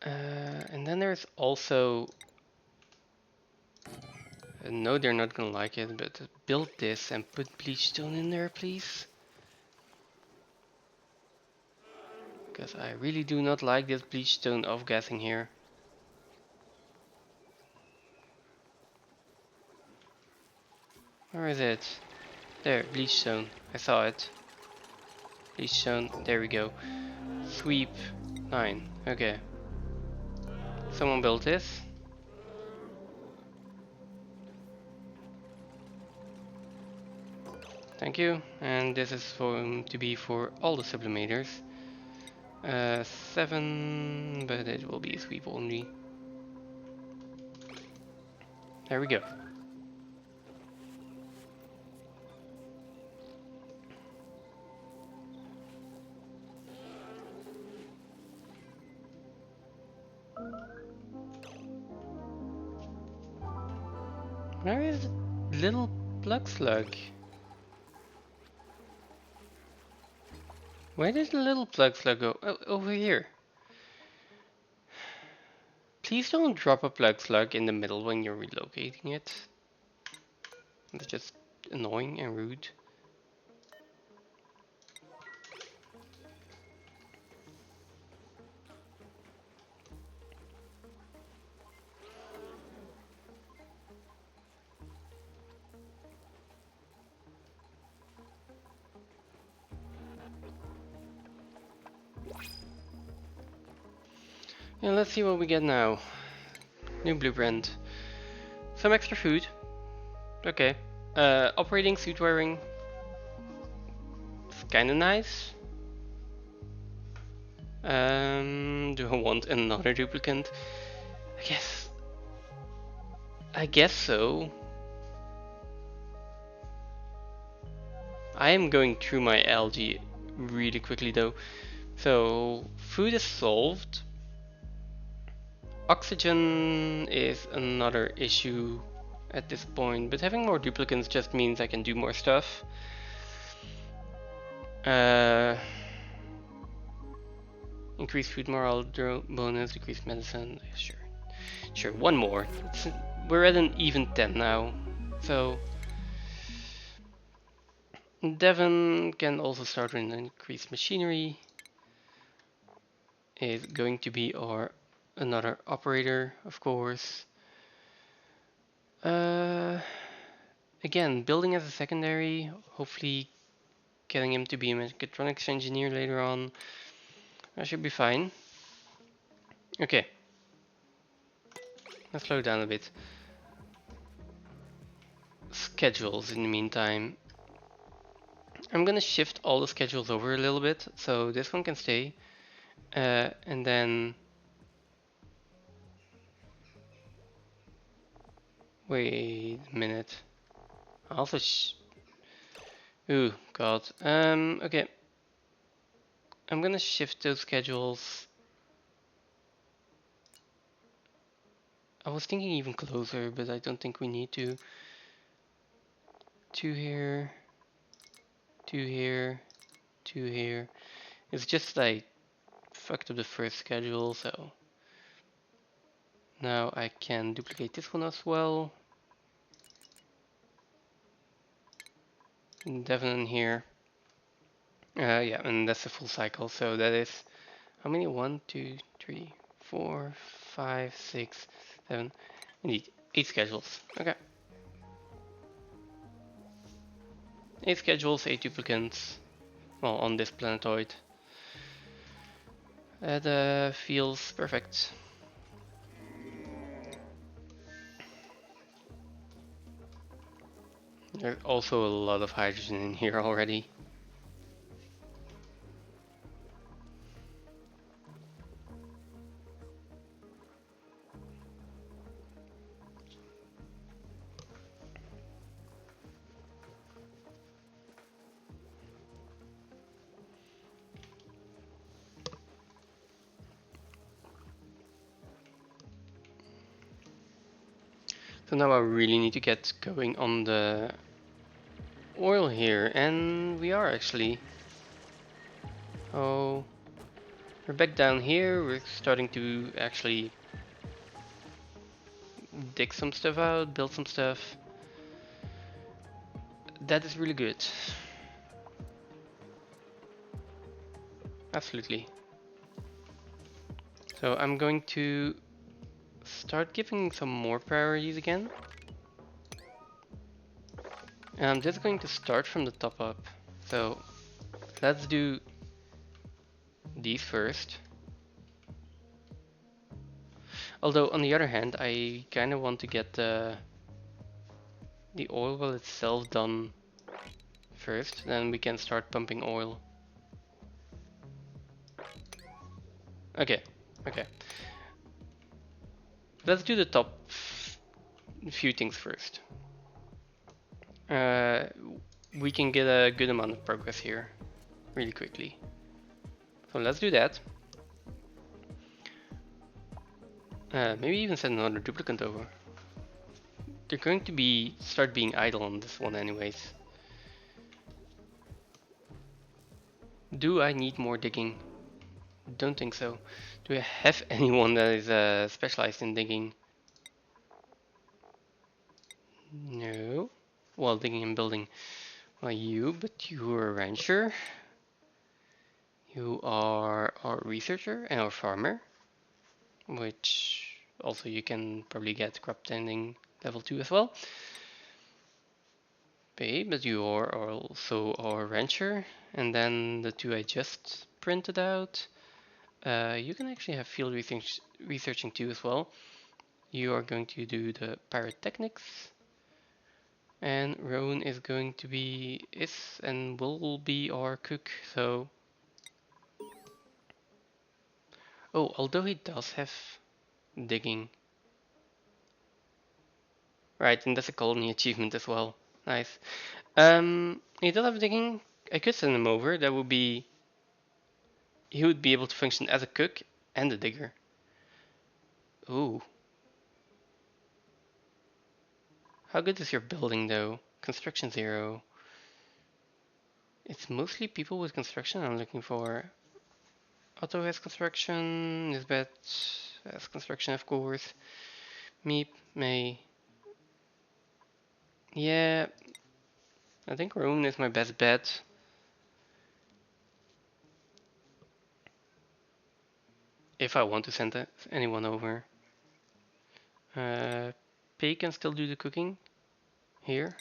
And then there's also... no, they're not gonna like it, but build this and put bleach stone in there, please. Because I really do not like this bleach stone off-gassing here. Where is it? There, bleach zone. I saw it. Bleach zone. There we go. Sweep 9. Okay. Someone built this. Thank you. And this is going to be for all the sublimators. 7, but it will be a sweep only. There we go. Where is the little plug slug? Where did the little plug slug go? Oh, over here. Please don't drop a plug slug in the middle when you're relocating it. That's just annoying and rude. Yeah, let's see what we get now. New blueprint. Some extra food. Okay. Operating suit wearing. It's kinda nice. Do I want another duplicant? I guess so. I am going through my algae really quickly though. So food is solved. Oxygen is another issue at this point, but having more duplicants just means I can do more stuff. Increase food morale bonus, decrease medicine. Sure, one more. We're at an even 10 now, so Devon can also start with an increased machinery. Is going to be our another operator, of course. Again, building as a secondary, hopefully getting him to be a mechatronics engineer later on. That should be fine. Okay. Let's slow down a bit. Schedules in the meantime. I'm gonna shift all the schedules over a little bit, so this one can stay. And then... Wait a minute. Also ooh, god. Okay. I'm gonna shift those schedules. I was thinking even closer, but I don't think we need to. 2 here, 2 here, 2 here. It's just like fucked up the first schedule, so now I can duplicate this one as well. Devon here. Yeah, and that's a full cycle, so that is how many? 1, 2, 3, 4, 5, 6, 7. Indeed, 8 schedules. Okay. 8 schedules, 8 duplicants. Well, on this planetoid. That feels perfect. There's also a lot of hydrogen in here already. So now I really need to get going on the oil here, and we are actually. Oh, we're back down here. We're starting to actually dig some stuff out, build some stuff. That is really good. Absolutely. So I'm going to start giving some more priorities again. And I'm just going to start from the top up. So let's do these first. Although on the other hand, I kind of want to get the oil well itself done first, then we can start pumping oil. Okay, okay. Let's do the top few things first. We can get a good amount of progress here really quickly. So let's do that. Maybe even send another duplicate over. They're going to start being idle on this one anyways. Do I need more digging? Don't think so. Do I have anyone that is specialized in digging? No. Well, digging and building. Well, but you're a rancher. You are a researcher and a farmer, which also you can probably get crop tending level 2 as well. Okay, but you are also a rancher, and then the two I just printed out. You can actually have field researching too as well. You are going to do the pyrotechnics, and Rowan is going to be and will be our cook. So, oh, although he does have digging, right, and that's a colony achievement as well. Nice. He does have digging. I could send him over. That would be. He would be able to function as a cook and a digger. Ooh. How good is your building though? Construction 0. It's mostly people with construction I'm looking for. Otto has construction, Nisbet has construction of course. Meep, May. Yeah, I think Roan is my best bet. If I want to send anyone over. Pay can still do the cooking here.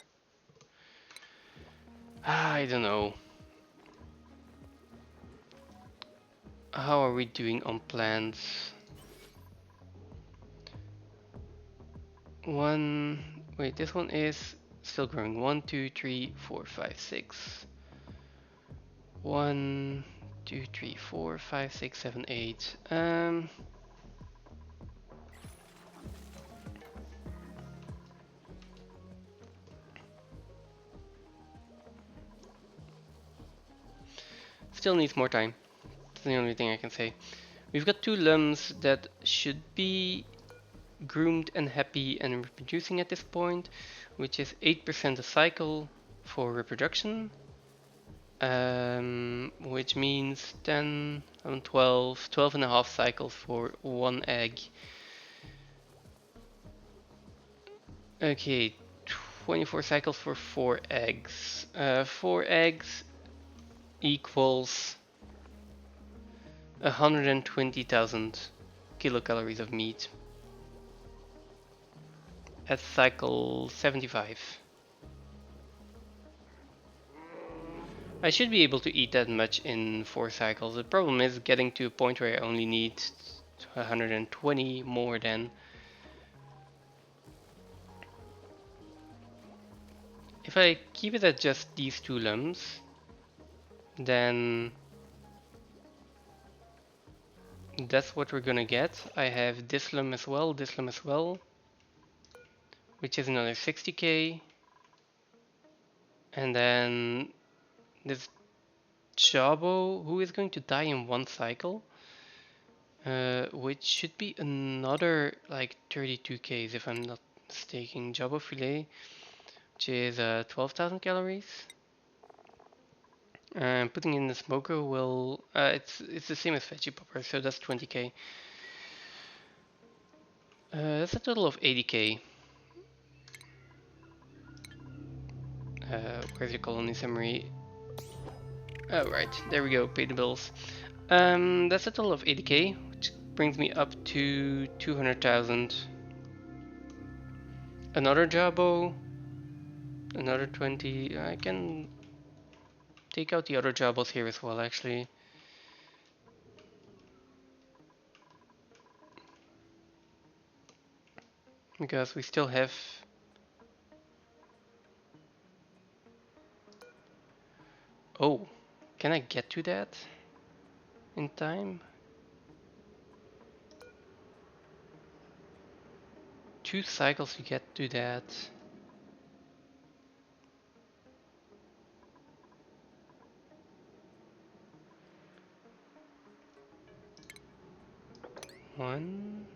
I don't know. How are we doing on plants? Wait, this one is still growing. 1, 2, 3, 4, 5, 6. 1, 2, 3, 4, 5, 6, 7, 8. Still needs more time. That's the only thing I can say. We've got 2 lums that should be groomed and happy and reproducing at this point, which is 8% a cycle for reproduction, which means 10, 11, 12 and a half cycles for 1 egg. Okay, 24 cycles for 4 eggs. 4 eggs equals 120,000 kilocalories of meat at cycle 75. I should be able to eat that much in 4 cycles. The problem is getting to a point where I only need 120 more than. If I keep it at just these 2 lums, then that's what we're gonna get. I have this lum as well, which is another 60k. And then this Jabo, who is going to die in 1 cycle, which should be another like 32k if I'm not mistaken. Jabo filet, which is 12,000 calories. Putting in the smoker will it's the same as veggie popper, so that's 20k. That's a total of 80k. Where's your colony summary? Oh right, there we go. Pay the bills. That's a total of 80k, which brings me up to 200,000. Another Jabo, Another 20. I can take out the other jobbers here as well, actually. Because we still have... Oh, can I get to that in time? 2 cycles to get to that. One.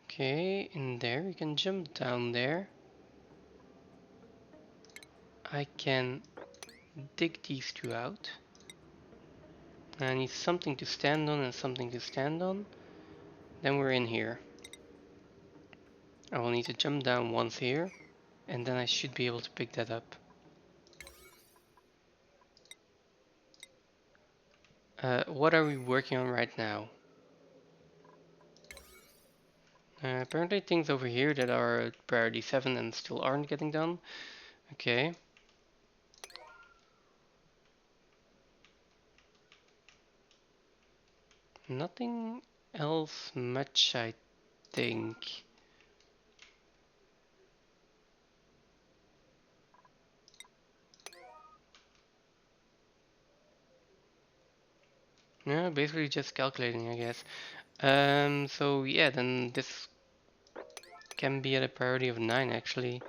Okay, in there, you can jump down there. I can dig these two out. I need something to stand on and something to stand on. Then we're in here. I will need to jump down once here, and then I should be able to pick that up. What are we working on right now? Apparently things over here that are priority 7 and still aren't getting done. Okay. Nothing else much, I think. Yeah, basically just calculating, I guess. So yeah, then this can be at a priority of 9 actually.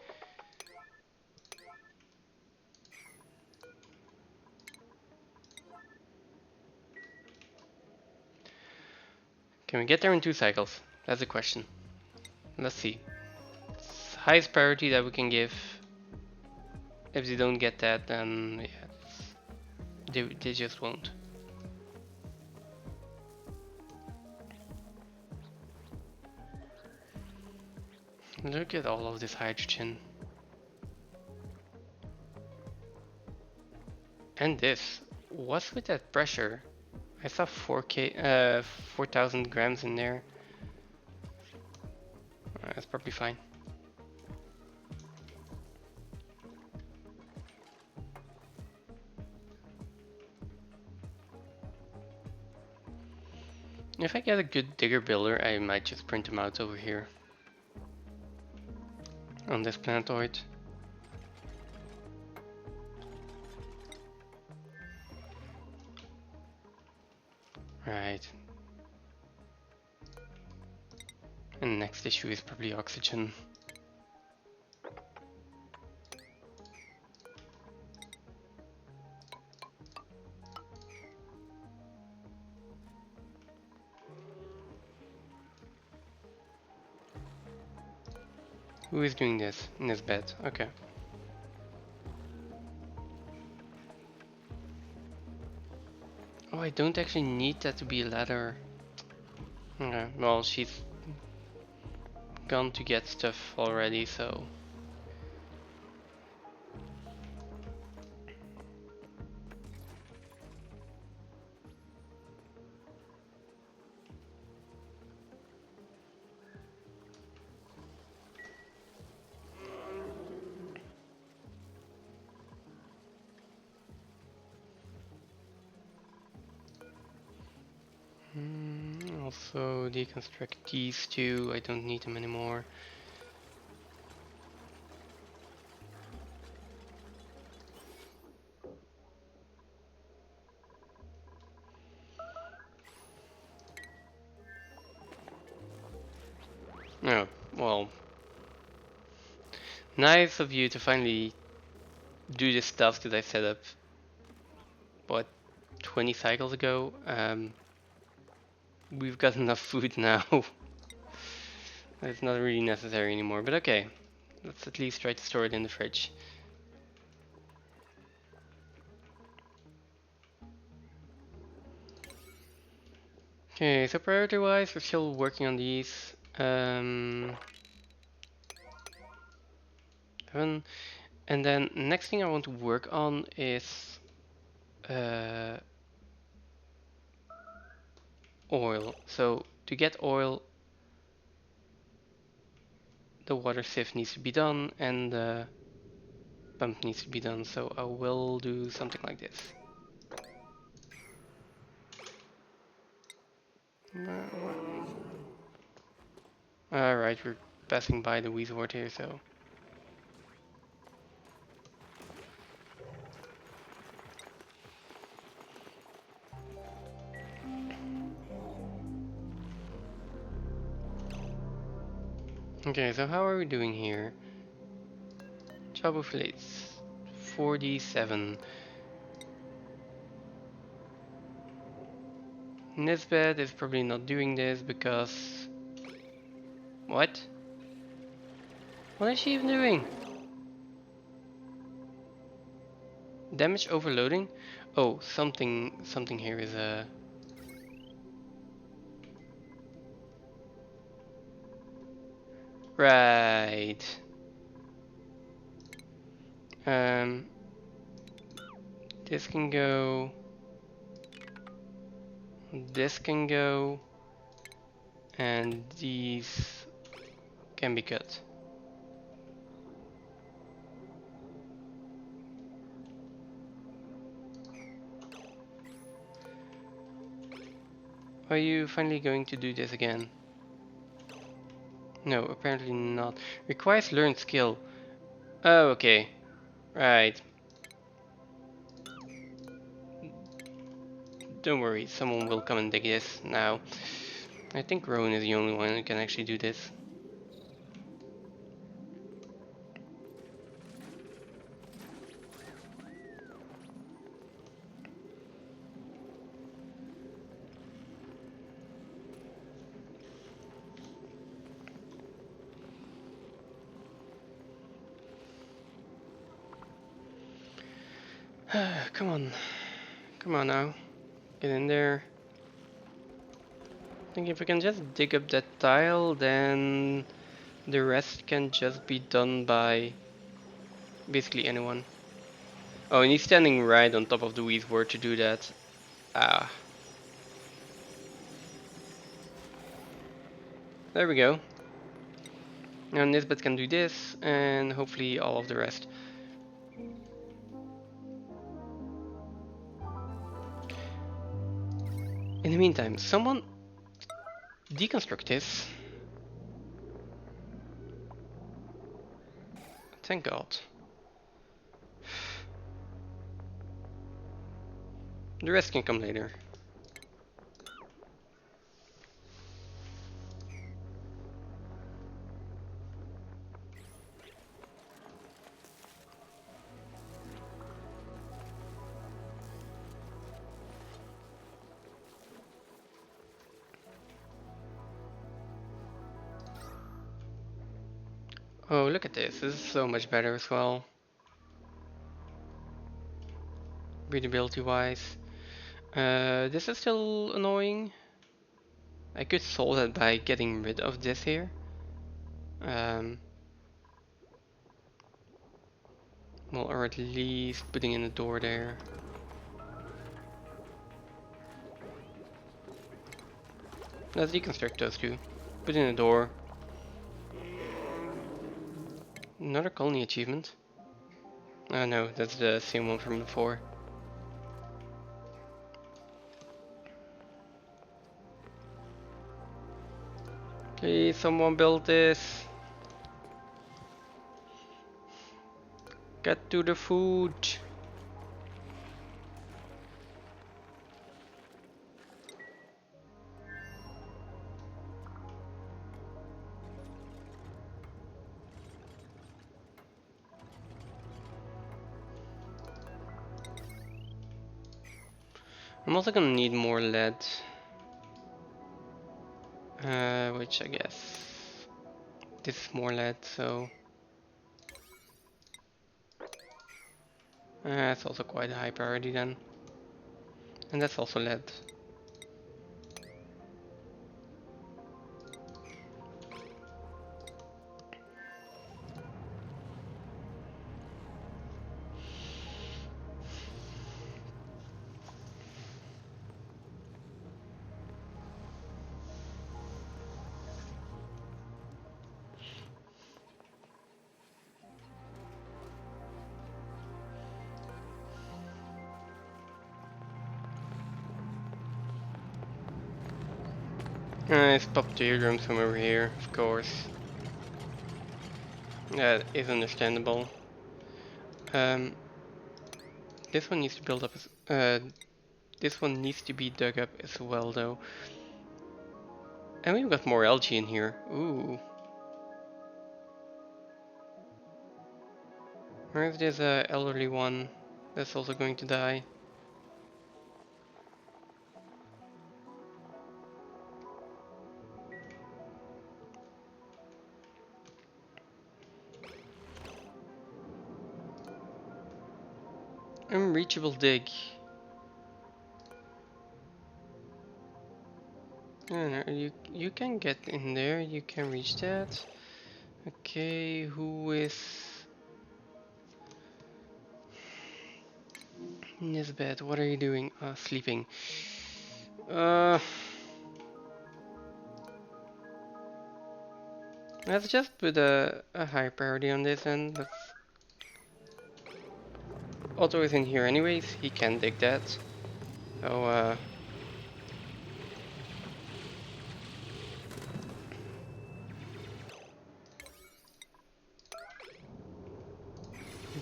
Can we get there in 2 cycles? That's the question. Let's see. It's the highest priority that we can give. If they don't get that, then yeah, they just won't. Look at all of this hydrogen. And this. What's with that pressure? I saw 4,000 grams in there. That's probably fine. If I get a good digger builder, I might just print them out over here. On this planetoid. Right. And the next issue is probably oxygen. Who is doing this in this bed? Okay. Oh, I don't actually need that to be a ladder. Okay, well, she's gone to get stuff already, so... Also deconstruct these two, I don't need them anymore. Oh, well. Nice of you to finally do the stuff that I set up, what, 20 cycles ago? We've got enough food now. It's not really necessary anymore, but okay. Let's at least try to store it in the fridge. Okay, so priority wise, we're still working on these. 7. And then next thing I want to work on is oil. So to get oil, the water sieve needs to be done and the pump needs to be done. So I will do something like this. Alright, we're passing by the Weezwort here, so. Okay, so how are we doing here? Chabu fillets, 47. Nisbet is probably not doing this because... What? What is she even doing? Damage overloading? Oh, something here is right. Um, this can go. This can go. And these can be cut. Are you finally going to do this again? No, apparently not. Requires learned skill. Oh, okay. Right. Don't worry, someone will come and dig this now. I think Rowan is the only one who can actually do this. Come on. Come on now. Get in there. I think if we can just dig up that tile, then the rest can just be done by basically anyone. Oh, and he's standing right on top of the Weezwort to do that. Ah. There we go. Now Nisbet can do this, and hopefully all of the rest. In the meantime, someone deconstruct this. Thank God. The rest can come later. Oh, look at this. This is so much better as well. Readability wise. This is still annoying. I could solve that by getting rid of this here. Well, or at least putting in a door there. Let's deconstruct those two. Put in a door. Another colony achievement. Oh no, that's the same one from before. Please, someone build this. Get to the food. I'm also gonna need more lead. Which I guess this is more lead, so that's also quite a high priority then. And that's also lead. It's pop teardroms from over here, of course. That is understandable. Um, this one needs to build up as, this one needs to be dug up as well though. And we've got more algae in here. Ooh. Where's this elderly one that's also going to die? Unreachable dig. No, no, you can get in there, you can reach that. Okay, who is in this bed? What are you doing? Sleeping. Uh, let's just put a high priority on this and Otto is in here anyways, he can dig that. So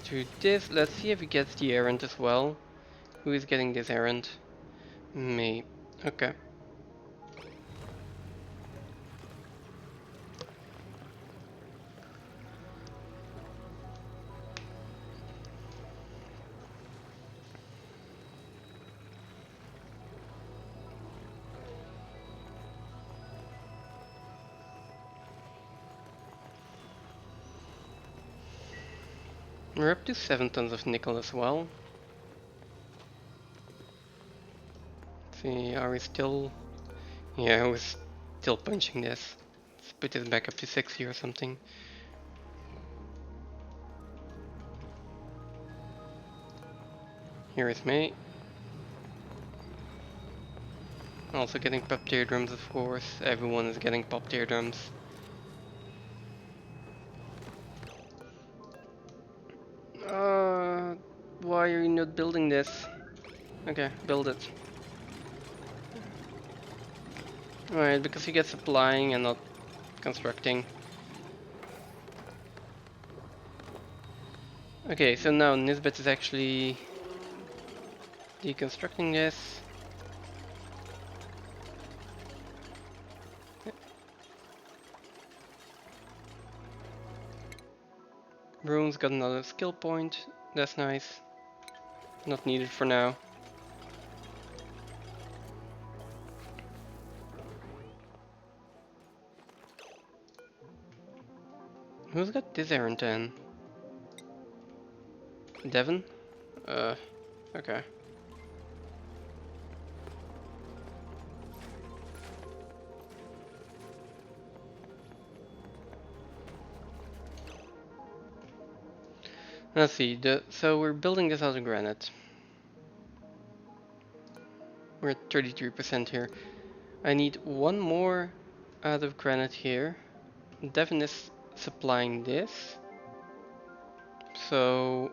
do this, let's see if he gets the errand as well. Who is getting this errand? Me. Okay. We're up to 7 tons of nickel as well. Let's see, are we still... Yeah, we're still punching this. Let's put this back up to 60 or something. Here is me. Also getting pop teardrums, of course. Everyone is getting pop teardrums. Why are you not building this? Okay, build it. Alright, because you get supplying and not constructing. Okay, so now Nisbet is actually deconstructing this. Rune's got another skill point. That's nice. Not needed for now. Who's got this errand then? Devon? Okay. Let's see, so we're building this out of granite. We're at 33% here. I need one more out of granite here. Devon is supplying this. So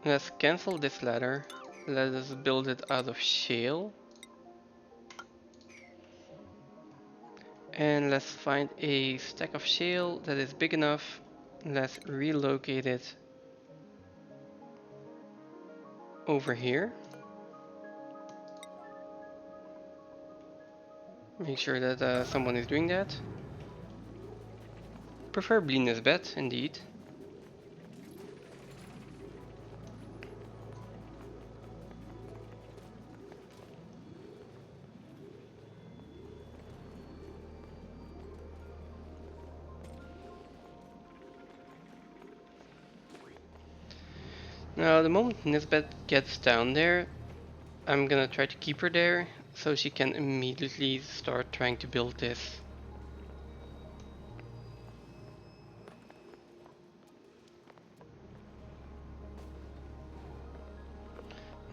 let's cancel this ladder. Let us build it out of shale. And let's find a stack of shale that is big enough. Let's relocate it over here. Make sure that someone is doing that. Preferably in this bed, indeed. Now, the moment Nisbet gets down there, I'm gonna try to keep her there so she can immediately start trying to build this.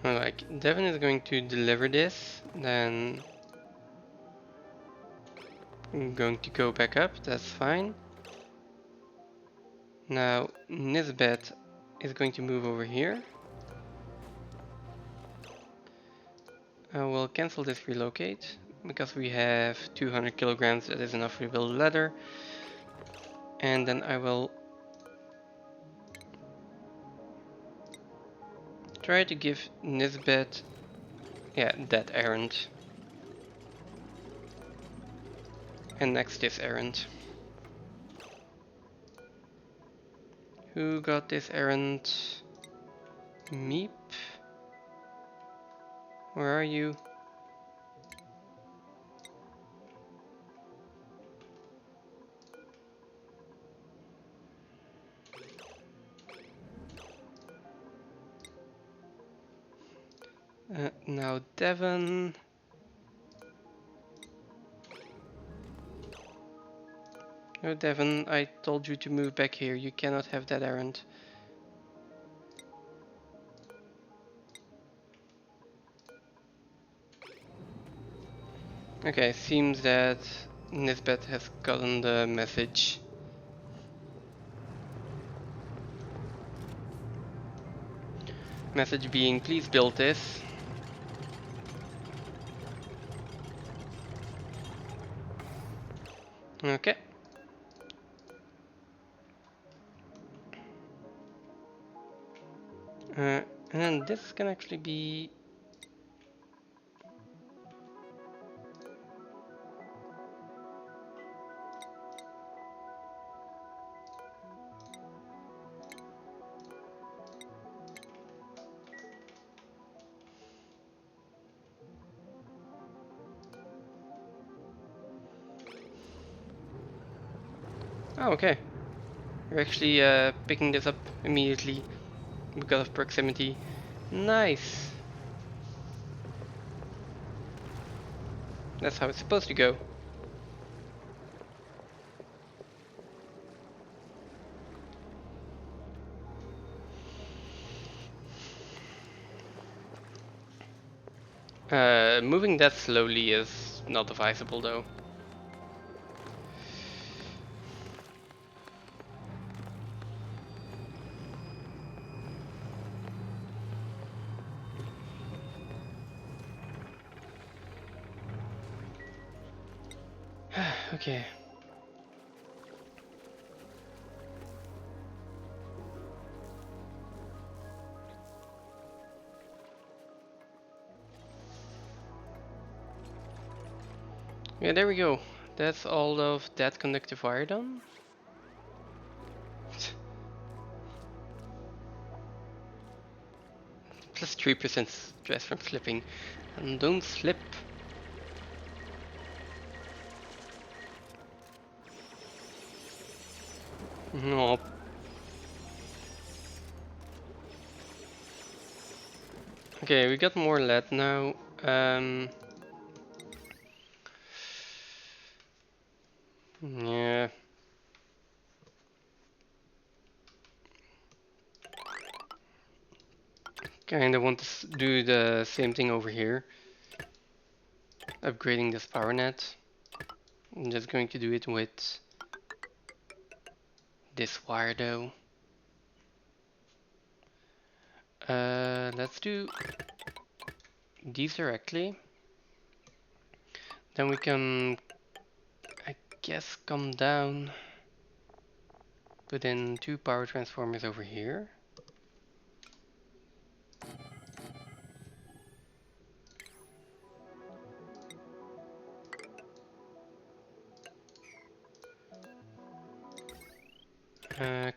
Like, Devon is going to deliver this, then I'm going to go back up, that's fine. Now, Nisbet is going to move over here. We'll cancel this relocate because we have 200 kilograms. That is enough to build leather. And then I will try to give Nisbet, yeah, that errand. And next this errand. Who got this errand? Meep? Where are you? Now Devon. No, Devon, I told you to move back here. You cannot have that errand. Okay, seems that Nisbet has gotten the message. Message being, please build this. Okay. And then this can actually be... Oh, okay. We're actually picking this up immediately because of proximity. Nice. That's how it's supposed to go. Moving that slowly is not advisable though. Okay. Yeah, there we go. That's all of that conductive wire done. Plus 3% stress from slipping. And don't slip. No. Okay, we got more lead now. Yeah. Kinda want to do the same thing over here. Upgrading this power net. I'm just going to do it with this wire though. Let's do these directly. Then we can, I guess, come down. Put in 2 power transformers over here.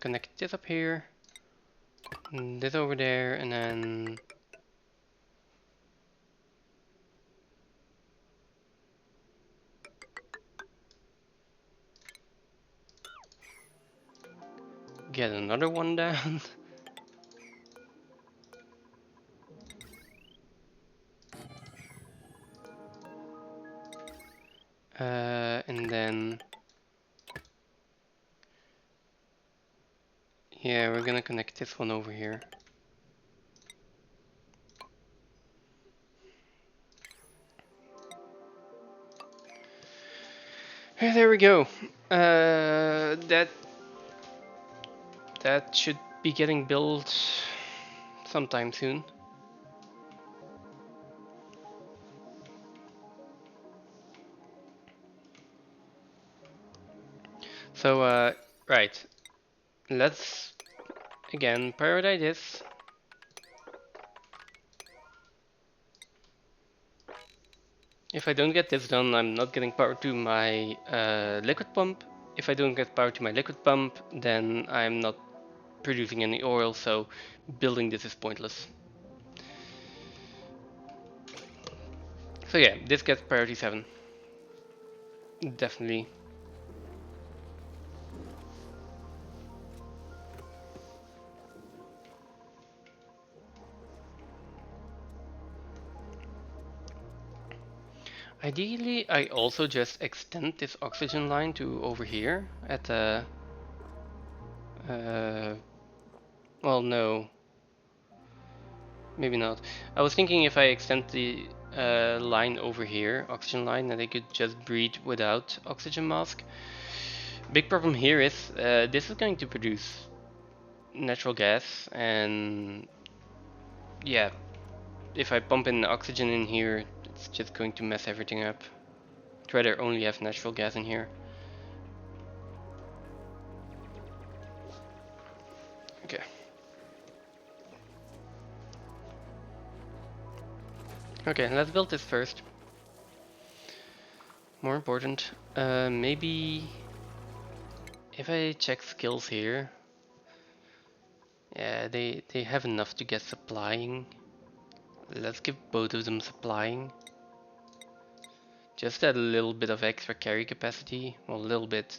Connect this up here. This over there, and then get another one down. And then yeah, we're gonna connect this one over here. There we go. That should be getting built sometime soon. So, right. Let's again prioritize this. If I don't get this done, I'm not getting power to my liquid pump. If I don't get power to my liquid pump, then I'm not producing any oil, so building this is pointless. So yeah, this gets priority 7. Definitely. Ideally, I also just extend this oxygen line to over here at the... well, no. Maybe not. I was thinking if I extend the line over here, oxygen line, that I could just breathe without oxygen mask. Big problem here is this is going to produce natural gas, and yeah, if I pump in oxygen in here, it's just going to mess everything up. I'd rather only have natural gas in here. Okay. Okay, let's build this first. More important. Maybe if I check skills here. Yeah, they have enough to get supplying. Let's give both of them supplying. Just a little bit of extra carry capacity. Well, a little bit.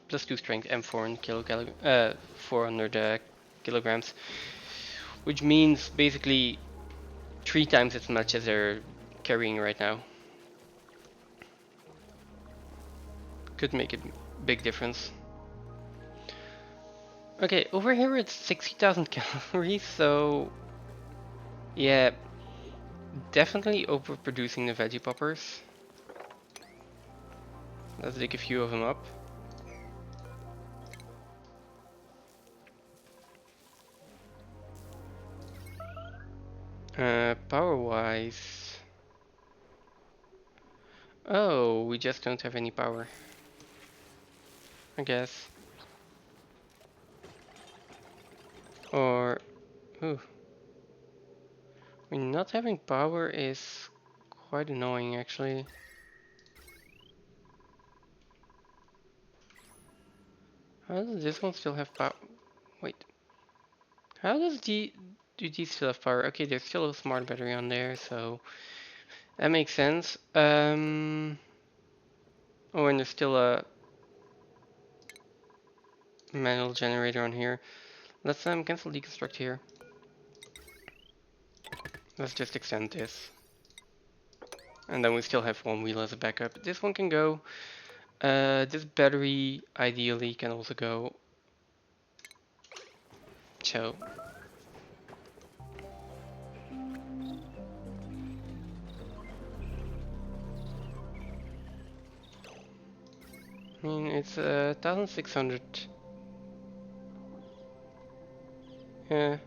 Plus 2 strength and 400 kilograms. Which means basically 3 times as much as they're carrying right now. Could make a big difference. Okay, over here it's 60,000 calories, so yeah, definitely overproducing the veggie poppers. Let's dig a few of them up. Power wise. Oh, we just don't have any power. I guess. Or, ooh. I mean, not having power is quite annoying actually. How does this one still have power? Wait. How does do these still have power? Okay, there's still a smart battery on there, so that makes sense. Oh, and there's still a manual generator on here. Let's cancel deconstruct here. Let's just extend this. And then we still have one wheel as a backup. This one can go. This battery ideally can also go. So. I mean, it's 1600. Yeah,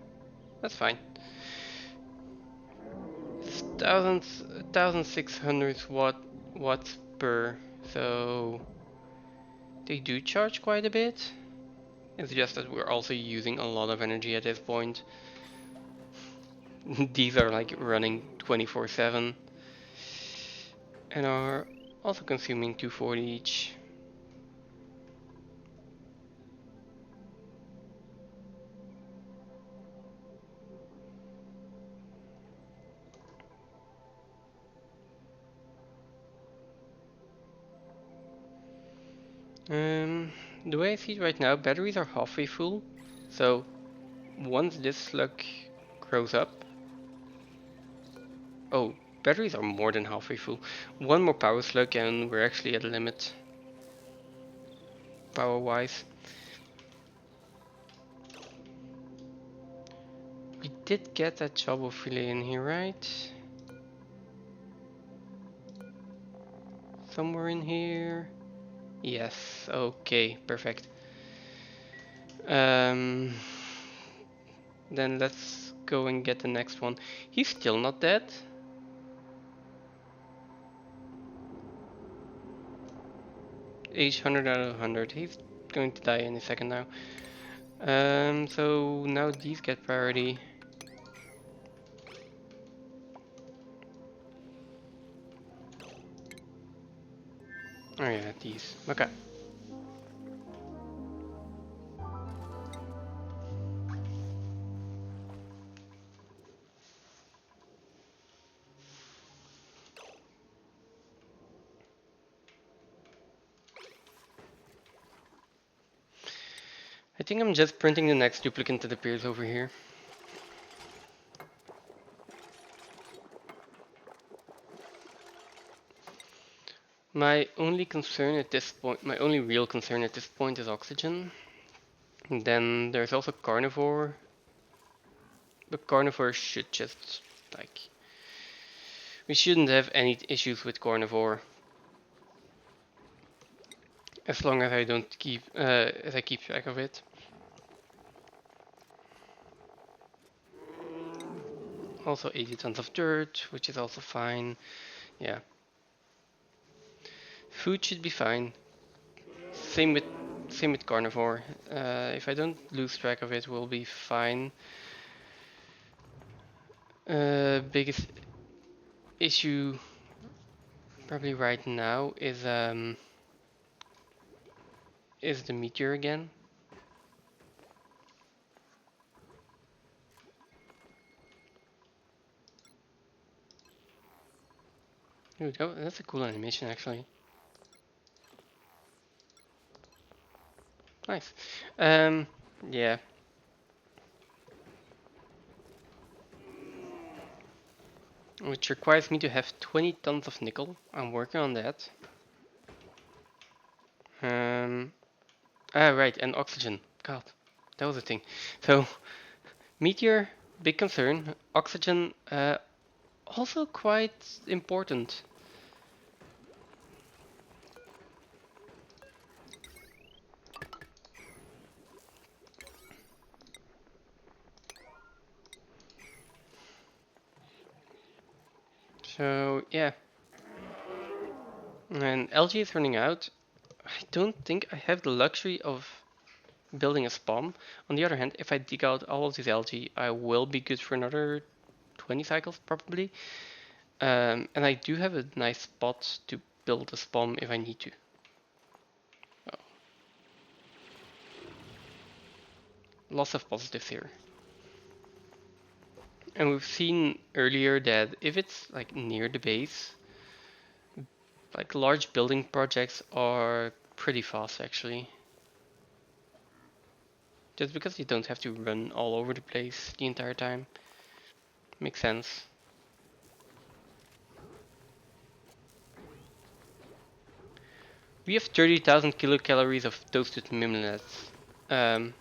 that's fine. It's 1600 watts per, so they do charge quite a bit. It's just that we're also using a lot of energy at this point. These are like running 24/7 and are also consuming 240 each. The way I see it right now, batteries are halfway full, so once this slug grows up, oh, batteries are more than halfway full. One more power slug and we're actually at the limit, power wise. We did get that job of relay in here, right? Somewhere in here. Yes, okay, perfect. Then let's go and get the next one. He's still not dead. Age 100 out of 100. He's going to die any second now. So now these get priority. Oh yeah, these. Okay. I think I'm just printing the next duplicate that appears over here. My only concern at this point, my only real concern at this point is oxygen. And then there's also carnivore. But carnivore should just, like, we shouldn't have any issues with carnivore. As long as I don't keep, as I keep track of it. Also 80 tons of dirt, which is also fine. Yeah. Food should be fine. Same with carnivore. If I don't lose track of it, we'll be fine. Biggest issue probably right now is the meteor again. Ooh, that's a cool animation actually. Nice. Yeah. Which requires me to have 20 tons of nickel. I'm working on that. Right, and oxygen. God, that was a thing. So, meteor, big concern. Oxygen, also quite important. So, yeah. And algae is running out. I don't think I have the luxury of building a spawn. On the other hand, if I dig out all of these algae, I will be good for another 20 cycles probably. And I do have a nice spot to build a spawn if I need to. Oh. Lots of positives here. And we've seen earlier that if it's like near the base, like large building projects are pretty fast actually. Just because you don't have to run all over the place the entire time. Makes sense. We have 30,000 kilocalories of toasted mimlets. Um,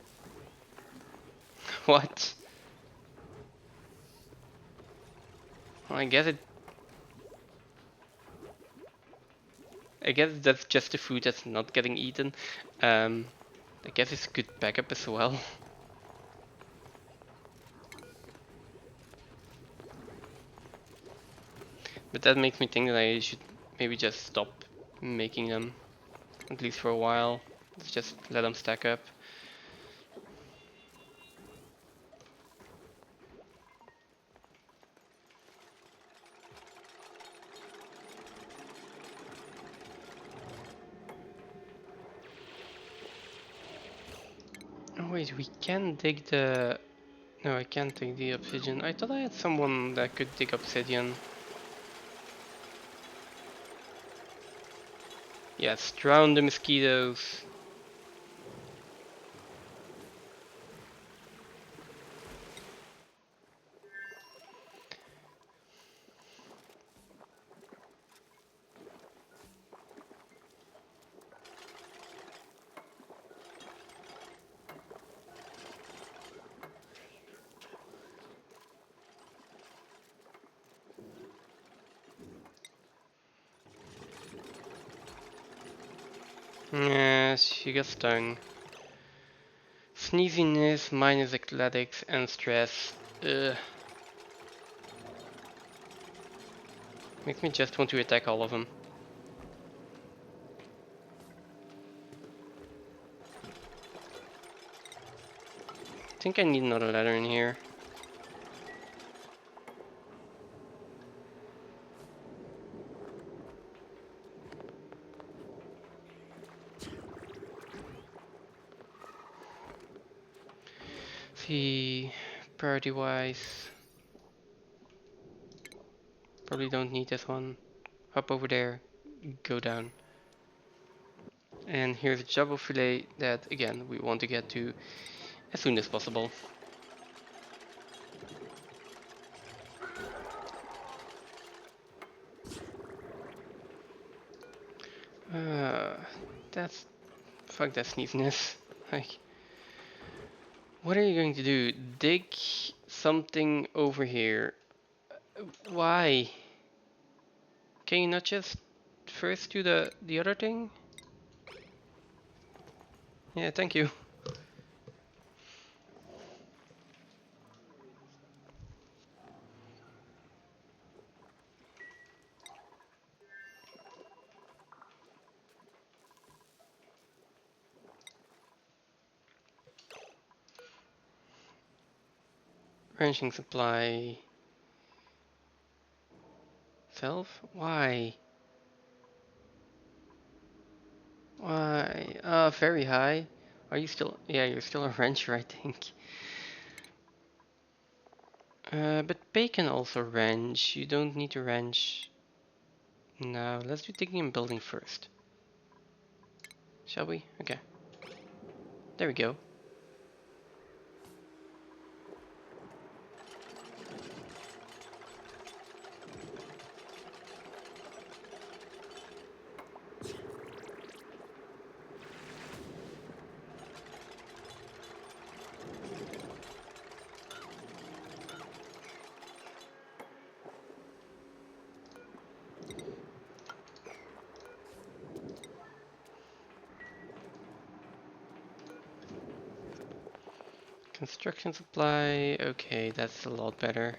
what? Well, I guess that's just the food that's not getting eaten. Um, I guess it's a good backup as well. But that makes me think that I should maybe just stop making them, at least for a while. Let's just let them stack up. Oh wait, we can dig the... No, I can't dig the obsidian. I thought I had someone that could dig obsidian. Yes, drown the mosquitoes. Yes, she got stung. Sneeziness, minus athletics, and stress. Ugh. Makes me just want to attack all of them. think I need another ladder in here. See, priority wise, probably don't need this one. Hop over there, go down. And here's a jumbo fillet that again we want to get to as soon as possible. Uh, that's fuck that sneeziness. Like, what are you going to do? Dig something over here? Why? Can you not just first do the other thing? Yeah, thank you. Wrenching supply. Self? Why? Why? Very high. Are you still? Yeah, you're still a wrencher, I think. But bacon also wrench. You don't need to wrench. No, let's do digging and building first. Shall we? Okay. There we go. Construction supply. Okay, that's a lot better.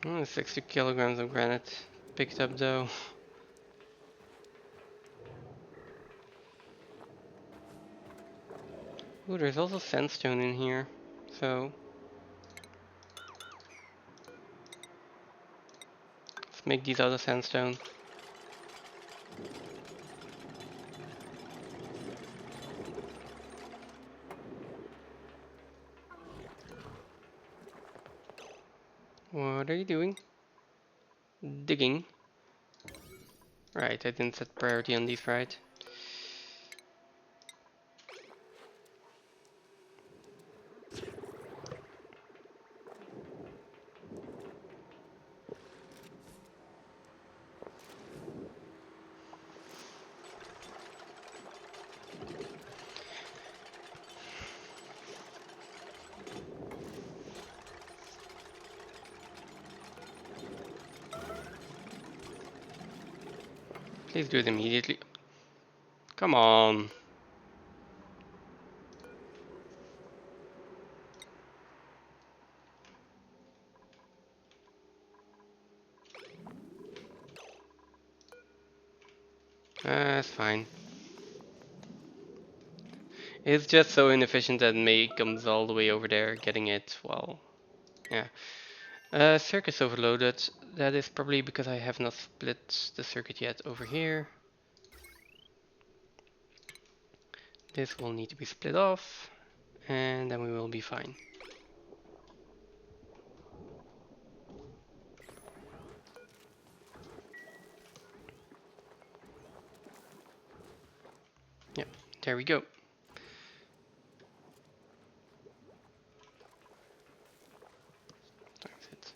Oh, 60 kilograms of granite picked up though. Ooh, there's also sandstone in here. So let's make these out of sandstone. What are you doing? Digging. Right, I didn't set priority on these, right? Please do it immediately. Come on. That's fine. It's just so inefficient that May comes all the way over there getting it. Well, yeah. Circuit's overloaded. That is probably because I have not split the circuit yet over here. This will need to be split off, and then we will be fine. Yep, there we go. That's it.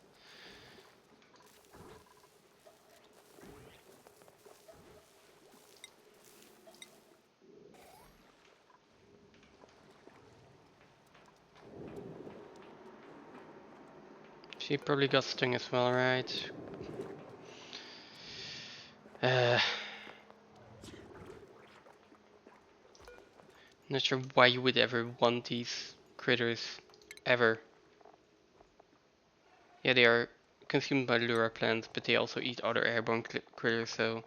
She probably got stung as well, right? Not sure why you would ever want these critters, ever. Yeah, they are consumed by lura plants, but they also eat other airborne critters, so...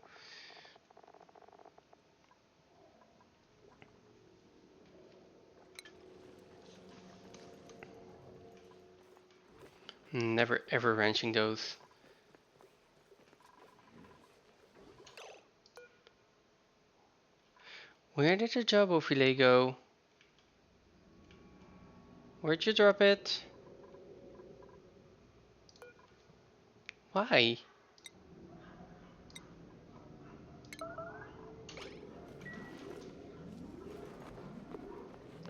Never ever ranching those. Where did the jawbone fillet go? Where'd you drop it? Why?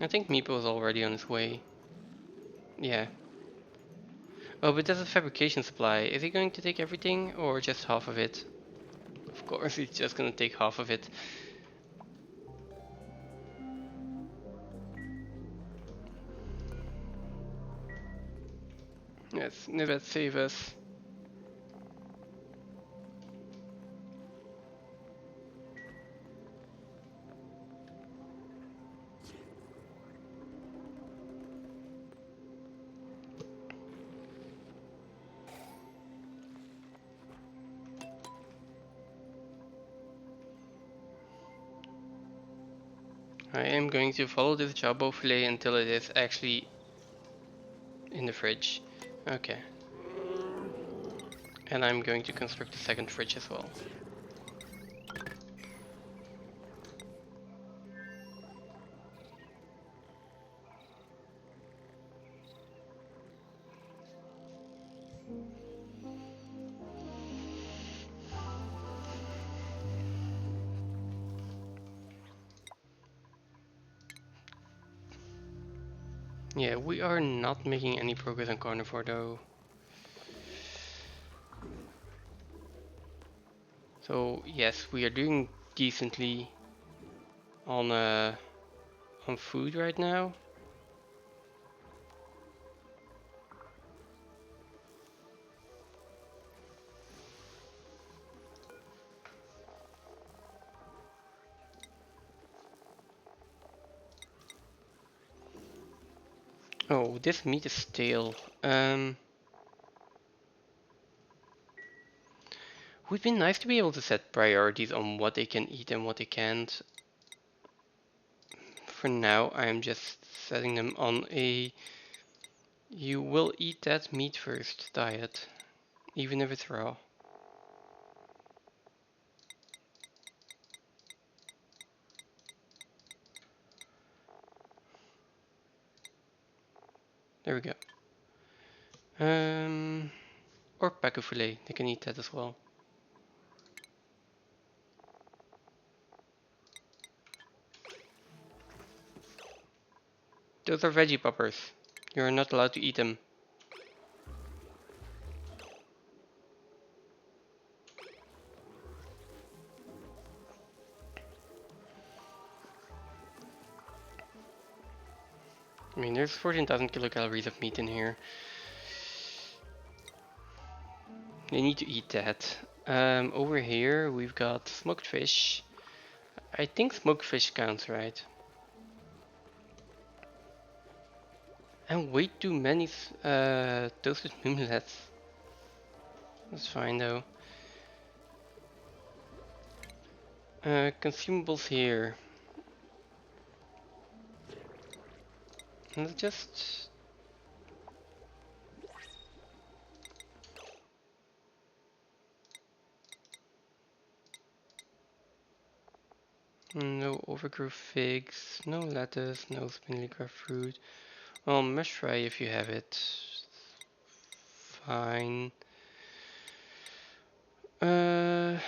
I think Meepo is already on his way. Yeah. Oh, but there's a fabrication supply. Is he going to take everything or just half of it? Of course, he's just gonna take half of it. Yes, Nivet, save us. I am going to follow this jawbone fillet until it is actually in the fridge. Okay. And I'm going to construct a second fridge as well. Yeah, we are not making any progress on carnivore though. So yes, we are doing decently on food right now. Oh, this meat is stale. Would be nice to be able to set priorities on what they can eat and what they can't. For now, I am just setting them on a you will eat that meat first diet, even if it's raw. There we go. Or pacu fillet, they can eat that as well. Those are veggie poppers. You're not allowed to eat them. I mean, there's 14,000 kilocalories of meat in here. They need to eat that. Over here we've got smoked fish. I think smoked fish counts, right? And way too many toasted moonlets. That's fine though. Consumables here. Let's just... No overgrown figs, no lettuce, no spindly fruit. Well, mesh fry if you have it. Fine. Again,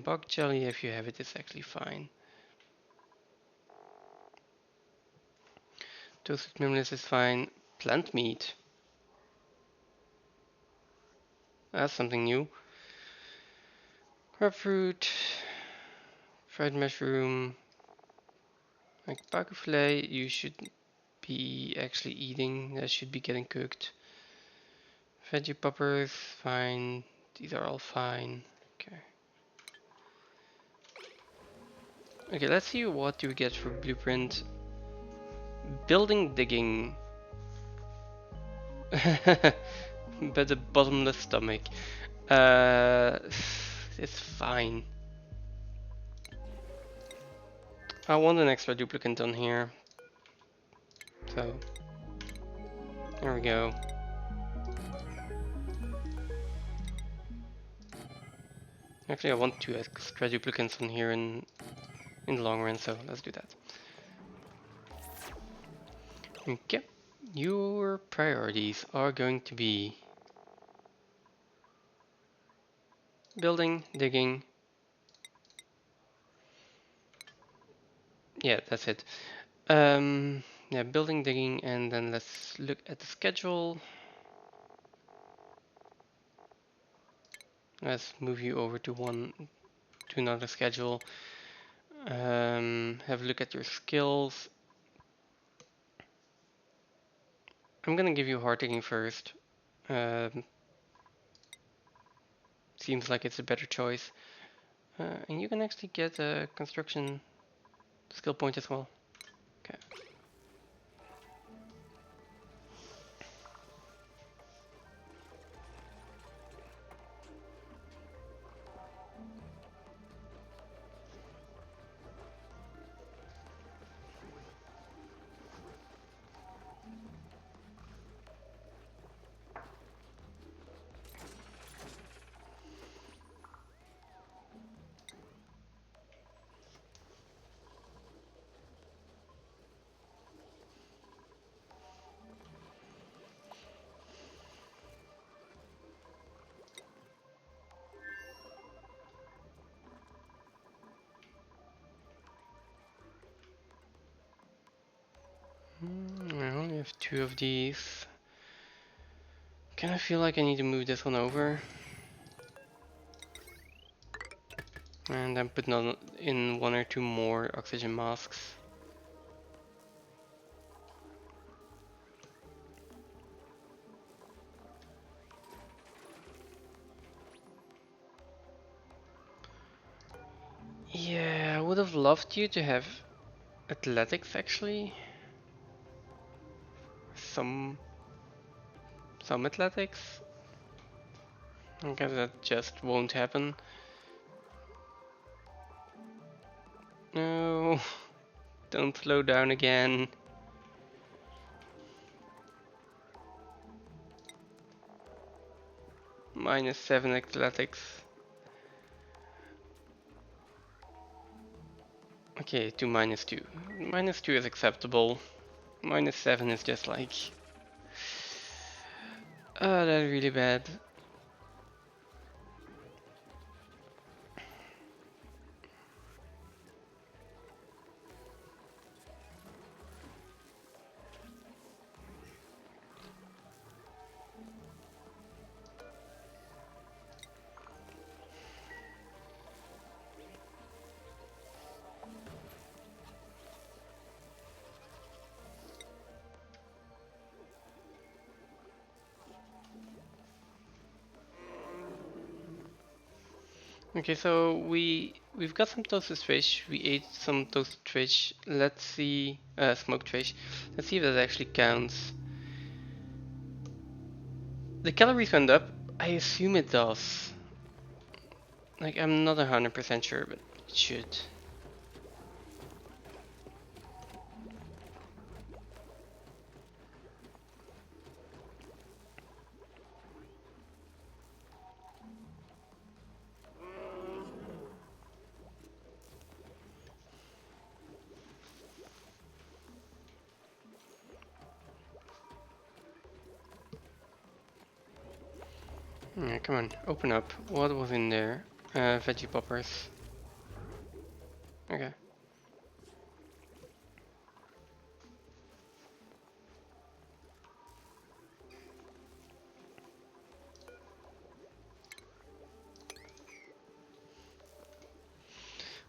bug jelly if you have it is actually fine. Toasted mimless is fine. Plant meat. That's something new. Grapefruit. Fried mushroom. Like pacu fillet, you should be actually eating. That should be getting cooked. Veggie poppers, fine. These are all fine. Okay. Okay, let's see what do we get for blueprint. Building digging. but a bottomless stomach. Uh, it's fine. I want an extra duplicant on here. So, there we go. Actually, I want 2 extra duplicants on here in the long run, so let's do that. Okay, your priorities are going to be building, digging. Yeah, that's it. Yeah, building, digging, and then let's look at the schedule. Let's move you over to another schedule. Have a look at your skills. I'm gonna give you hard digging first. Um, Seems like it's a better choice. And you can actually get a construction skill point as well. Okay. I only have 2 of these. Kind of feel like I need to move this one over. And then put in 1 or 2 more oxygen masks. Yeah, I would have loved you to have athletics actually. Some athletics. I guess that just won't happen. No, don't slow down again. -7 athletics. Okay, to -2. -2 is acceptable. -7 is just like... Oh, that's really bad. Okay, so we've got some toasted fish. We ate some toasted fish. Let's see, smoked fish. Let's see if that actually counts. The calories went up. I assume it does. Like, I'm not 100% sure, but it should. Yeah, come on, open up. What was in there? Veggie poppers. Okay.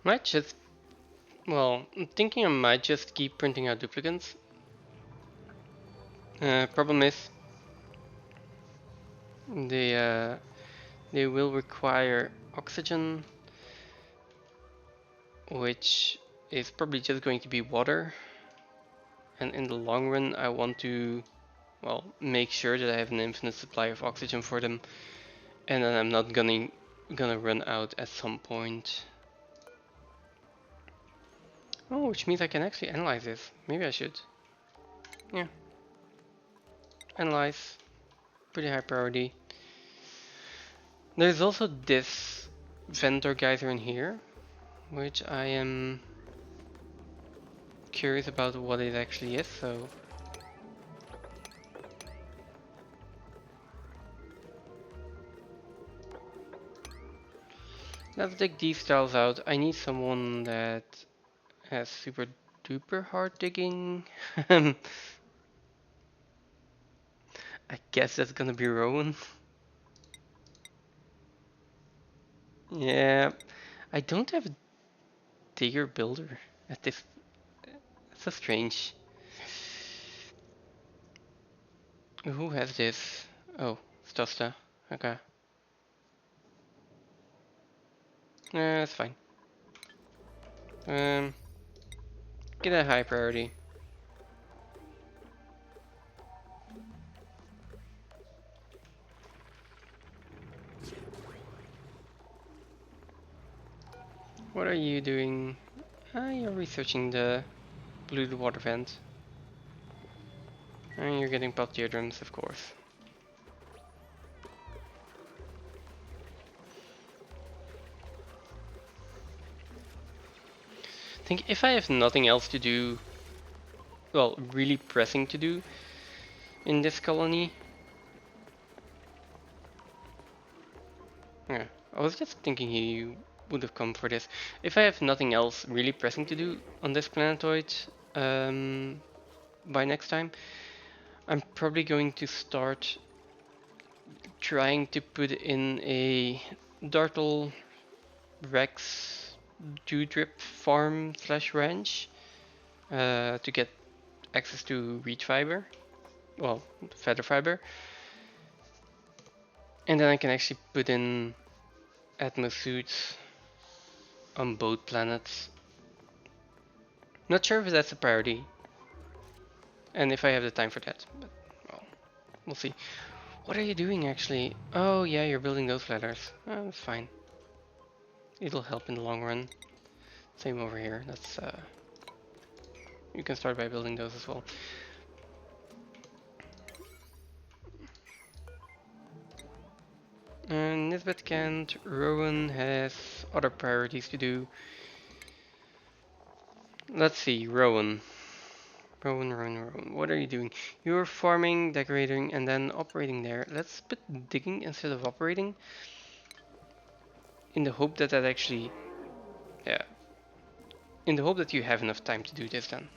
Might just, well, I'm thinking I might just keep printing out duplicates. Problem is, they will require oxygen, which is probably just going to be water. And in the long run, I want to well, make sure that I have an infinite supply of oxygen for them, and then I'm not gonna run out at some point. Oh, which means I can actually analyze this. Maybe I should. Yeah. Analyze. Pretty high priority. There's also this vendor geyser in here, which I am curious about what it actually is, so let's take these tiles out. I need someone that has super duper hard digging. I guess that's gonna be Rowan. Yeah, I don't have a digger builder at this. That's so strange. Who has this? Oh, Stosta. Okay. That's fine. Um, get a high priority. What are you doing? Ah, you're researching the blue water vent. And you're getting pop teardrops, of course. I think if I have nothing else to do, well, really pressing to do in this colony. Yeah, I was just thinking he would have come for this. If I have nothing else really pressing to do on this planetoid by next time, I'm probably going to start trying to put in a Dartle Rex Dewdrip farm slash ranch to get access to reed fiber, well, feather fiber, and then I can actually put in atmosuits on both planets. Not sure if that's a priority, and if I have the time for that, but well, we'll see. What are you doing actually? Oh yeah, you're building those ladders. Oh, that's fine. It'll help in the long run. Same over here. That's you can start by building those as well. And Nisbet can't. Rowan has other priorities to do. Let's see, Rowan. Rowan. What are you doing? You're farming, decorating, and then operating there. Let's put digging instead of operating. In the hope that that actually... Yeah. In the hope that you have enough time to do this then.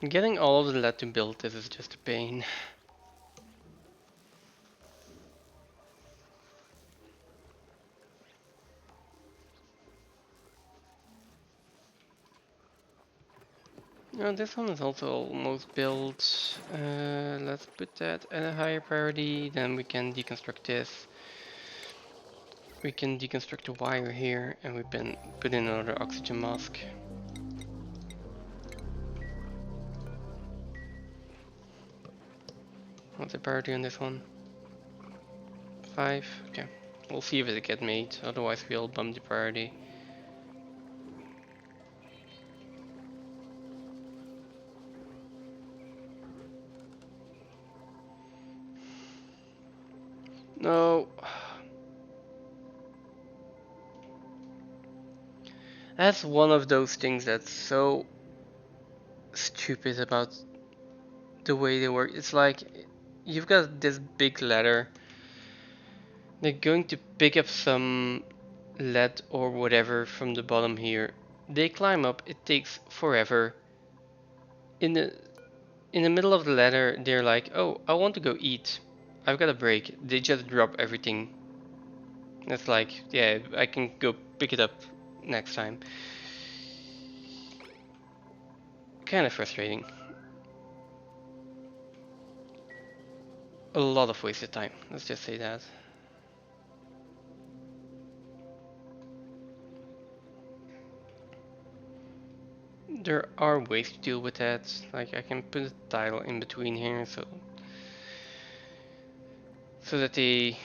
Getting all of the lead to build this is just a pain. Now this one is also almost built. Let's put that at a higher priority, then we can deconstruct this. We can deconstruct the wire here, and we can put in another oxygen mask. What's the priority on this one? 5, okay. We'll see if it gets made, otherwise we'll bump the priority. No. That's one of those things that's so stupid about the way they work. It's like, you've got this big ladder. They're going to pick up some lead or whatever from the bottom here. They climb up, it takes forever. in the middle of the ladder, they're like, "Oh, I want to go eat. I've got a break." They just drop everything. It's like, yeah, I can go pick it up next time. Kind of frustrating. A lot of wasted time. Let's just say that. There are ways to deal with that. Like I can put a tile in between here, so that they,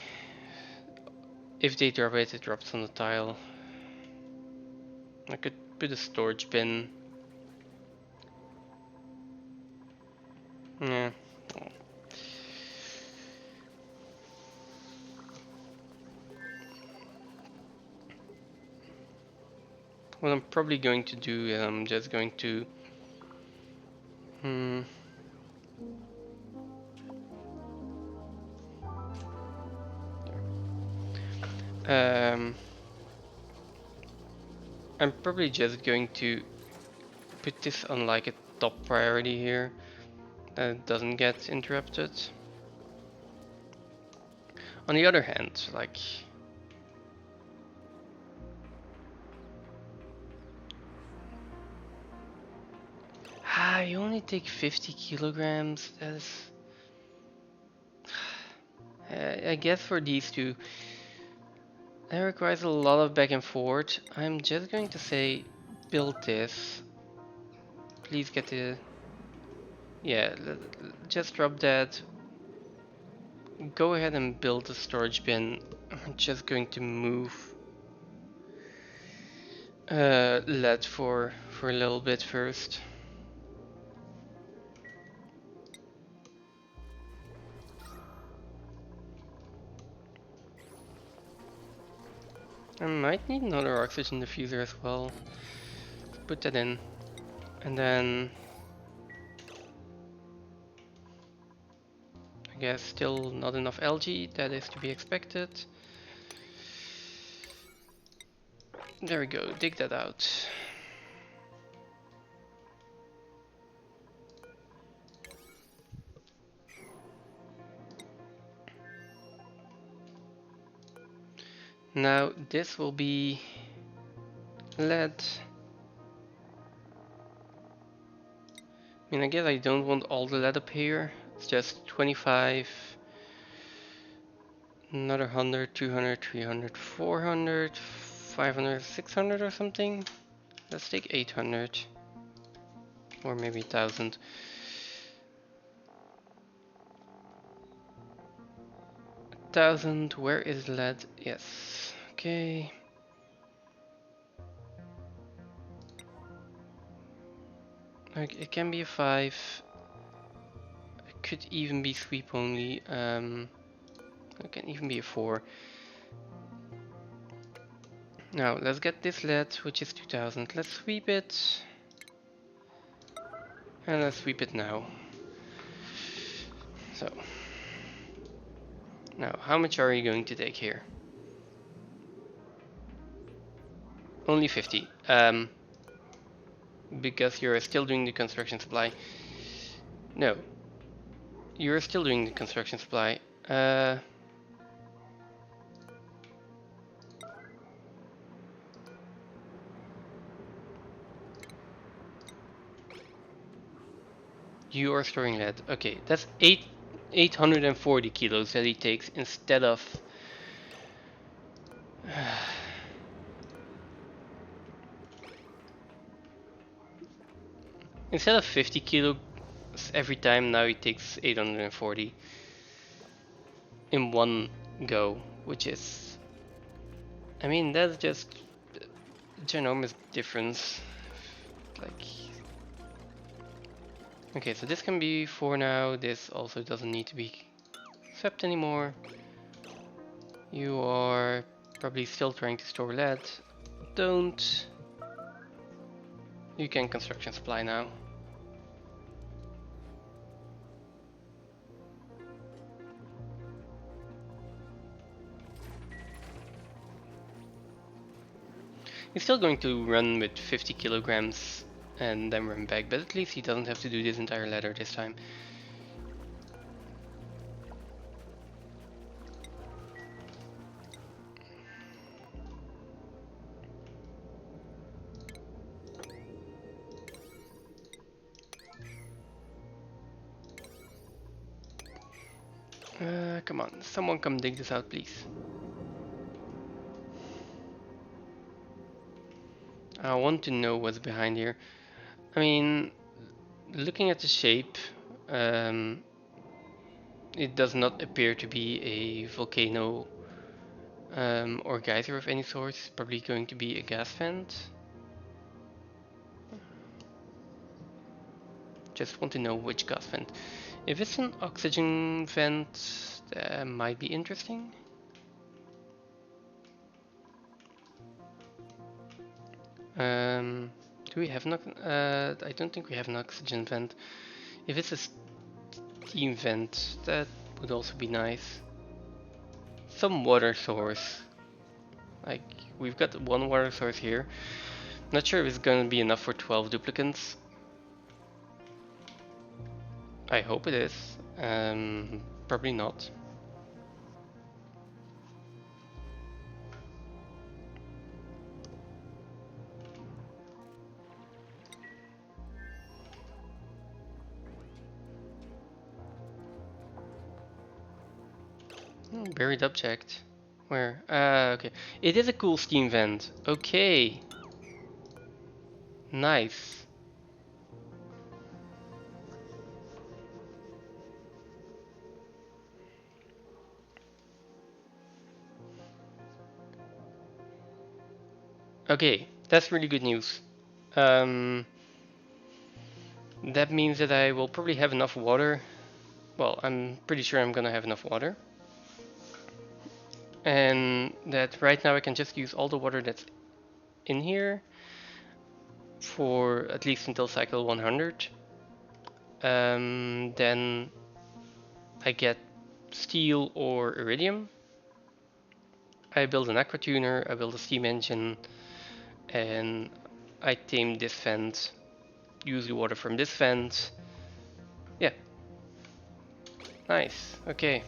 if they drop it, it drops on the tile. I could put a storage bin. Yeah. What I'm probably going to do is I'm just going to um I'm probably just going to put this on like a top priority here that it doesn't get interrupted. On the other hand, like you only take 50 kilograms. That's I guess for these two that requires a lot of back and forth. I'm just going to say build this. Please get the, yeah, just drop that. Go ahead and build a storage bin. I'm just going to move lead for a little bit first. I might need another oxygen diffuser as well. Put that in. And then I guess still not enough algae, that is to be expected. There we go, dig that out. Now this will be lead. I mean, I guess I don't want all the lead up here. It's just 25, another 100, 200, 300, 400, 500, 600 or something. Let's take 800. Or maybe 1000. Where is lead? Yes. Okay. Like it can be a 5. It could even be sweep only. It can even be a 4. Now let's get this lead, which is 2000. Let's sweep it. And let's sweep it now. So. Now, how much are you going to take here? Only 50. Because you're still doing the construction supply. No. You're still doing the construction supply. You are storing lead. Okay, that's 840 kilos that he takes instead of instead of 50 kilos every time. Now he takes 840 in one go, which is, I mean, that's just a ginormous difference. Like, okay, so this can be 4 now. This also doesn't need to be swept anymore. You are probably still trying to store lead. Don't. You can construction supply now. He's still going to run with 50 kilograms and then run back, but at least he doesn't have to do this entire ladder this time. Come on, someone come dig this out, please. I want to know what's behind here. I mean, looking at the shape, it does not appear to be a volcano or geyser of any sort. It's probably going to be a gas vent. Just want to know which gas vent. If it's an oxygen vent, that might be interesting. Do we have an? I don't think we have an oxygen vent. If it's a steam vent, that would also be nice. Some water source. Like, we've got one water source here. Not sure if it's gonna be enough for 12 duplicants. I hope it is. Probably not. Buried object. Where? Okay. It is a cool steam vent. Okay. Nice. Okay, that's really good news. That means that I will probably have enough water. Well, I'm pretty sure I'm gonna have enough water. And that right now I can just use all the water that's in here for at least until cycle 100. Then I get steel or iridium. I build an aqua tuner, I build a steam engine, and I tame this vent. Use the water from this vent. Yeah. Nice. Okay.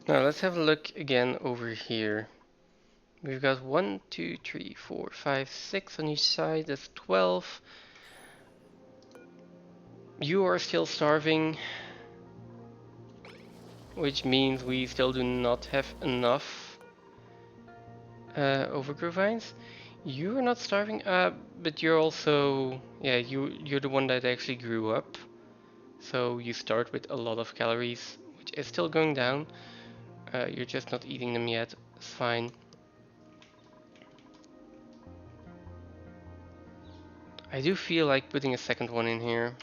Now let's have a look again over here. We've got 1, 2, 3, 4, 5, 6 on each side. That's 12. You are still starving, which means we still do not have enough overgrow vines. You are not starving, but you're also, yeah, you're the one that actually grew up. So you start with a lot of calories, which is still going down. You're just not eating them yet. It's fine. I do feel like putting a second one in here.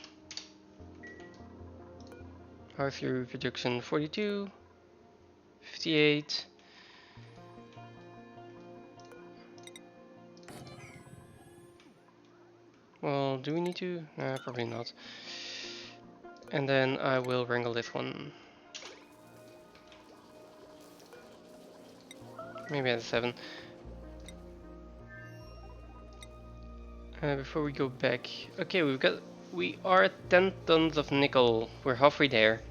How's your reproduction? 42, 58. Well, do we need to? Probably not. And then I will wrangle this one. Maybe at a 7. Before we go back. Okay, we are at 10 tons of nickel. We're halfway there.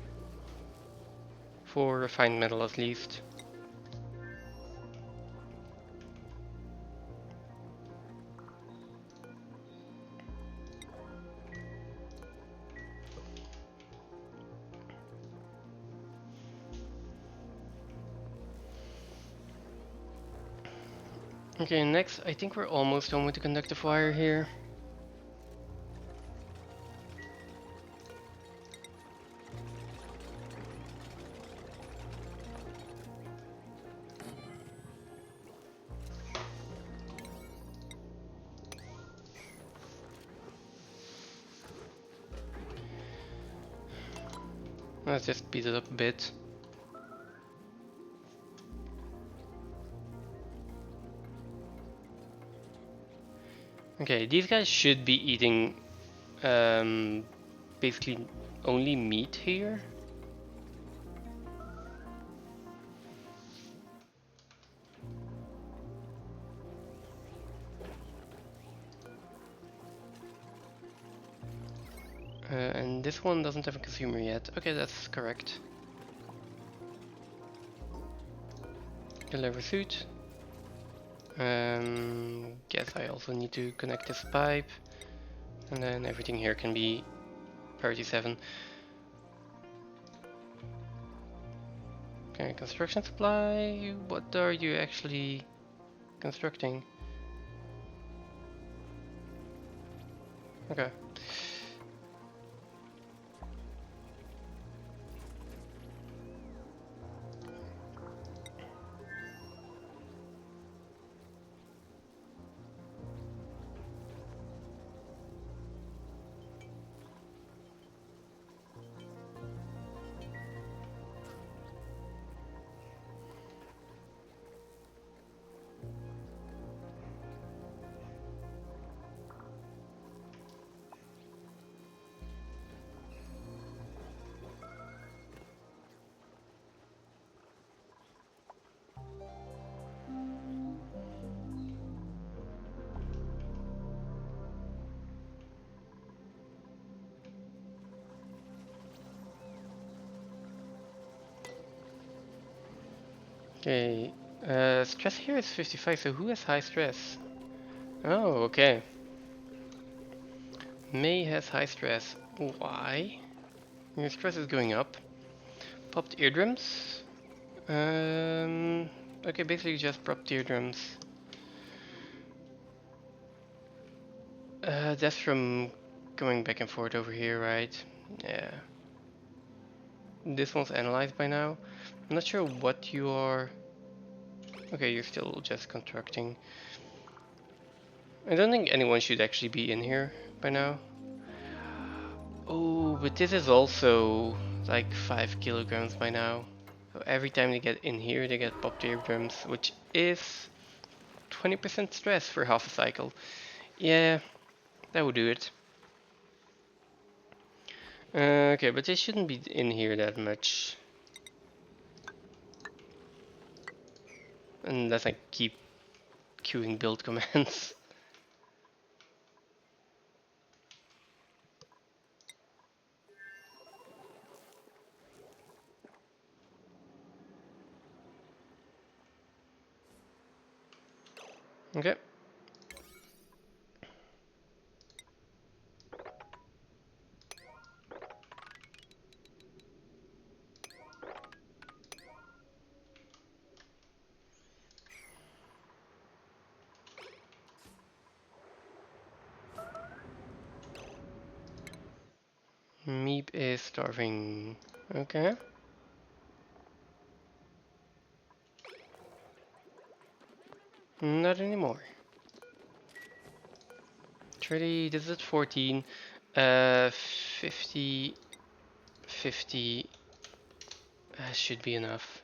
For refined metal at least. Okay, next, I think we're almost done with the conductive wire here. Let's just speed it up a bit. Okay, these guys should be eating basically only meat here. And this one doesn't have a consumer yet. Okay, that's correct. Deliver suit. Guess I also need to connect this pipe. And then everything here can be priority 7. Okay, construction supply. What are you actually constructing? Okay. Okay. Stress here is 55, so who has high stress? Oh, okay. May has high stress. Why? Your stress is going up. Popped eardrums? Okay, basically just popped eardrums. That's from going back and forth over here, right? Yeah. This one's analyzed by now. I'm not sure what you are... Okay, you're still just constructing. I don't think anyone should actually be in here by now. Oh, but this is also like 5 kilograms by now. So every time they get in here, they get popped eardrums, which is 20% stress for half a cycle. Yeah, that would do it. Okay, but they shouldn't be in here that much. Unless I keep queuing build commands. Okay. Meep is starving. Okay. Not anymore. 30, this is at 14. 50, 50 should be enough.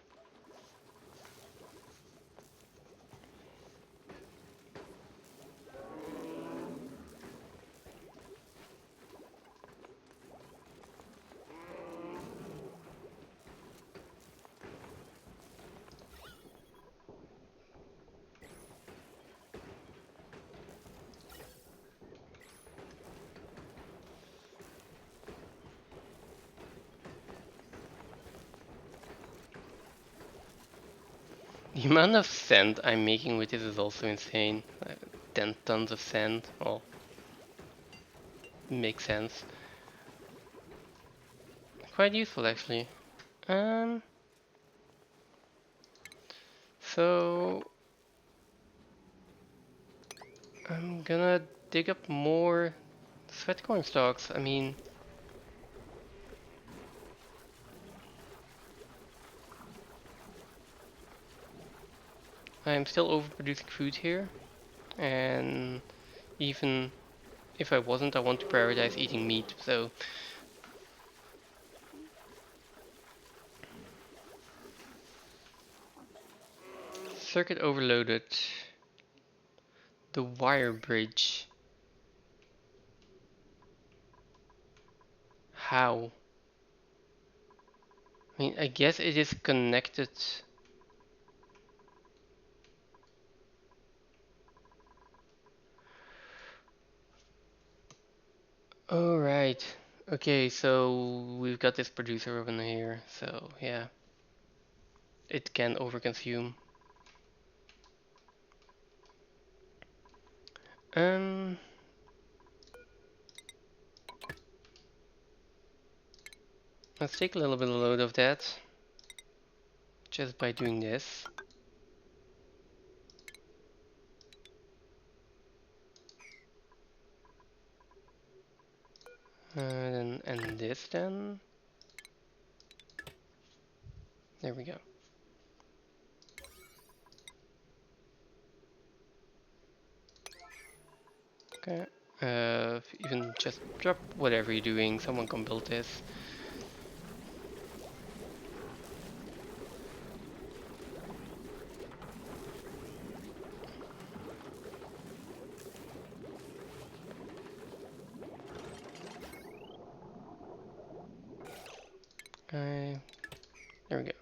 The amount of sand I'm making with this is also insane. 10 tons of sand. Oh, makes sense. Quite useful actually. Um, so I'm gonna dig up more sweat corn stalks. I mean, I'm still overproducing food here, and even if I wasn't, I want to prioritize eating meat. So circuit overloaded. The wire bridge. how? I mean, I guess it is connected. Oh, right. Okay, so we've got this producer over here, so yeah, it can overconsume. Um, let's take a little bit of load of that just by doing this. And this then. There we go. Okay. Even just drop whatever you're doing. Someone can build this. Okay. There we go.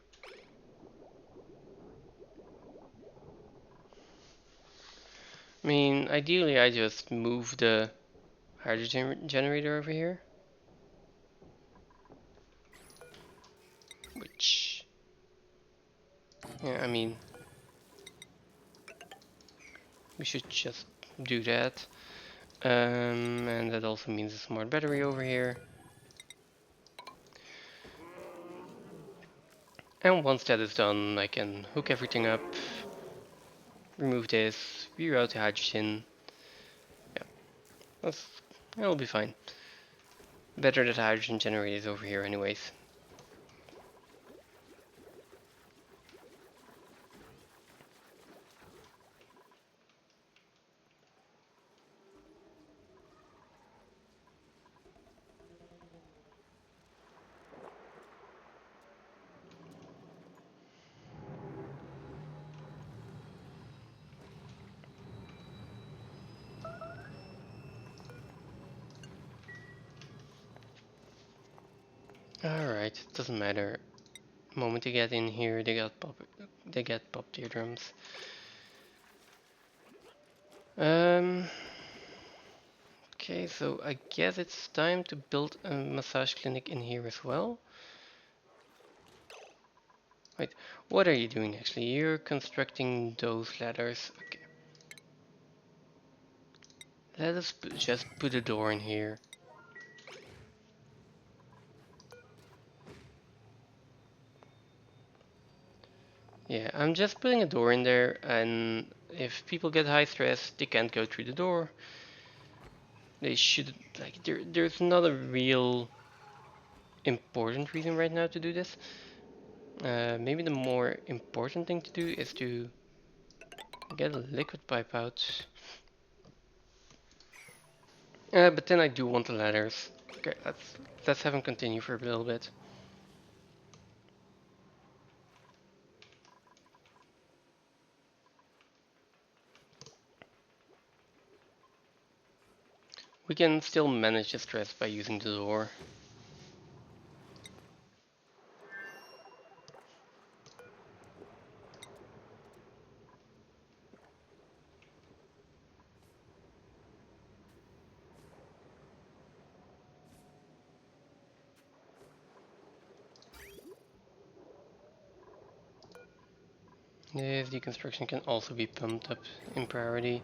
I mean, ideally, I just move the hydrogen generator over here, which, yeah, I mean, we should just do that. And that also means a smart battery over here. And once that is done, I can hook everything up, remove this, reroute the hydrogen. Yeah, that'll be fine. Better that hydrogen generator is over here anyways. Alright, doesn't matter. Moment they get in here, they get pop teardrums. Um okay, so I guess it's time to build a massage clinic in here as well. Wait, what are you doing actually? You're constructing those ladders. Okay. Let us just put a door in here. Yeah, I'm just putting a door in there, and if people get high stress, they can't go through the door. They should, like, there's not a real important reason right now to do this. Maybe the more important thing to do is to get a liquid pipe out. But then I do want the ladders. Okay, let's have them continue for a little bit. We can still manage the stress by using the door. This deconstruction can also be pumped up in priority.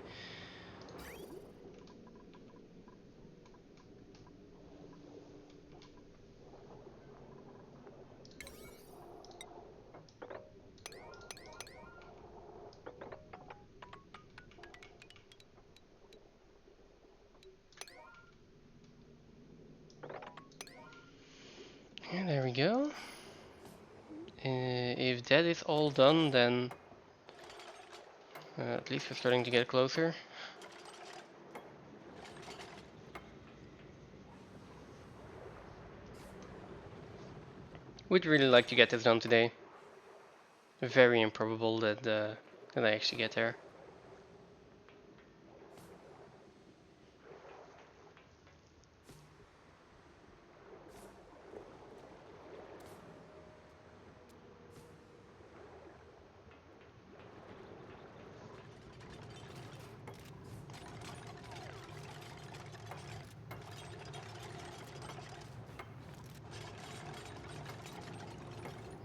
And there we go. If that is all done, then at least we're starting to get closer. We'd really like to get this done today. Very improbable that that I actually get there.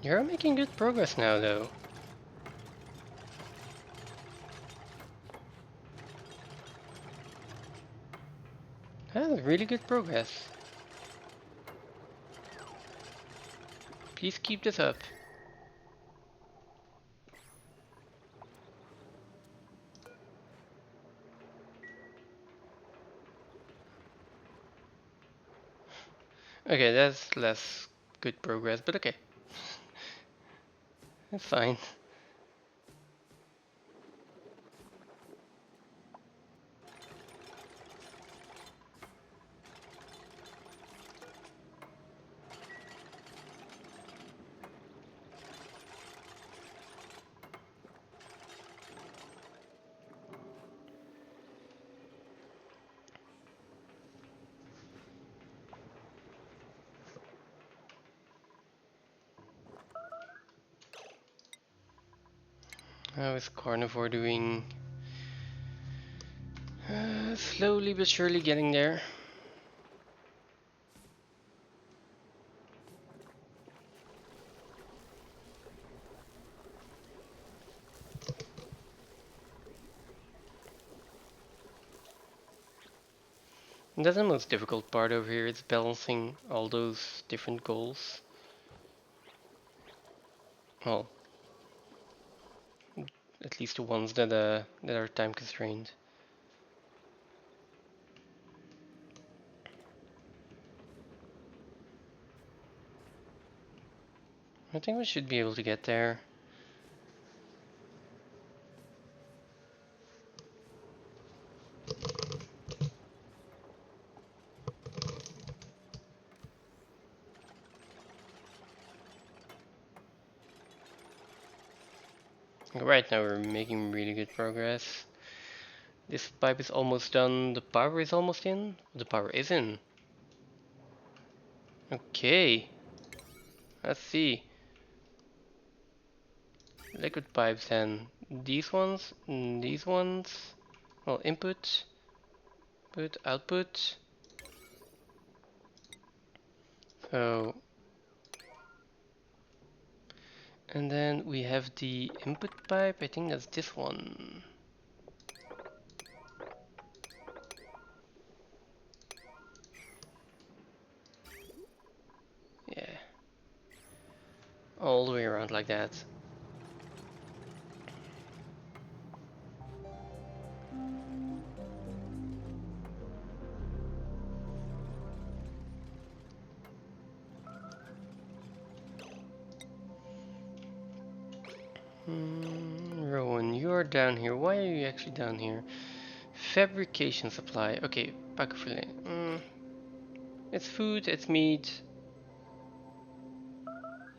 You're making good progress now, though. That's really good progress. Please keep this up. Okay, that's less good progress, but okay. It's fine. How is Carnivore doing? Slowly but surely getting there. That's the most difficult part over here, it's balancing all those different goals. Well, at least the ones that are time constrained. I think we should be able to get there. Right now we're making really good progress. This pipe is almost done, the power is almost in. The power is in. Okay, let's see. Liquid pipes then. These ones, these ones. Well, input, output. So, and then we have the input pipe, I think that's this one. Yeah, all the way around like that. Rowan, you're down here. Why are you actually down here? Fabrication supply. Okay, pack fillet. It's food, it's meat.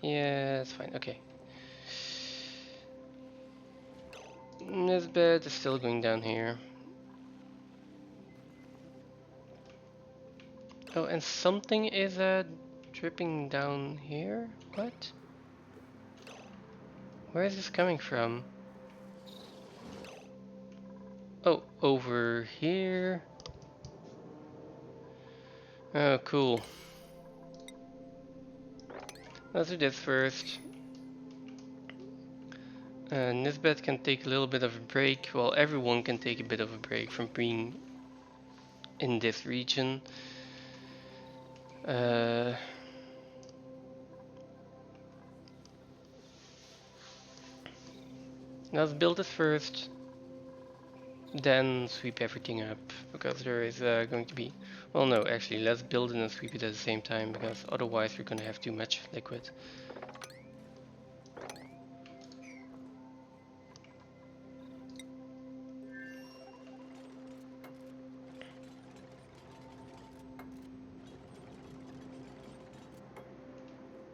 Yeah, it's fine. Okay. This bed is still going down here. Oh, and something is dripping down here? What? Where is this coming from? Oh, over here. Oh, cool. Let's do this first. Nisbet can take a little bit of a break. Well, everyone can take a bit of a break from being in this region. Let's build this first, then sweep everything up, because there is going to be... Well, no, actually, let's build it and sweep it at the same time, because otherwise we're going to have too much liquid.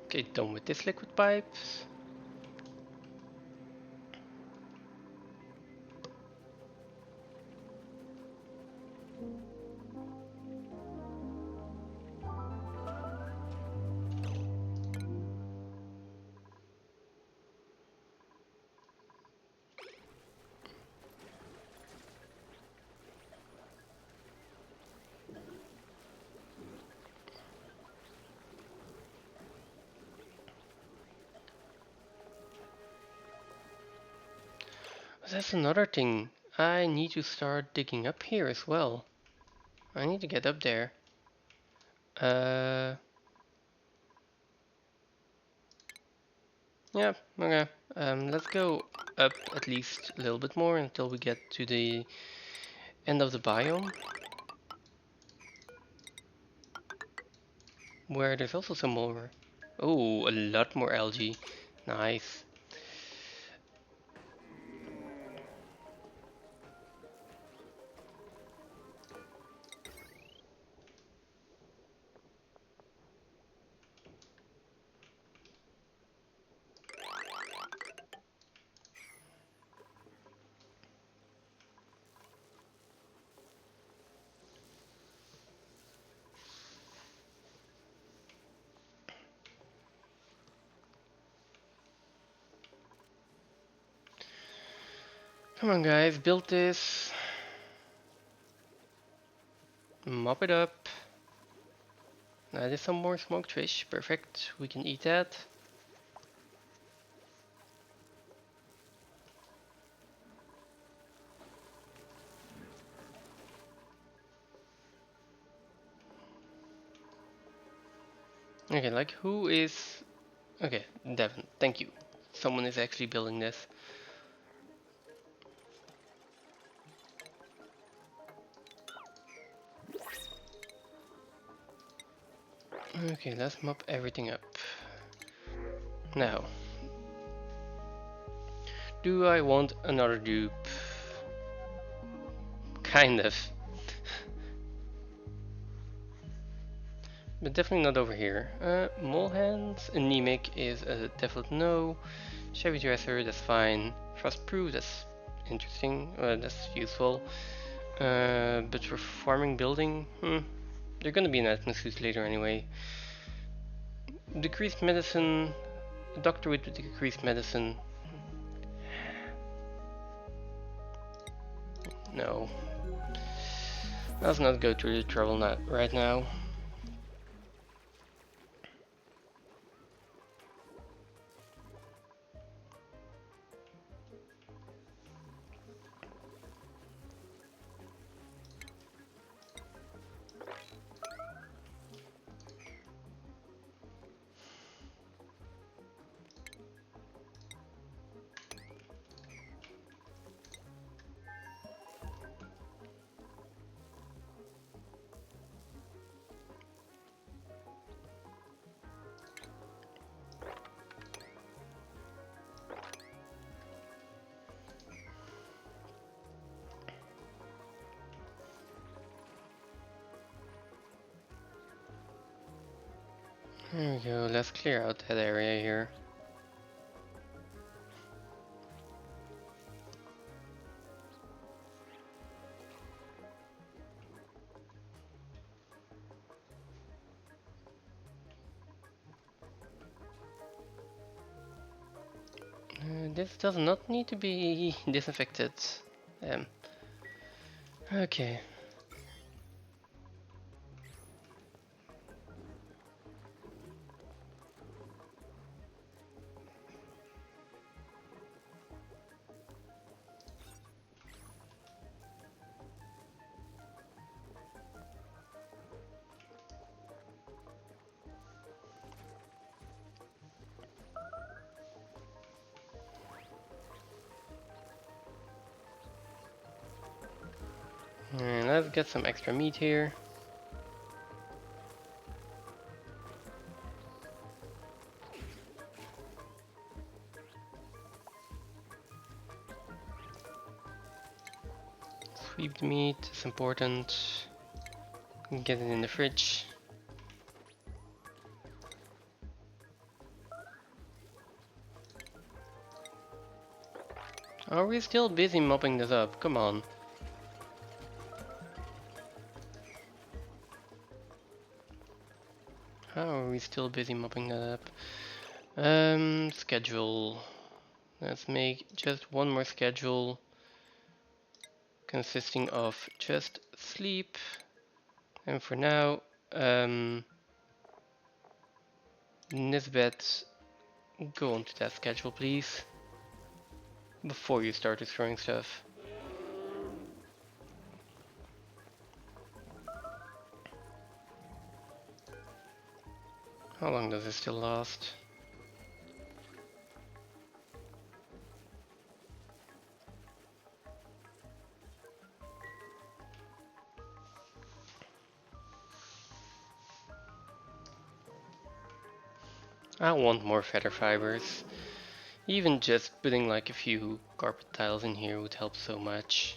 Okay, done with this liquid pipes. That's another thing. I need to start digging up here as well. I need to get up there. Uh, yeah, okay. Let's go up at least a little bit more until we get to the end of the biome, where there's also some more. Oh, a lot more algae. Nice. Come on, guys, build this. Mop it up. Now there's some more smoked fish. Perfect. We can eat that. Okay, like who is... Okay, Devin, thank you. Someone is actually building this. Okay, let's mop everything up. Now, do I want another dupe? Kind of. But definitely not over here. Mole hands, anemic is a definite no. Chevy dresser, that's fine. Frostproof, that's interesting. That's useful. But for farming building, they're gonna be in atmospheres later anyway. Decreased medicine, a doctor with decreased medicine. No. Let's not go through the trouble right now. There we go, let's clear out that area here. This does not need to be disinfected. Okay. And let's get some extra meat here. Sweep the meat, it's important. Get it in the fridge. Are we still busy mopping this up? Come on. How are we still busy mopping that up? Schedule. Let's make just one more schedule consisting of just sleep. And for now, Nisbet, go on to that schedule, please. before you start destroying stuff. How long does it still last? I want more feather fibers. Even just putting like a few carpet tiles in here would help so much.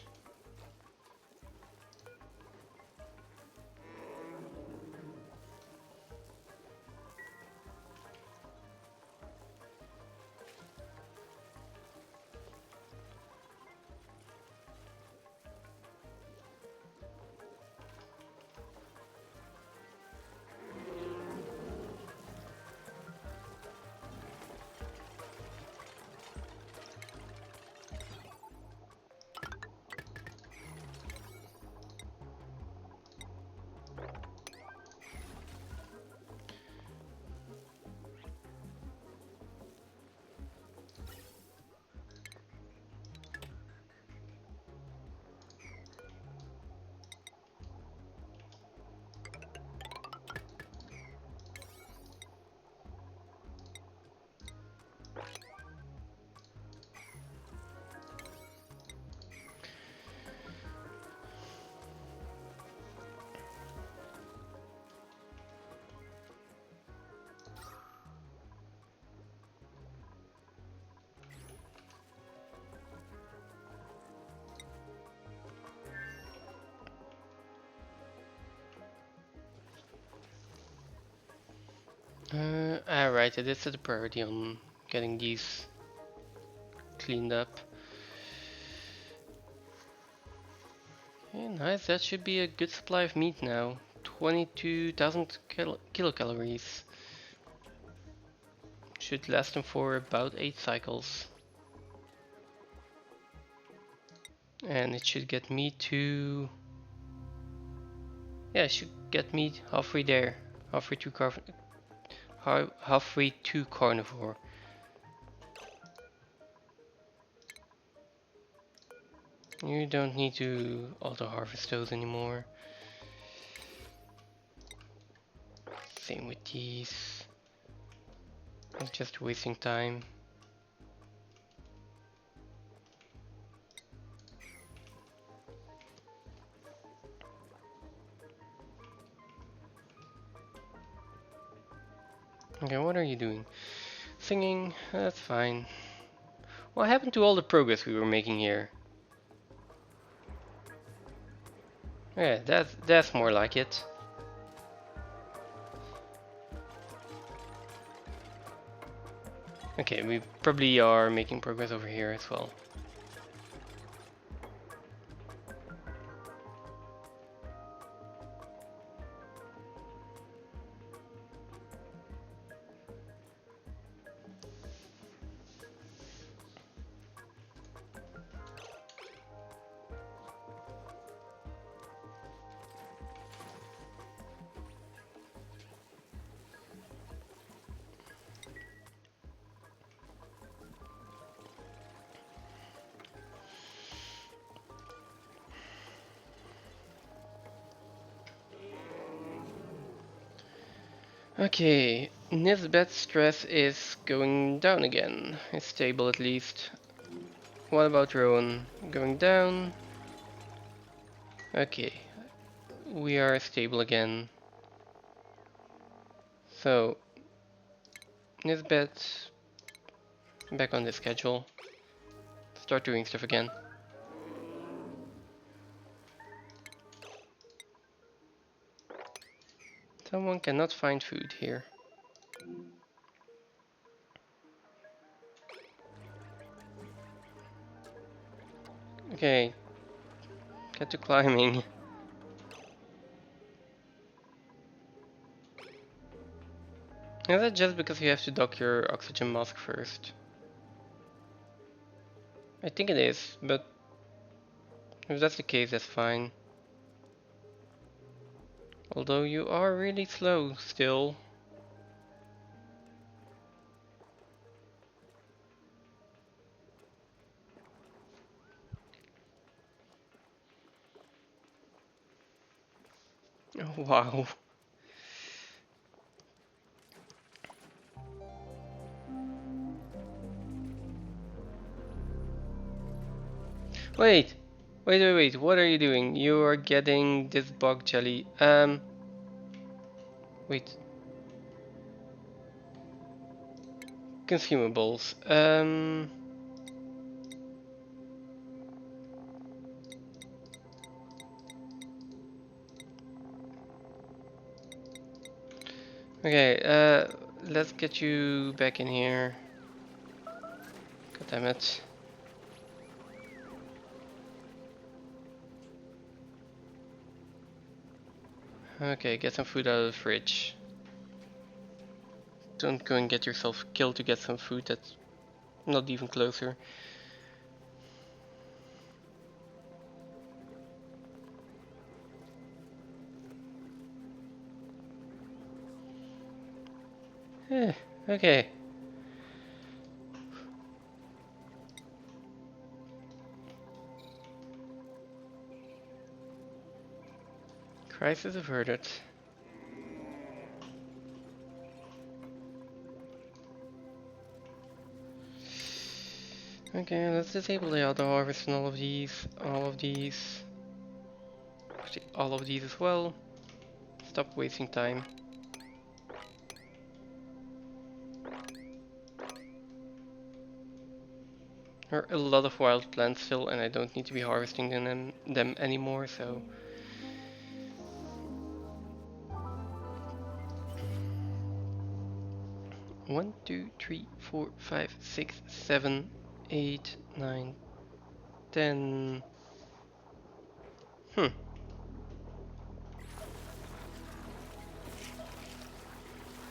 Alright, I did set a priority on getting these cleaned up. Okay, nice, that should be a good supply of meat now. 22,000 kilocalories. Should last them for about 8 cycles. And it should get me to... Yeah, it should get me halfway there. Halfway to carnivore. You don't need to auto-harvest those anymore. Same with these. It's just wasting time. Okay, what are you doing? Singing? That's fine. What happened to all the progress we were making here? Yeah, that's more like it. Okay, we probably are making progress over here as well. Okay, Nisbet's stress is going down again. It's stable at least. What about Rowan? Going down? Okay, we are stable again. So, Nisbet back on the schedule. Start doing stuff again. Someone cannot find food here. Okay, get to climbing. Is that just because you have to dock your oxygen mask first? I think it is, but if that's the case, that's fine. Although you are really slow still. Oh, wow. Wait, wait. What are you doing? You are getting this bug jelly. Wait. Consumables. Okay, let's get you back in here. God damn it. Okay, get some food out of the fridge. Don't go and get yourself killed to get some food that's not even closer. Okay. Crisis averted. Okay, let's disable the auto harvest and all of these. Actually, all of these as well. Stop wasting time. There are a lot of wild plants still, and I don't need to be harvesting them anymore, so... One, two, three, four, five, 6, 7, 8, 9, 10. I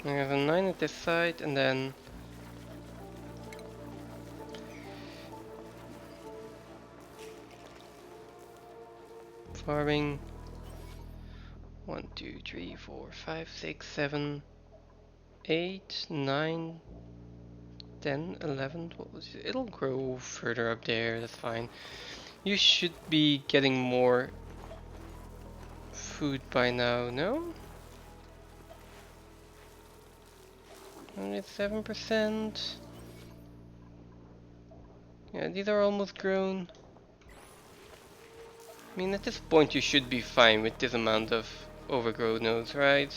have a 9 at this side, and then... Farming. 1, 2, 3, 4, 5, 6, 7, 8, 9, 10, 11, 12. It'll grow further up there, that's fine. You should be getting more food by now, no? Only 7%. Yeah, these are almost grown. I mean, at this point you should be fine with this amount of overgrown nodes, right?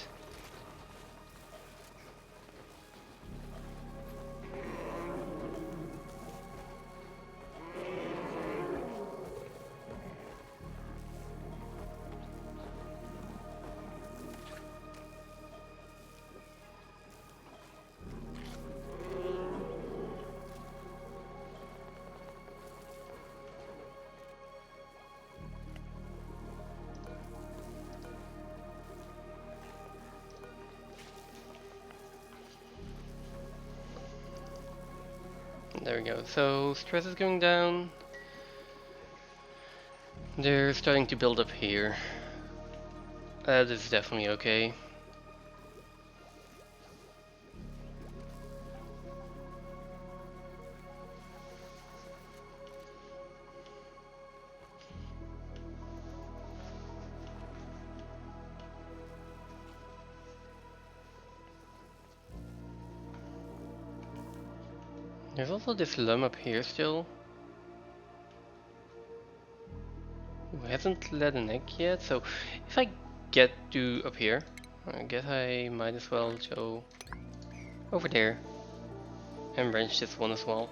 There we go. So stress is going down. They're starting to build up here. That is definitely okay. There's also this lum up here still, who hasn't laid an egg yet, so if I get to up here, I guess I might as well go over there and wrench this one as well.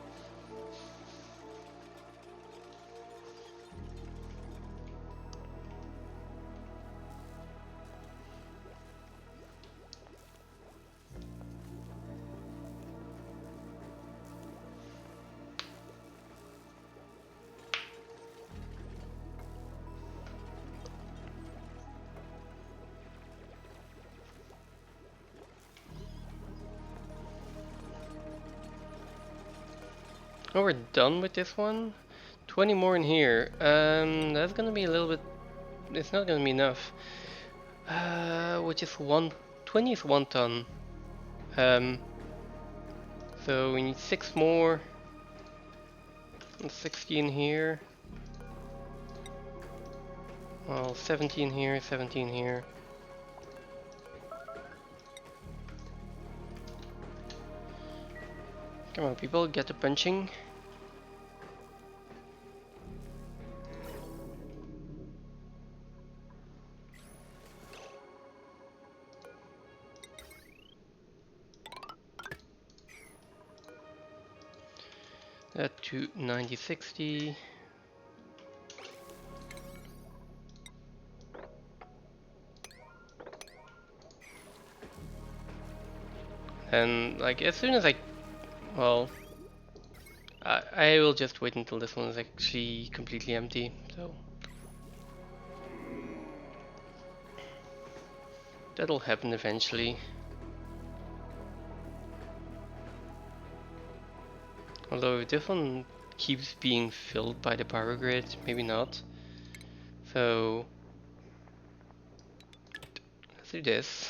Oh, we're done with this one. 20 more in here. That's gonna be a little bit. It's not gonna be enough. Which is 20 is 1 ton. Um, so we need 6 more. And 16 here. Well, 17 here, 17 here. Come on, people, get to punching. That to 9060. And like as soon as well, I will just wait until this one is actually completely empty. So that'll happen eventually. Although if this one keeps being filled by the power grid, maybe not. So let's do this.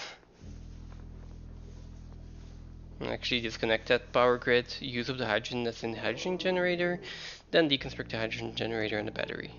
Actually disconnect that power grid, use up the hydrogen that's in the hydrogen generator, then deconstruct the hydrogen generator and the battery.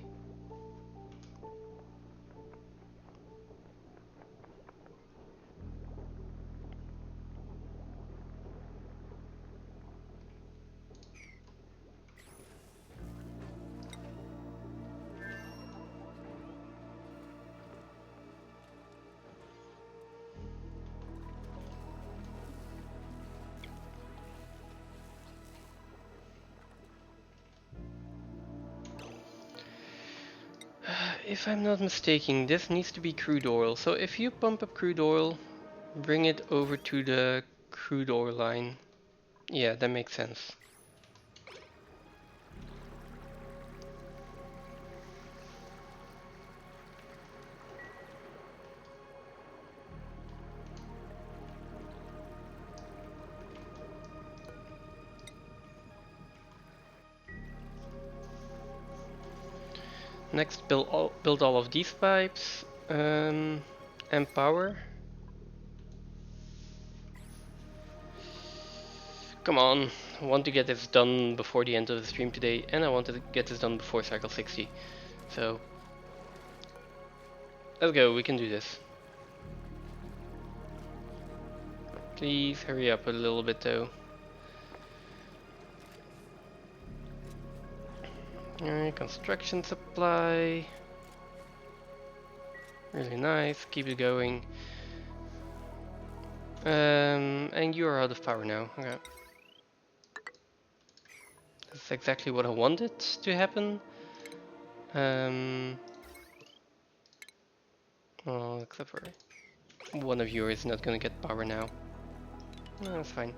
If I'm not mistaken, this needs to be crude oil. So if you pump up crude oil, bring it over to the crude oil line. Yeah, that makes sense. Next, build all of these pipes and power. Come on, I want to get this done before the end of the stream today, and I want to get this done before cycle 60. So, let's go, we can do this. Please hurry up a little bit though. Alright, construction supply. Really nice, keep it going. And you are out of power now. Okay. That's exactly what I wanted to happen. Well, except for one of you is not gonna get power now. No, that's fine.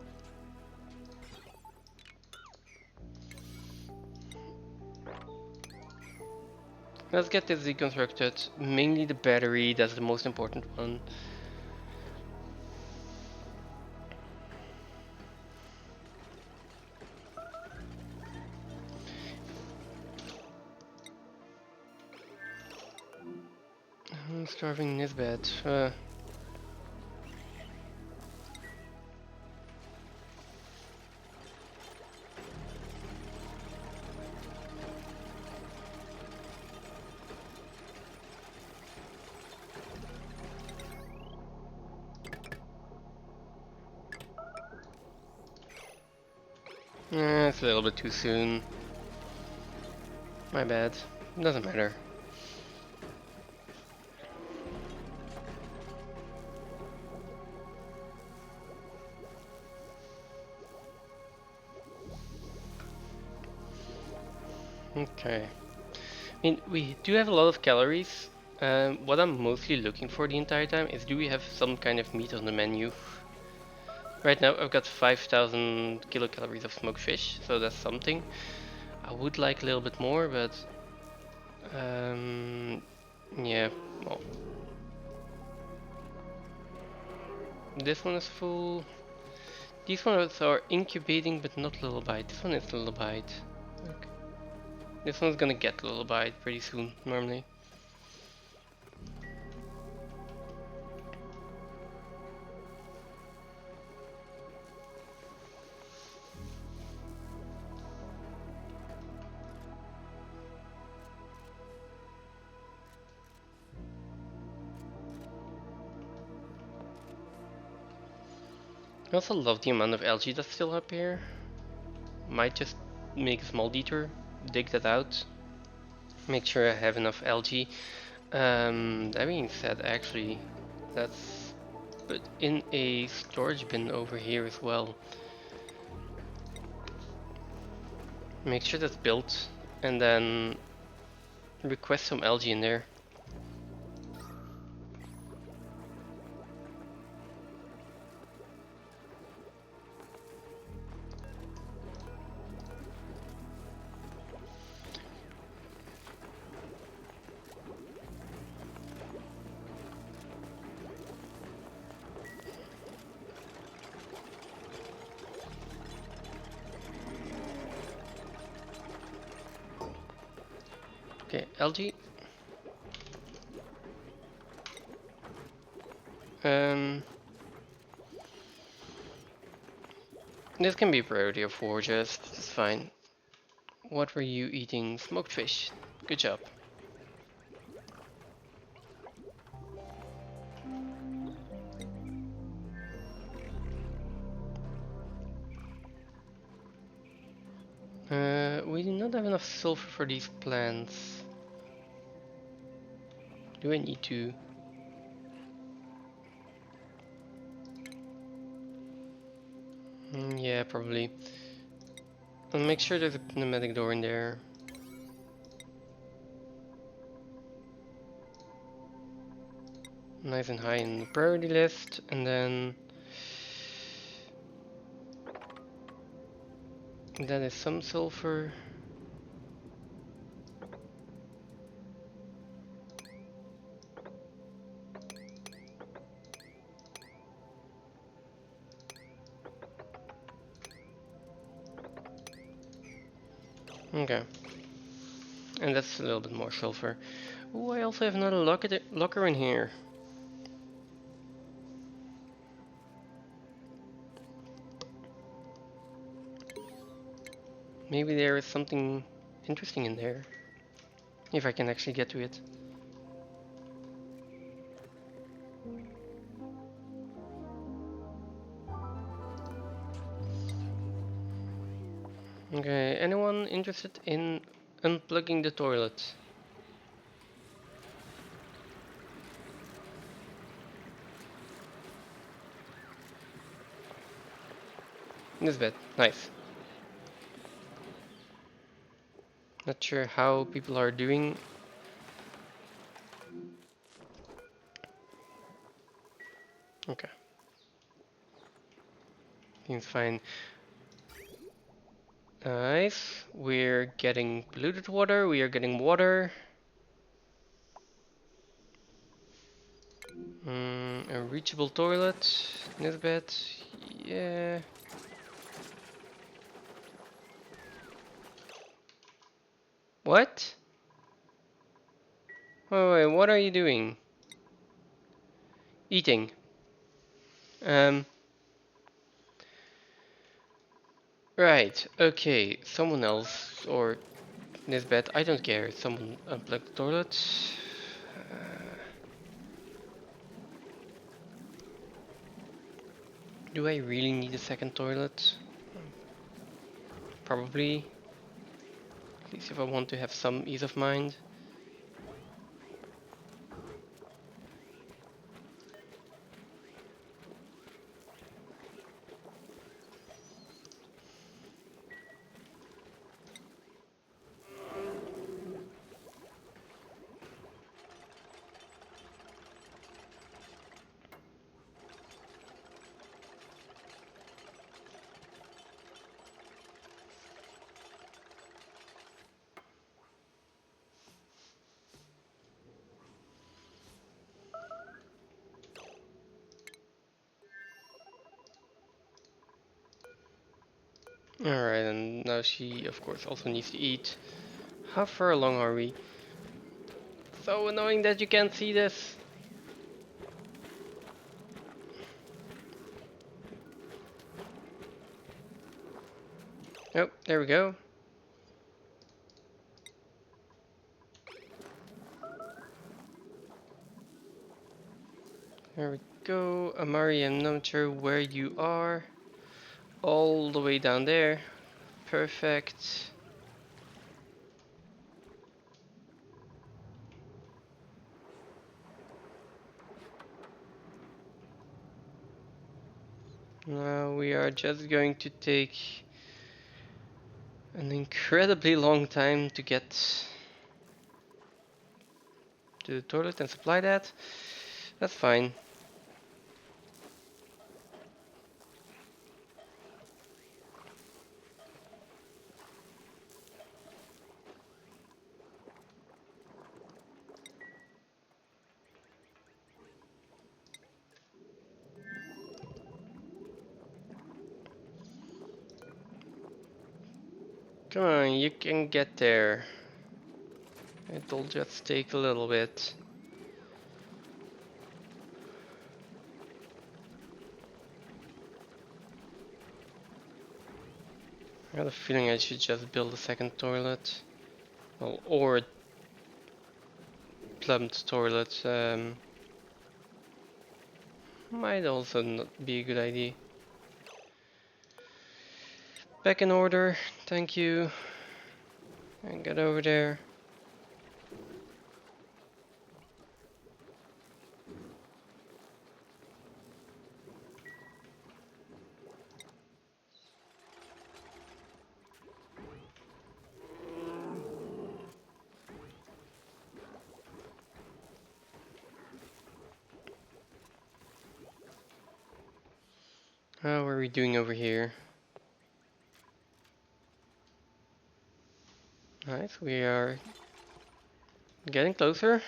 Let's get this deconstructed. Mainly the battery, that's the most important one. I'm starving in this bed. It's a little bit too soon. My bad. Doesn't matter. Okay. I mean, we do have a lot of calories. What I'm mostly looking for the entire time is, do we have some kind of meat on the menu? Right now I've got 5,000 kilocalories of smoked fish, so that's something. I would like a little bit more, but yeah, well, this one is full. These ones are incubating, but not little bite. This one is little bite. Okay. This one's gonna get little bite pretty soon, normally. I also love the amount of algae that's still up here. might just make a small detour, dig that out, make sure I have enough algae. That being said, actually, let's put in a storage bin over here as well. Make sure that's built, and then request some algae in there. Okay, algae. Um, this can be priority of 4, just it's fine. What were you eating? Smoked fish. Good job. We do not have enough sulfur for these plants. Do I need to? Yeah, probably. I'll make sure there's a pneumatic door in there. Nice and high in the priority list, and then that is some sulfur. Okay, and that's a little bit more sulfur. Oh, I also have another locker in here. Maybe there is something interesting in there, if I can actually get to it. Okay, anyone interested in unplugging the toilet? This bed, nice. Not sure how people are doing. Okay, seems fine. Nice. We're getting polluted water. We are getting water. A reachable toilet in this bed. Yeah. What? Wait, what are you doing? Eating. Um. Right. Okay. Someone else or in this bed. I don't care. Someone unplug the toilet. Do I really need a second toilet? Probably. At least if I want to have some ease of mind. Alright, and now she, of course, also needs to eat. How far along are we? So annoying that you can't see this. Oh, there we go. There we go. Amari, I'm not sure where you are. All the way down there. perfect. Now we are just going to take an incredibly long time to get to the toilet and supply that. That's fine. Come on, you can get there. It'll just take a little bit. I have a feeling I should just build a second toilet. Well, or plumbed toilet. Might also not be a good idea. Back in order, thank you. And get over there. How are we doing over here? Nice, we are getting closer.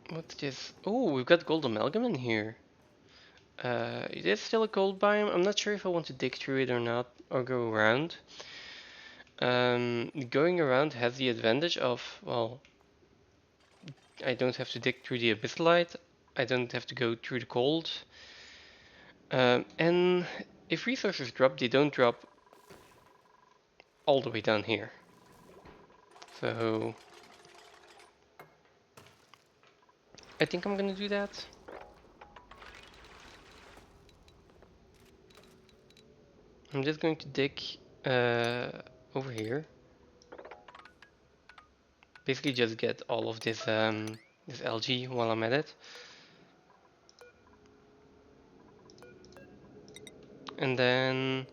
What's this? Oh, we've got gold amalgam in here. It is still a gold biome. I'm not sure if I want to dig through it or not, or go around. Going around has the advantage of, well, I don't have to dig through the abyssalite. I don't have to go through the cold. And if resources drop, they don't drop all the way down here. So I think I'm gonna do that. I'm just going to dig over here. Basically just get all of this this algae while I'm at it. And then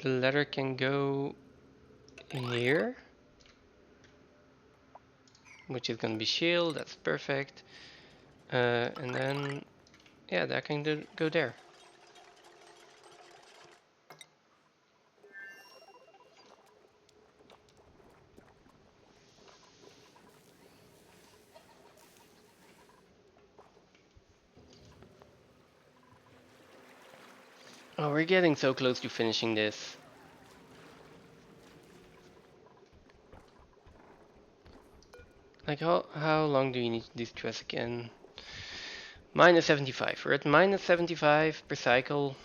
the ladder can go here, which is gonna be shield, that's perfect. And then, yeah, that can go there. Oh, we're getting so close to finishing this. Like, how long do you need to distress again? Minus 75. We're at minus 75 per cycle.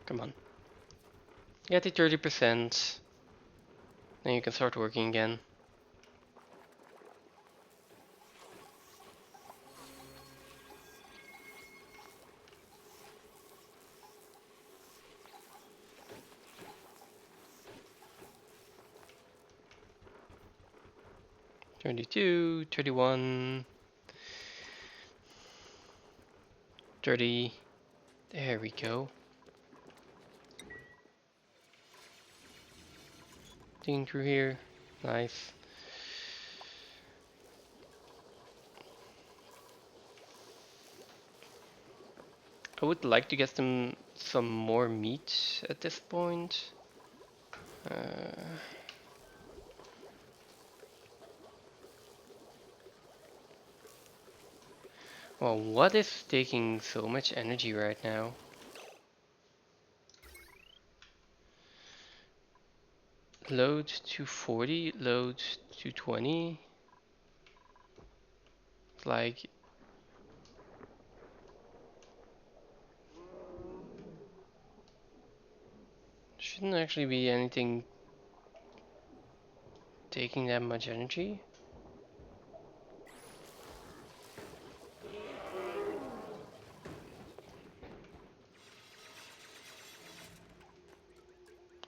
Come on. Get to 30%. Then you can start working again. "32, 31, 30. There we go. Digging through here. Nice. I would like to get them some more meat at this point. Well, what is taking so much energy right now? Load to 40, load to 20. It's like, shouldn't actually be anything taking that much energy.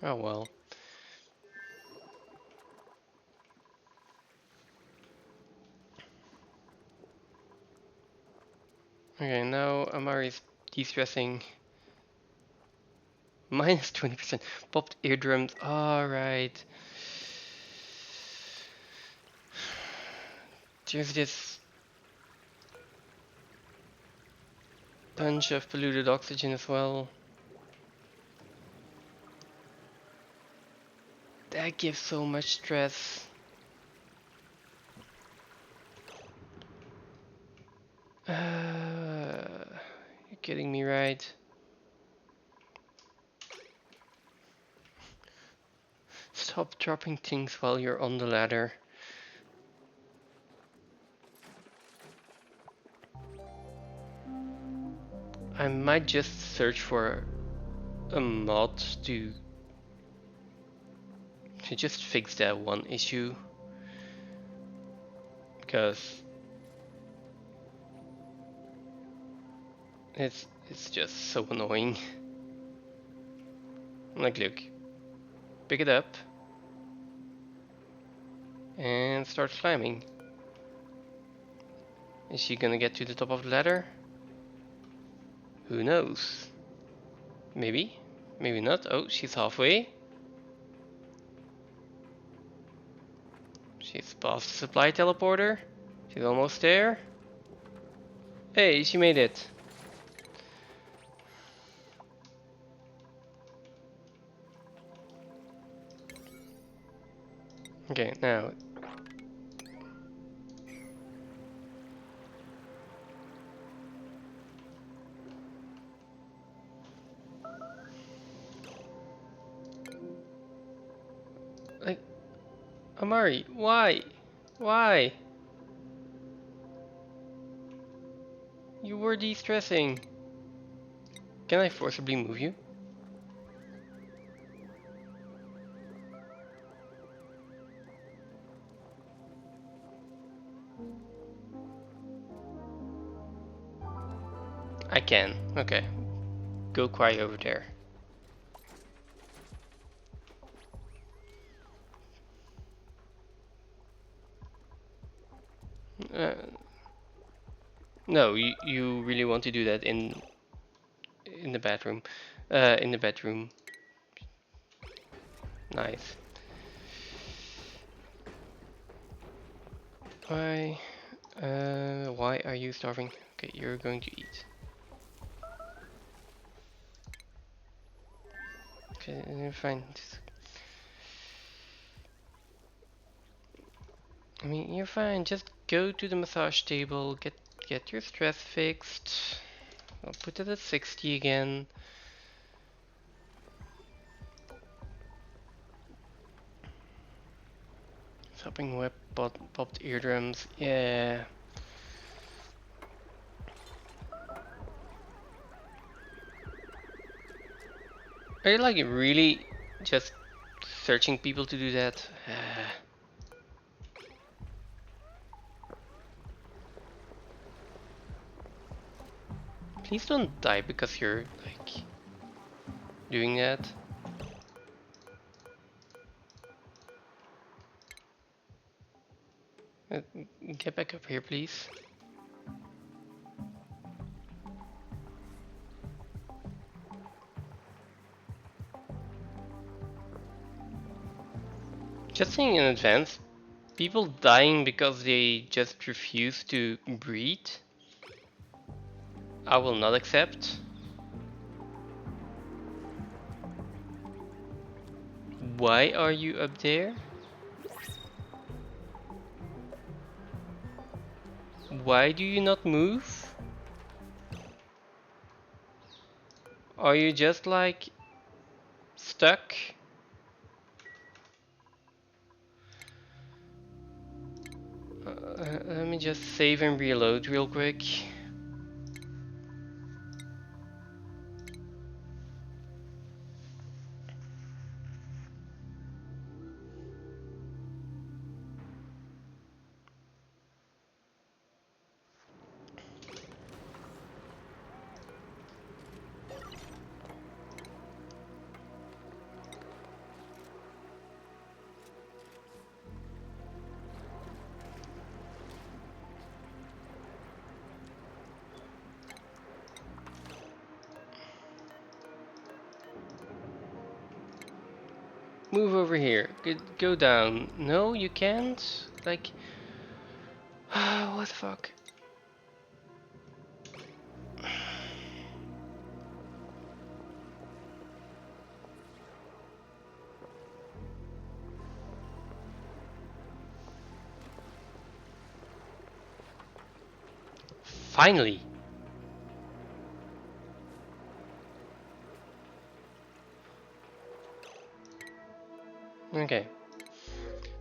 Oh well. Okay, now Amari's de-stressing. Minus 20%. Popped eardrums. Alright. There's this bunch of polluted oxygen as well. That gives so much stress. You're kidding me, right? Stop dropping things while you're on the ladder. I might just search for a mod to just fix that one issue. Because it's just so annoying. Like, look, pick it up and start climbing. Is she gonna get to the top of the ladder? Who knows? Maybe, maybe not. Oh, she's halfway. She's past the supply teleporter. She's almost there. Hey, she made it. Okay, now. Like, Amari, why? Why? You were de-stressing. Can I forcibly move you? I can. Okay. Go cry over there. Uh, no, you really want to do that in the bathroom. In the bedroom. Nice. Why? Why are you starving? Okay, you're going to eat. Okay, fine. I mean, you're fine. Just go to the massage table. Get your stress fixed. I'll put it at 60 again. Sopping web popped eardrums. Yeah. Are you like really just searching people to do that? Please don't die because you're like doing that. Uh, Get back up here, please. Just saying in advance, people dying because they just refuse to breathe, I will not accept. Why are you up there? Why do you not move? Are you just like stuck? Let me just save and reload real quick. Move over here. Go down. No, you can't. Like, what the fuck? Finally. Okay.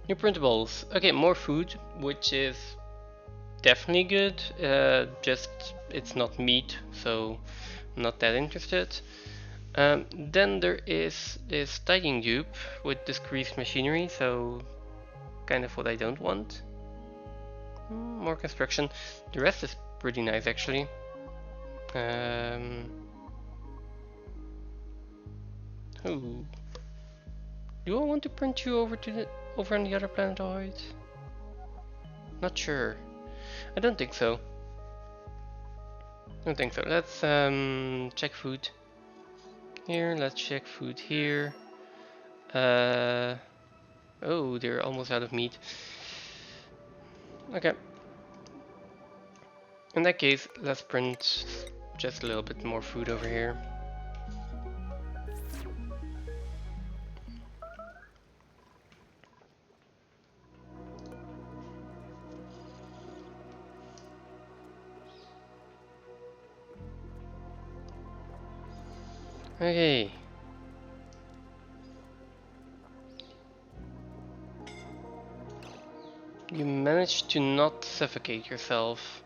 New printables. Okay, more food, which is definitely good. Just it's not meat, so I'm not that interested. Then there is this tidying dupe with discrete machinery, so kind of what I don't want. More construction. The rest is pretty nice actually. Ooh. Do I want to print you over on the other planetoid? Not sure. I don't think so. Don't think so. Let's check food here. Let's check food here. Oh, they're almost out of meat. Okay. In that case, let's print just a little bit more food over here. Okay. You managed to not suffocate yourself.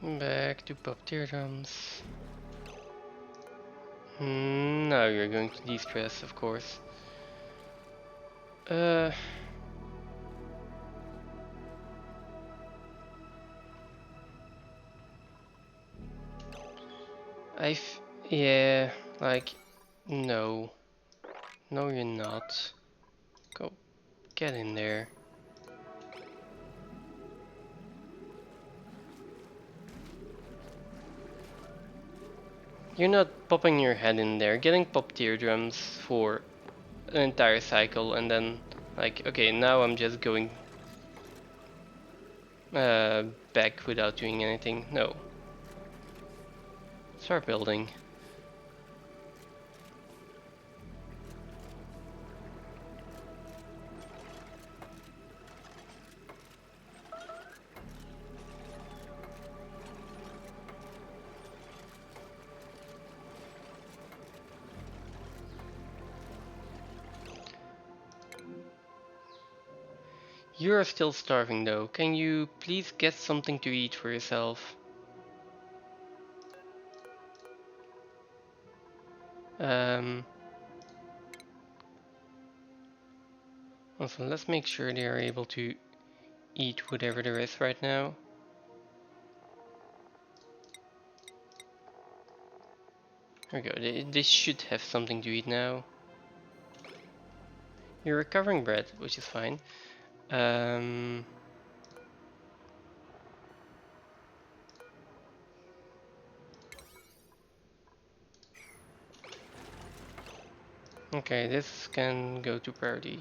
Back to pop teardrops. Now you're going to de-stress, of course. Yeah, like, no. No, you're not. Go, get in there. You're not popping your head in there, getting pop teardrums for an entire cycle and then, like, okay, now I'm just going back without doing anything. No. Start building. You're still starving though. Can you please get something to eat for yourself? Also, let's make sure they are able to eat whatever there is right now. There we go. They should have something to eat now. You're recovering bread, which is fine. Okay, this can go to priority.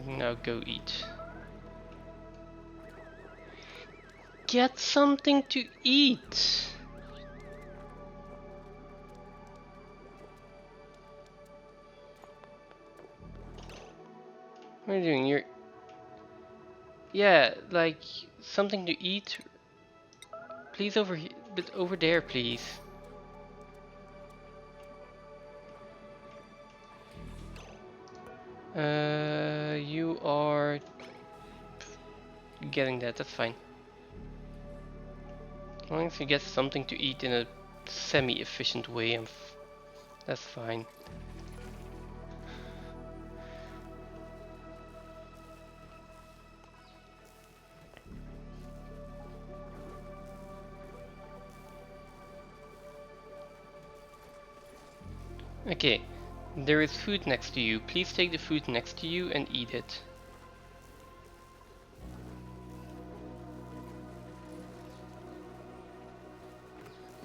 Now go eat. Get something to eat! What are you doing? Yeah, like, something to eat. Please over here, but over there, please. You are getting that, that's fine. As long as you get something to eat in a semi-efficient way, That's fine. Okay, there is food next to you. Please take the food next to you and eat it.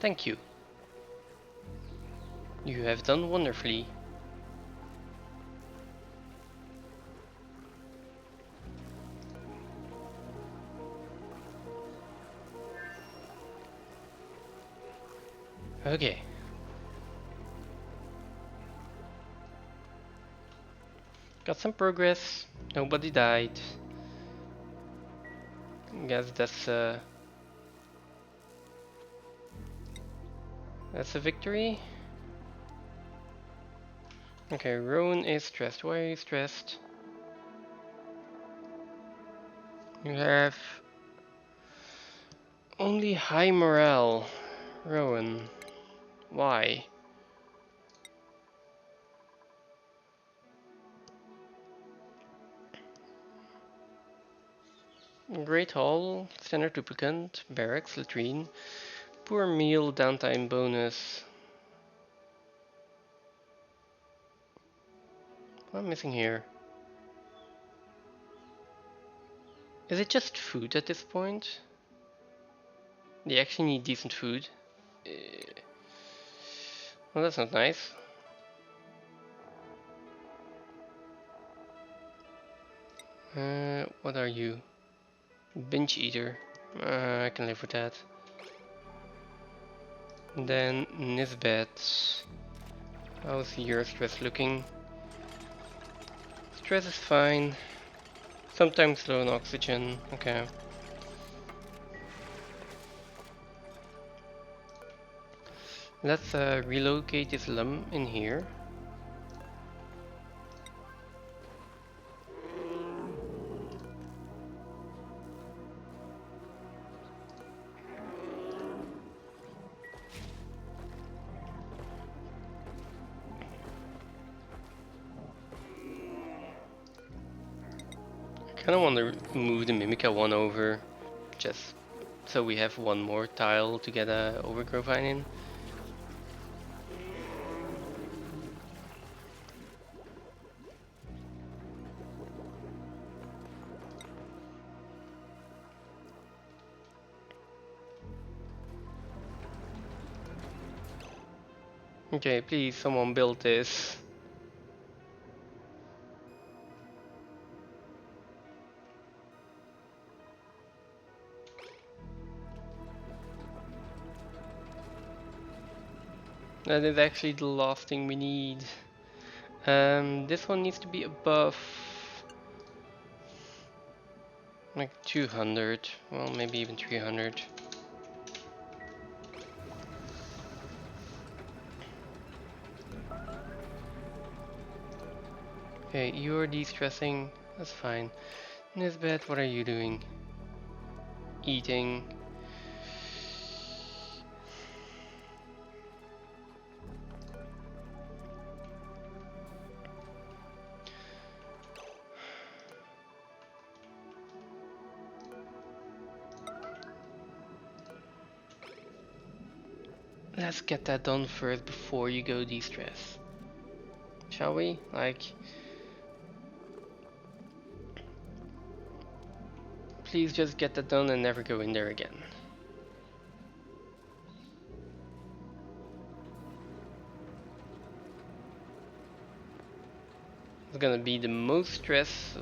Thank you. You have done wonderfully. Okay. Got some progress. Nobody died. Guess that's a victory. Okay, Rowan is stressed. Why are you stressed? You have only high morale. Rowan. Why? Great Hall, Standard Duplicant, Barracks, Latrine, Poor Meal, Downtime Bonus. What am I missing here? Is it just food at this point? They actually need decent food. Well, that's not nice. What are you? Binge eater. I can live with that. Then Nisbet. How's your stress looking? Stress is fine. Sometimes low on oxygen. Okay. Let's relocate this lum in here. I kinda want to move the Mimica one over, just so we have one more tile to get a overgrow vine in. Okay, please, someone build this. That is actually the last thing we need. This one needs to be above like 200, well maybe even 300. Okay, you're de-stressing, that's fine. Nisbet, what are you doing? Eating. Let's get that done first before you go de-stress. Shall we? Like, please just get that done and never go in there again. It's gonna be the most stress.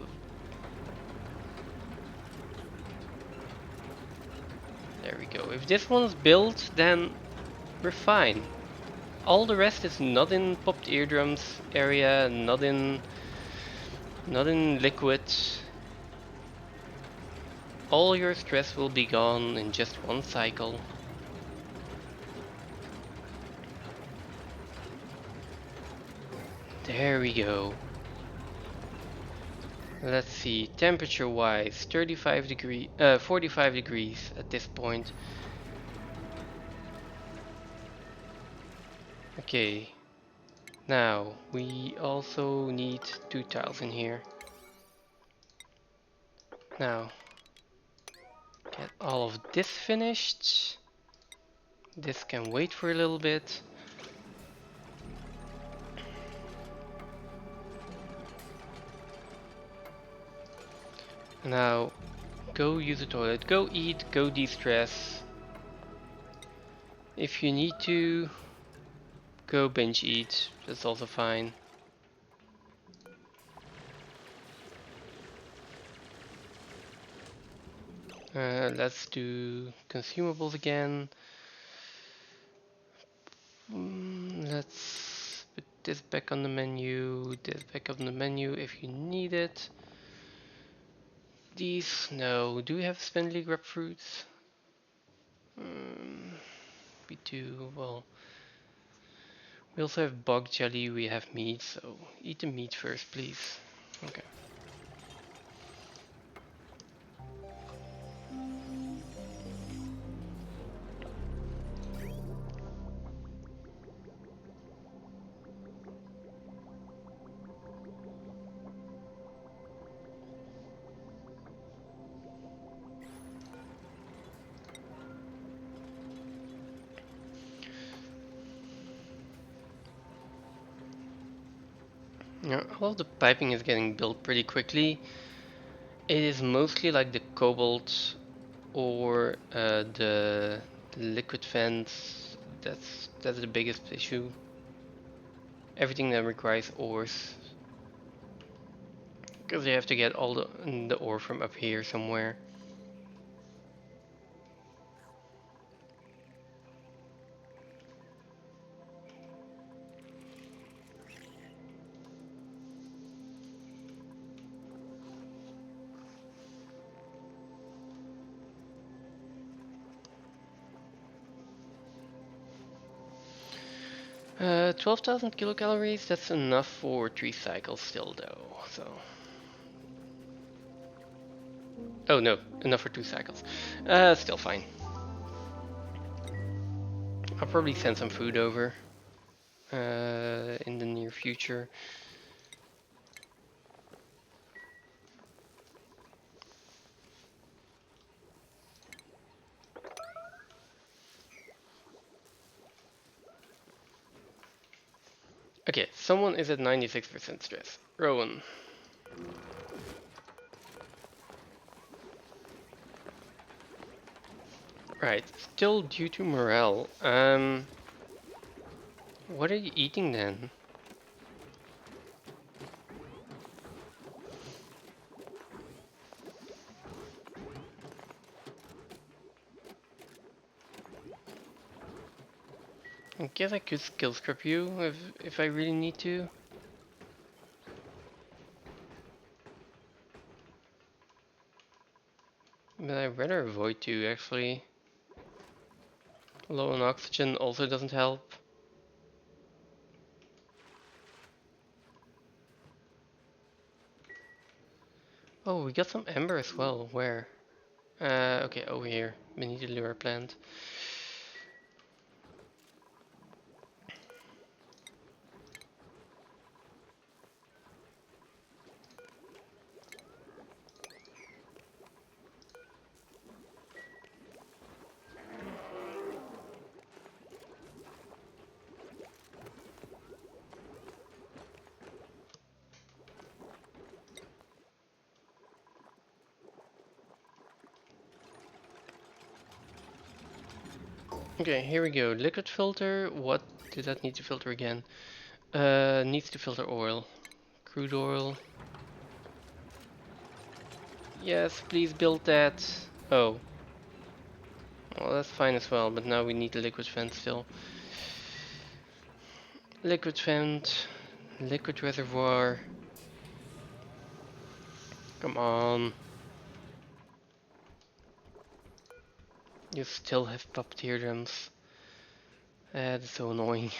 There we go. If this one's built, then we're fine. All the rest is not in popped eardrums area, not in liquid. All your stress will be gone in just one cycle. There we go. Let's see, temperature wise, 45 degree, 45 degrees at this point. Okay, Now, we also need 2 tiles in here. Now, get all of this finished. This can wait for a little bit. Now, go use the toilet, go eat, go de-stress. If you need to, go binge eat, that's also fine. Let's do consumables again. Let's put this back on the menu, this back on the menu if you need it. These, no. Do we have spindly grapefruits? We do, well. We also have bog jelly, we have meat, so eat the meat first, please. Okay. Yeah, all of the piping is getting built pretty quickly. It is mostly like the cobalt or the liquid vents. That's the biggest issue. Everything that requires ores, because you have to get all the ore from up here somewhere. 12,000 kilocalories, that's enough for 3 cycles still though, so. Oh no, enough for 2 cycles. Still fine. I'll probably send some food over in the near future. Okay, someone is at 96% stress. Rowan. Right, still due to morale. What are you eating then? I guess I could skill scrap you if I really need to. But I'd rather avoid to actually. Low on oxygen also doesn't help. Oh, we got some ember as well. Where? Okay, over here. Beneath the lure plant. Okay, here we go. Liquid filter. What did that need to filter again? Needs to filter oil. Crude oil. Yes, please build that. Oh. Well, that's fine as well, but now we need the liquid vent still. Liquid vent. Liquid reservoir. Come on. You still have pop teardrops. That's so annoying.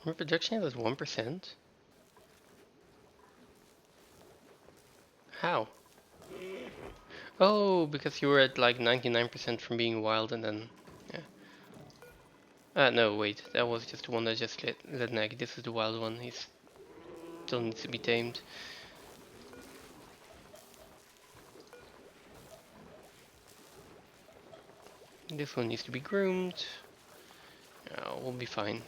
Reproduction is at 1%? How? Oh, because you were at like 99% from being wild and then... Yeah. No, wait. That was just the one that just let an egg. This is the wild one. He still needs to be tamed. This one needs to be groomed. We'll be fine.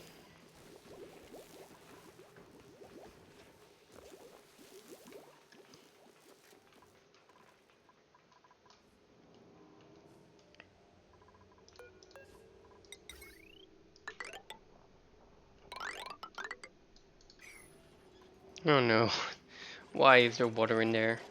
Oh no. Why is there water in there?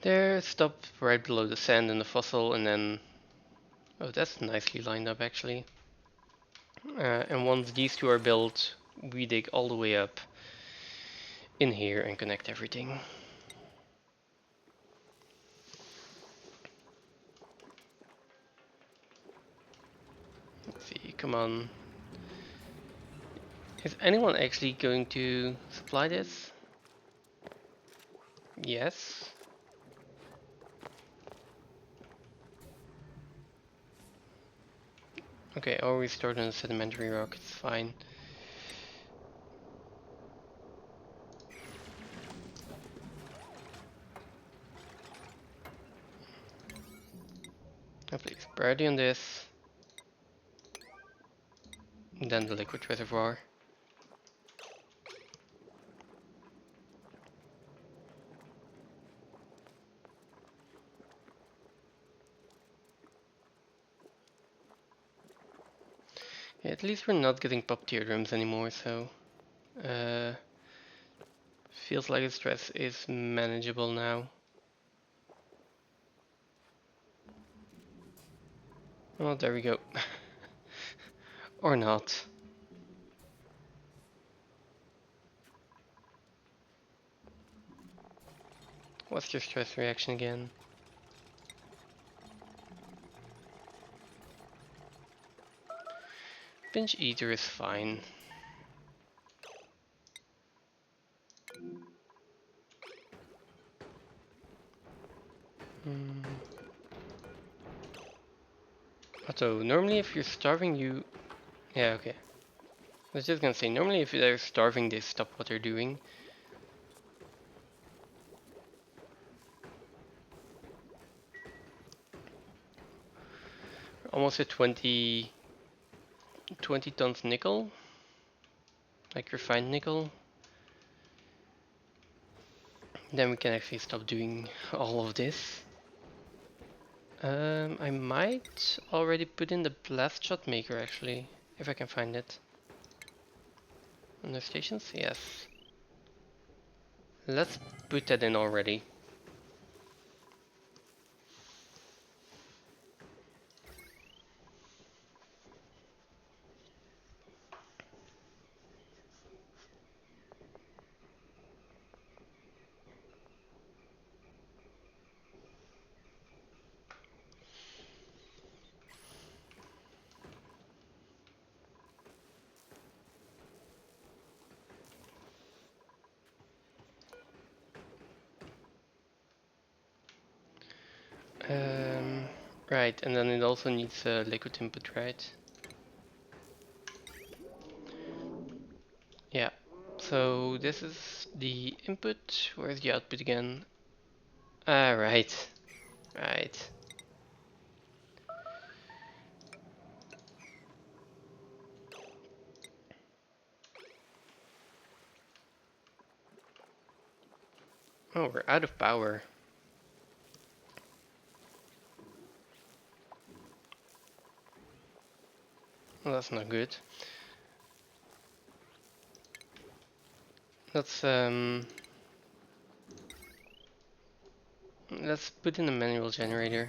There, stop right below the sand and the fossil, and then... Oh, that's nicely lined up actually. And once these two are built, we dig all the way up in here and connect everything. Let's see, come on. Is anyone actually going to supply this? Yes. Okay, I'll restart on the sedimentary rock, it's fine. Now please, priority on this. Then the liquid reservoir. Yeah, at least we're not getting pop teardrops anymore, so... feels like the stress is manageable now. Well, there we go. Or not. What's your stress reaction again? Pinch eater is fine. Although, normally if you're starving you... Yeah, okay. I was just gonna say, normally if they're starving they stop what they're doing. Almost at 20 tons nickel. Like refined nickel. Then we can actually stop doing all of this. I might already put in the blast shot maker actually, if I can find it. On the stations? Yes. Let's put that in already. Right, and then it also needs a liquid input, right? Yeah, so this is the input. Where's the output again? Ah, right. Right. Oh, we're out of power. Well, that's not good. Let's put in a manual generator.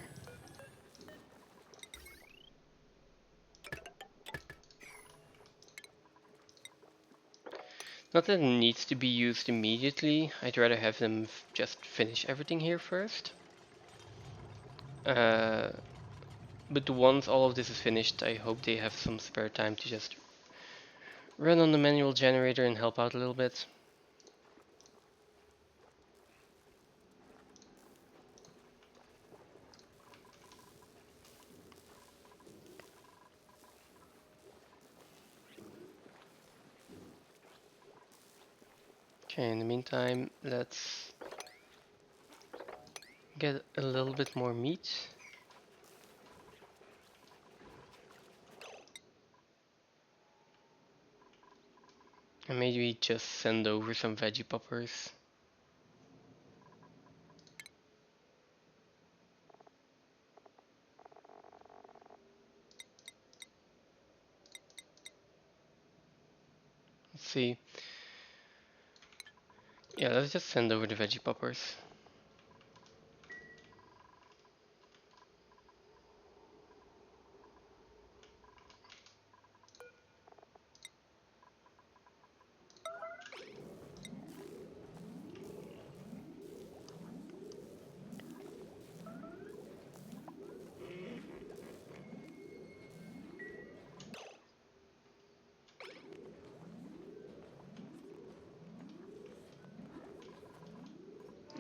Not that it needs to be used immediately. I'd rather have them just finish everything here first. But once all of this is finished, I hope they have some spare time to just run on the manual generator and help out a little bit. Okay, in the meantime, let's get a little bit more meat. And maybe just send over some veggie poppers. Let's see. Yeah, let's just send over the veggie poppers.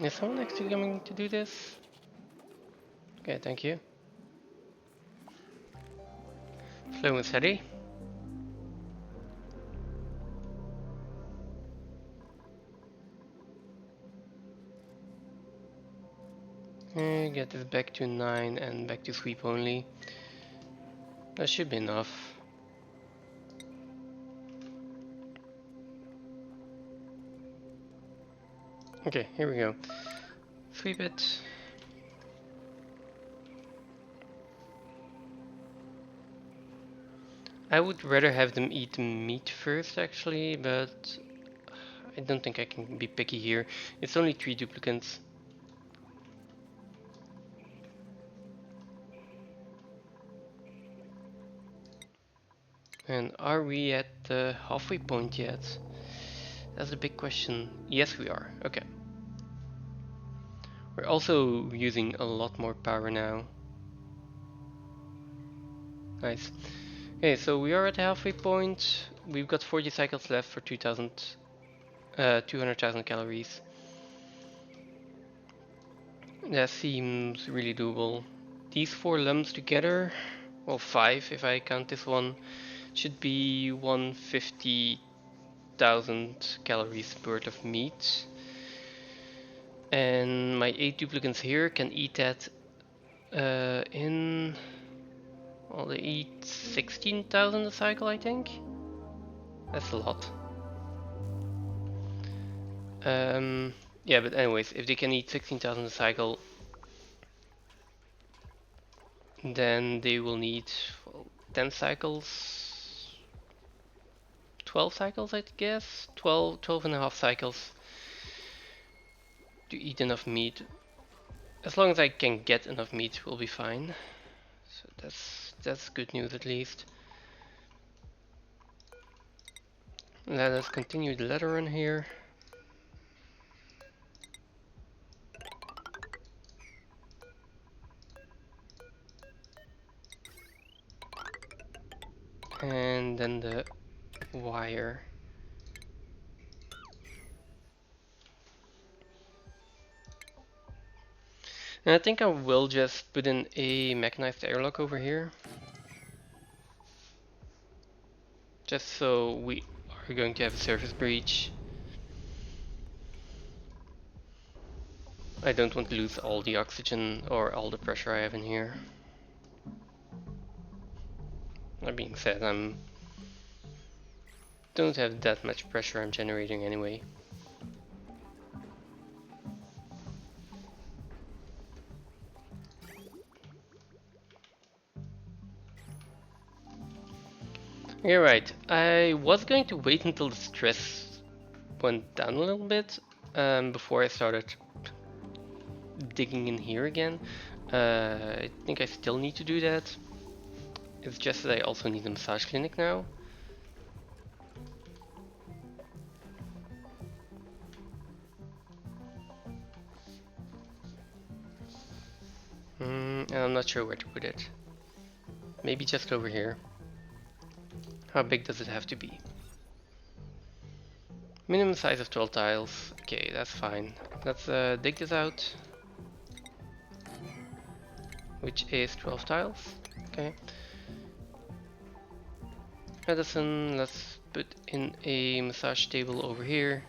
Is someone actually going to do this? Okay, thank you. Slow and steady. Get this back to 9 and back to sweep only. That should be enough. Okay, here we go. Sweep it. I would rather have them eat meat first actually, but I don't think I can be picky here. It's only 3 duplicants. And are we at the halfway point yet? That's a big question. Yes, we are. Okay. We're also using a lot more power now. Nice. Okay, so we are at the halfway point. We've got 40 cycles left for 200,000 calories. That seems really doable. These 4 lumps together, well 5 if I count this one, should be 150,000 calories worth of meat. And my 8 duplicants here can eat that in... Well, they eat 16,000 a cycle, I think. That's a lot. Yeah, but anyways, if they can eat 16,000 a cycle, then they will need, well, 10 cycles, 12 cycles, I guess, 12 and a half cycles to eat enough meat. As long as I can get enough meat, we'll be fine. So that's good news at least. Let us continue the ladder run here. And then the wire. And I think I will just put in a mechanized airlock over here. Just so we are going to have a surface breach. I don't want to lose all the oxygen or all the pressure I have in here. That being said, don't have that much pressure I'm generating anyway. Okay, right. I was going to wait until the stress went down a little bit before I started digging in here again. I think I still need to do that. It's just that I also need a massage clinic now. And I'm not sure where to put it. Maybe just over here. How big does it have to be? Minimum size of 12 tiles. Okay, that's fine. Let's dig this out. Which is 12 tiles. Okay. Medicine, let's put in a massage table over here.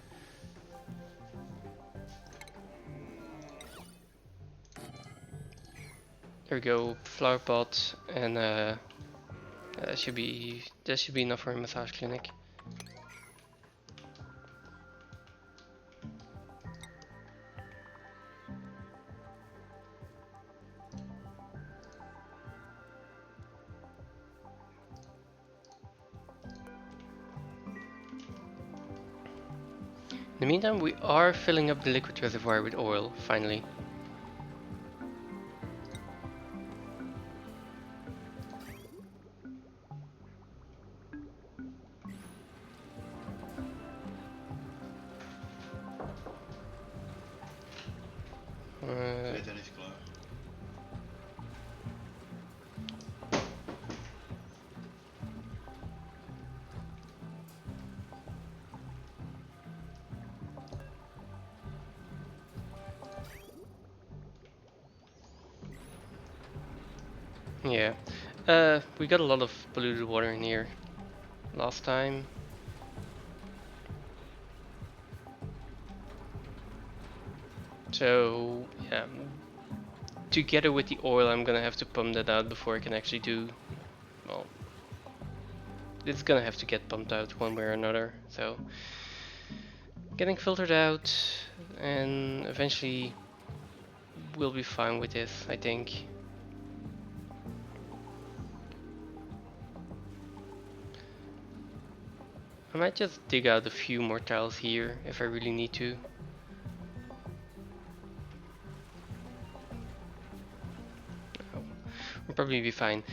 There we go, flower pot, and that should be enough for a massage clinic. In the meantime, we are filling up the liquid reservoir with oil, finally. Yeah, we got a lot of polluted water in here last time. So, yeah, together with the oil, I'm gonna have to pump that out before I can actually do, well, it's gonna have to get pumped out one way or another. So, getting filtered out, and eventually we'll be fine with this, I think. I might just dig out a few more tiles here if I really need to. We'll probably be fine.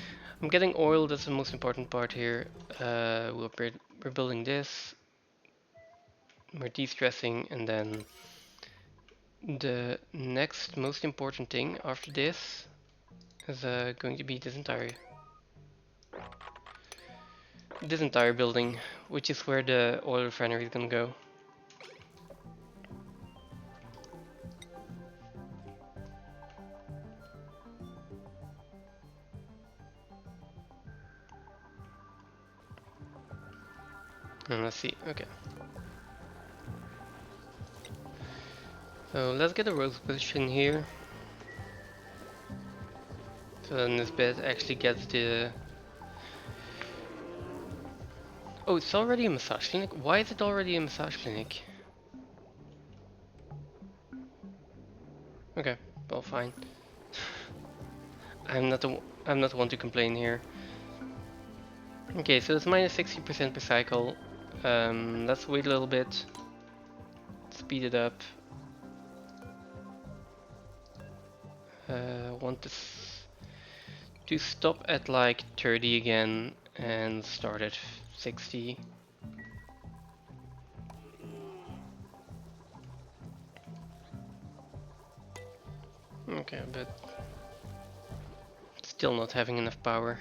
I'm getting oil, that's the most important part here. We're building this. We're de-stressing, and then the next most important thing after this is going to be this entire building, which is where the oil refinery is gonna go. And let's see, okay. So let's get a rose position here. So then this bed actually gets the... Oh, it's already a massage clinic? Why is it already a massage clinic? Okay, well, fine. I'm not the one to complain here. Okay, so it's minus 60% per cycle. Let's wait a little bit. Speed it up. Want to stop at like 30 again and start at 60. Okay, but still not having enough power.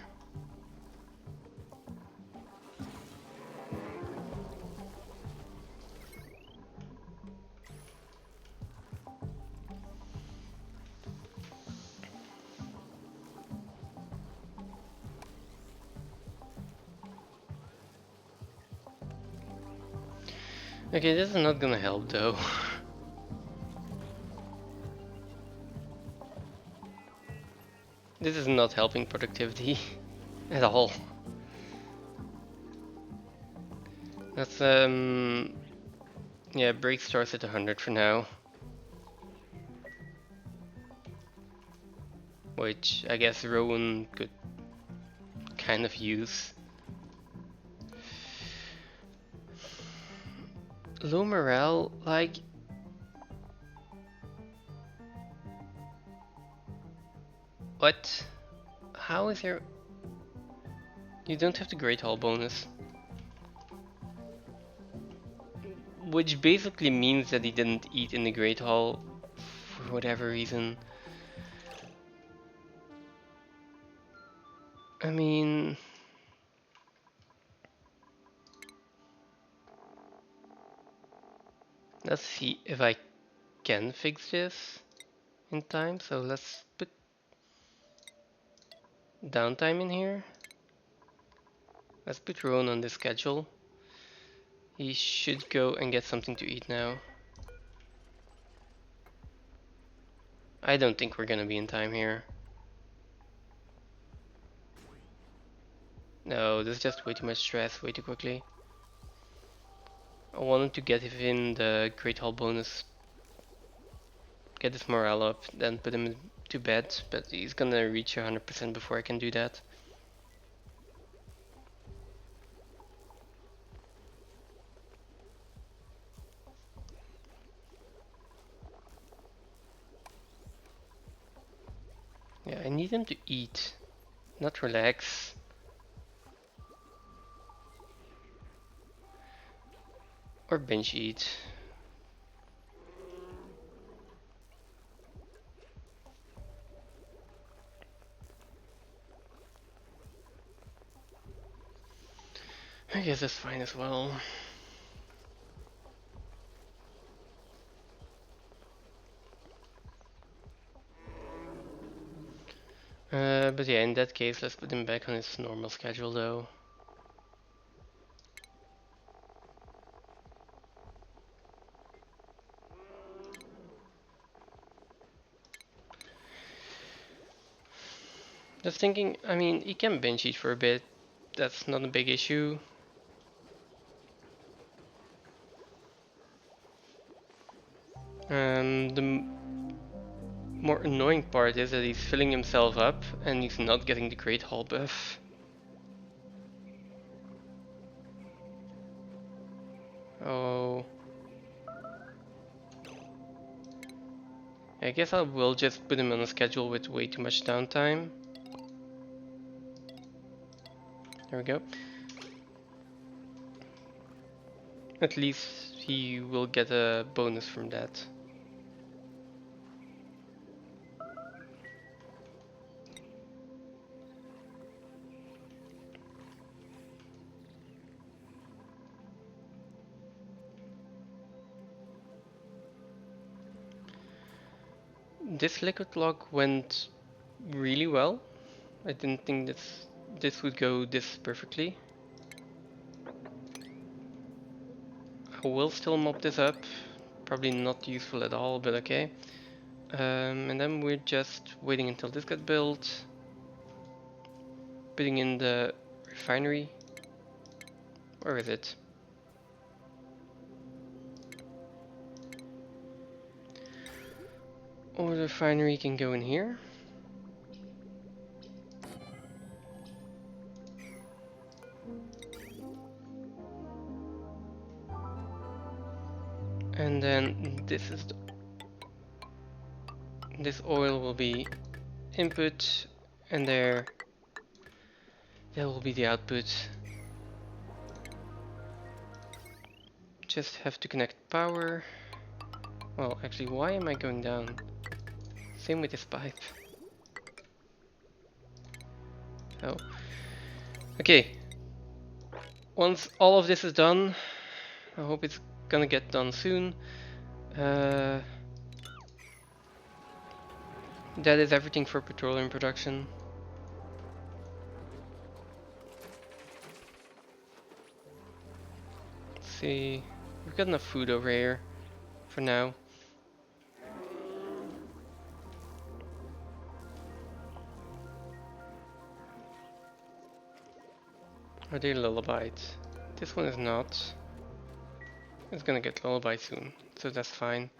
Okay, this is not gonna help though. This is not helping productivity at all. That's yeah, break starts at 100 for now. Which I guess Rowan could kind of use. Low morale, like... What? How is there... You don't have the Great Hall bonus. Which basically means that he didn't eat in the Great Hall for whatever reason. I mean, let's see if I can fix this in time. So let's put downtime in here. Let's put Ron on the schedule. He should go and get something to eat now. I don't think we're gonna be in time here. No, this is just way too much stress, way too quickly. I wanted to get him the Great Hall bonus, get his morale up, then put him to bed, but he's gonna reach 100% before I can do that. Yeah, I need him to eat, not relax. Or binge eat. I guess that's fine as well. But yeah, in that case, let's put him back on his normal schedule though. Just thinking, I mean, he can binge eat for a bit. That's not a big issue. The more annoying part is that he's filling himself up and he's not getting the Great Hall buff. Oh. I guess I will just put him on a schedule with way too much downtime. There we go. At least he will get a bonus from that. This liquid lock went really well. I didn't think this would go this perfectly. I will still mop this up. Probably not useful at all, but okay. And then we're just waiting until this gets built. Putting in the refinery. Where is it? Or the refinery can go in here. And then this oil will be input, and there will be the output. Just have to connect power. Well, actually, why am I going down? Same with this pipe. Oh. Okay. Once all of this is done, I hope it's gonna get done soon. That is everything for petroleum production. Let's see. We've got enough food over here for now. Are they lullabied? This one is not. It's gonna get lullaby soon, so that's fine.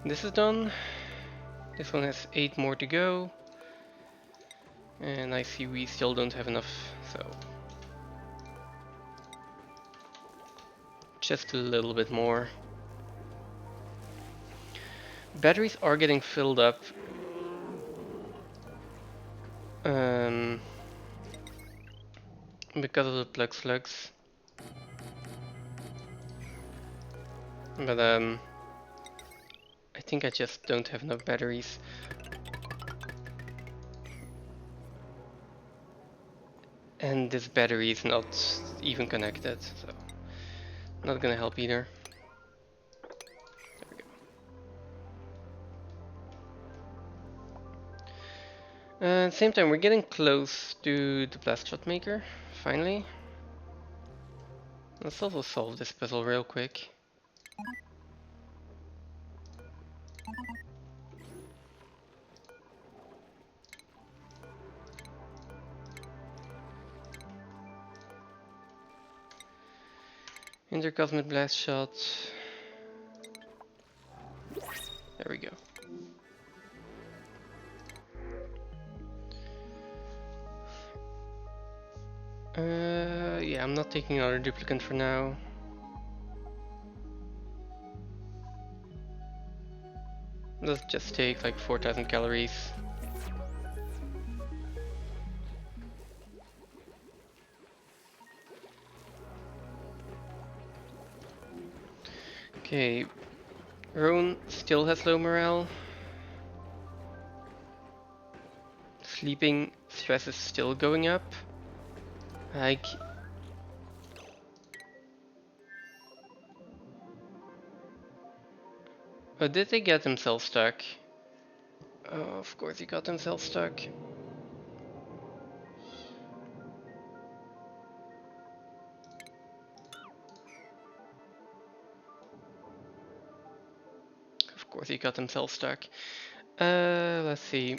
This is done. This one has 8 more to go. And I see we still don't have enough, so just a little bit more. Batteries are getting filled up. Because of the plug slugs. But I think I just don't have enough batteries. And this battery is not even connected, so not gonna help either. There we go. At the same time, we're getting close to the blast shot maker, finally. Let's also solve this puzzle real quick. Intercosmic blast shot. There we go. Yeah, I'm not taking another duplicant for now. Let's just take like 4,000 calories. Okay, Roan still has low morale. Sleeping stress is still going up. Like, oh, did they get themselves stuck? Oh, of course he got himself stuck. Of course he got himself stuck. Let's see.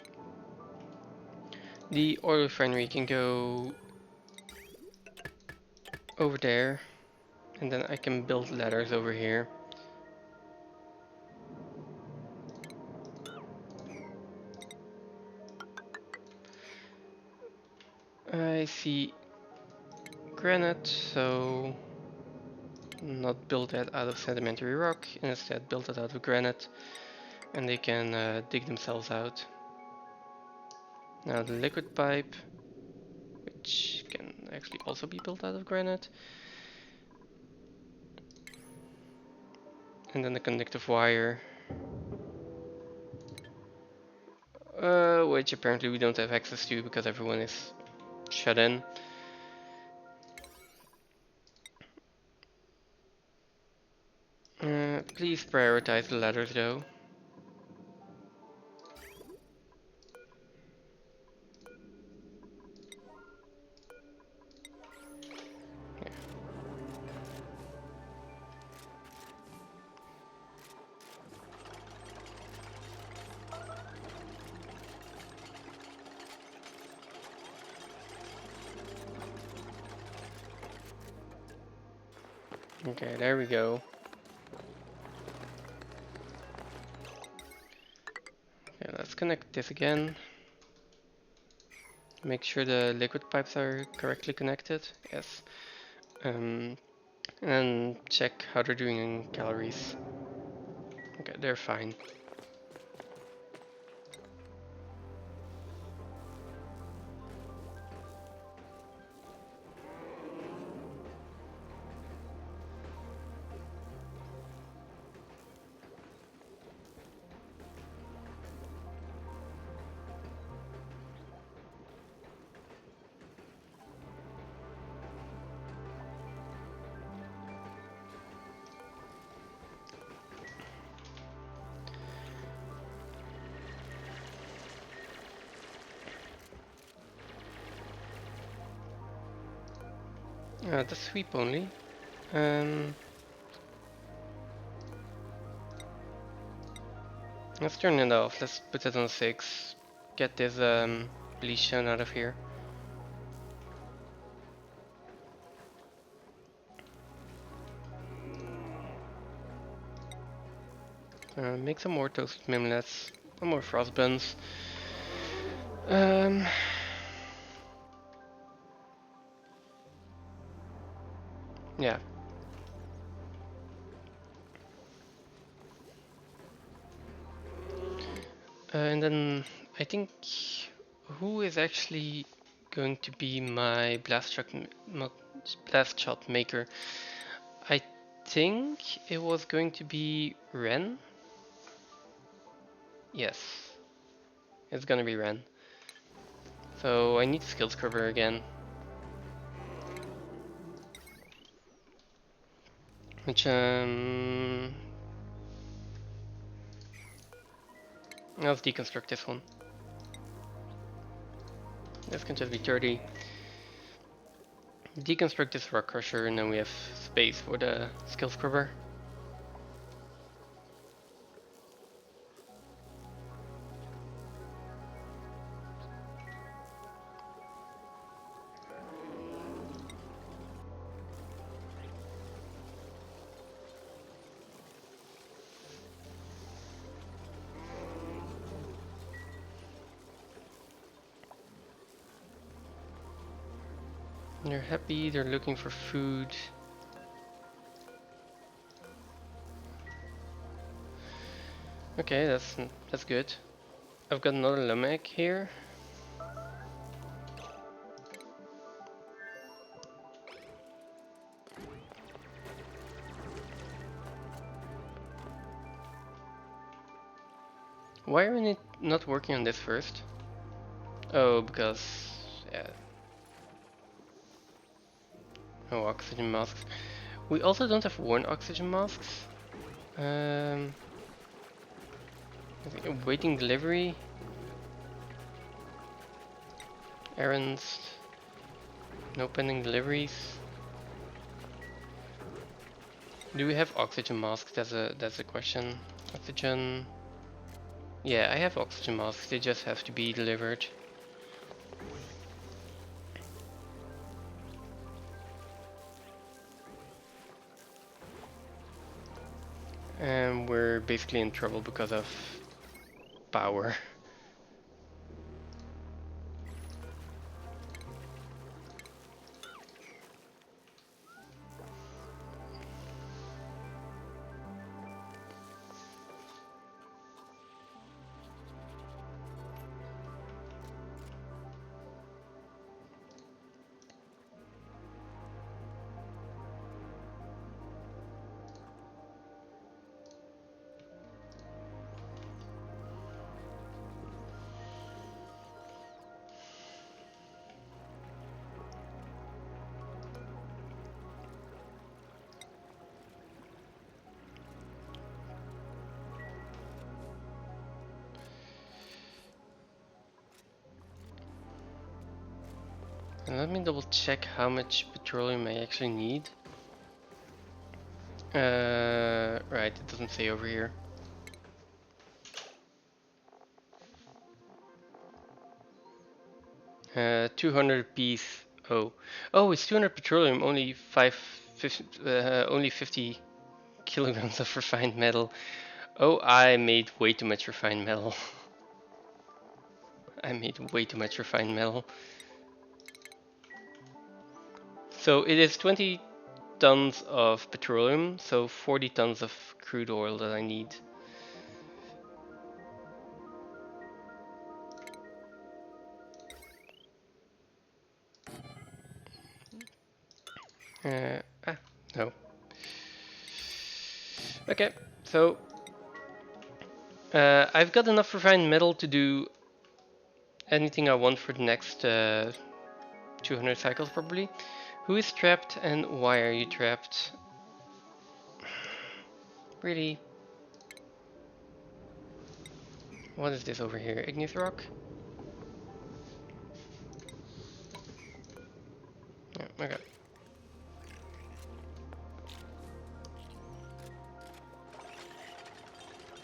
The oil refinery can go over there, and then I can build ladders over here. I see granite, so not build that out of sedimentary rock, instead build it out of granite, and they can dig themselves out. Now the liquid pipe, which can actually also be built out of granite. And then the conductive wire, which apparently we don't have access to because everyone is shut in. Please prioritize the ladders though. Okay, there we go. Okay, let's connect this again. Make sure the liquid pipes are correctly connected. Yes. And check how they're doing in calories. Okay, they're fine. The sweep only. Let's turn it off. Let's put it on 6. Get this police shown out of here. Make some more toasted mimlets, some more frost buns. Yeah. And then I think who is actually going to be my blast shot maker? I think it was going to be Ren. Yes, it's gonna be Ren. So I need skills cover again. Which let's deconstruct this one. This can just be 30. Deconstruct this rock crusher, and then we have space for the skill scrubber. They're happy, they're looking for food. Okay, that's good. I've got another Lamek here. Why are we not working on this first? Oh, because yeah. No oxygen masks. We also don't have worn oxygen masks. I think waiting delivery. Errands. No pending deliveries. Do we have oxygen masks? That's a question. Oxygen. Yeah, I have oxygen masks. They just have to be delivered. And we're basically in trouble because of power. And let me double check how much petroleum I actually need. Right, it doesn't say over here. Uh, 200 piece. Oh, it's 200 petroleum. Only 50 kilograms of refined metal. Oh, I made way too much refined metal. I made way too much refined metal. So it is 20 tons of petroleum, so 40 tons of crude oil that I need. No. Okay, so I've got enough refined metal to do anything I want for the next 200 cycles probably. Who is trapped and why are you trapped? Really? What is this over here? Igneous rock? Yeah, okay.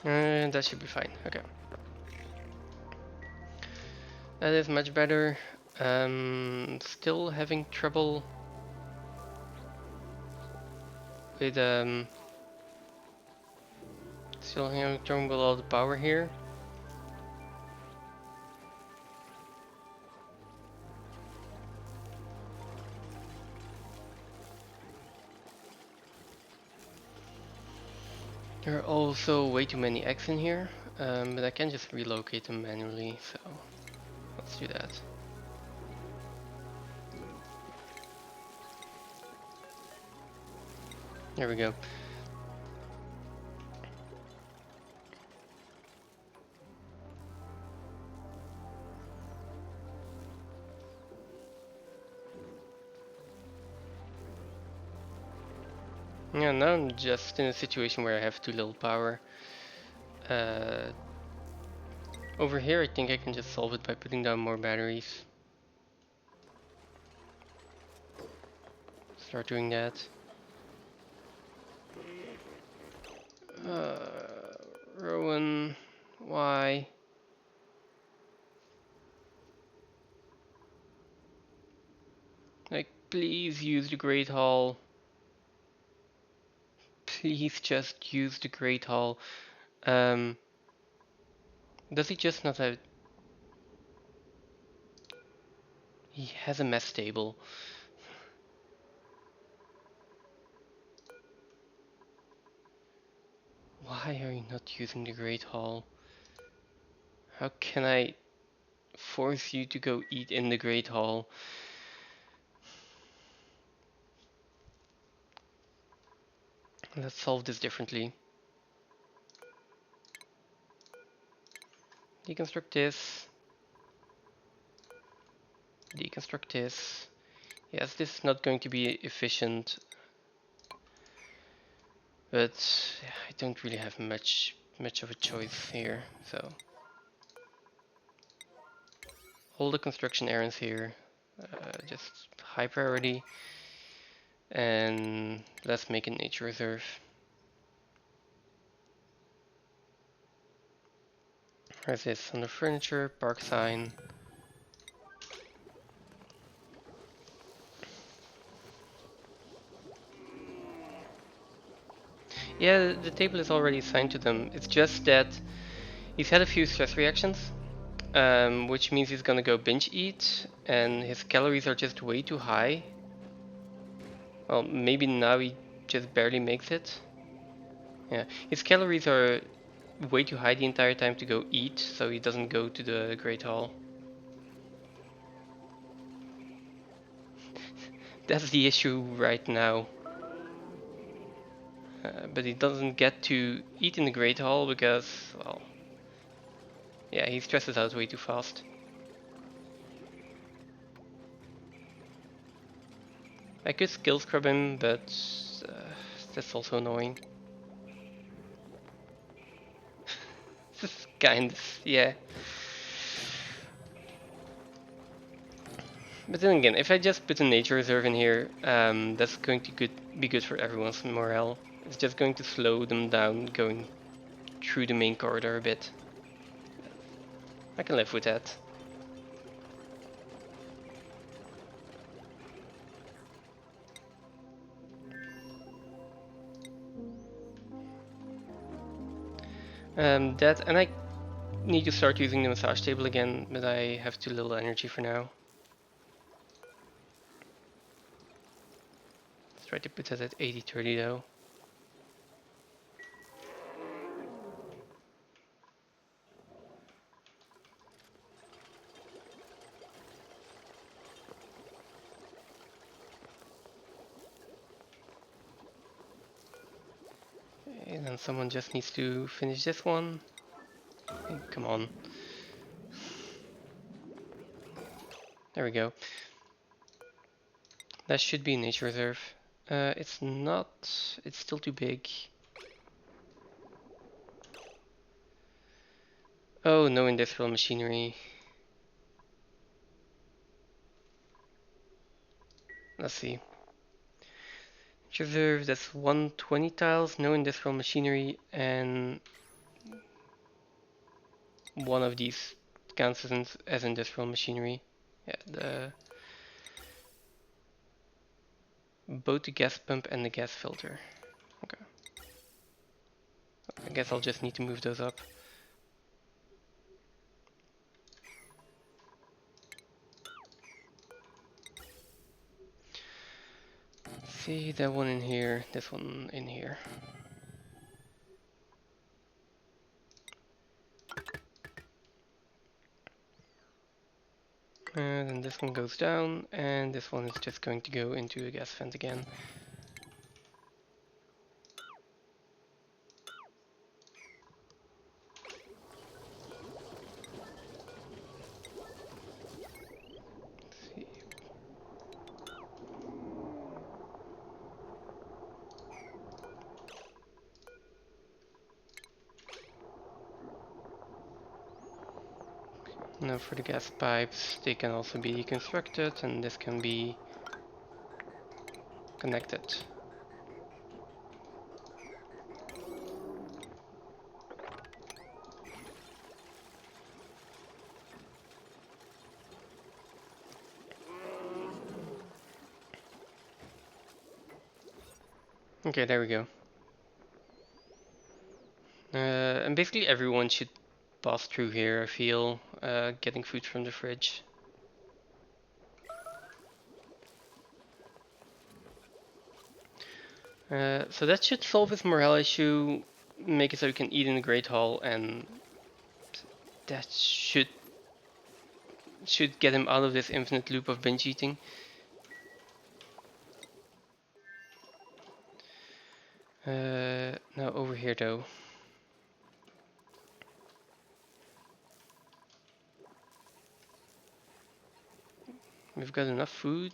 And that should be fine. Okay. That is much better. Still having trouble with still having trouble with all the power here. There are also way too many eggs in here, but I can just relocate them manually, so let's do that. There we go. Yeah, now I'm just in a situation where I have too little power. Uh, Over here I think I can just solve it by putting down more batteries. Start doing that. Rowan, why? Like, please use the Great Hall. Please just use the Great Hall. Um, does he just not have... He has a mess table. Why are you not using the Great Hall? How can I force you to go eat in the Great Hall? Let's solve this differently. Deconstruct this. Deconstruct this. Yes, this is not going to be efficient, but I don't really have much of a choice here. So all the construction errands here, just high priority, and let's make a nature reserve. Where's this? Under furniture, park sign. Yeah, the table is already assigned to them. It's just that he's had a few stress reactions, which means he's gonna go binge eat, and his calories are just way too high. Well, maybe now he just barely makes it. Yeah, his calories are way too high the entire time to go eat, so he doesn't go to the Great Hall. That's the issue right now. But he doesn't get to eat in the Great Hall because, well, yeah, he stresses out way too fast. I could skill scrub him, but that's also annoying. This is kind of, yeah. But then again, if I just put a nature reserve in here, that's going to be good for everyone's morale. It's just going to slow them down going through the main corridor a bit. I can live with that. That, and I need to start using the massage table again, but I have too little energy for now. Let's try to put that at 80-30 though. And then someone just needs to finish this one. Hey, come on. There we go. That should be a nature reserve. It's not. It's still too big. Oh, no industrial machinery. Let's see. Reserve, that's 120 tiles, no industrial machinery, and one of these counts as industrial machinery. Yeah, both the gas pump and the gas filter. Okay. I guess I'll just need to move those up. See, that one in here, this one in here. And then this one goes down, and this one is just going to go into a gas vent again. Now for the gas pipes, they can also be deconstructed and this can be connected. Okay, there we go. And basically everyone should pass through here, I feel, getting food from the fridge. So that should solve his morale issue, make it so he can eat in the Great Hall, and that should get him out of this infinite loop of binge eating. Now over here though. We've got enough food.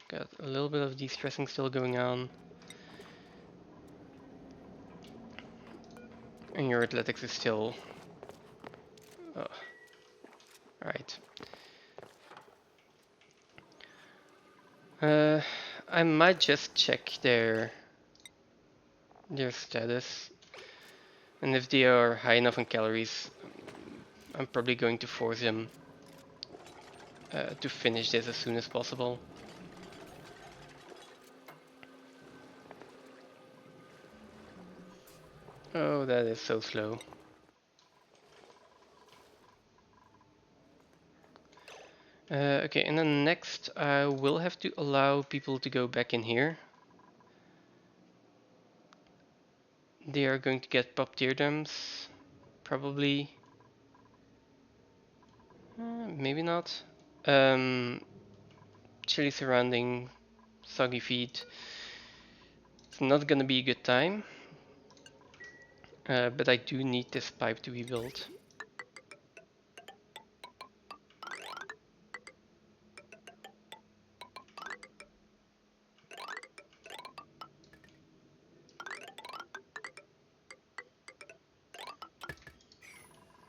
Got a little bit of de-stressing still going on. And your athletics is still... Oh. Right. I might just check their status. And if they are high enough in calories, I'm probably going to force them to finish this as soon as possible. Oh, that is so slow. Okay, and then next I will have to allow people to go back in here. They are going to get pop teardrops, probably. Maybe not. Chili surrounding, soggy feet. It's not gonna be a good time. But I do need this pipe to be built.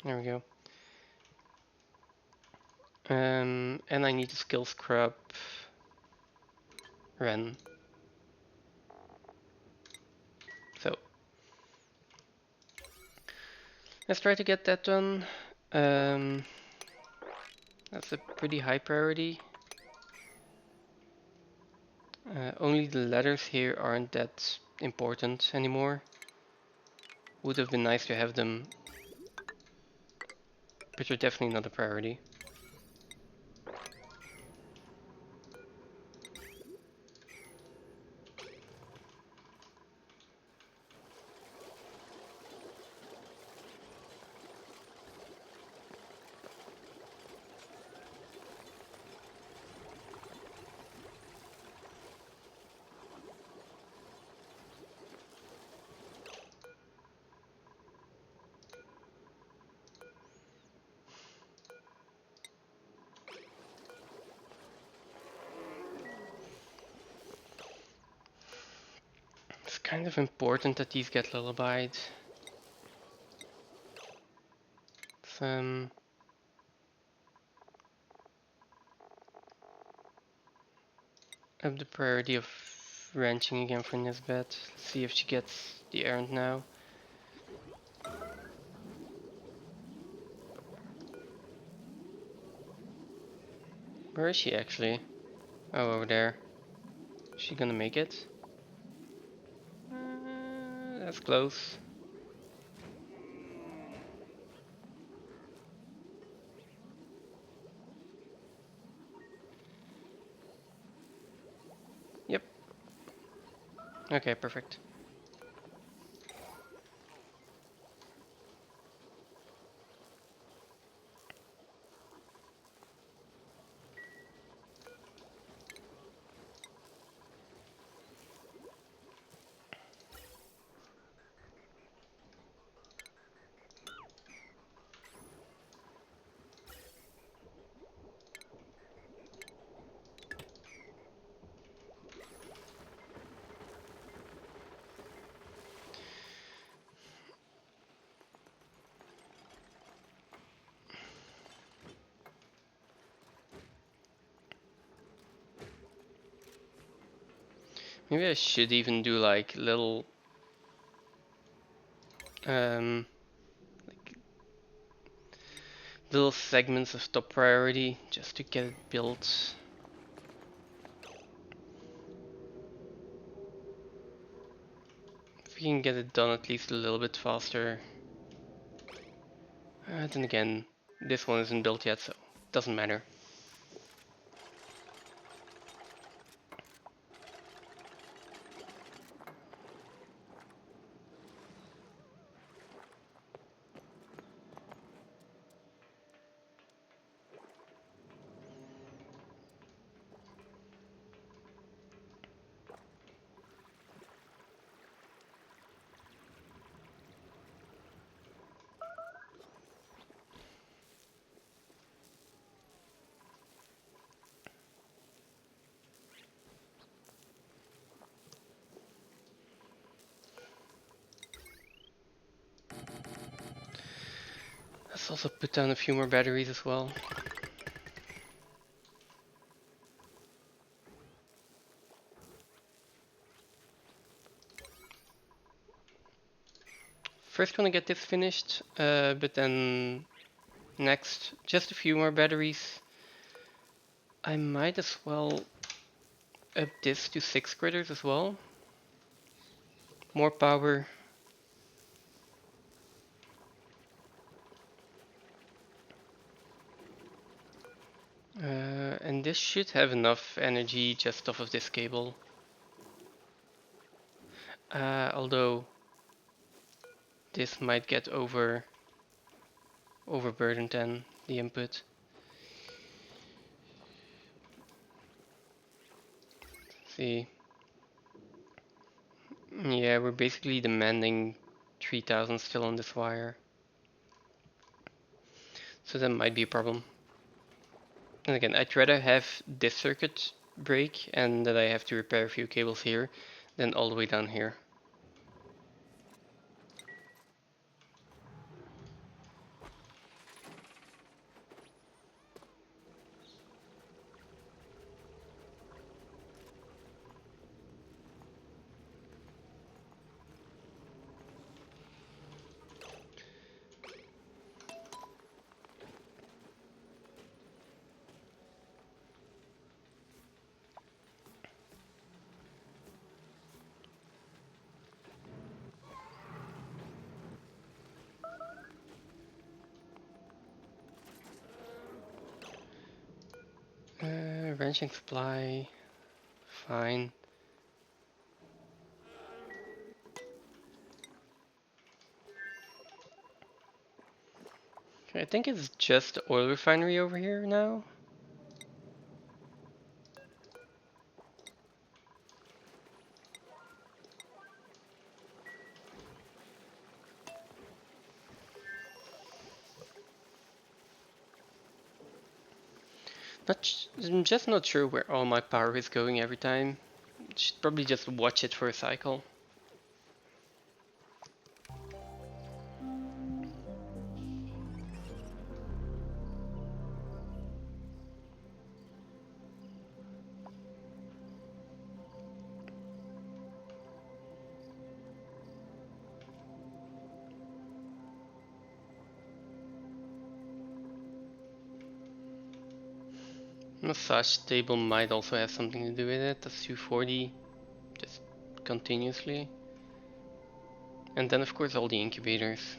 There we go. And I need to skill scrub Ren. So let's try to get that done. That's a pretty high priority. Only the letters here aren't that important anymore. Would have been nice to have them, but they're definitely not a priority. It's kind of important that these get lullabied. Some up the priority of ranching again for Nisbet. Let's see if she gets the errand now. Where is she actually? Oh, over there. Is she gonna make it? That's close. Yep. Okay, perfect. Maybe I should even do like um, little segments of top priority just to get it built. If we can get it done at least a little bit faster. Then again, this one isn't built yet, so it doesn't matter. Let's also put down a few more batteries as well. First want to get this finished, but then next, just a few more batteries. I might as well up this to 6 critters as well. More power. And this should have enough energy just off of this cable. Although this might get overburdened then, the input. See. Yeah, we're basically demanding 3000 still on this wire. So that might be a problem. And again, I'd rather have this circuit break and that I have to repair a few cables here than all the way down here. Wrenching supply, fine. I think it's just the oil refinery over here now. I'm just not sure where all my power is going every time. Should probably just watch it for a cycle. Massage table might also have something to do with it. That's 240, just continuously. And then of course all the incubators.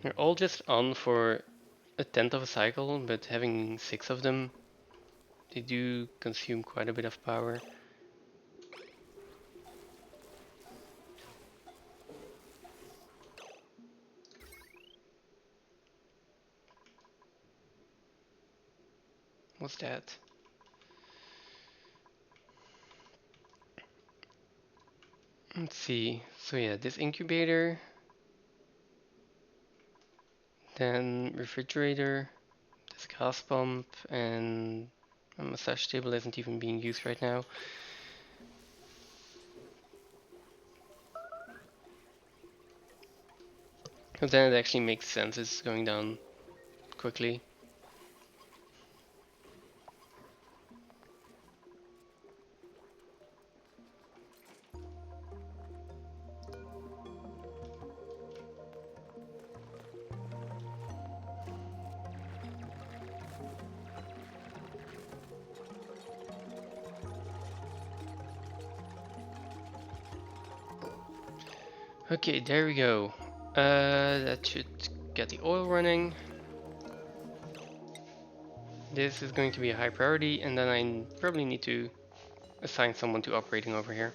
They're all just on for a tenth of a cycle, but having 6 of them, they do consume quite a bit of power. What's that? Let's see. So yeah, this incubator, then refrigerator, this gas pump, and a massage table isn't even being used right now. Because then it actually makes sense, it's going down quickly. Okay, there we go. That should get the oil running. This is going to be a high priority, and then I probably need to assign someone to operating over here.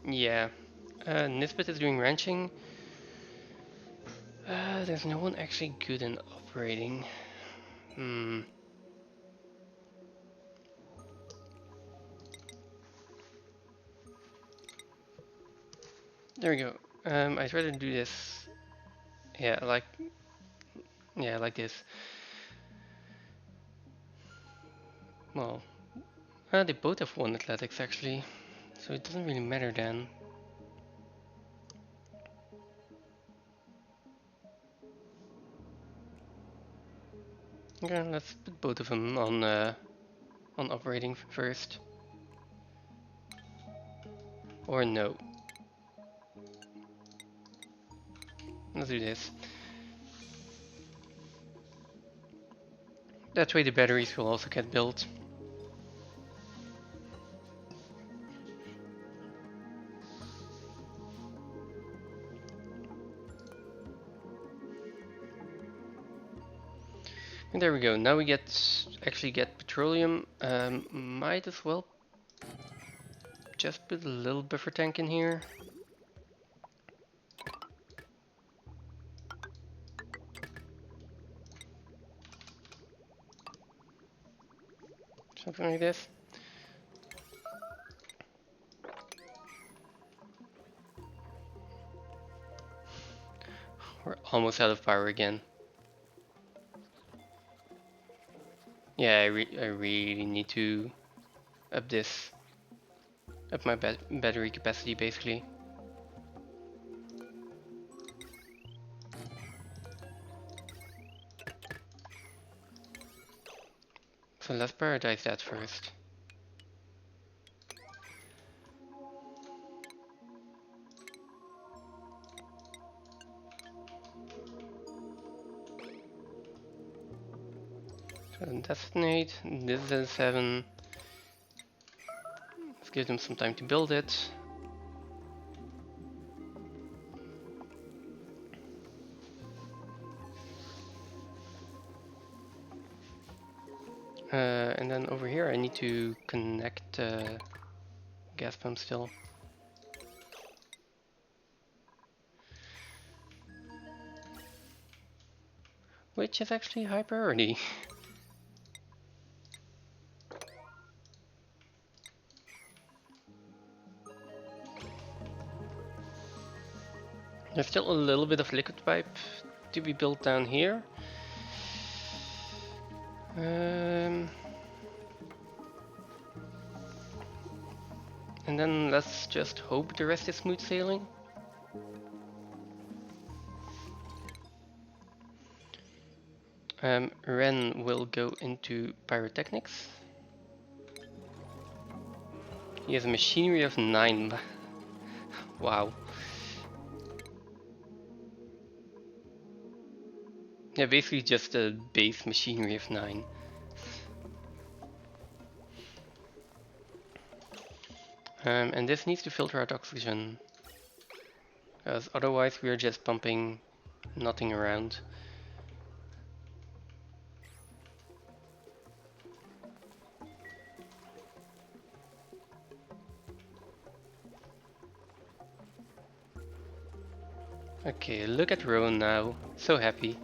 Yeah. Nisbet is doing ranching. There's no one actually good in operating. There we go. I'd rather do this. Yeah, like this. Well, they both have 1 athletics actually, so it doesn't really matter then. Okay, let's put both of them on operating first. Or no. Let's do this. That way the batteries will also get built. And there we go. Now we actually get petroleum. Might as well just put a little buffer tank in here. Something like this. We're almost out of power again. Yeah, I really need to up my battery capacity basically. So let's prioritize that first. So detonate, this is a 7. Let's give them some time to build it. And then over here I need to connect gas pump still. Which is actually high priority. There's still a little bit of liquid pipe to be built down here. And then let's just hope the rest is smooth sailing. Ren will go into pyrotechnics. He has a machinery of 9. Wow. Yeah, basically just a base machinery of 9. And this needs to filter out oxygen, because otherwise we're just pumping nothing around. Okay, look at Rowan now, so happy.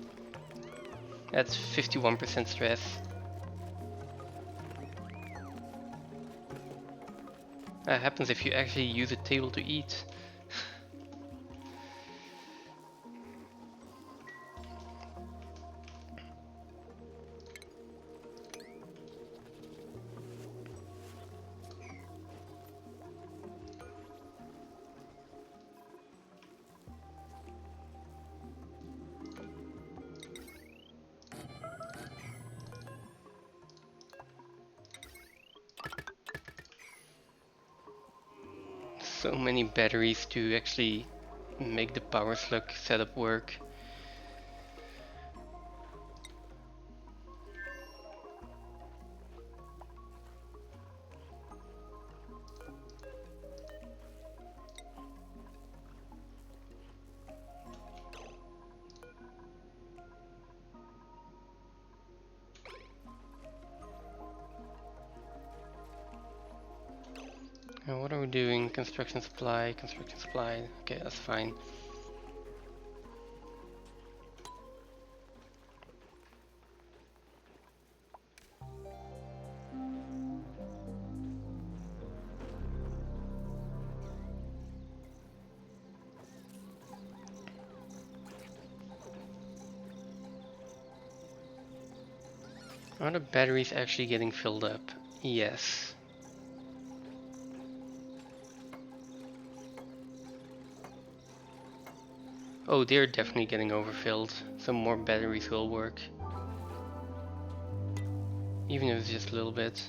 That's 51% stress. That happens if you actually use a table to eat. so many batteries to actually make the power slug setup work. Now what are we doing? Construction supply, construction supply. Okay, that's fine. Are the batteries actually getting filled up? Yes. Oh, they're definitely getting overfilled. Some more batteries will work. Even if it's just a little bit.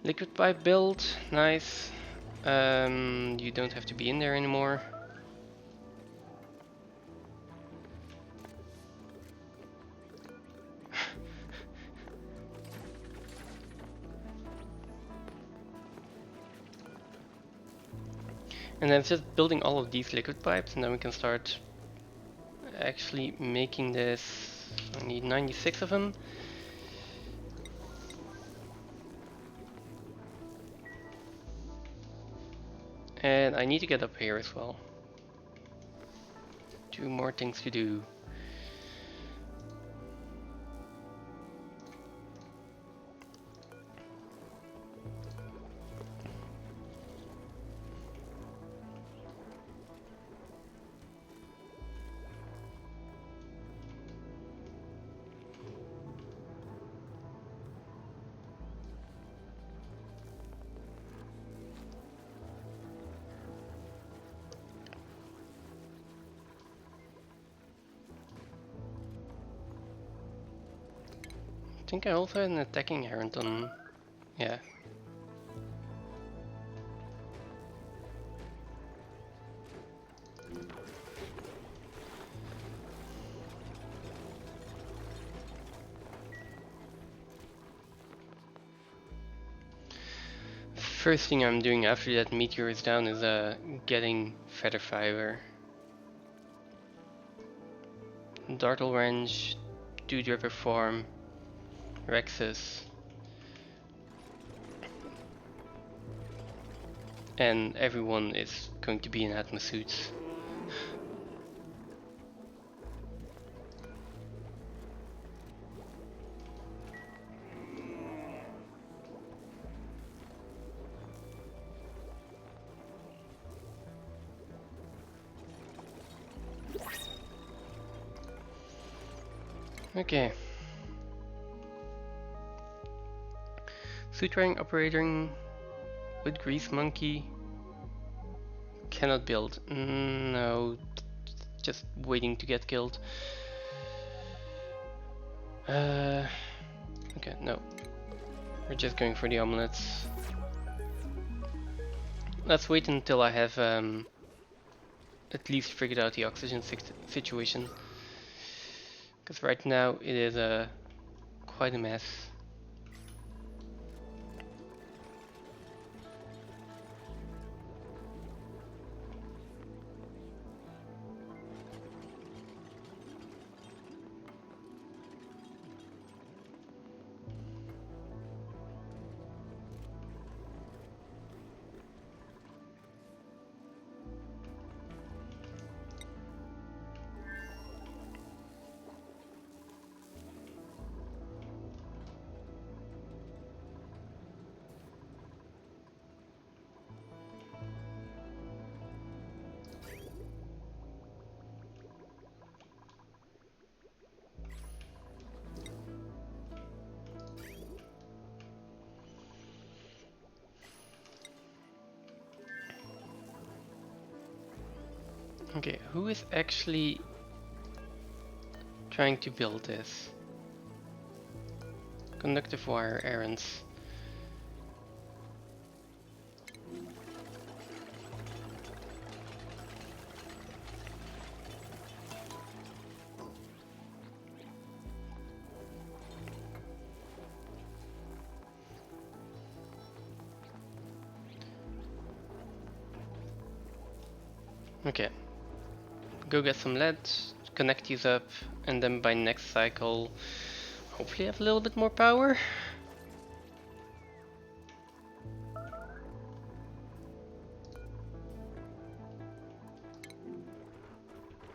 Liquid pipe build, nice. You don't have to be in there anymore. And then it's just building all of these liquid pipes, and then we can start actually making this. I need 96 of them. And I need to get up here as well. 2 more things to do. I think I also had an attacking errant on. Yeah. First thing I'm doing after that meteor is down is getting feather fiber. Dartle Range, Dewdripper Farm, Rexus. And everyone is going to be in Atma suits. Okay. Suturing operating with Grease Monkey. Cannot build. No. Just waiting to get killed. Okay, no. We're just going for the omelets. Let's wait until I have at least figured out the oxygen situation. Because right now it is quite a mess. Okay, who is actually trying to build this? Conductive wire errands. Okay, go get some lead, connect these up, and then by next cycle, hopefully have a little bit more power.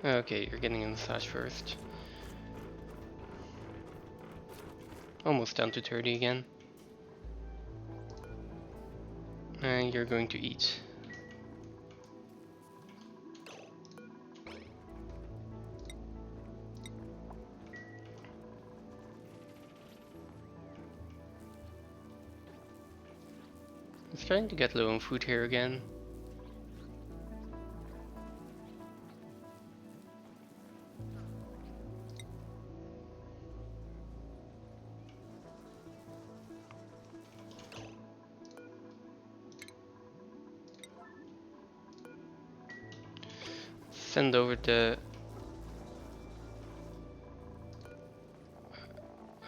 Okay, you're getting a massage first. Almost down to 30 again. And you're going to eat. It's starting to get low on food here again. Send over the...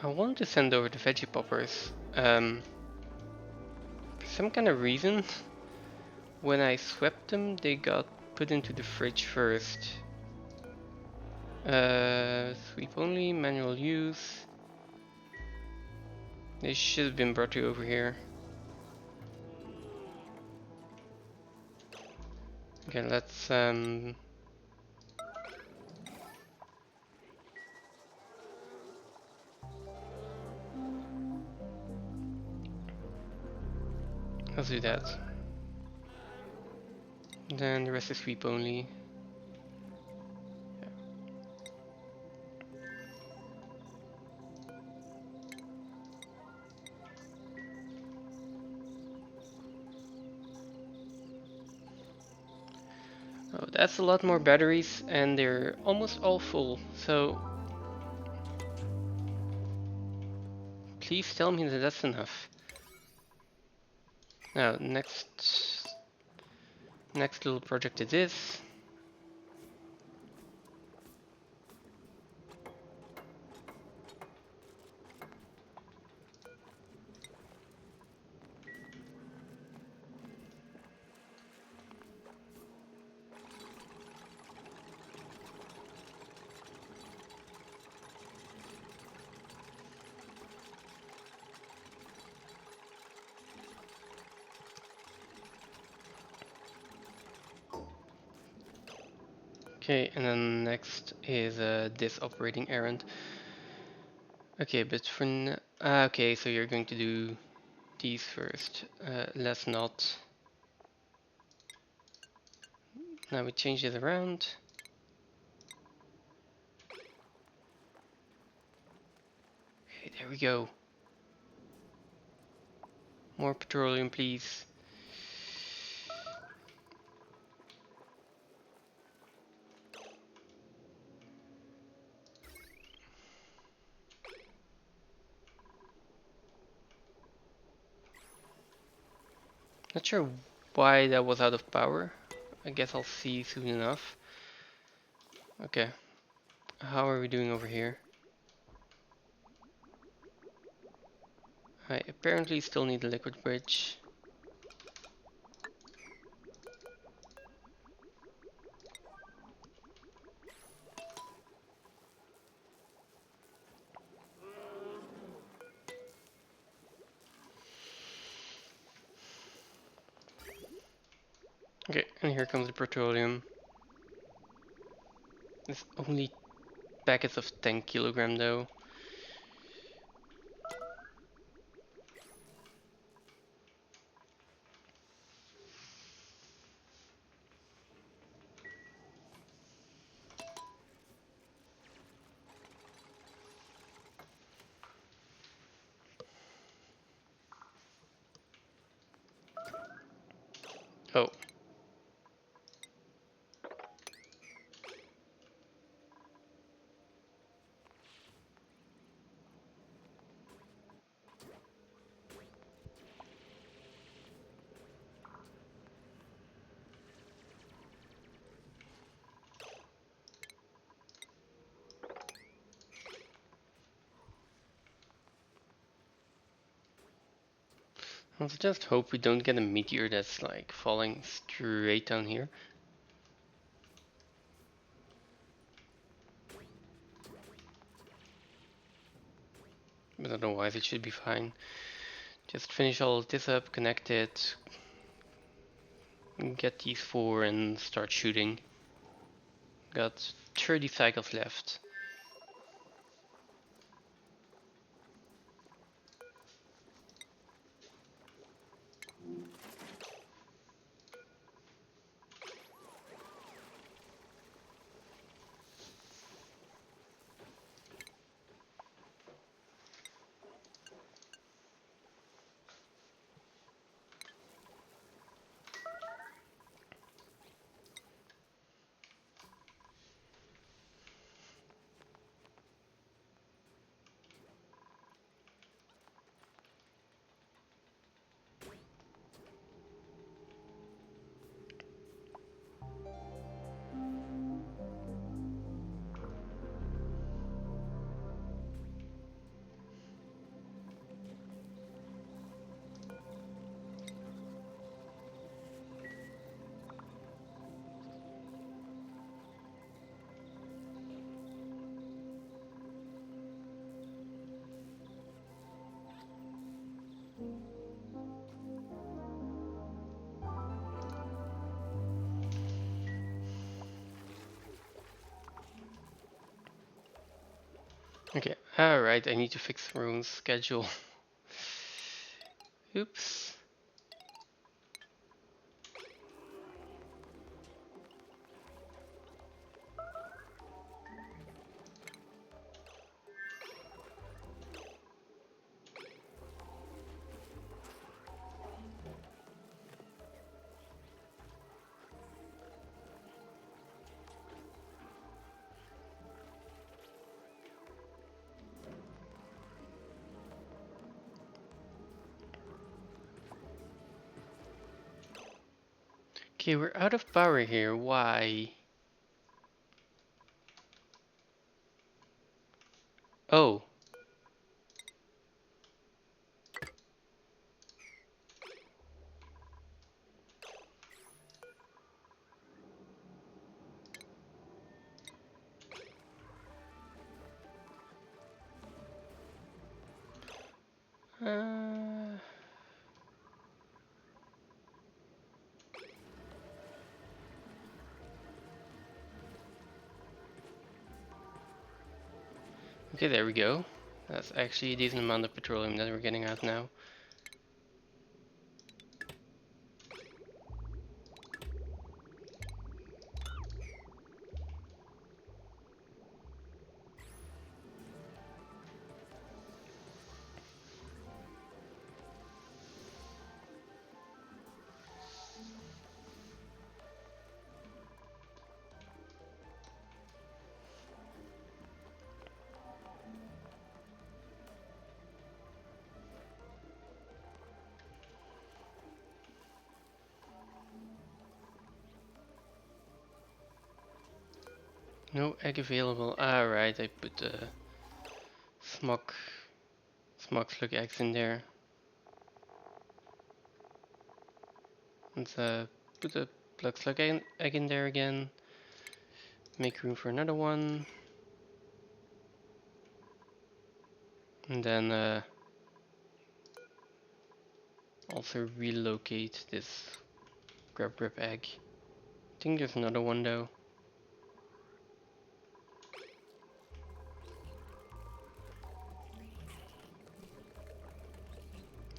I want to send over the veggie poppers. For some kind of reason, when I swept them, they got put into the fridge first. Sweep only, manual use. They should have been brought to over here. Okay, let's do that. Then the rest is sweep only. Oh, that's a lot more batteries, and they're almost all full. So please tell me that that's enough. Now, next little project it is. Okay, and then next is this operating errand. Okay, but for okay, so you're going to do these first. Let's not. Now we change it around. Okay, there we go. More petroleum, please. Not sure why that was out of power. I guess I'll see soon enough. Okay, how are we doing over here? I apparently still need a liquid bridge. Okay, and here comes the petroleum. It's only packets of 10 kilogram though. Oh. Let's just hope we don't get a meteor that's like falling straight down here. But otherwise it should be fine. Just finish all of this up, connect it, get these 4 and start shooting. Got 30 cycles left. Okay, alright, I need to fix Rowan's schedule. Oops. Okay, we're out of power here. Why? Oh. Okay, there we go. That's actually a decent amount of petroleum that we're getting out now. No egg available. Alright, I put the smog slug eggs in there. Let's put the plug slug egg in there again. Make room for another one. And then also relocate this grub egg. I think there's another one though.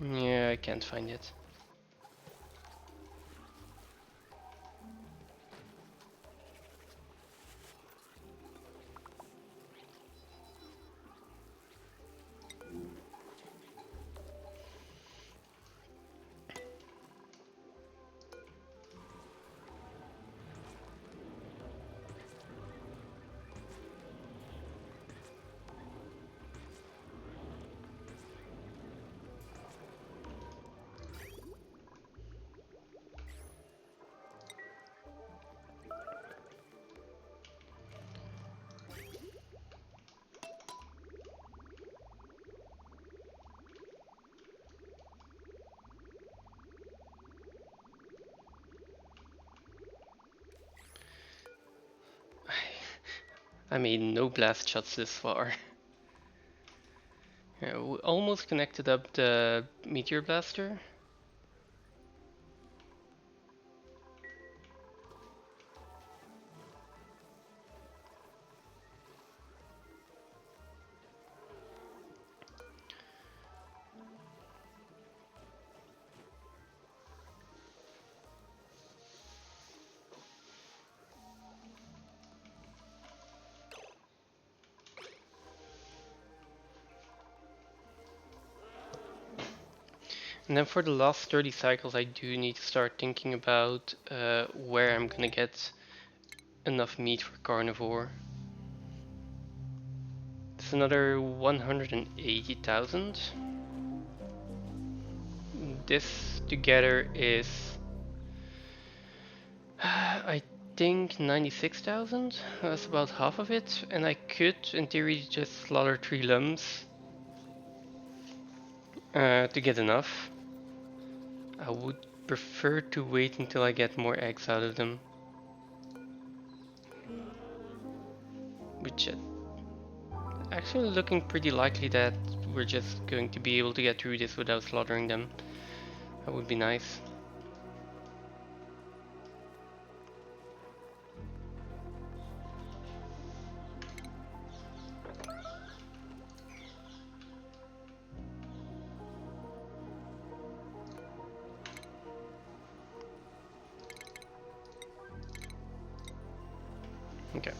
Yeah, I can't find it. I made no blast shots this far. Yeah, we almost connected up the meteor blaster. And then for the last 30 cycles, I do need to start thinking about where I'm gonna get enough meat for carnivore. It's another 180,000. This together is, I think 96,000. That's about half of it. And I could, in theory, just slaughter 3 lambs to get enough. I would prefer to wait until I get more eggs out of them. Which actually looking pretty likely that we're just going to be able to get through this without slaughtering them. That would be nice. Okay.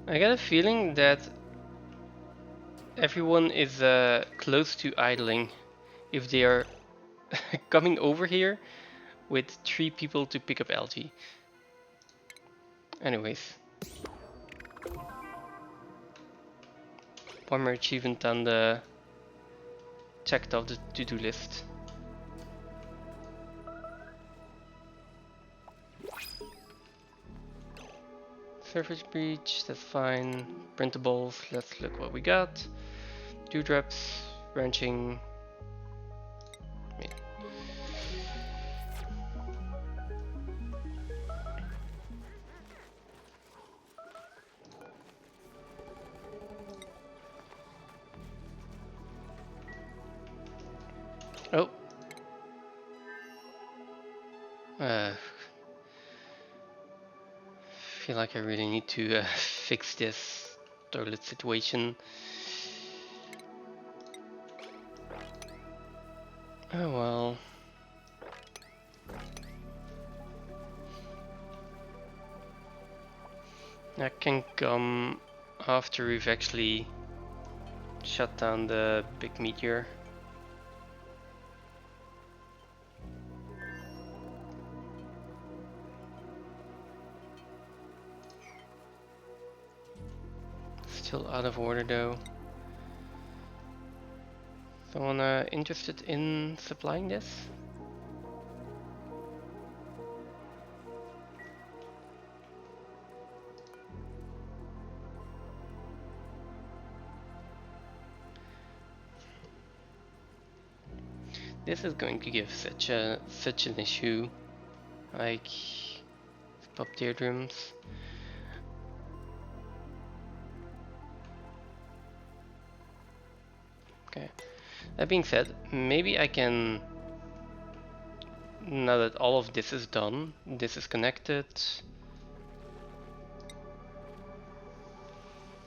I got a feeling that everyone is close to idling if they are coming over here with 3 people to pick up algae. Anyways. One more achievement on the checked off the to-do list. Surface breach, that's fine. Printables, let's look what we got. Dewdrops, wrenching. Oh. Feel like I really need to fix this toilet situation. Oh well. That can come after we've actually shut down the big meteor. Still out of order though. Someone interested in supplying this? This is going to give such an issue. Like pop teardroms. Okay. That being said, maybe I can, now that all of this is done, this is connected.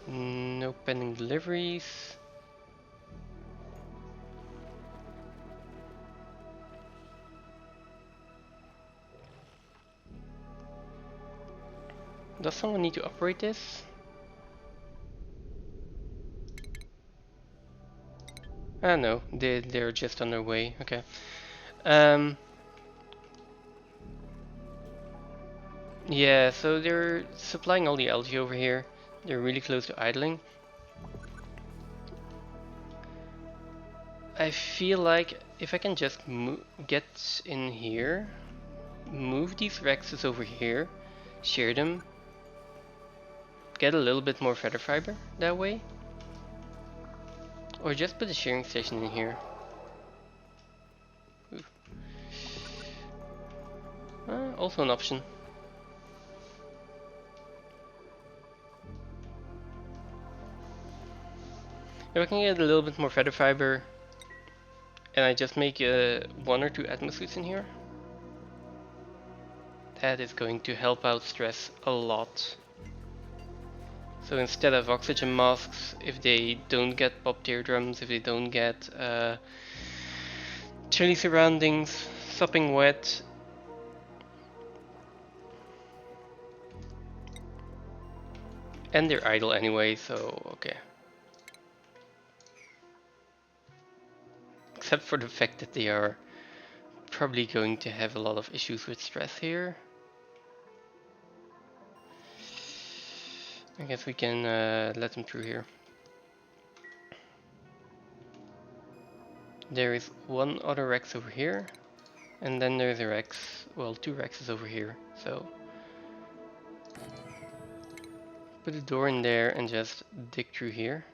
No pending deliveries. Does someone need to operate this? Ah no, they're just on their way, okay. Yeah, so they're supplying all the algae over here. They're really close to idling. I feel like if I can just get in here, move these Rexes over here, share them, get a little bit more feather fiber that way. Or just put a shearing station in here. Ooh. Also an option. If I can get a little bit more feather fiber, and I just make 1 or 2 atmosuits in here, that is going to help out stress a lot. So instead of oxygen masks, if they don't get popped eardrums, if they don't get chilly surroundings, sopping wet, and they're idle anyway, so okay. Except for the fact that they are probably going to have a lot of issues with stress here. I guess we can let them through here. There is one other Rex over here, and then there's a Rex, well, 2 Rexes over here, so put a door in there and just dig through here.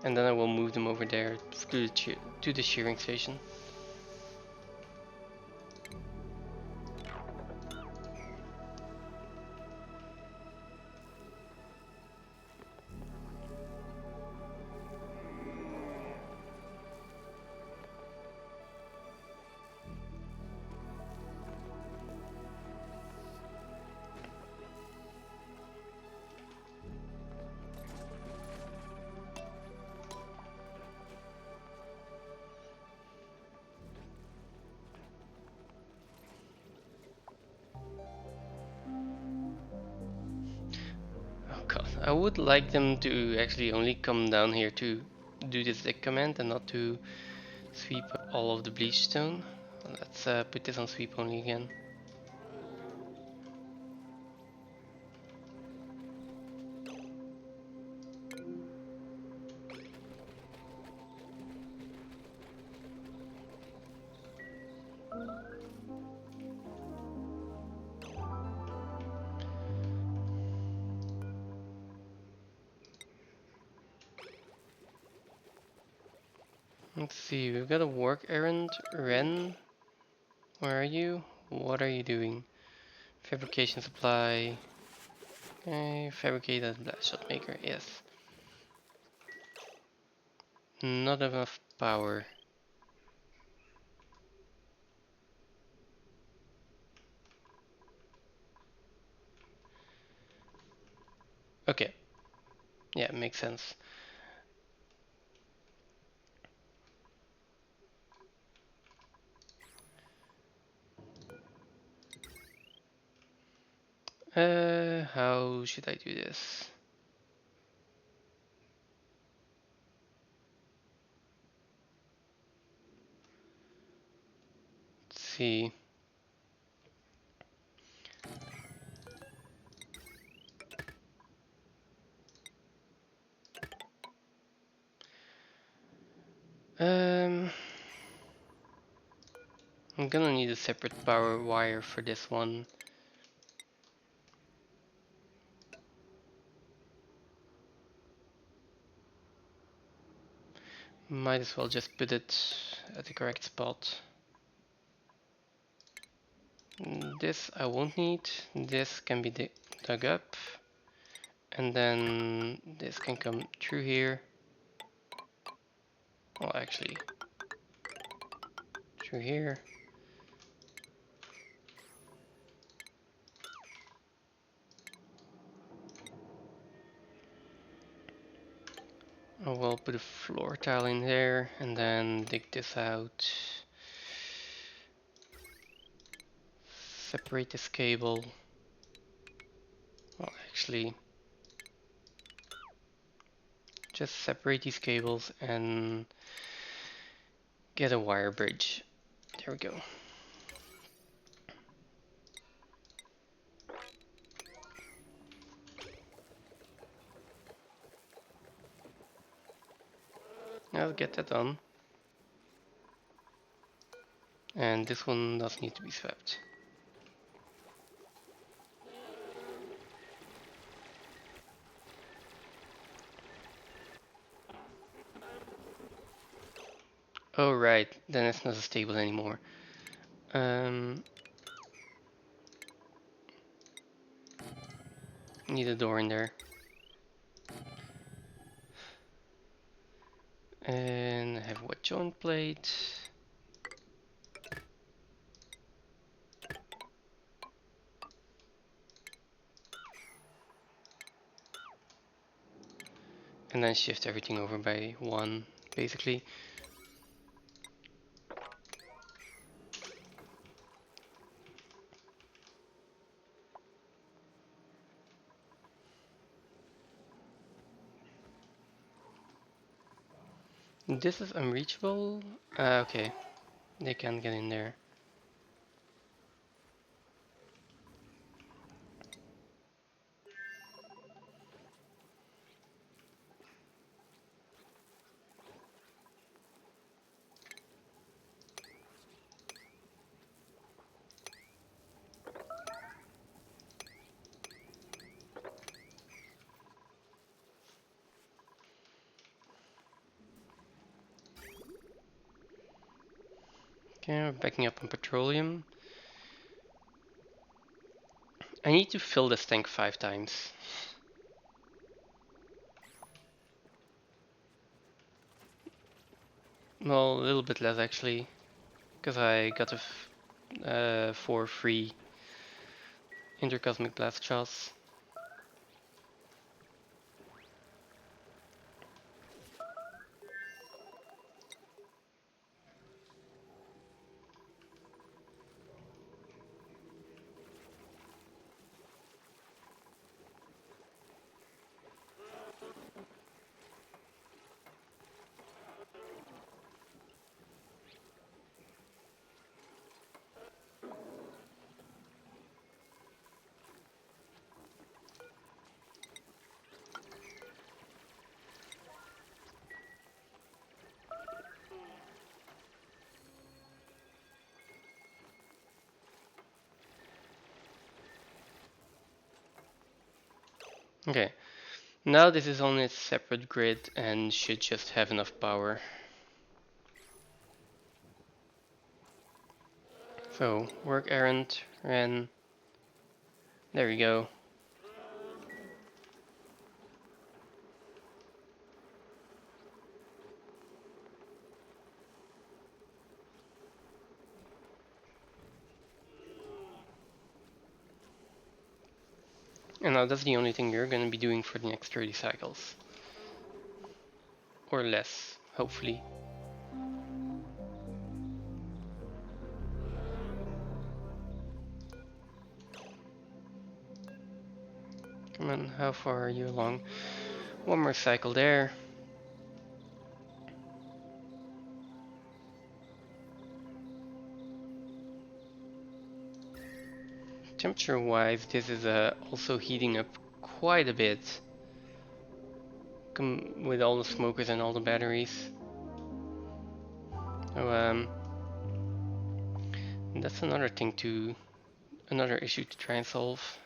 And then I will move them over there to the shearing station. Oh god, I would like them to actually only come down here to do this dig command and not to sweep all of the bleach stone. Let's put this on sweep only again. Let's see, we've got a work errand. Ren, where are you? What are you doing? Fabrication supply. Okay, fabricated blast shot maker, yes. Not enough power. Okay, yeah, makes sense. How should I do this? Let's see. Um, I'm gonna need a separate power wire for this one. Might as well just put it at the correct spot. This I won't need. This can be dug up. And then this can come through here. Well, actually, through here. I will put a floor tile in there and then dig this out. Separate this cable. Well, actually, just separate these cables and get a wire bridge. There we go. I'll get that done. And this one does need to be swept. Oh right, then it's not as stable anymore. Need a door in there. And I have what joint plate. And then shift everything over by 1, basically. This is unreachable. Okay, they can't get in there. Okay, we're backing up on petroleum. I need to fill this tank 5 times. Well, a little bit less actually, because I got 4 free intercosmic blast shots. Okay, now this is on its separate grid and should just have enough power. So, work errand, ran. There we go. And now that's the only thing you're gonna be doing for the next 30 cycles. Or less, hopefully. Come on, how far are you along? One more cycle there. Temperature wise, this is also heating up quite a bit. With all the smokers and all the batteries. So that's another issue to try and solve.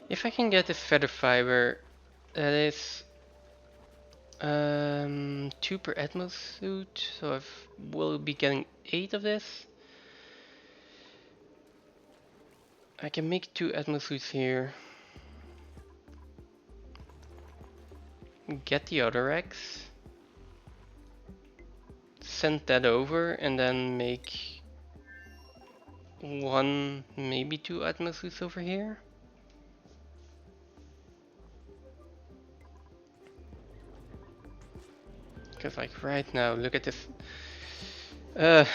If I can get this feather fiber, that is 2 per atmosuit, so we'll be getting 8 of this. I can make 2 atmosuits here. Get the other X. Send that over and then make 1, maybe 2 atmosuits over here. Because like right now, look at this. It's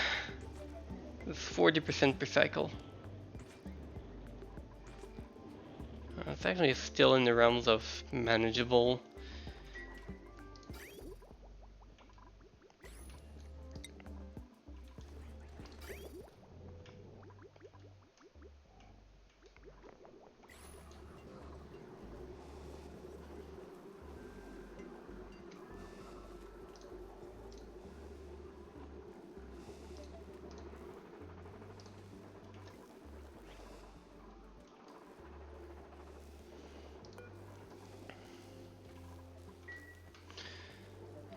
40% per cycle. It's actually still in the realms of manageable.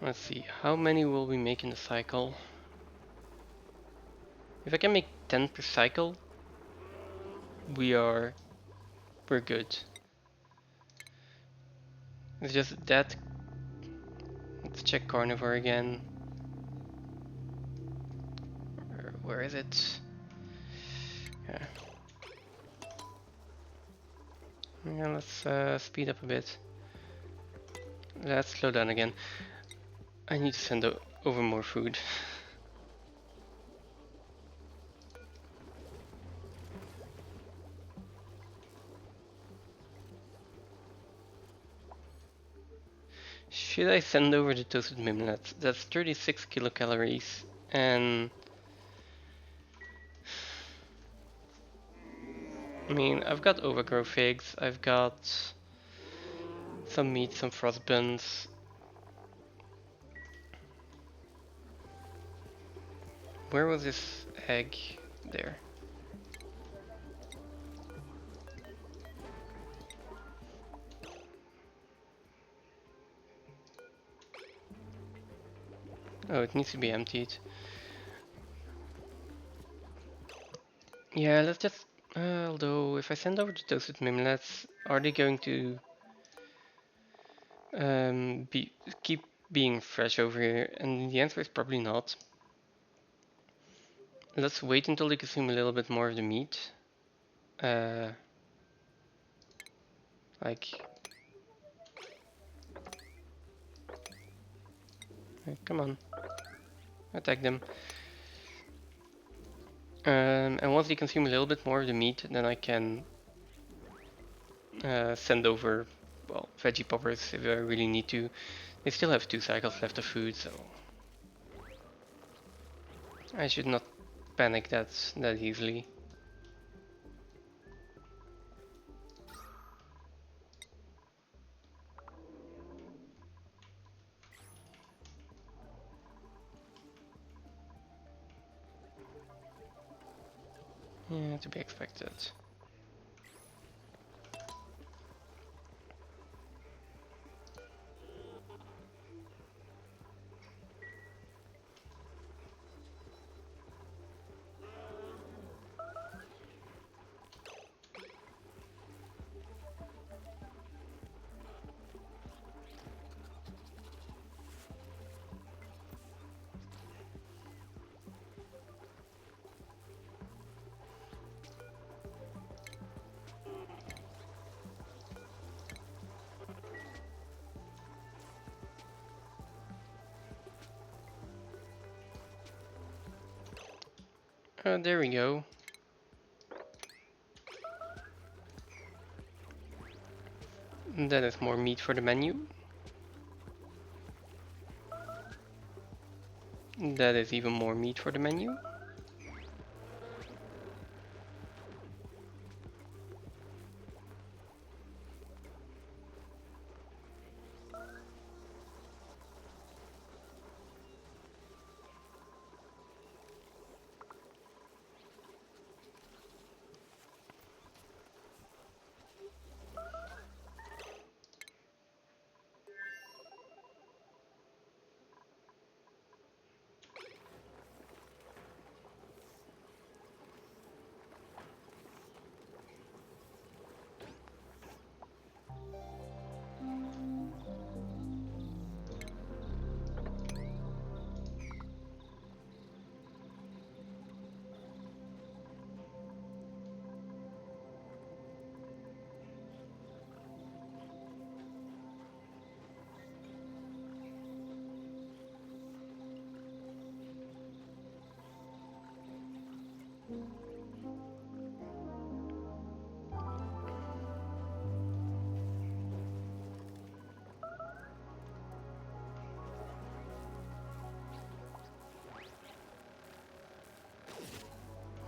Let's see, how many will we make in the cycle? If I can make 10 per cycle, we're good. It's just that. Let's check carnivore again. Where is it? Yeah. Yeah, let's speed up a bit. Let's slow down again. I need to send over more food. Should I send over the toasted mimlets? That's 36 kilocalories, and I mean, I've got overgrow figs, I've got some meat, some frost buns. Where was this egg? There. Oh, it needs to be emptied. Yeah, let's just... although, if I send over the toasted mimlets, are they going to keep being fresh over here? And the answer is probably not. Let's wait until they consume a little bit more of the meat. Like... come on. Attack them. And once they consume a little bit more of the meat, then I can send over, well, veggie poppers if I really need to. They still have 2 cycles left of food, so I should not panic that easily. Yeah, to be expected. There we go. That is more meat for the menu. That is even more meat for the menu.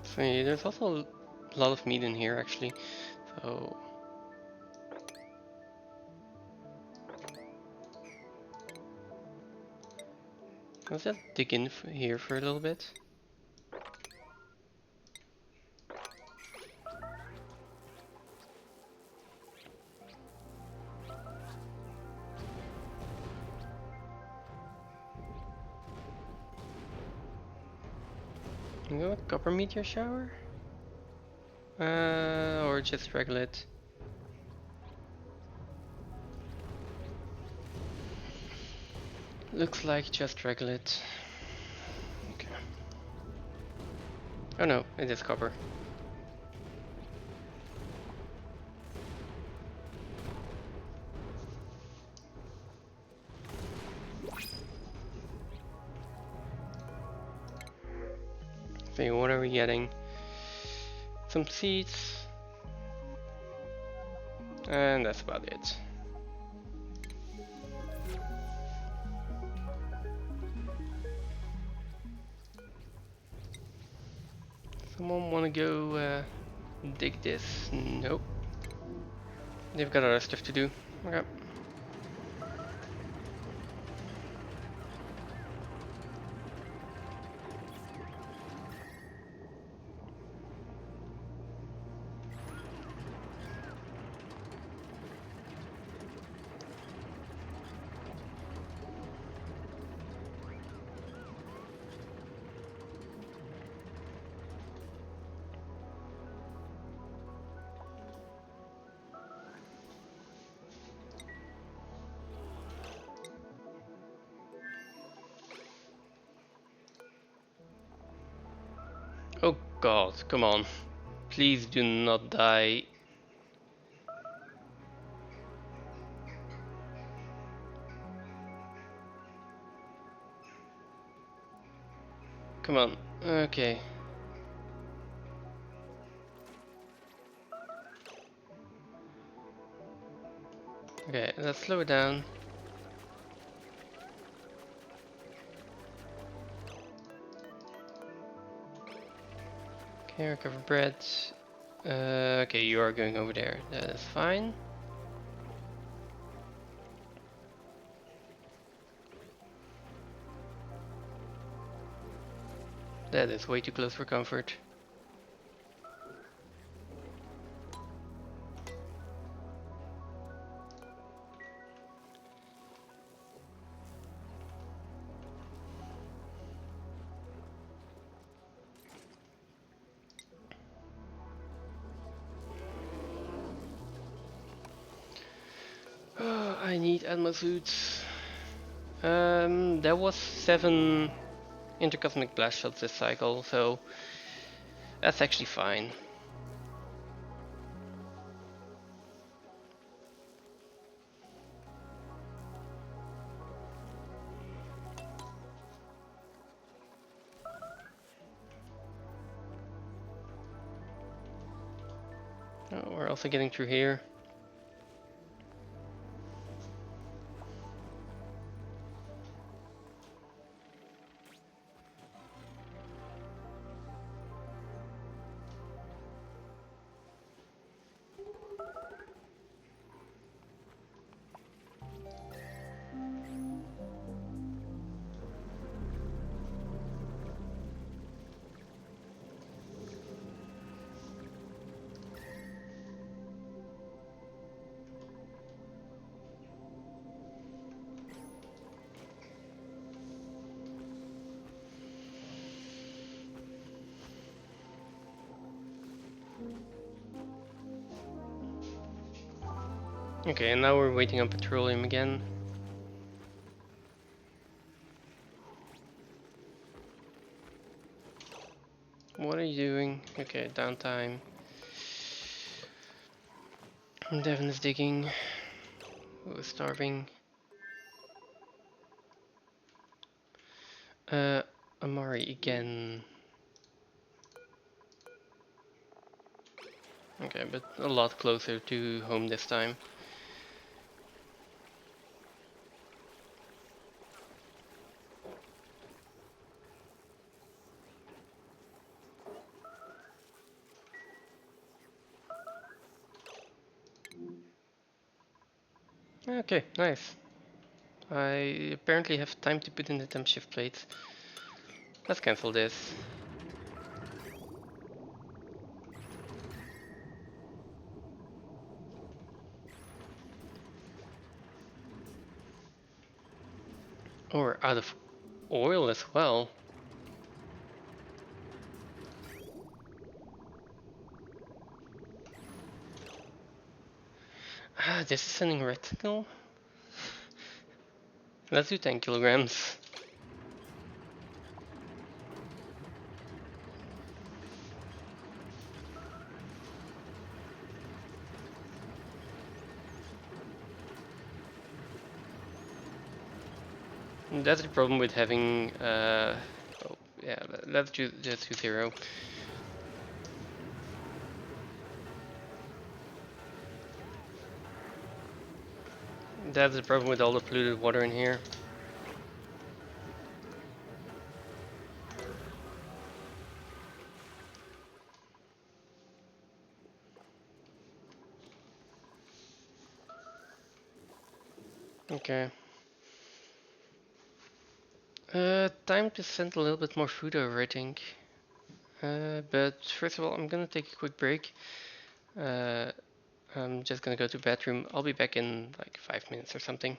So yeah, there's also a lot of meat in here actually. So let's just dig in here for a little bit. You go with copper meteor shower? Or just regular it? Looks like just regular it. Okay. Oh no, it is copper. Okay, what are we getting? Some seeds. And that's about it. Someone wanna go dig this? Nope. They've got other stuff to do. Okay. Oh god, come on. Please do not die. Come on. Okay. Okay, let's slow it down. Okay, recover bread. Okay, you are going over there. That is fine. That is way too close for comfort. Oh, I need Atma suits. There was 7 intercosmic blast shots this cycle, so that's actually fine. Oh, we're also getting through here. Okay, and now we're waiting on petroleum again. What are you doing? Okay, downtime. Devin is digging. Who is starving? Amari again. Okay, but a lot closer to home this time. Okay, nice. I apparently have time to put in the temp shift plates. Let's cancel this. Oh, we're out of oil as well. This is sending reticle. Let's do 10 kilograms. That's the problem with having. Oh, yeah, let's do 0. That's the problem with all the polluted water in here. Okay. Time to send a little bit more food over, I think. But first of all, I'm gonna take a quick break. I'm just gonna go to the bathroom. I'll be back in like 5 minutes or something.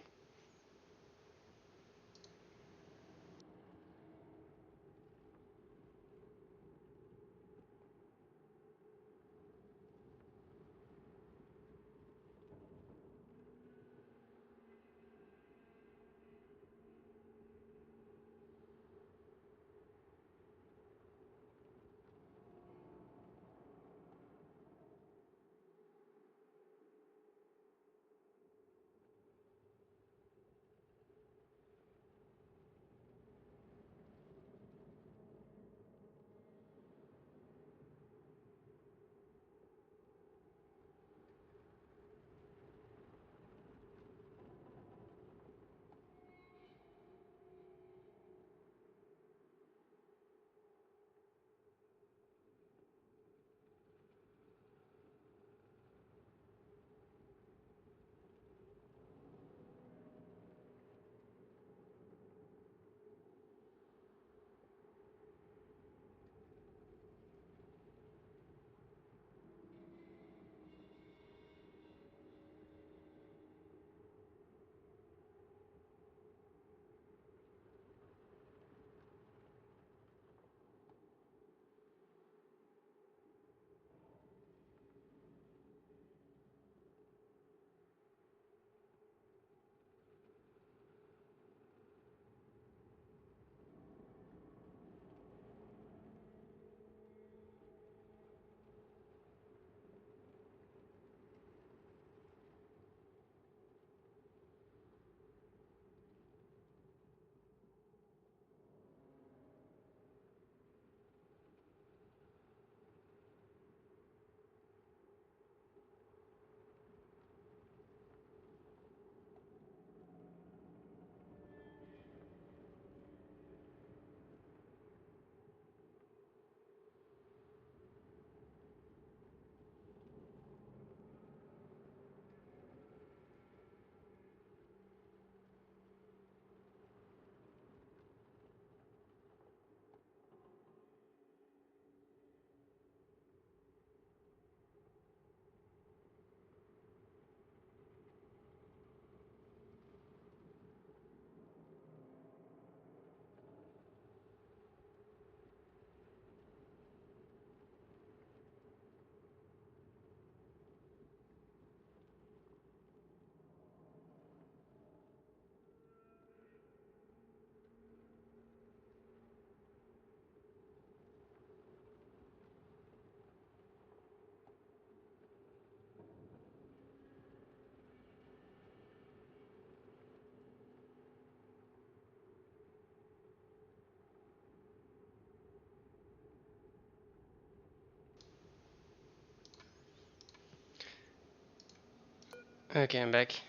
Okay, I'm back.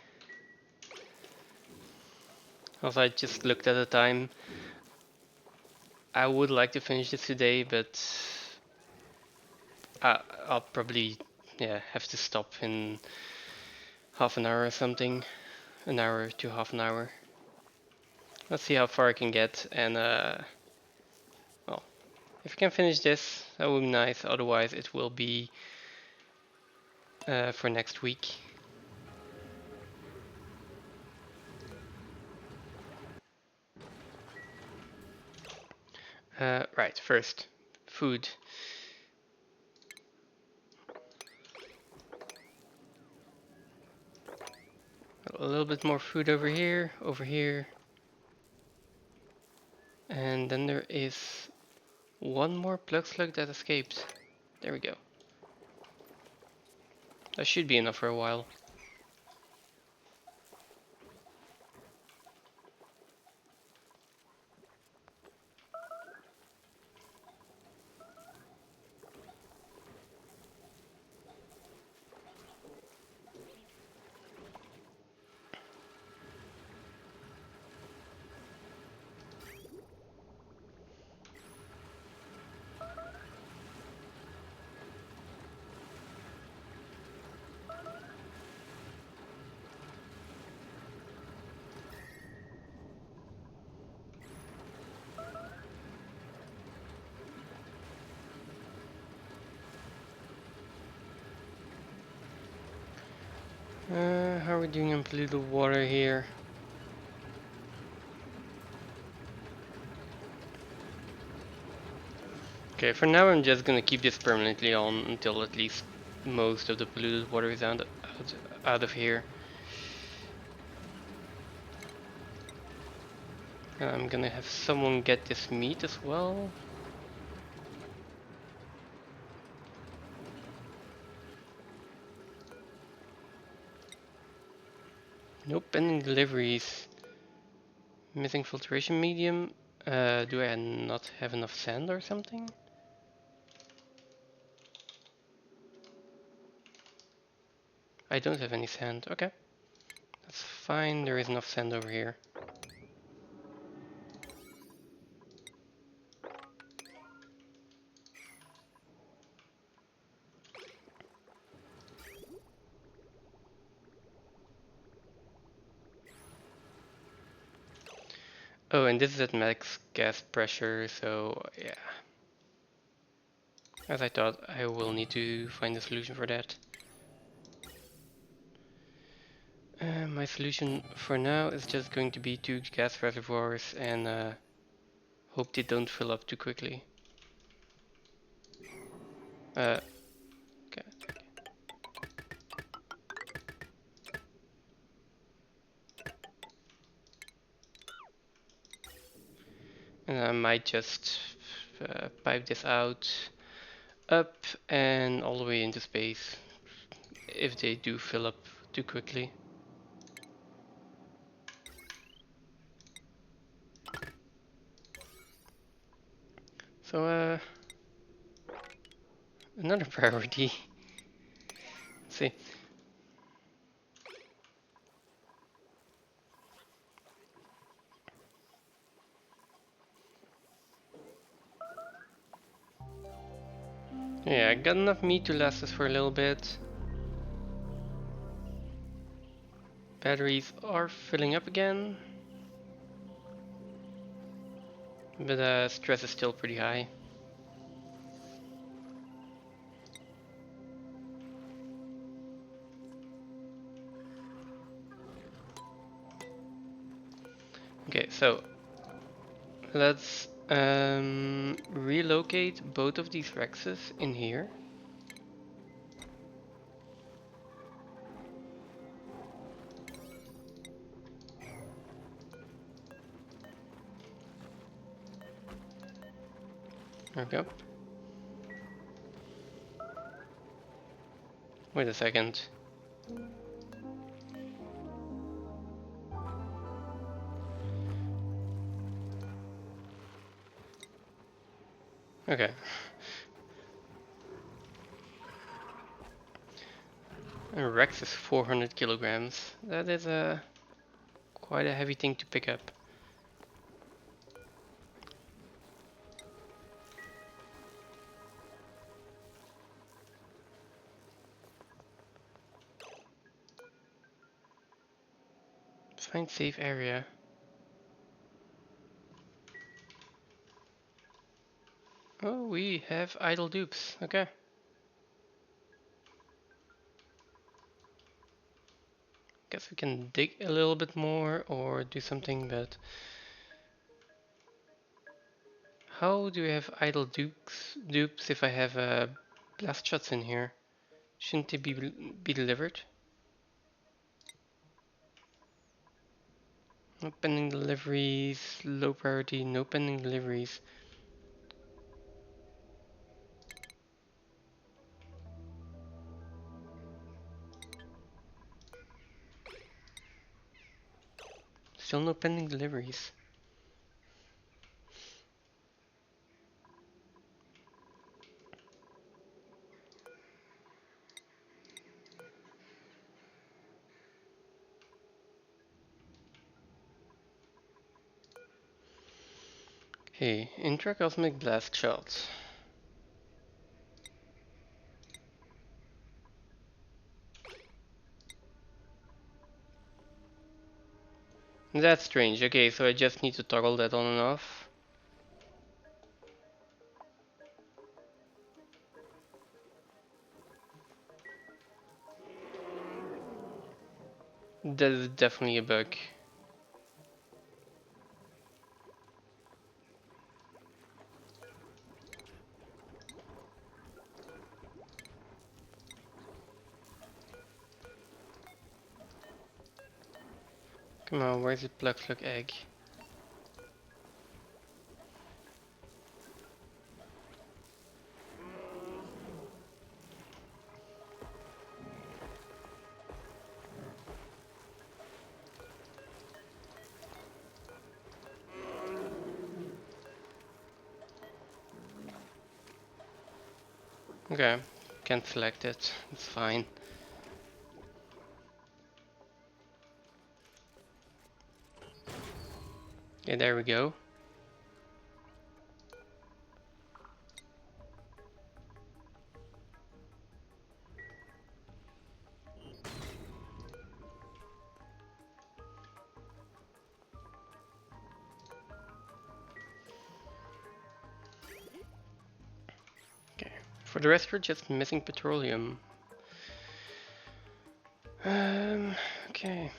Also, I just looked at the time. I would like to finish this today, but I'll probably have to stop in half an hour or something. An hour to half an hour. Let's see how far I can get, and well, if I can finish this, that would be nice. Otherwise, it will be for next week. Right, first, food. a little bit more food over here. And then there is one more plug slug that escaped. There we go. That should be enough for a while. How are we doing on polluted water here? Okay, for now I'm just gonna keep this permanently on until at least most of the polluted water is out of here. I'm gonna have someone get this meat as well. Nope, pending deliveries. Missing filtration medium. Do I not have enough sand or something? I don't have any sand. Okay, that's fine. There is enough sand over here. Oh, and this is at max gas pressure, so yeah. As I thought, I will need to find a solution for that. My solution for now is just going to be 2 gas reservoirs and hope they don't fill up too quickly. Okay. And I might just pipe this out, up and all the way into space if they do fill up too quickly. So another priority. Let's see. Yeah, I got enough meat to last us for a little bit. Batteries are filling up again. But stress is still pretty high. Okay, so let's relocate both of these Rexes in here. There we go. Wait a second. Okay. A Rex is 400 kilograms. That is quite a heavy thing to pick up. Find safe area. Oh, we have idle dupes. Okay. Guess we can dig a little bit more or do something, but how do we have idle dupes if I have blast shots in here? Shouldn't they be delivered? No pending deliveries, low priority, no pending deliveries. Still no pending deliveries. Okay, intracosmic blast shots. That's strange. Okay, so I just need to toggle that on and off. That is definitely a bug. Come on, where's the plug slug egg? Okay, can't select it. It's fine. Okay, there we go. Okay, for the rest we're just missing petroleum. Okay.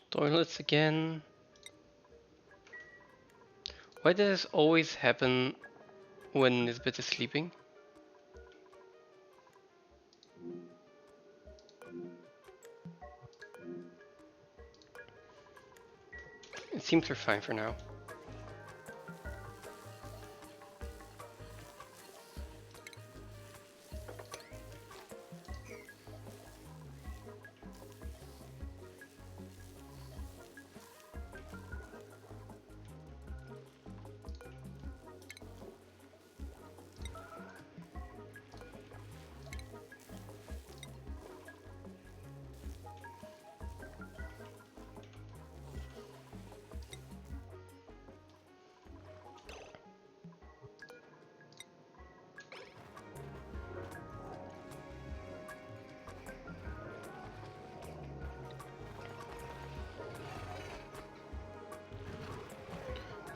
Toilets again. Why does this always happen when Nisbet is sleeping? It seems we're fine for now.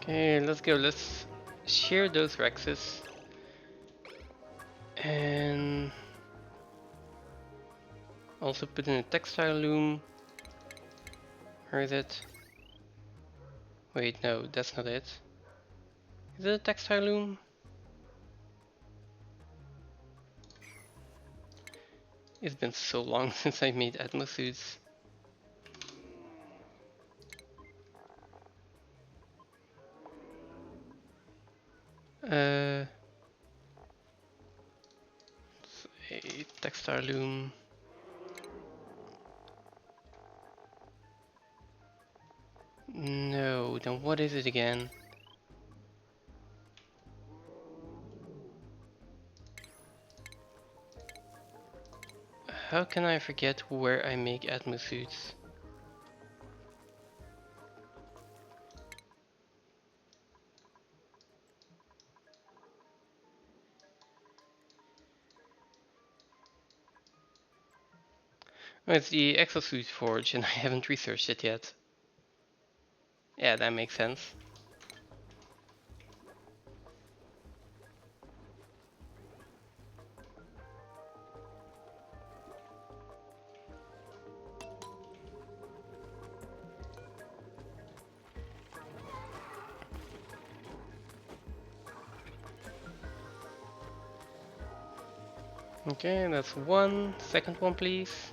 Okay, let's go. Let's shear those Rexes. And also put in a textile loom. Where is it? Wait, no, that's not it. Is it a textile loom? It's been so long since I made atmosuits. A textile loom. No, then what is it again? How can I forget where I make atmosuits? Oh, it's the exosuit forge and I haven't researched it yet. Yeah, that makes sense. Okay, that's one. Second one, please.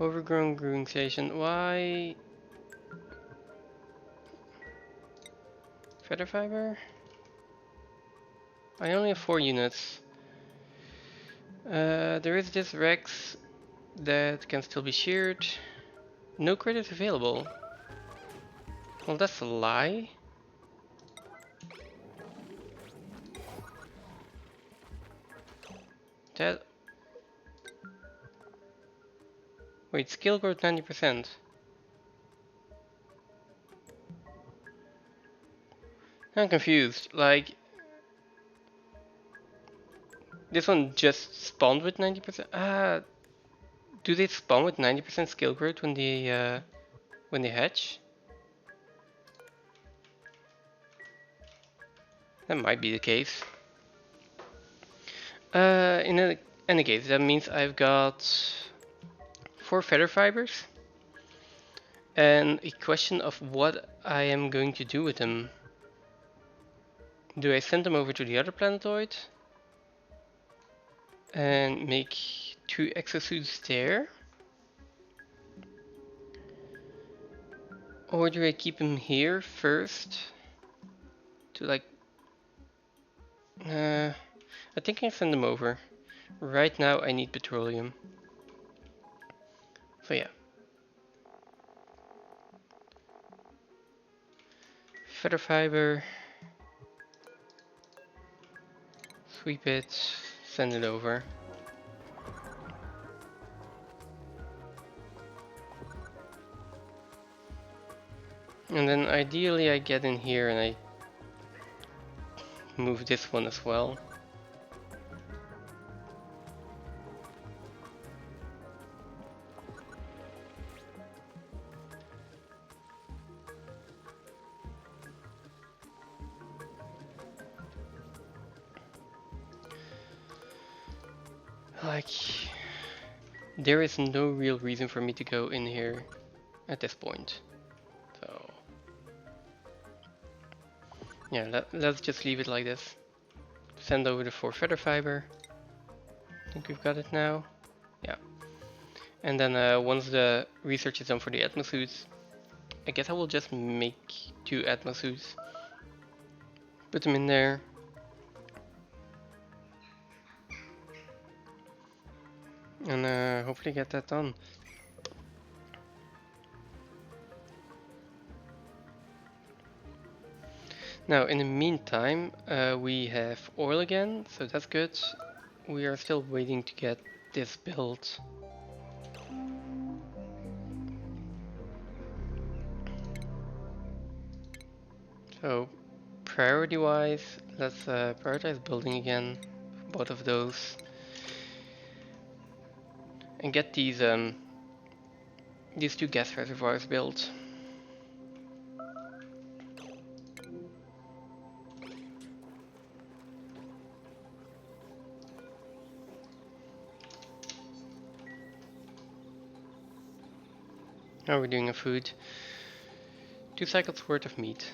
Overgrown brewing station. Why? Feather fiber? I only have 4 units. There is this Rex that can still be sheared. No credits available. Well, that's a lie. That. Wait, skill growth 90%. I'm confused. Like, this one just spawned with 90%. Ah, do they spawn with 90% skill growth when they hatch? That might be the case. In any case, that means I've got 4 feather fibers and a question of what I am going to do with them. Do I send them over to the other planetoid and make 2 exosuits there? Or do I keep them here first to like... I think I send them over. Right now I need petroleum. So yeah. Feather fiber. Sweep it. Send it over. And then ideally I get in here and I move this one as well. Like, there is no real reason for me to go in here at this point. So, yeah, let's just leave it like this. Send over the 4 feather fiber. I think we've got it now. Yeah. And then once the research is done for the atmosuits, I guess I will just make 2 atmosuits. Put them in there. And hopefully get that done. Now, in the meantime, we have oil again, so that's good. We are still waiting to get this built. So, priority-wise, let's prioritize building again, both of those, and get these 2 gas reservoirs built. How are we doing on food? 2 cycles worth of meat.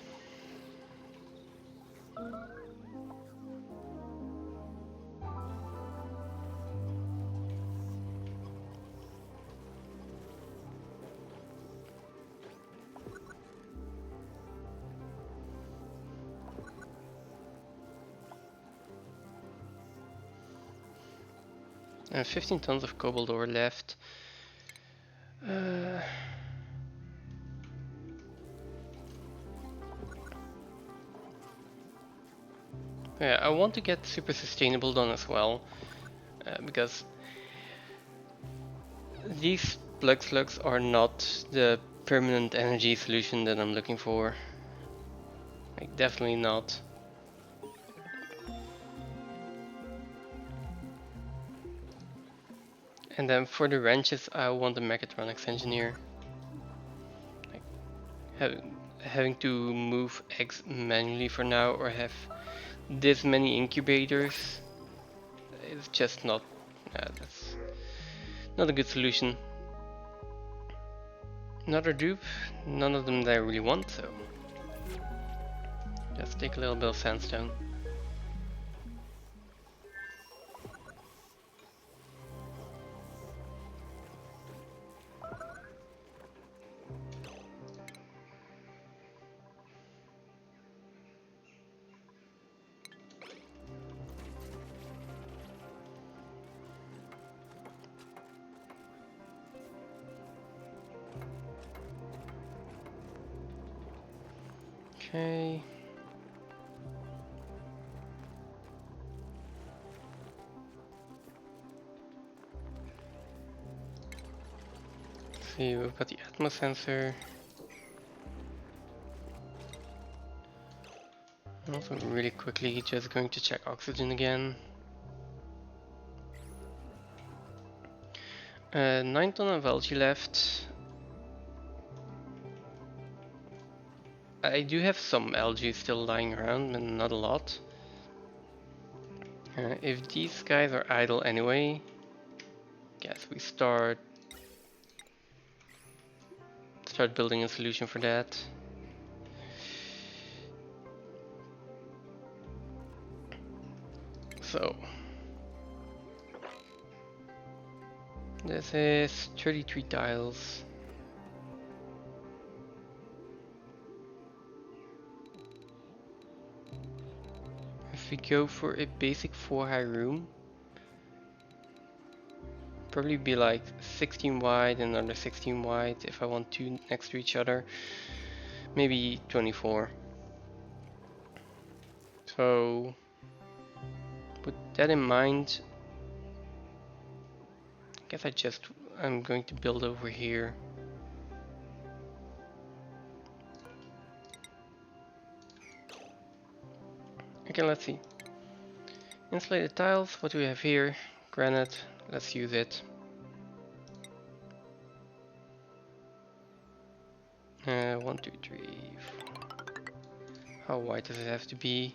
And 15 tons of cobalt ore left. Yeah, I want to get super sustainable done as well, because these plug slugs are not the permanent energy solution that I'm looking for. Like, definitely not. And then for the wrenches, I want a mechatronics engineer. Like, having to move eggs manually for now, or have this many incubators, is just not. That's not a good solution. Another dupe, none of them that I really want, so let's take a little bit of sandstone. Okay. Let's see, we've got the Atmos sensor. Also really quickly just going to check oxygen again. 9 ton of algae left. I do have some algae still lying around, but not a lot. If these guys are idle anyway, guess we start building a solution for that. So this is 33 tiles. If we go for a basic 4 high room, probably be like 16 wide and another 16 wide if I want two next to each other. Maybe 24. So with that in mind, I guess I'm going to build over here. Okay, let's see. Insulated tiles, what do we have here? Granite, let's use it. 1, 2, 3, 4. How wide does it have to be?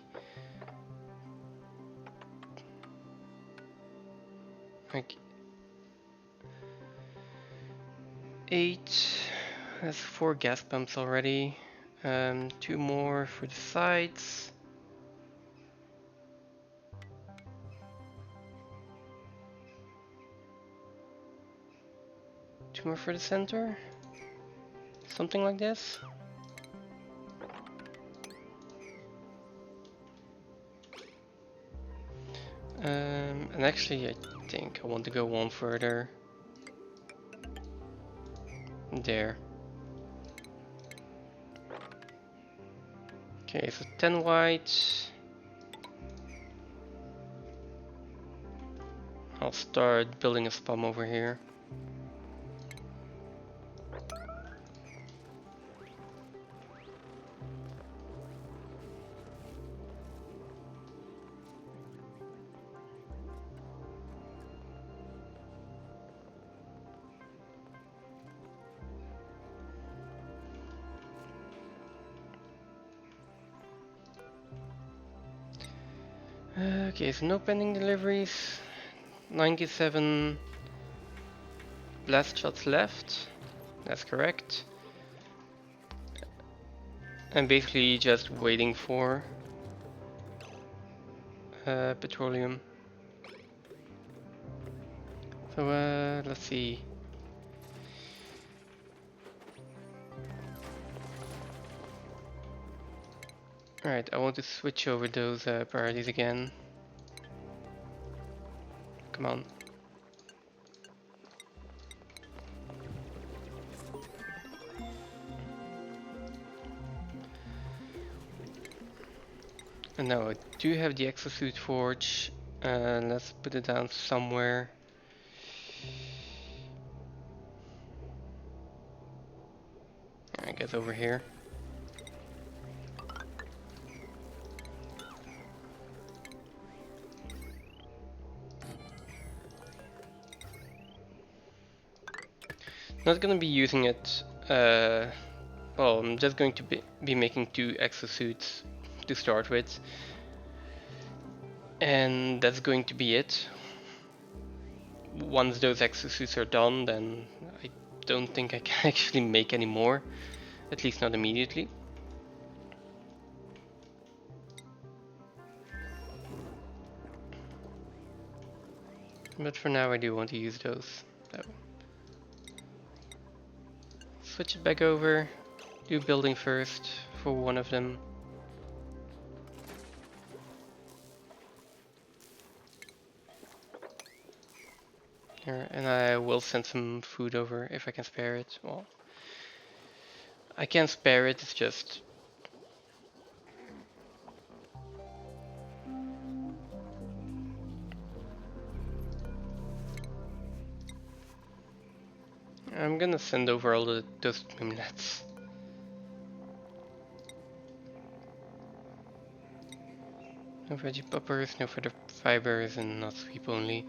Like 8. That's 4 gas pumps already. 2 more for the sides. 2 more for the center. Something like this. And actually I think I want to go one further. There. Okay, so 10 wide. I'll start building a spam over here. Okay, so no pending deliveries. 97 blast shots left. That's correct. I'm basically just waiting for petroleum. So let's see. Alright, I want to switch over those priorities again. Come on. And now I do have the exosuit forge. Let's put it down somewhere. I guess over here. Not gonna be using it. Well, I'm just going to be making 2 exosuits to start with, and that's going to be it. Once those exosuits are done, then I don't think I can actually make any more, at least not immediately. But for now I do want to use those. So switch it back over, do building first for one of them. Here, and I will send some food over if I can spare it. Well, I can spare it, it's just I'm gonna send over all those mimnets. No veggie poppers, no further fibers, and not sweep only.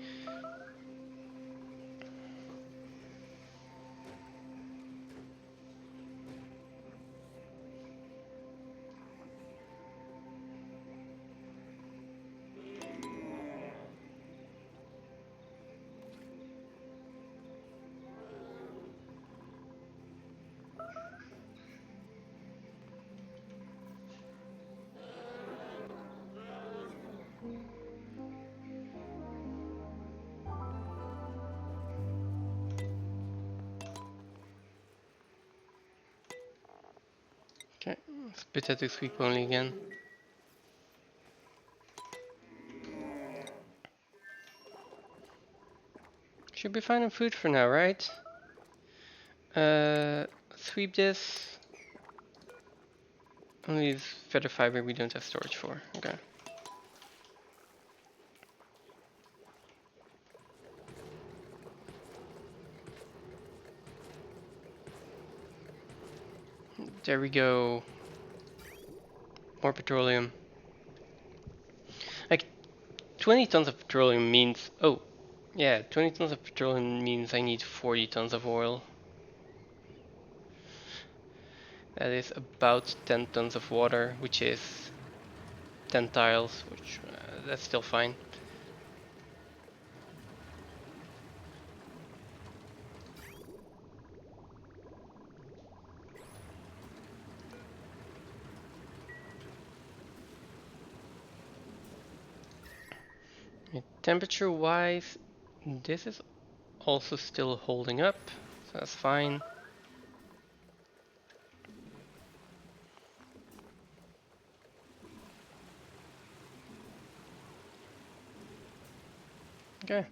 Okay, split that to sweep only again. Should be fine on food for now, right? Sweep this. Only this feather fiber we don't have storage for. Okay. There we go. More petroleum. Like 20 tons of petroleum means, oh, yeah, 20 tons of petroleum means I need 40 tons of oil. That is about 10 tons of water, which is 10 tiles, which that's still fine. Temperature wise, this is also still holding up, so that's fine. Okay.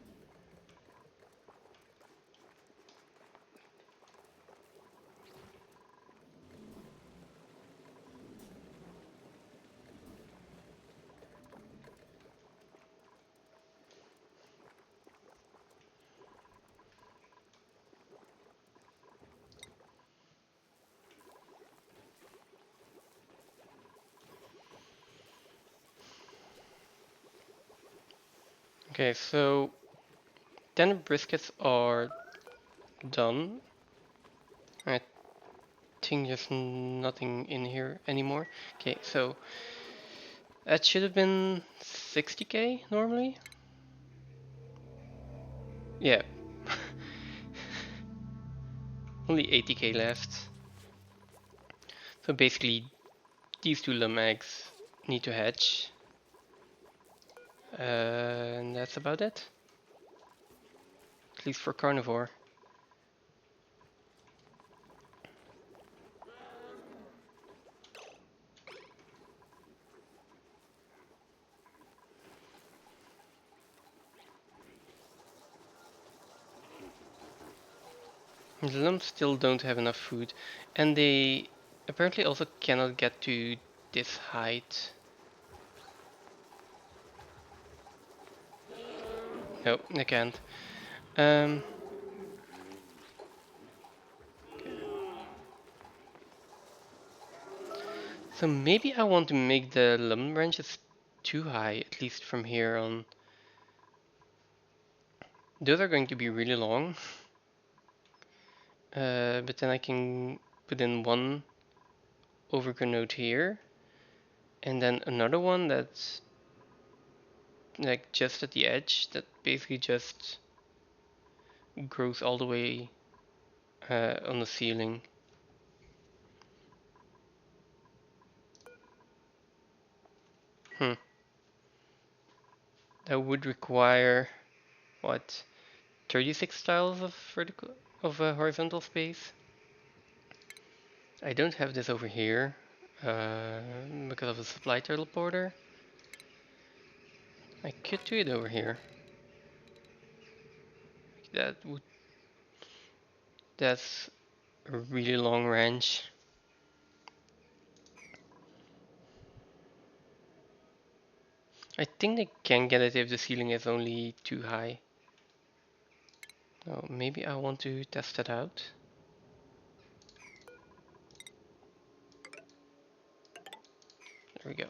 Okay, so 10 briskets are done. I think there's nothing in here anymore. Okay, so that should have been 60k normally. Yeah. Only 80k left. So basically, these two lum eggs need to hatch. And that's about it. At least for carnivore. The lumps still don't have enough food. And they apparently also cannot get to this height. Nope, they can't. Um, so maybe I want to make the lum branches too high, at least from here on. Those are going to be really long. But then I can put in one overgrown node here. And then another one that's like just at the edge that basically just grows all the way on the ceiling. Hmm. That would require what? 36 tiles of vertical horizontal space. I don't have this over here because of the supply teleporter. I could do it over here. That's a really long range. I think they can get it if the ceiling is only too high. Oh, maybe I want to test it out. There we go.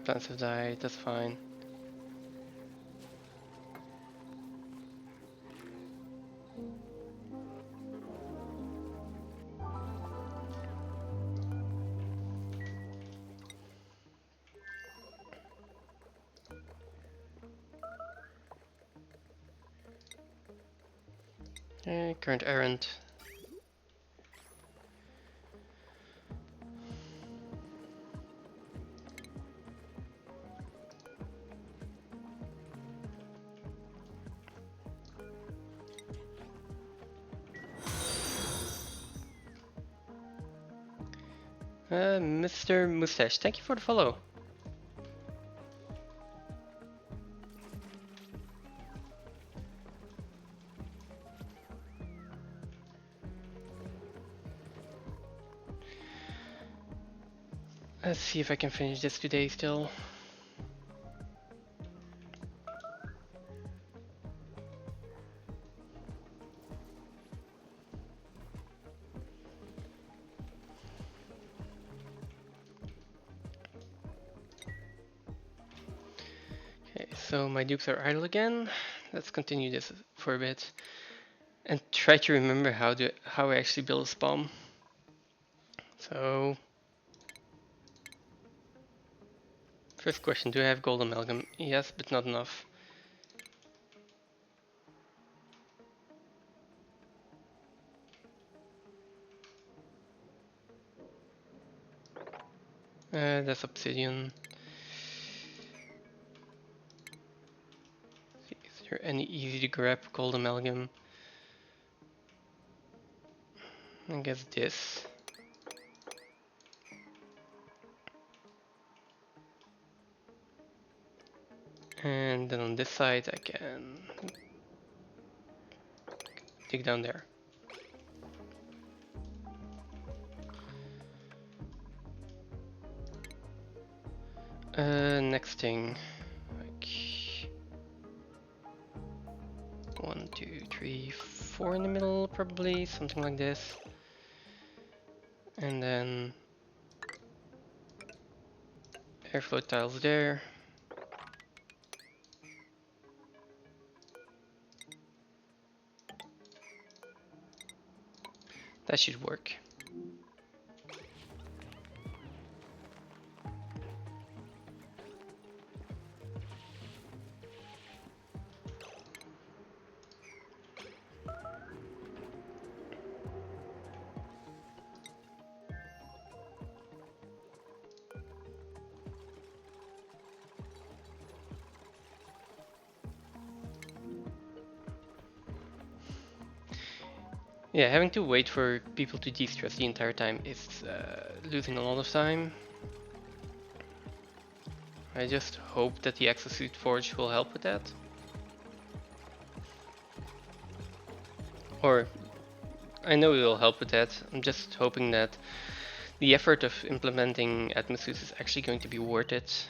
Plants have died, that's fine. Okay, current errand. Mr. Mustache, thank you for the follow. Let's see if I can finish this today still. Okay, so my dukes are idle again. Let's continue this for a bit. And try to remember how I actually build a spawn. So first question, do I have gold amalgam? Yes, but not enough. That's obsidian. Is there any easy to grab gold amalgam? I guess this. And then on this side I can dig down there. Next thing, like 1, 2, 3, 4 in the middle, probably something like this, and then airflow tiles there. That should work. Yeah, having to wait for people to de-stress the entire time is losing a lot of time. I just hope that the Exosuit Forge will help with that. Or, I know it will help with that, I'm just hoping that the effort of implementing Atmosuits is actually going to be worth it.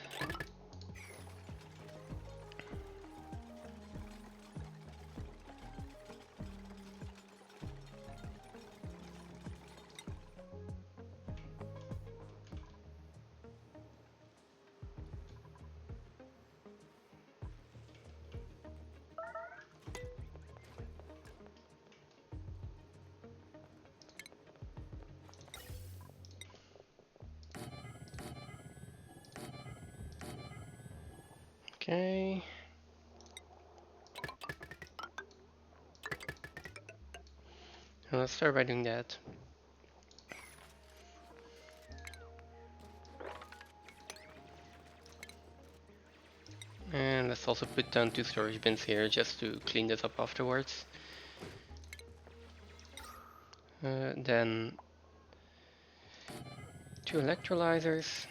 Okay. Well, let's start by doing that. And let's also put down 2 storage bins here just to clean this up afterwards. Then 2 electrolyzers.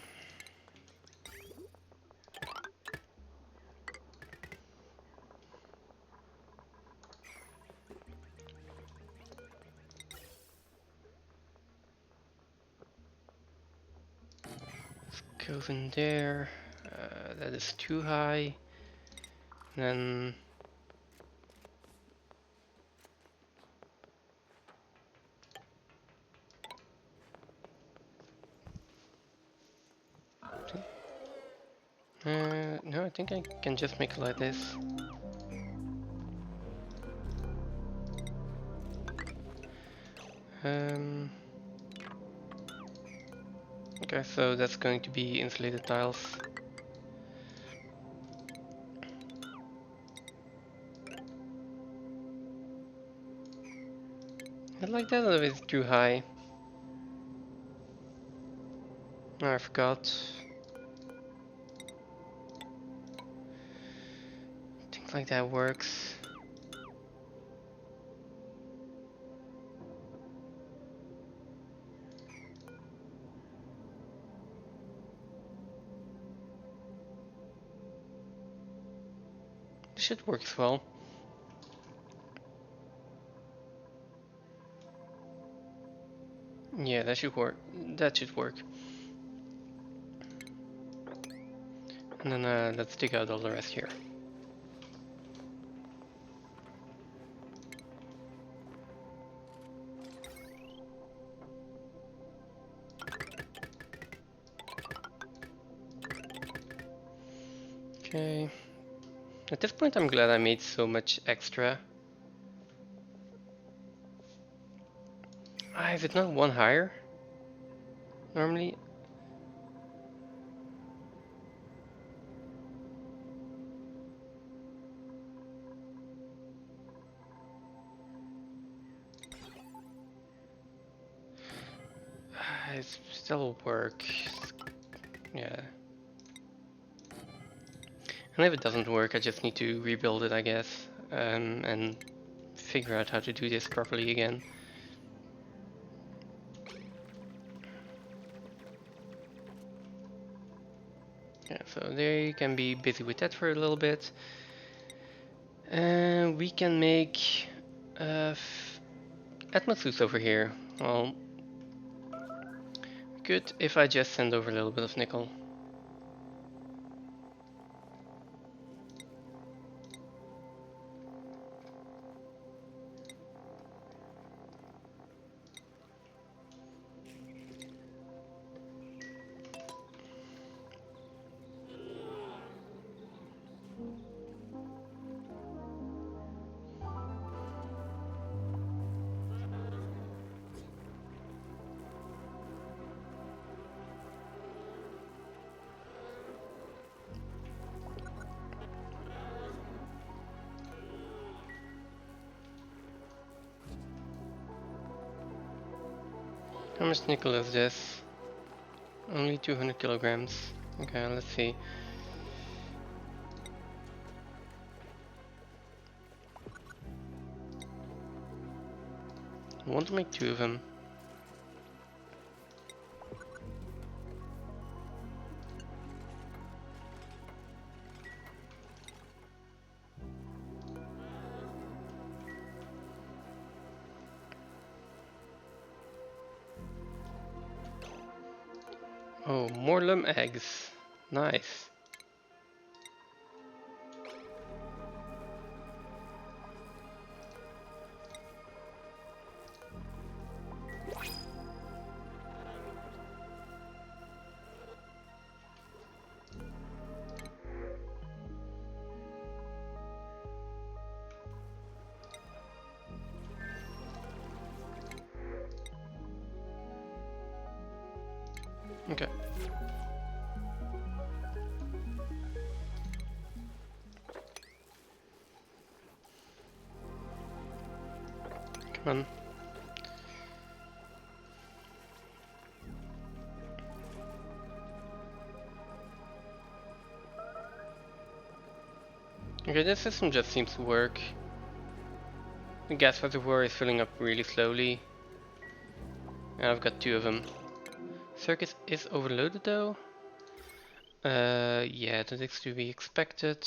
Goes in there. That is too high. Then no, I think I can just make it like this. Okay, so that's going to be insulated tiles. I like that a little bit too high. Oh, I forgot. Things like that works. This should work as well. Yeah, that should work. That should work. And then let's dig out all the rest here. Okay. At this point I'm glad I made so much extra. Ah, is it not one higher? Normally? It still work. Yeah. And if it doesn't work, I just need to rebuild it, I guess, and figure out how to do this properly again. Yeah, so they can be busy with that for a little bit. And we can make atmospheres over here. Well, good if I just send over a little bit of nickel. How much nickel is this? Only 200 kilograms. Okay, let's see. I want to make 2 of them. Oh, more lum eggs. Nice. Okay. Come on. Okay, this system just seems to work. The gas reservoir is filling up really slowly. And I've got 2 of them. Circuit is overloaded though. Yeah, that is to be expected.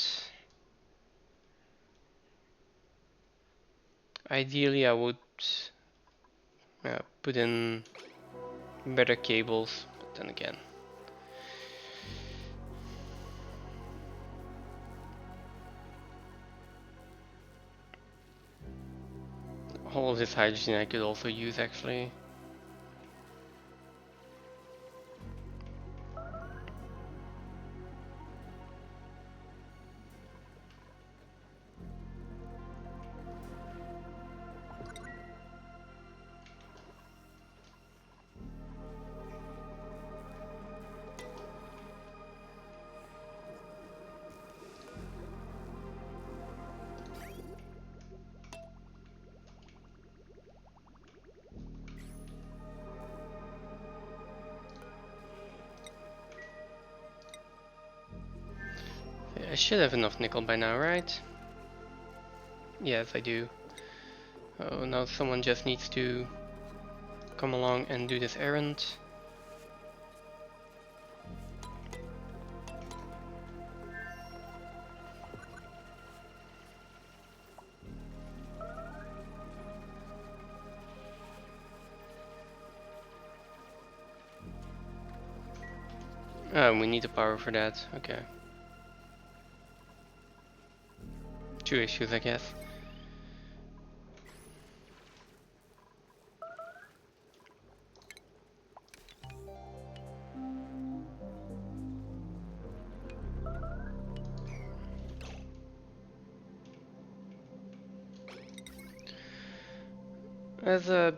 Ideally, I would put in better cables, but then again. All of this hydrogen I could also use actually. I should have enough nickel by now, right? Yes, I do. Oh, now someone just needs to come along and do this errand. We need the power for that, okay. 2 issues, I guess. As a...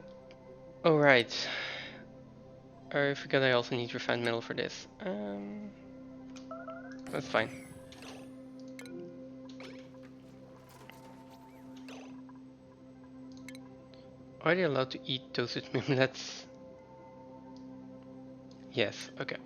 Oh, right. I forgot I also need refined metal for this. That's fine. Are they allowed to eat toasted mimlets? Yes, okay.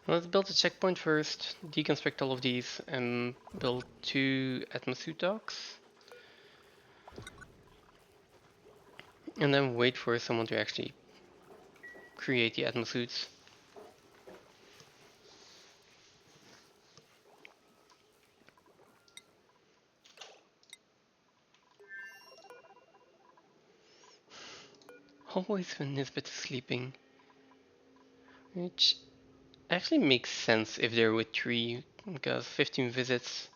Let's build a checkpoint first, deconstruct all of these, and build 2 atmosuit docks. And then wait for someone to actually create the atmosuits. Always when Nisbet is sleeping. Which actually makes sense if they're with 3, because 15 visits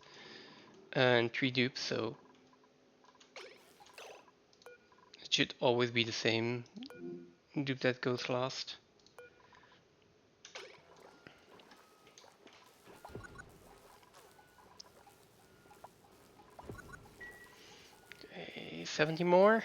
and 3 dupes, so it should always be the same dupe that goes last. Okay, 70 more.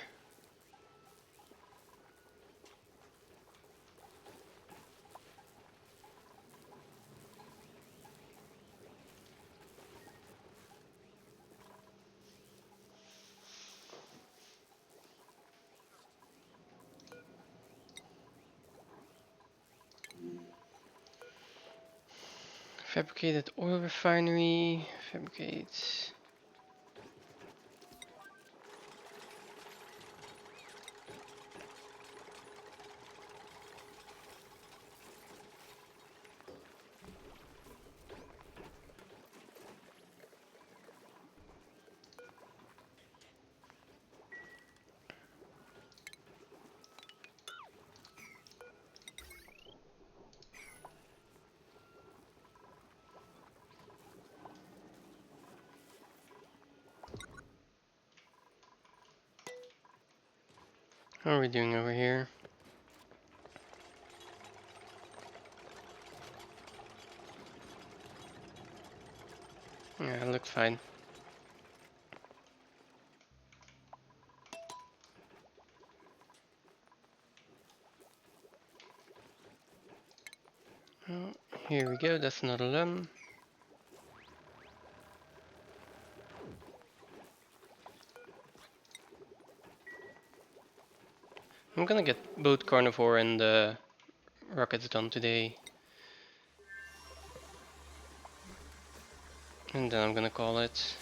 Fabricated oil refinery, fabricate. How are we doing over here? Yeah, it looks fine. Oh, here we go, that's another lemon. I'm gonna get both carnivore and the rockets done today. And then I'm gonna call it.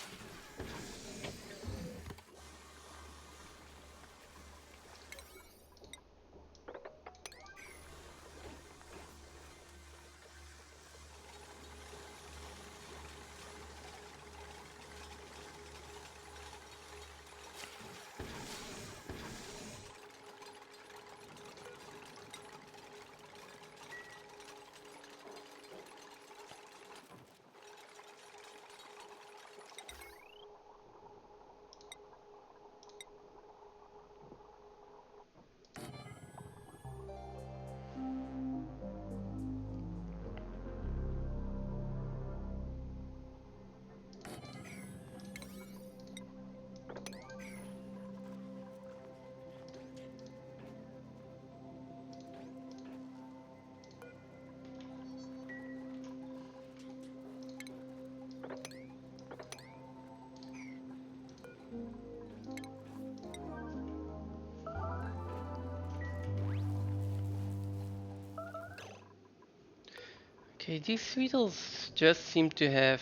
Okay, these beetles just seem to have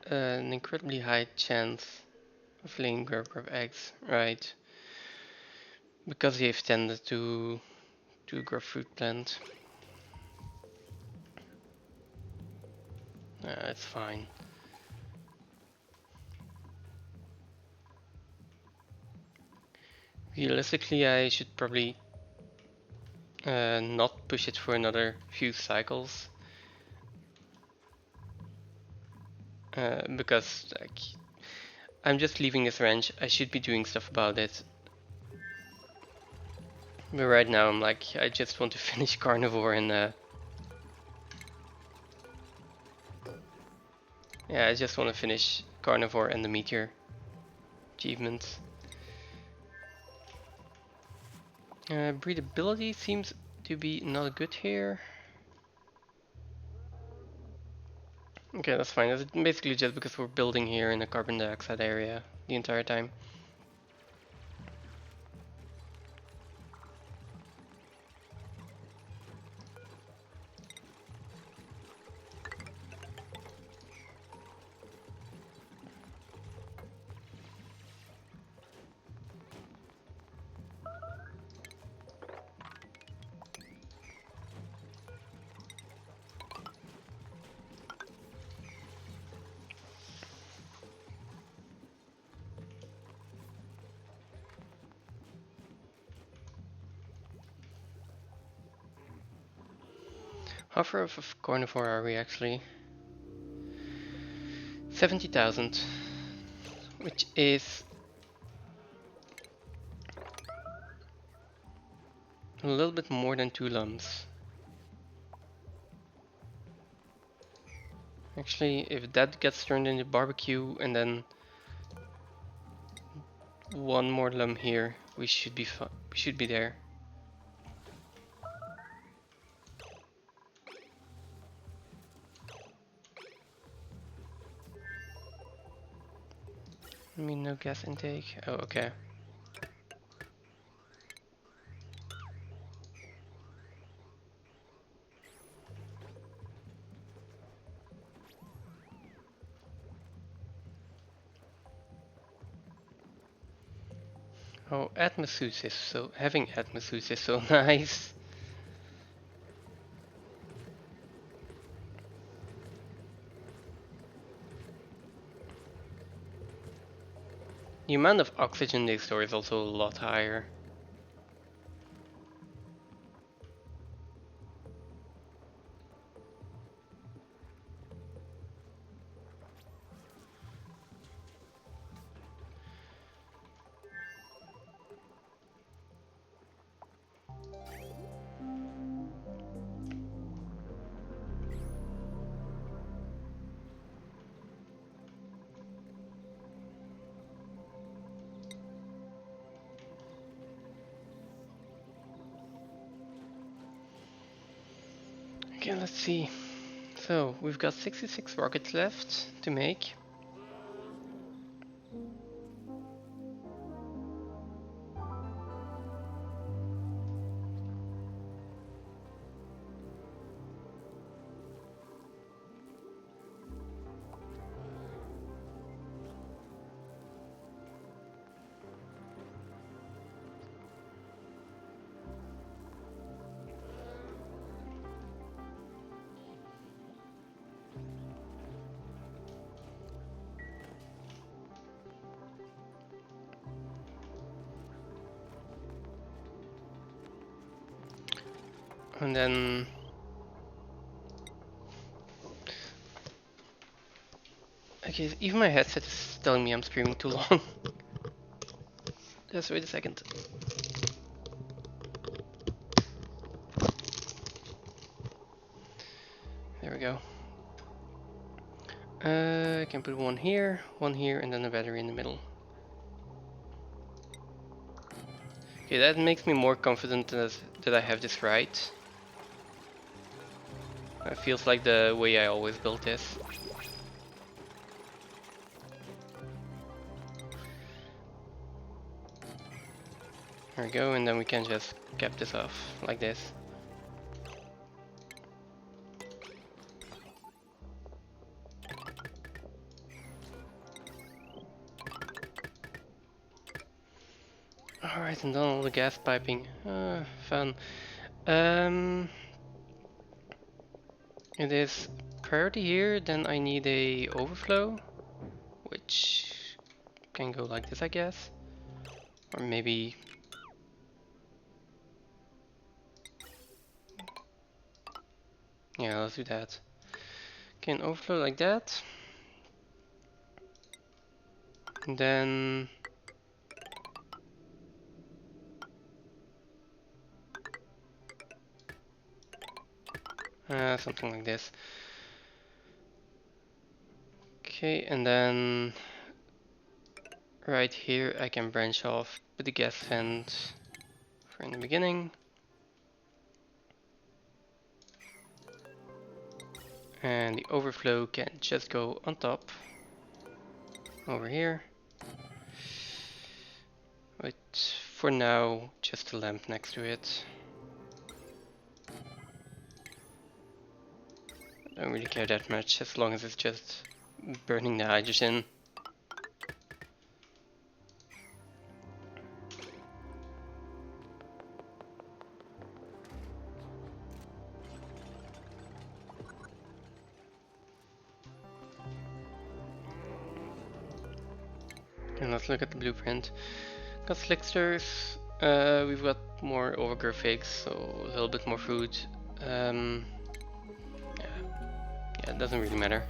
an incredibly high chance of laying Berber eggs, right? Because they've tended to grow fruit plant. It's fine. Realistically, I should probably not push it for another few cycles. Because like I'm just leaving this ranch. I should be doing stuff about it. But right now I'm like, I just want to finish carnivore and yeah, I just want to finish carnivore and the meteor achievements. Breedability seems to be not good here. Okay, that's fine. That's basically just because we're building here in a carbon dioxide area the entire time. How far off of carnivore are we actually? 70,000, which is a little bit more than 2 lumps. Actually, if that gets turned into barbecue and then one more lump here, we should be we should be there. I mean, no gas intake. Oh, okay. Oh, atmosuits is so having atmosuits is so nice. The amount of oxygen they store is also a lot higher. Okay, let's see. So, we've got 66 rockets left to make. And then okay, even my headset is telling me I'm screaming too long. Just wait a second. There we go. I can put one here, and then a battery in the middle. Okay, that makes me more confident that I have this right. It feels like the way I always built this. There we go, and then we can just cap this off like this. Alright, and done all the gas piping. Fun. It is priority here, then I need a overflow, which can go like this, I guess. Or maybe... yeah, let's do that. Can overflow like that. And then... something like this. Okay, and then... right here I can branch off, put the gas vent for in the beginning. And the overflow can just go on top, over here. With, for now, just a lamp next to it. I don't really care that much, as long as it's just burning the hydrogen. And let's look at the blueprint. Got slicksters, we've got more overgrowth figs, so a little bit more food. Yeah, it doesn't really matter.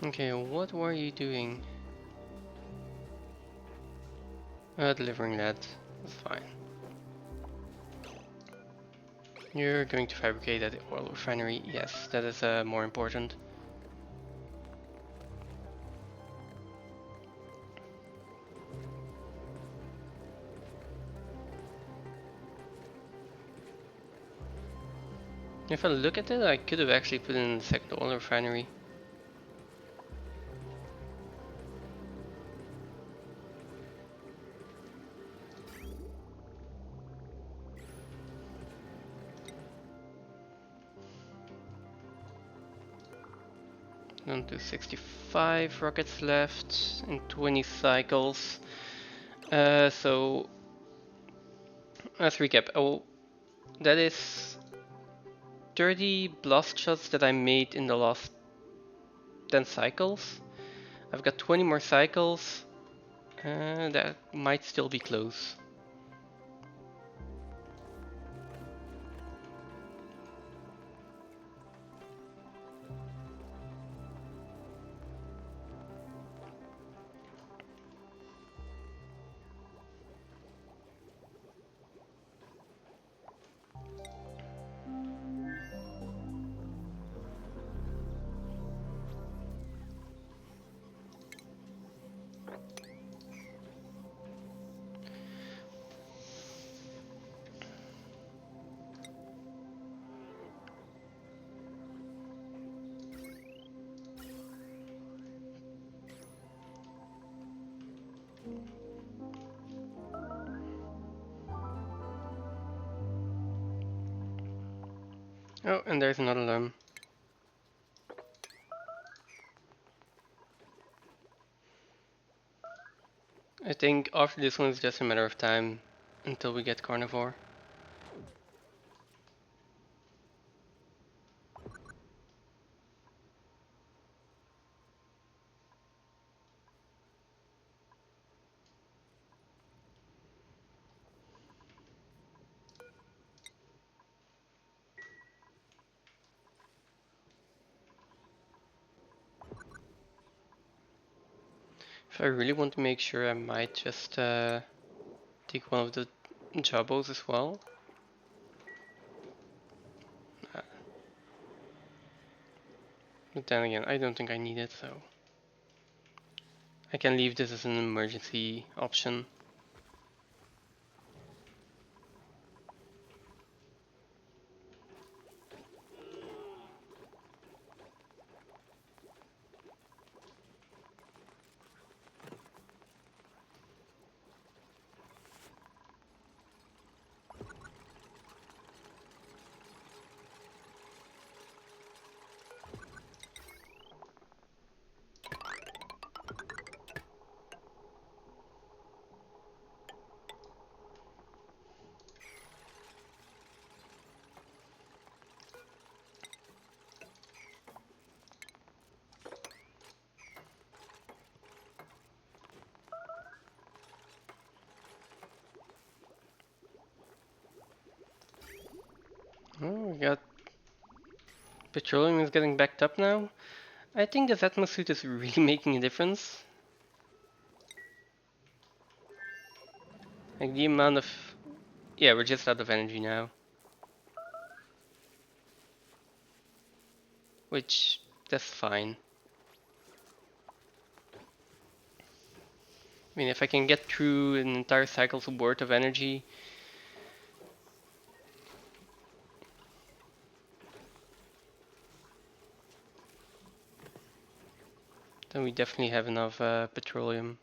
Okay, what were you doing? Delivering that. That's fine. You're going to fabricate at the oil refinery. Yes, that is more important. If I look at it, I could have actually put in the second oil refinery. Down to 65 rockets left in 20 cycles. So let's recap. Oh, that is 30 blast shots that I made in the last 10 cycles. I've got 20 more cycles. That might still be close. Oh, and there's another alarm. I think after this one it's just a matter of time until we get carnivore. If I really want to make sure, I might just take one of the jobos as well. But then again, I don't think I need it, so I can leave this as an emergency option. Oh, we got petroleum is getting backed up now. I think this atmosuit is really making a difference. Like the amount of... Yeah, we're just out of energy now. Which, that's fine. I mean, if I can get through an entire cycle's worth of energy... then we definitely have enough petroleum.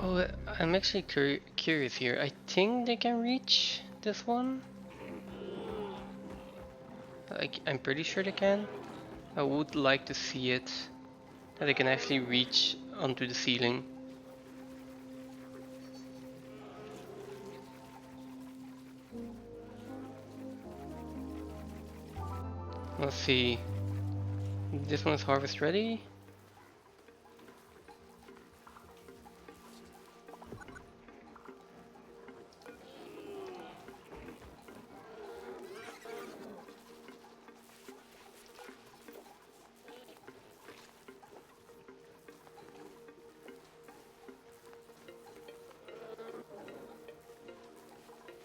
Oh, I'm actually curious here. I think they can reach this one. Like, I'm pretty sure they can. I would like to see it. That they can actually reach onto the ceiling. Let's see. This one is harvest ready.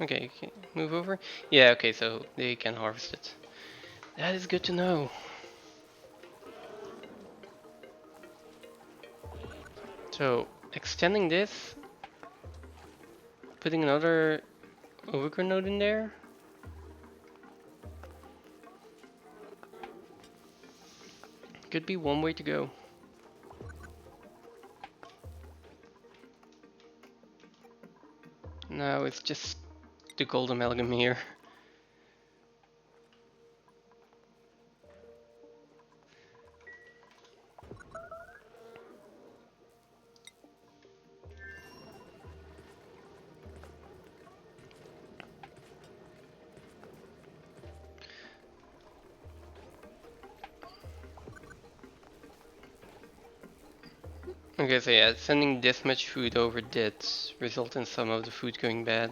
Okay, move over. Yeah, okay, so they can harvest it. That is good to know. So, extending this, putting another overgrown node in there. Could be one way to go. Now it's just the gold amalgam here. Okay, so yeah, sending this much food over did result in some of the food going bad.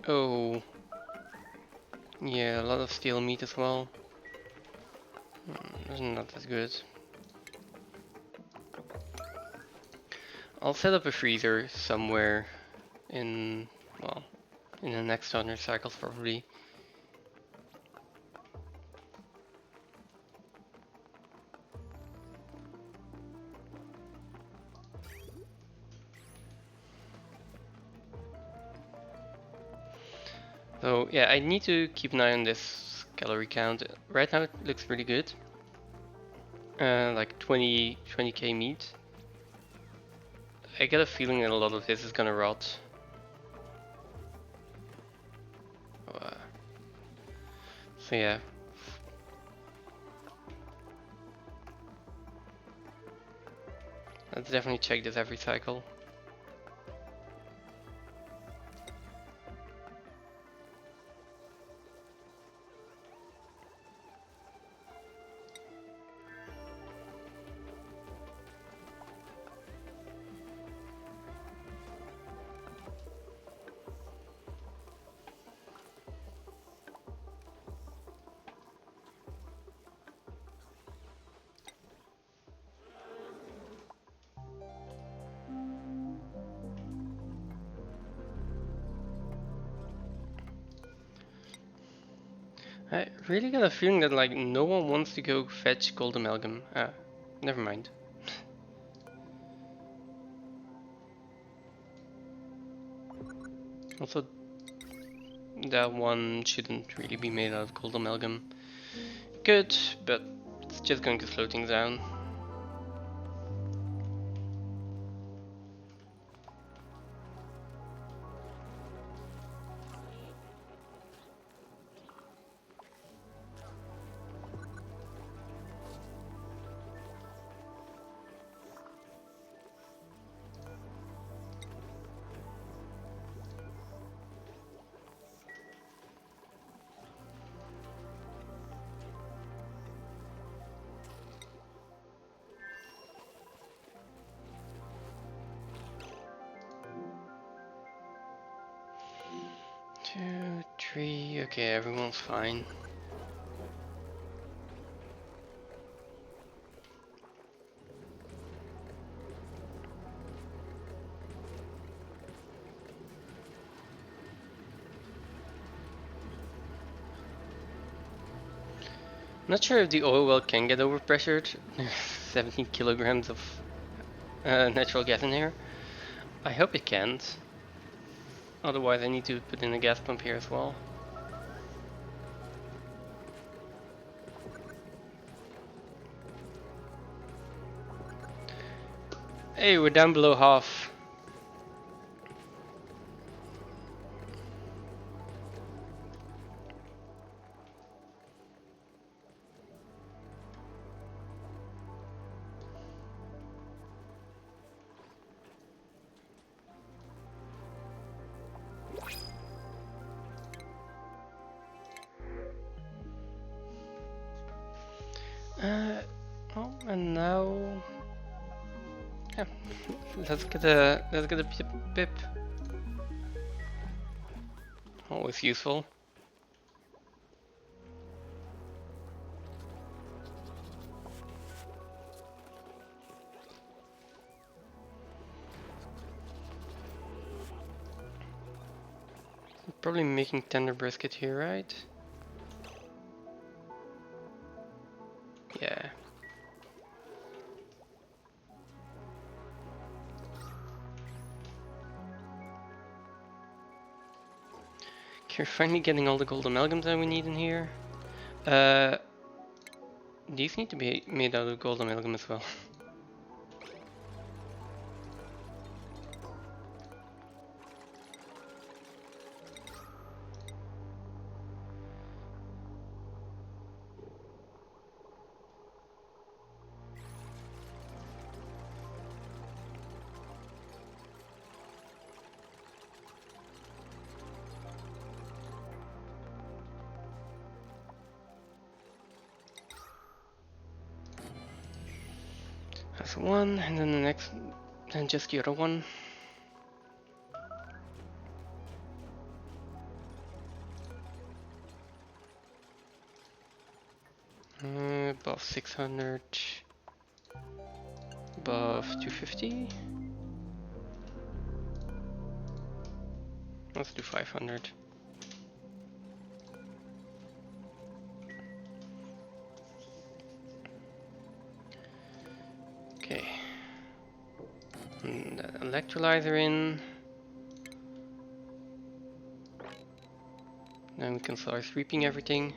Oh. Yeah, a lot of steel meat as well. That's not as good. I'll set up a freezer somewhere in, well, in the next 100 cycles probably. So yeah, I need to keep an eye on this calorie count. Right now it looks really good. Like 20k meat. I get a feeling that a lot of this is gonna rot. So yeah. Let's definitely check this every cycle. I really got a feeling that like no one wants to go fetch gold amalgam. Never mind. Also, that one shouldn't really be made out of gold amalgam. Good, but it's just going to slow things down. Two, three, okay, everyone's fine. Not sure if the oil well can get overpressured. There's 17 kilograms of natural gas in here. I hope it can't. Otherwise I need to put in a gas pump here as well. Hey, we're down below half. Oh, and now, yeah, let's get a pip. Always useful. Probably making tender brisket here, right? Yeah. Okay, we're finally getting all the gold amalgams that we need in here. These need to be made out of gold amalgam as well. That's one, and then the next, and just the other one. Above 600, above 250. Let's do 500. Okay. And that electrolyzer in. Then we can start sweeping everything.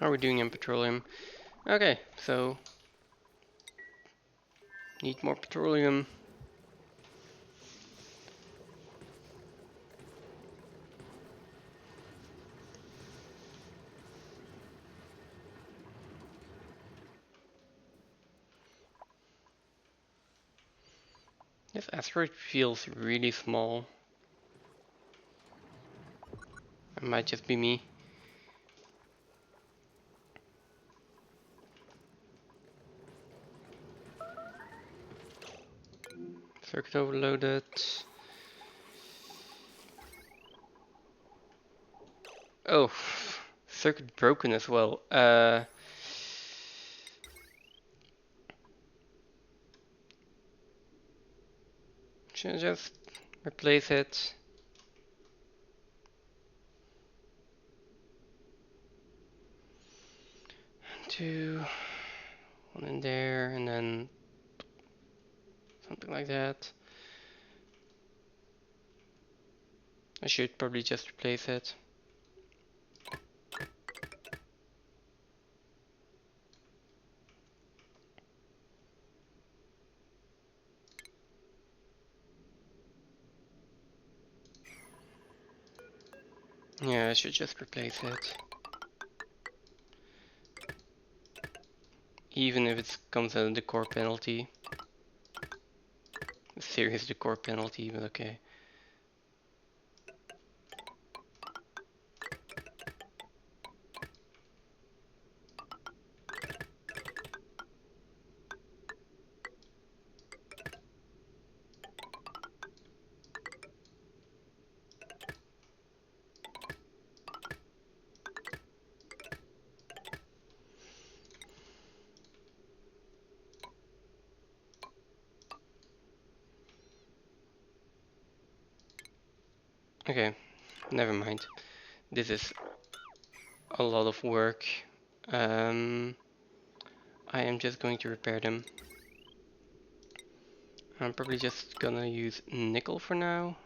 How are we doing in petroleum? Okay, so need more petroleum. This asteroid feels really small. It might just be me. Circuit overloaded. Oh, circuit broken as well. Should I just replace it? Two, one in there, and then something like that. I should probably just replace it. Yeah, I should just replace it. Even if it comes at a decor penalty. A serious decor penalty, but okay. Okay, never mind. This is a lot of work. I am just going to repair them. I'm probably just gonna use nickel for now.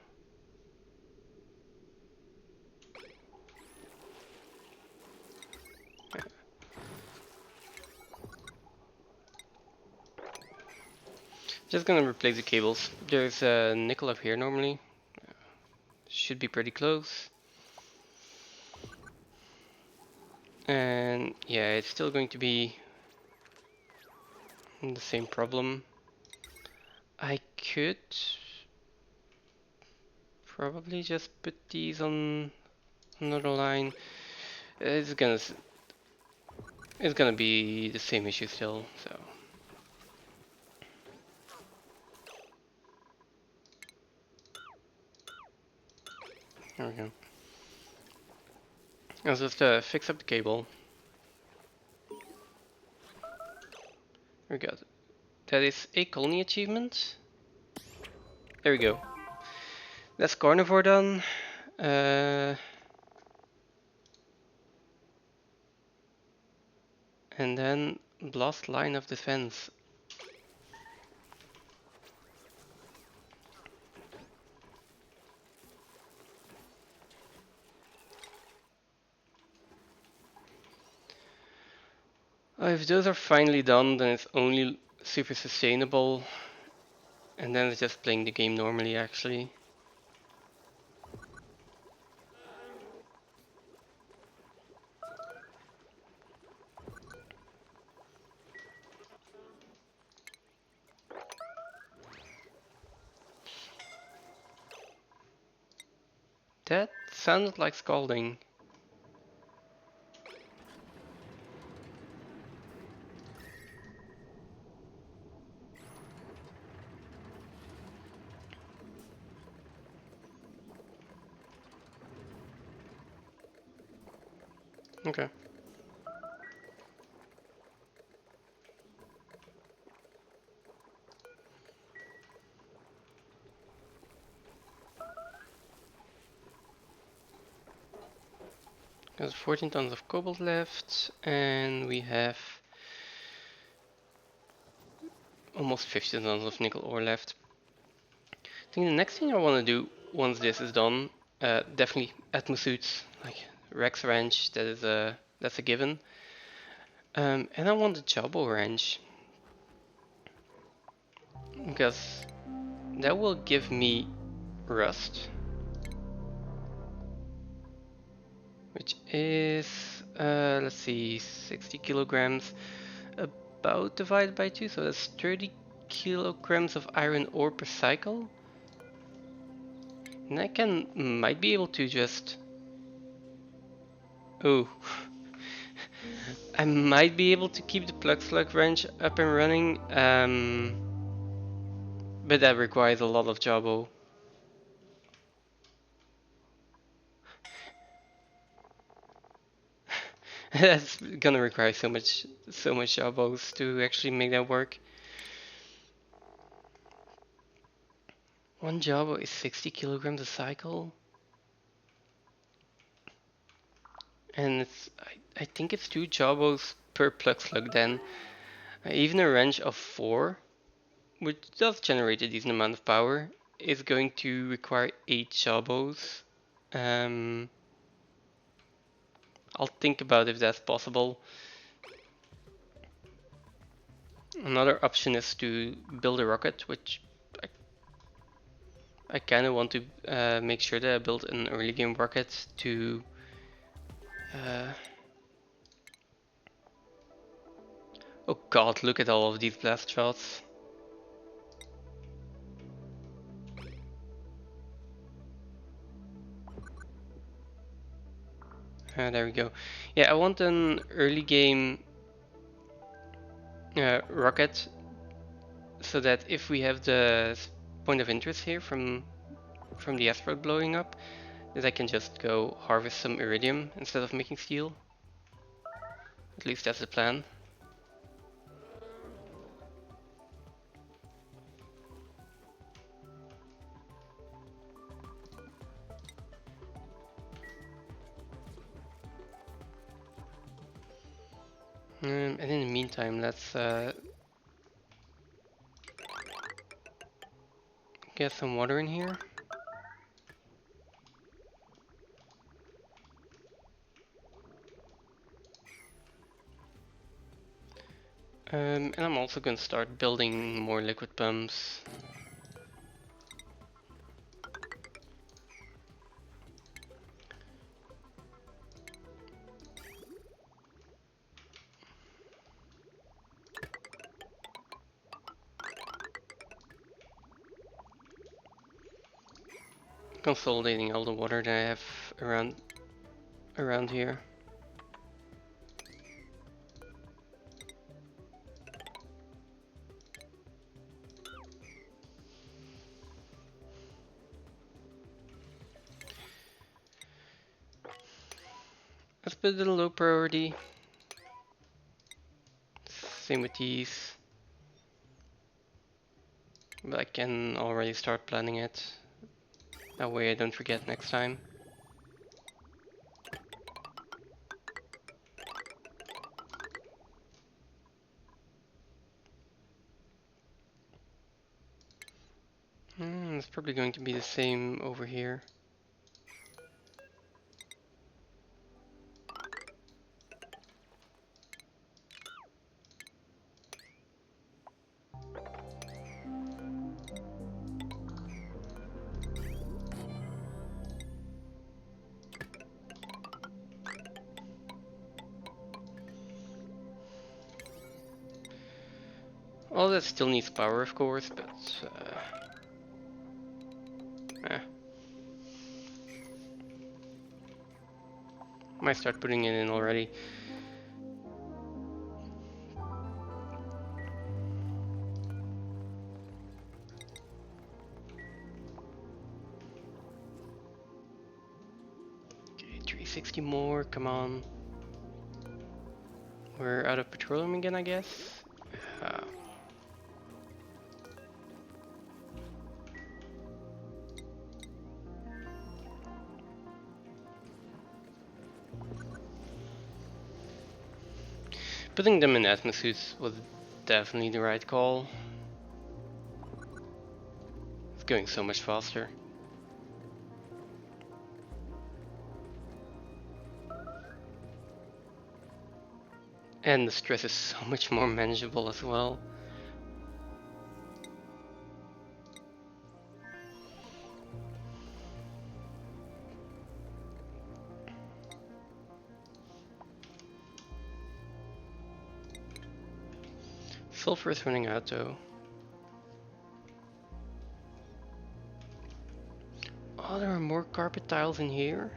Just gonna replace the cables. There's nickel up here normally. Should be pretty close. And yeah, it's still going to be the same problem. I could probably just put these on another line. It's gonna be the same issue still, so. There we go. I'll just fix up the cable. There we go. That is a colony achievement. There we go. That's carnivore done. And then blast line of defense. If those are finally done, then it's only super sustainable. And then it's just playing the game normally, actually. That sounded like scalding. Okay. There's 14 tons of cobalt left, and we have almost 50 tons of nickel ore left. I think the next thing I want to do once this is done, definitely atmosuits, like Rex Ranch. That's a given. And I want the Jabo wrench because that will give me rust, which is let's see, 60 kilograms, about divided by 2, so that's 30 kilograms of iron ore per cycle. And I might be able to just... Oh. I might be able to keep the plug slug wrench up and running, but that requires a lot of Jabo. That's gonna require so much Jabos to actually make that work. One Jabo is 60 kilograms a cycle. And I think it's 2 Jabos per plug slug then. Even a wrench of 4, which does generate a decent amount of power, is going to require 8 Jabos. I'll think about if that's possible. Another option is to build a rocket, which I kind of want to make sure that I build an early game rocket to oh god, look at all of these blast shots. There we go. Yeah, I want an early game rocket so that if we have the point of interest here from the asteroid blowing up, that I can just go harvest some iridium instead of making steel. At least that's the plan. And in the meantime, let's get some water in here. And I'm also going to start building more liquid pumps. Consolidating all the water that I have around here. Let's put it in low priority. Same with these. But I can already start planning it. That way I don't forget next time. It's probably going to be the same over here. All that still needs power, of course, but might start putting it in already. Okay, 360 more, come on. We're out of petroleum again, I guess. Putting them in atmosuits was definitely the right call. It's going so much faster. And the stress is so much more manageable as well. Sulfur is running out though. Oh, there are more carpet tiles in here.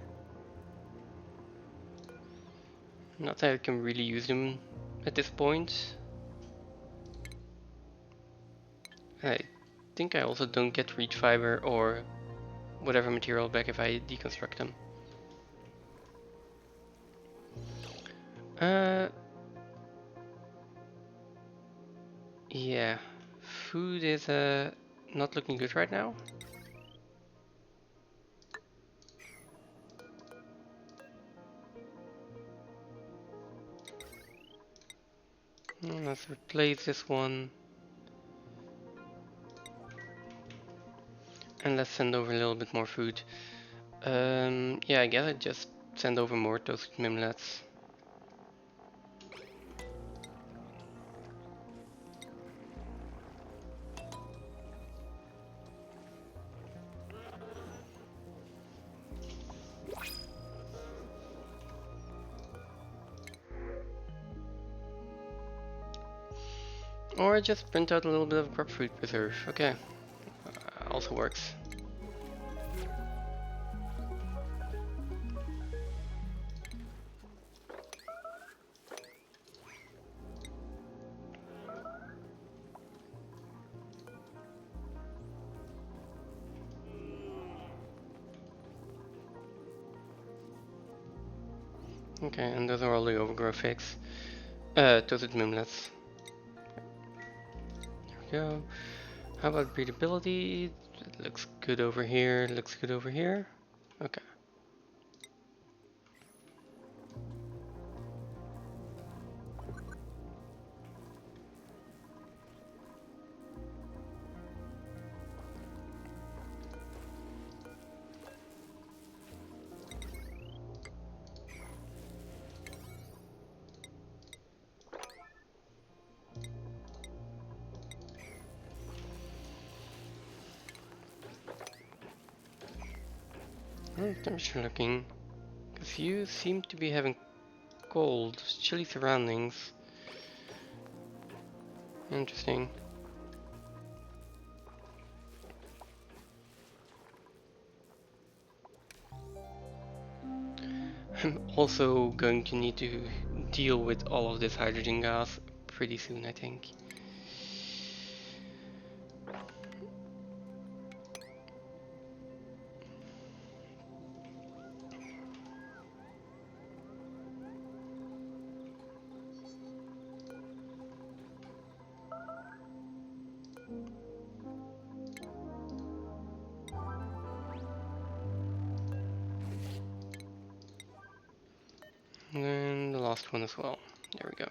Not that I can really use them at this point. I think I also don't get reed fiber or whatever material back if I deconstruct them. Yeah, food is not looking good right now. Let's replace this one. And let's send over a little bit more food. Yeah, I guess I just send over more toasted mimlets. Or I just print out a little bit of crop fruit preserve. Okay, also works. Okay, and those are all the overgrow fix. Toasted mimlets. There we go. How about breedability? It looks good over here, looks good over here. Okay. Temperature looking, because you seem to be having cold, chilly surroundings. Interesting. I'm also going to need to deal with all of this hydrogen gas pretty soon, I think. And then the last one as well. There we go.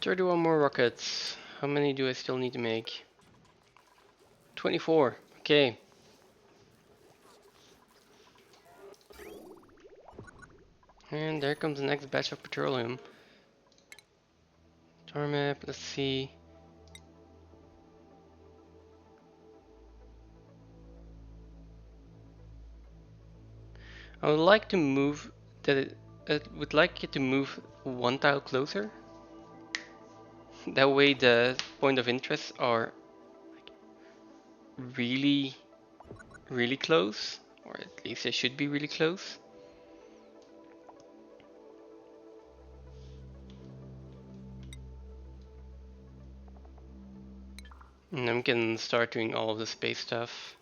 Thirty-one more rockets. How many do I still need to make? 24. Okay. And there comes the next batch of petroleum. Tar map, let's see. I would like to move I would like it to move one tile closer. That way the point of interest are really, really close, or at least they should be really close. And then we can start doing all of the space stuff.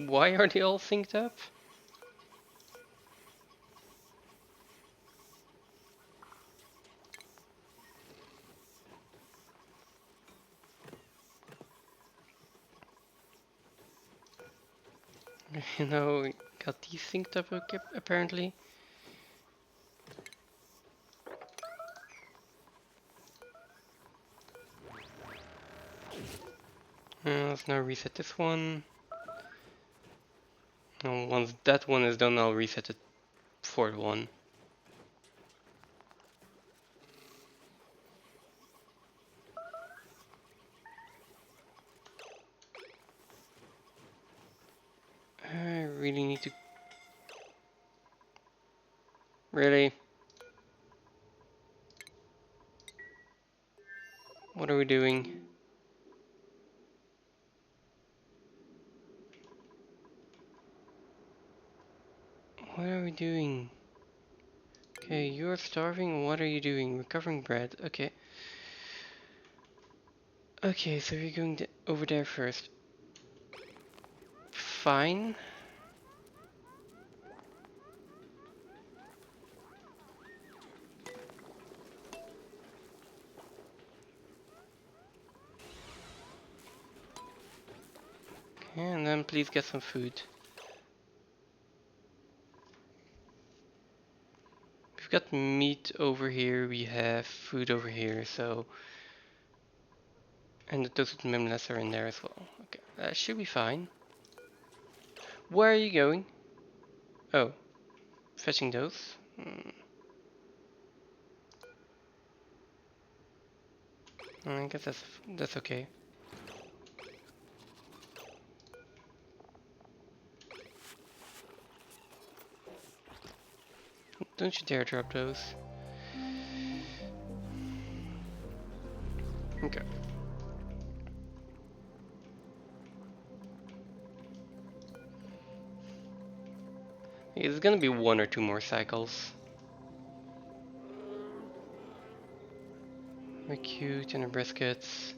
Why are they all synced up? You know, got these synced up apparently. Let's now reset this one. And once that one is done, I'll reset the fourth one. I really need to... Really? What are we doing? What are we doing? Okay, you're starving. What are you doing? Recovering bread. Okay. Okay, so you're going over there first. Fine. Okay, and then please get some food. We've got meat over here, we have food over here, so... And the toasted memlas are in there as well. Okay, that should be fine. Where are you going? Oh, fetching those? I guess that's okay. Don't you dare drop those. Okay. It's gonna be one or two more cycles. Very cute, and the briskets.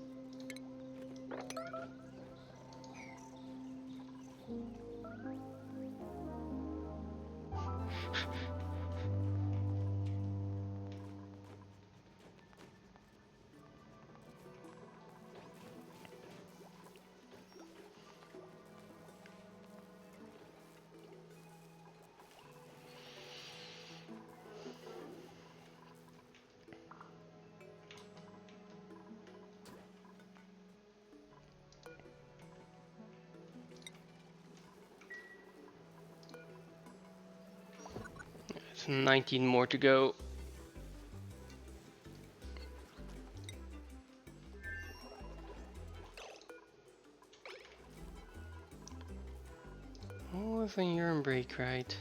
It's 19 more to go. What was on your break, right?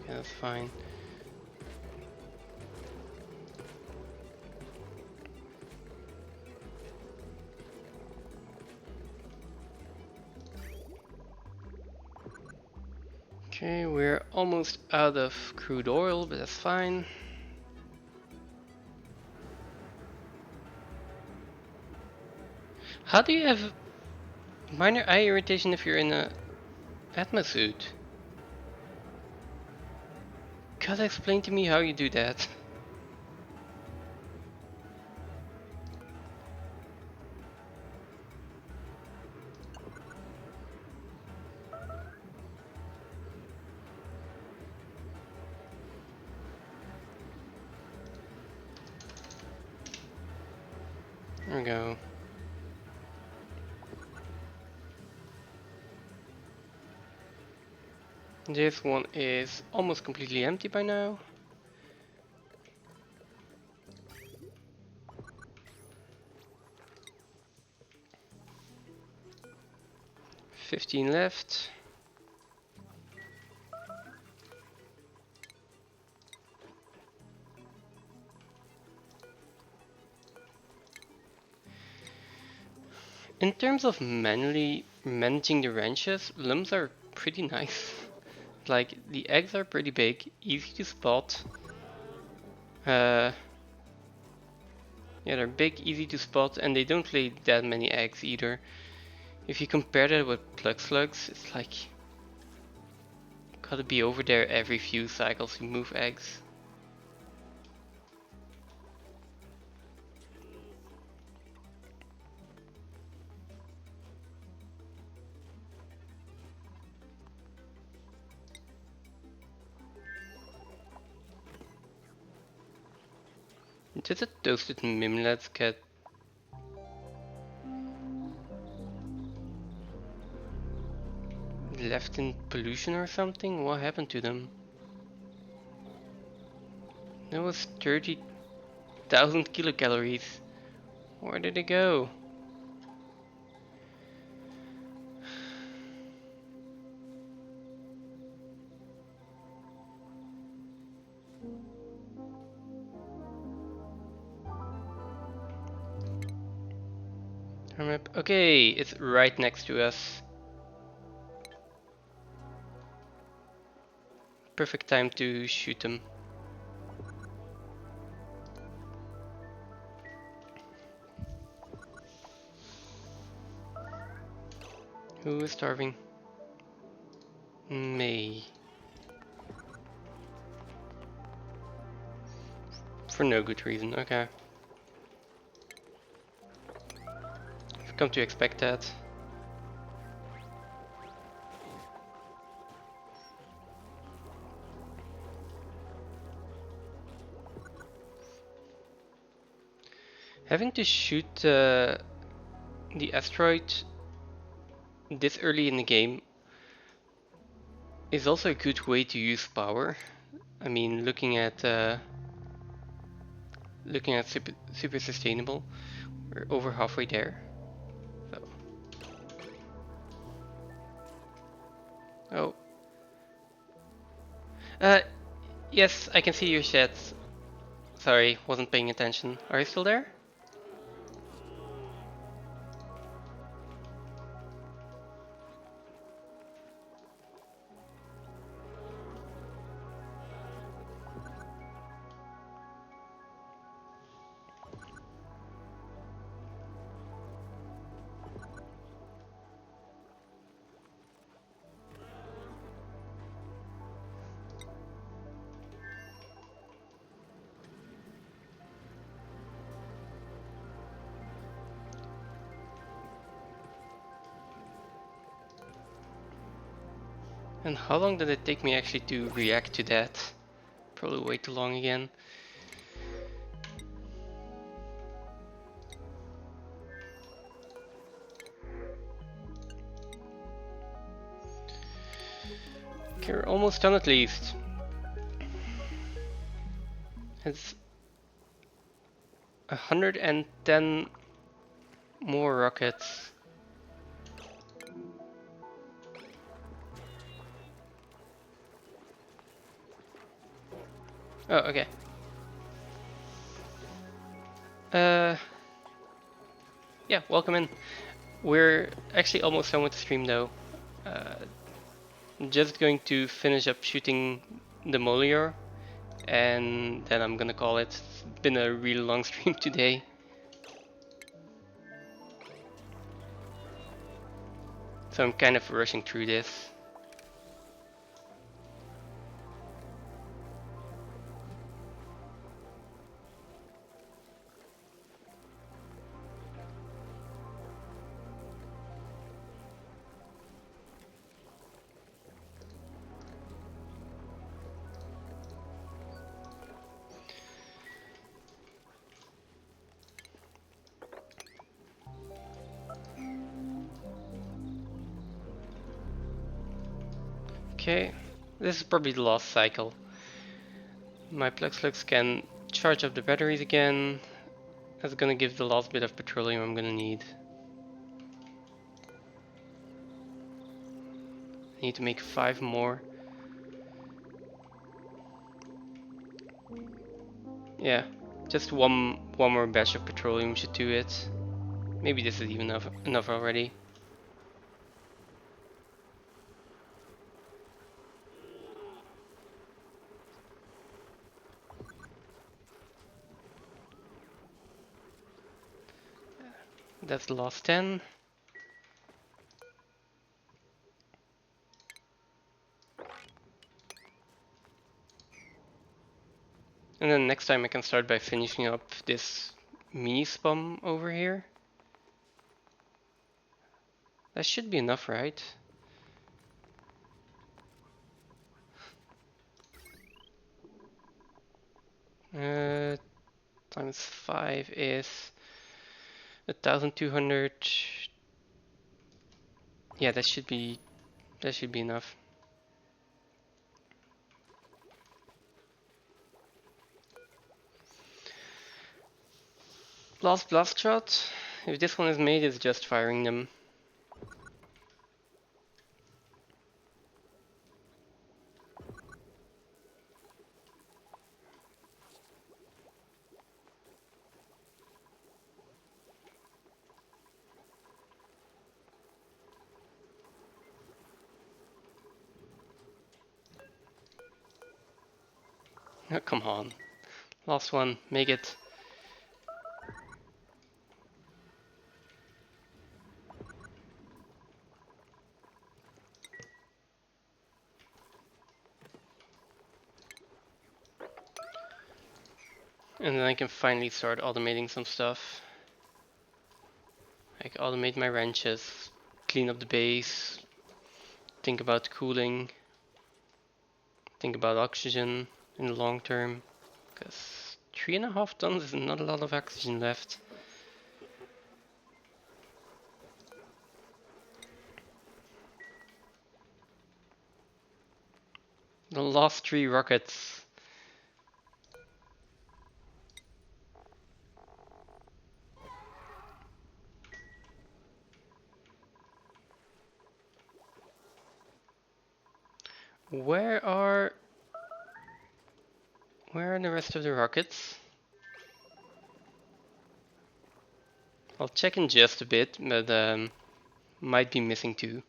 Yeah, that's fine. Okay, we're almost out of crude oil, but that's fine. How do you have minor eye irritation if you're in a atmosuit? Gotta explain to me how you do that. There we go. This one is almost completely empty by now. 15 left. In terms of manually managing the ranches, limbs are pretty nice. Like, the eggs are pretty big, easy to spot. Yeah, they're big, easy to spot, and they don't lay that many eggs either. If you compare that with plug slugs, it's like gotta be over there every few cycles to move eggs. Did the toasted mimlets get left in pollution or something? What happened to them? That was 30,000 kilocalories. Where did they go? Okay, it's right next to us. Perfect time to shoot them. Who is starving? May. For no good reason, okay. I've come to expect that. Having to shoot the asteroid this early in the game is also a good way to use power. I mean, looking at super sustainable, we're over halfway there. So. Oh. Yes, I can see your sheds. Sorry, wasn't paying attention. Are you still there? And how long did it take me actually to react to that? Probably way too long again. Okay, we're almost done at least. It's 110 more rockets. Oh, okay. Yeah, welcome in. We're actually almost done with the stream though. I'm just going to finish up shooting the Molior, and then I'm gonna call it. It's been a really long stream today. So I'm kind of rushing through this. Okay, this is probably the last cycle. My Plexlux can charge up the batteries again. That's gonna give the last bit of petroleum I'm gonna need. I need to make 5 more. Yeah, just one more batch of petroleum should do it. Maybe this is even enough already. That's the last 10. And then next time I can start by finishing up this mini spam over here. That should be enough, right? Times 5 is 1,200. Yeah, that should be enough. Blast shot. If this one is made, it's just firing them. Oh, come on. Last one, make it. And then I can finally start automating some stuff. Like automate my wrenches, clean up the base, think about cooling, think about oxygen in the long term. Because 3.5 tons is not a lot of oxygen left. The last 3 rockets. Where are the rest of the rockets? I'll check in just a bit, but might be missing 2.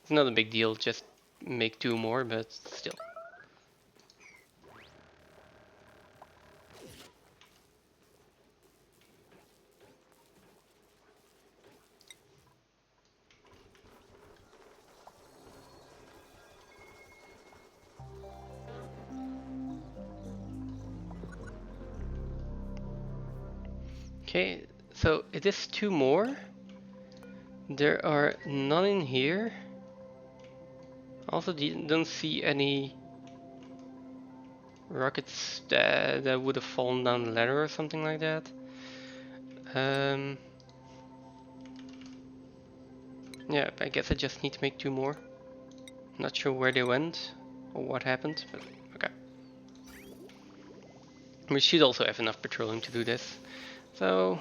It's not a big deal, just make 2 more, but still. Okay, so it is 2 more. There are none in here. Also don't see any rockets that would have fallen down the ladder or something like that. Yeah, I guess I just need to make 2 more. Not sure where they went or what happened, but okay. We should also have enough petroleum to do this. So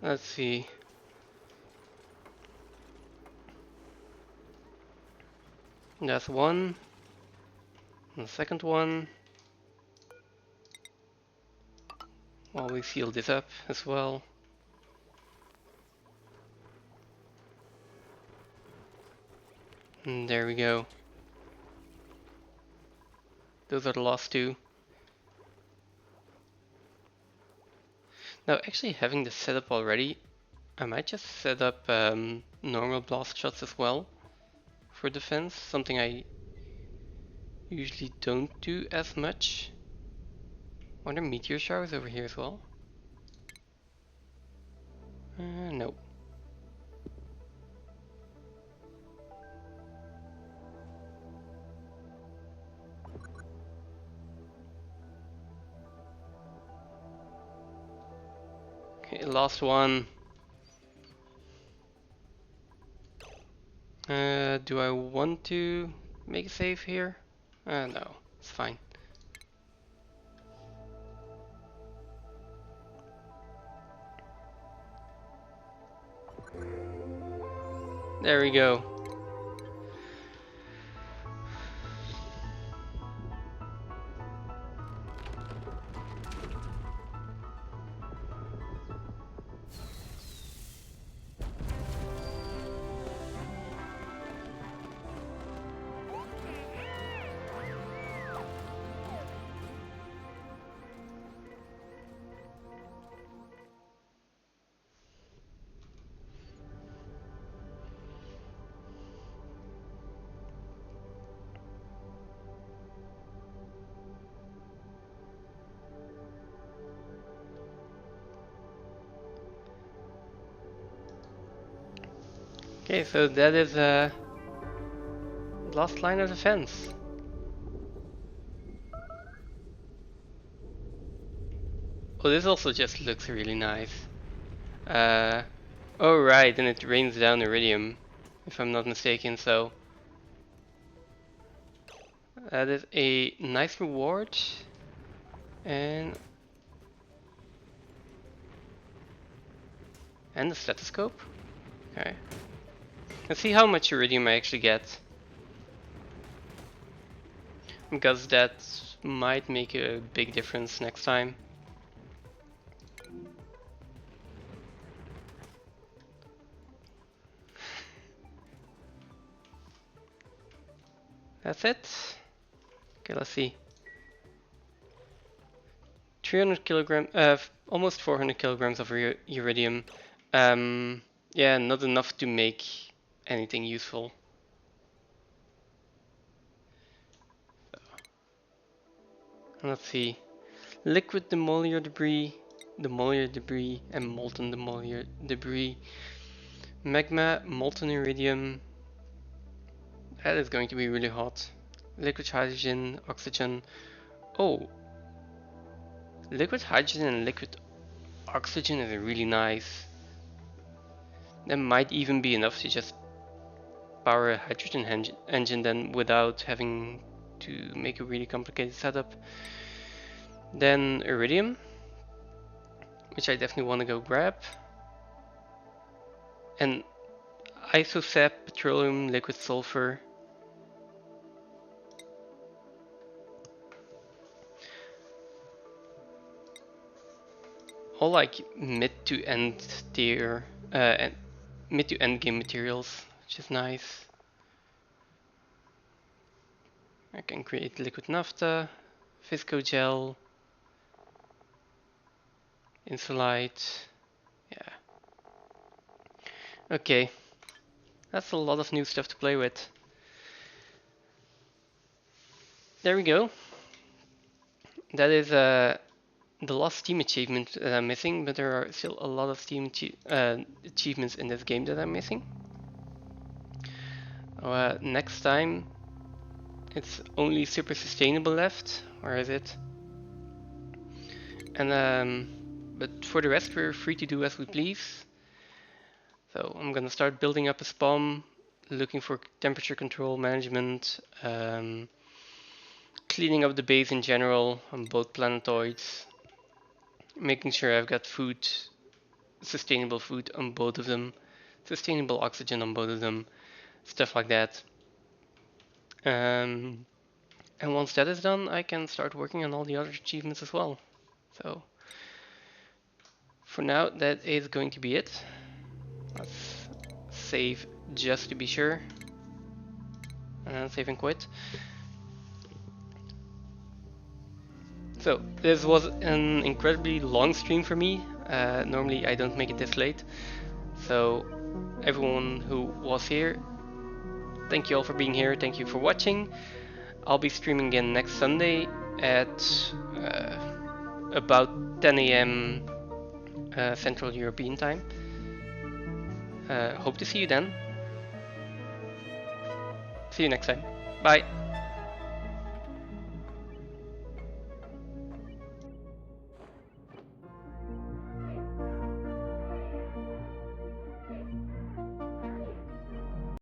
let's see. That's 1. And the second one. While we seal this up as well. And there we go. Those are the last 2. Now, actually having this set up already, I might just set up normal blast shots as well for defense, something I usually don't do as much. Are there meteor showers over here as well? No. Okay, last one. Do I want to make a save here? No, it's fine. There we go. Okay, so that is last line of defense. Oh, this also just looks really nice. Oh right, and it rains down iridium, if I'm not mistaken, so that is a nice reward. And the stethoscope. Okay. Let's see how much iridium I actually get, because that might make a big difference next time. That's it. Okay, let's see. 300 kilograms, almost 400 kilograms of iridium. Yeah, not enough to make anything useful. Let's see. Liquid demolier debris, and molten demolier debris. Magma, molten iridium. That is going to be really hot. Liquid hydrogen, oxygen. Oh, liquid hydrogen and liquid oxygen is really nice. That might even be enough to just power a hydrogen engine then without having to make a really complicated setup. Then iridium, which I definitely want to go grab. And isosap, petroleum, liquid sulfur. All like mid to end tier, and mid to end game materials, which is nice. I can create liquid naphtha, visco gel, insulite. Yeah. Okay. That's a lot of new stuff to play with. There we go. That is the last Steam achievement that I'm missing, but there are still a lot of Steam achievements in this game that I'm missing. Next time, it's only super sustainable left. Where is it? And but for the rest, we're free to do as we please. So I'm gonna start building up a spawn, looking for temperature control management, cleaning up the base in general on both planetoids, making sure I've got food, sustainable food on both of them, sustainable oxygen on both of them, stuff like that. And once that is done, I can start working on all the other achievements as well. So for now, that is going to be it. Let's save just to be sure, and then save and quit. So this was an incredibly long stream for me. Normally I don't make it this late. So everyone who was here, thank you all for being here. Thank you for watching. I'll be streaming again next Sunday at about 10 AM Central European time. Hope to see you then. See you next time. Bye.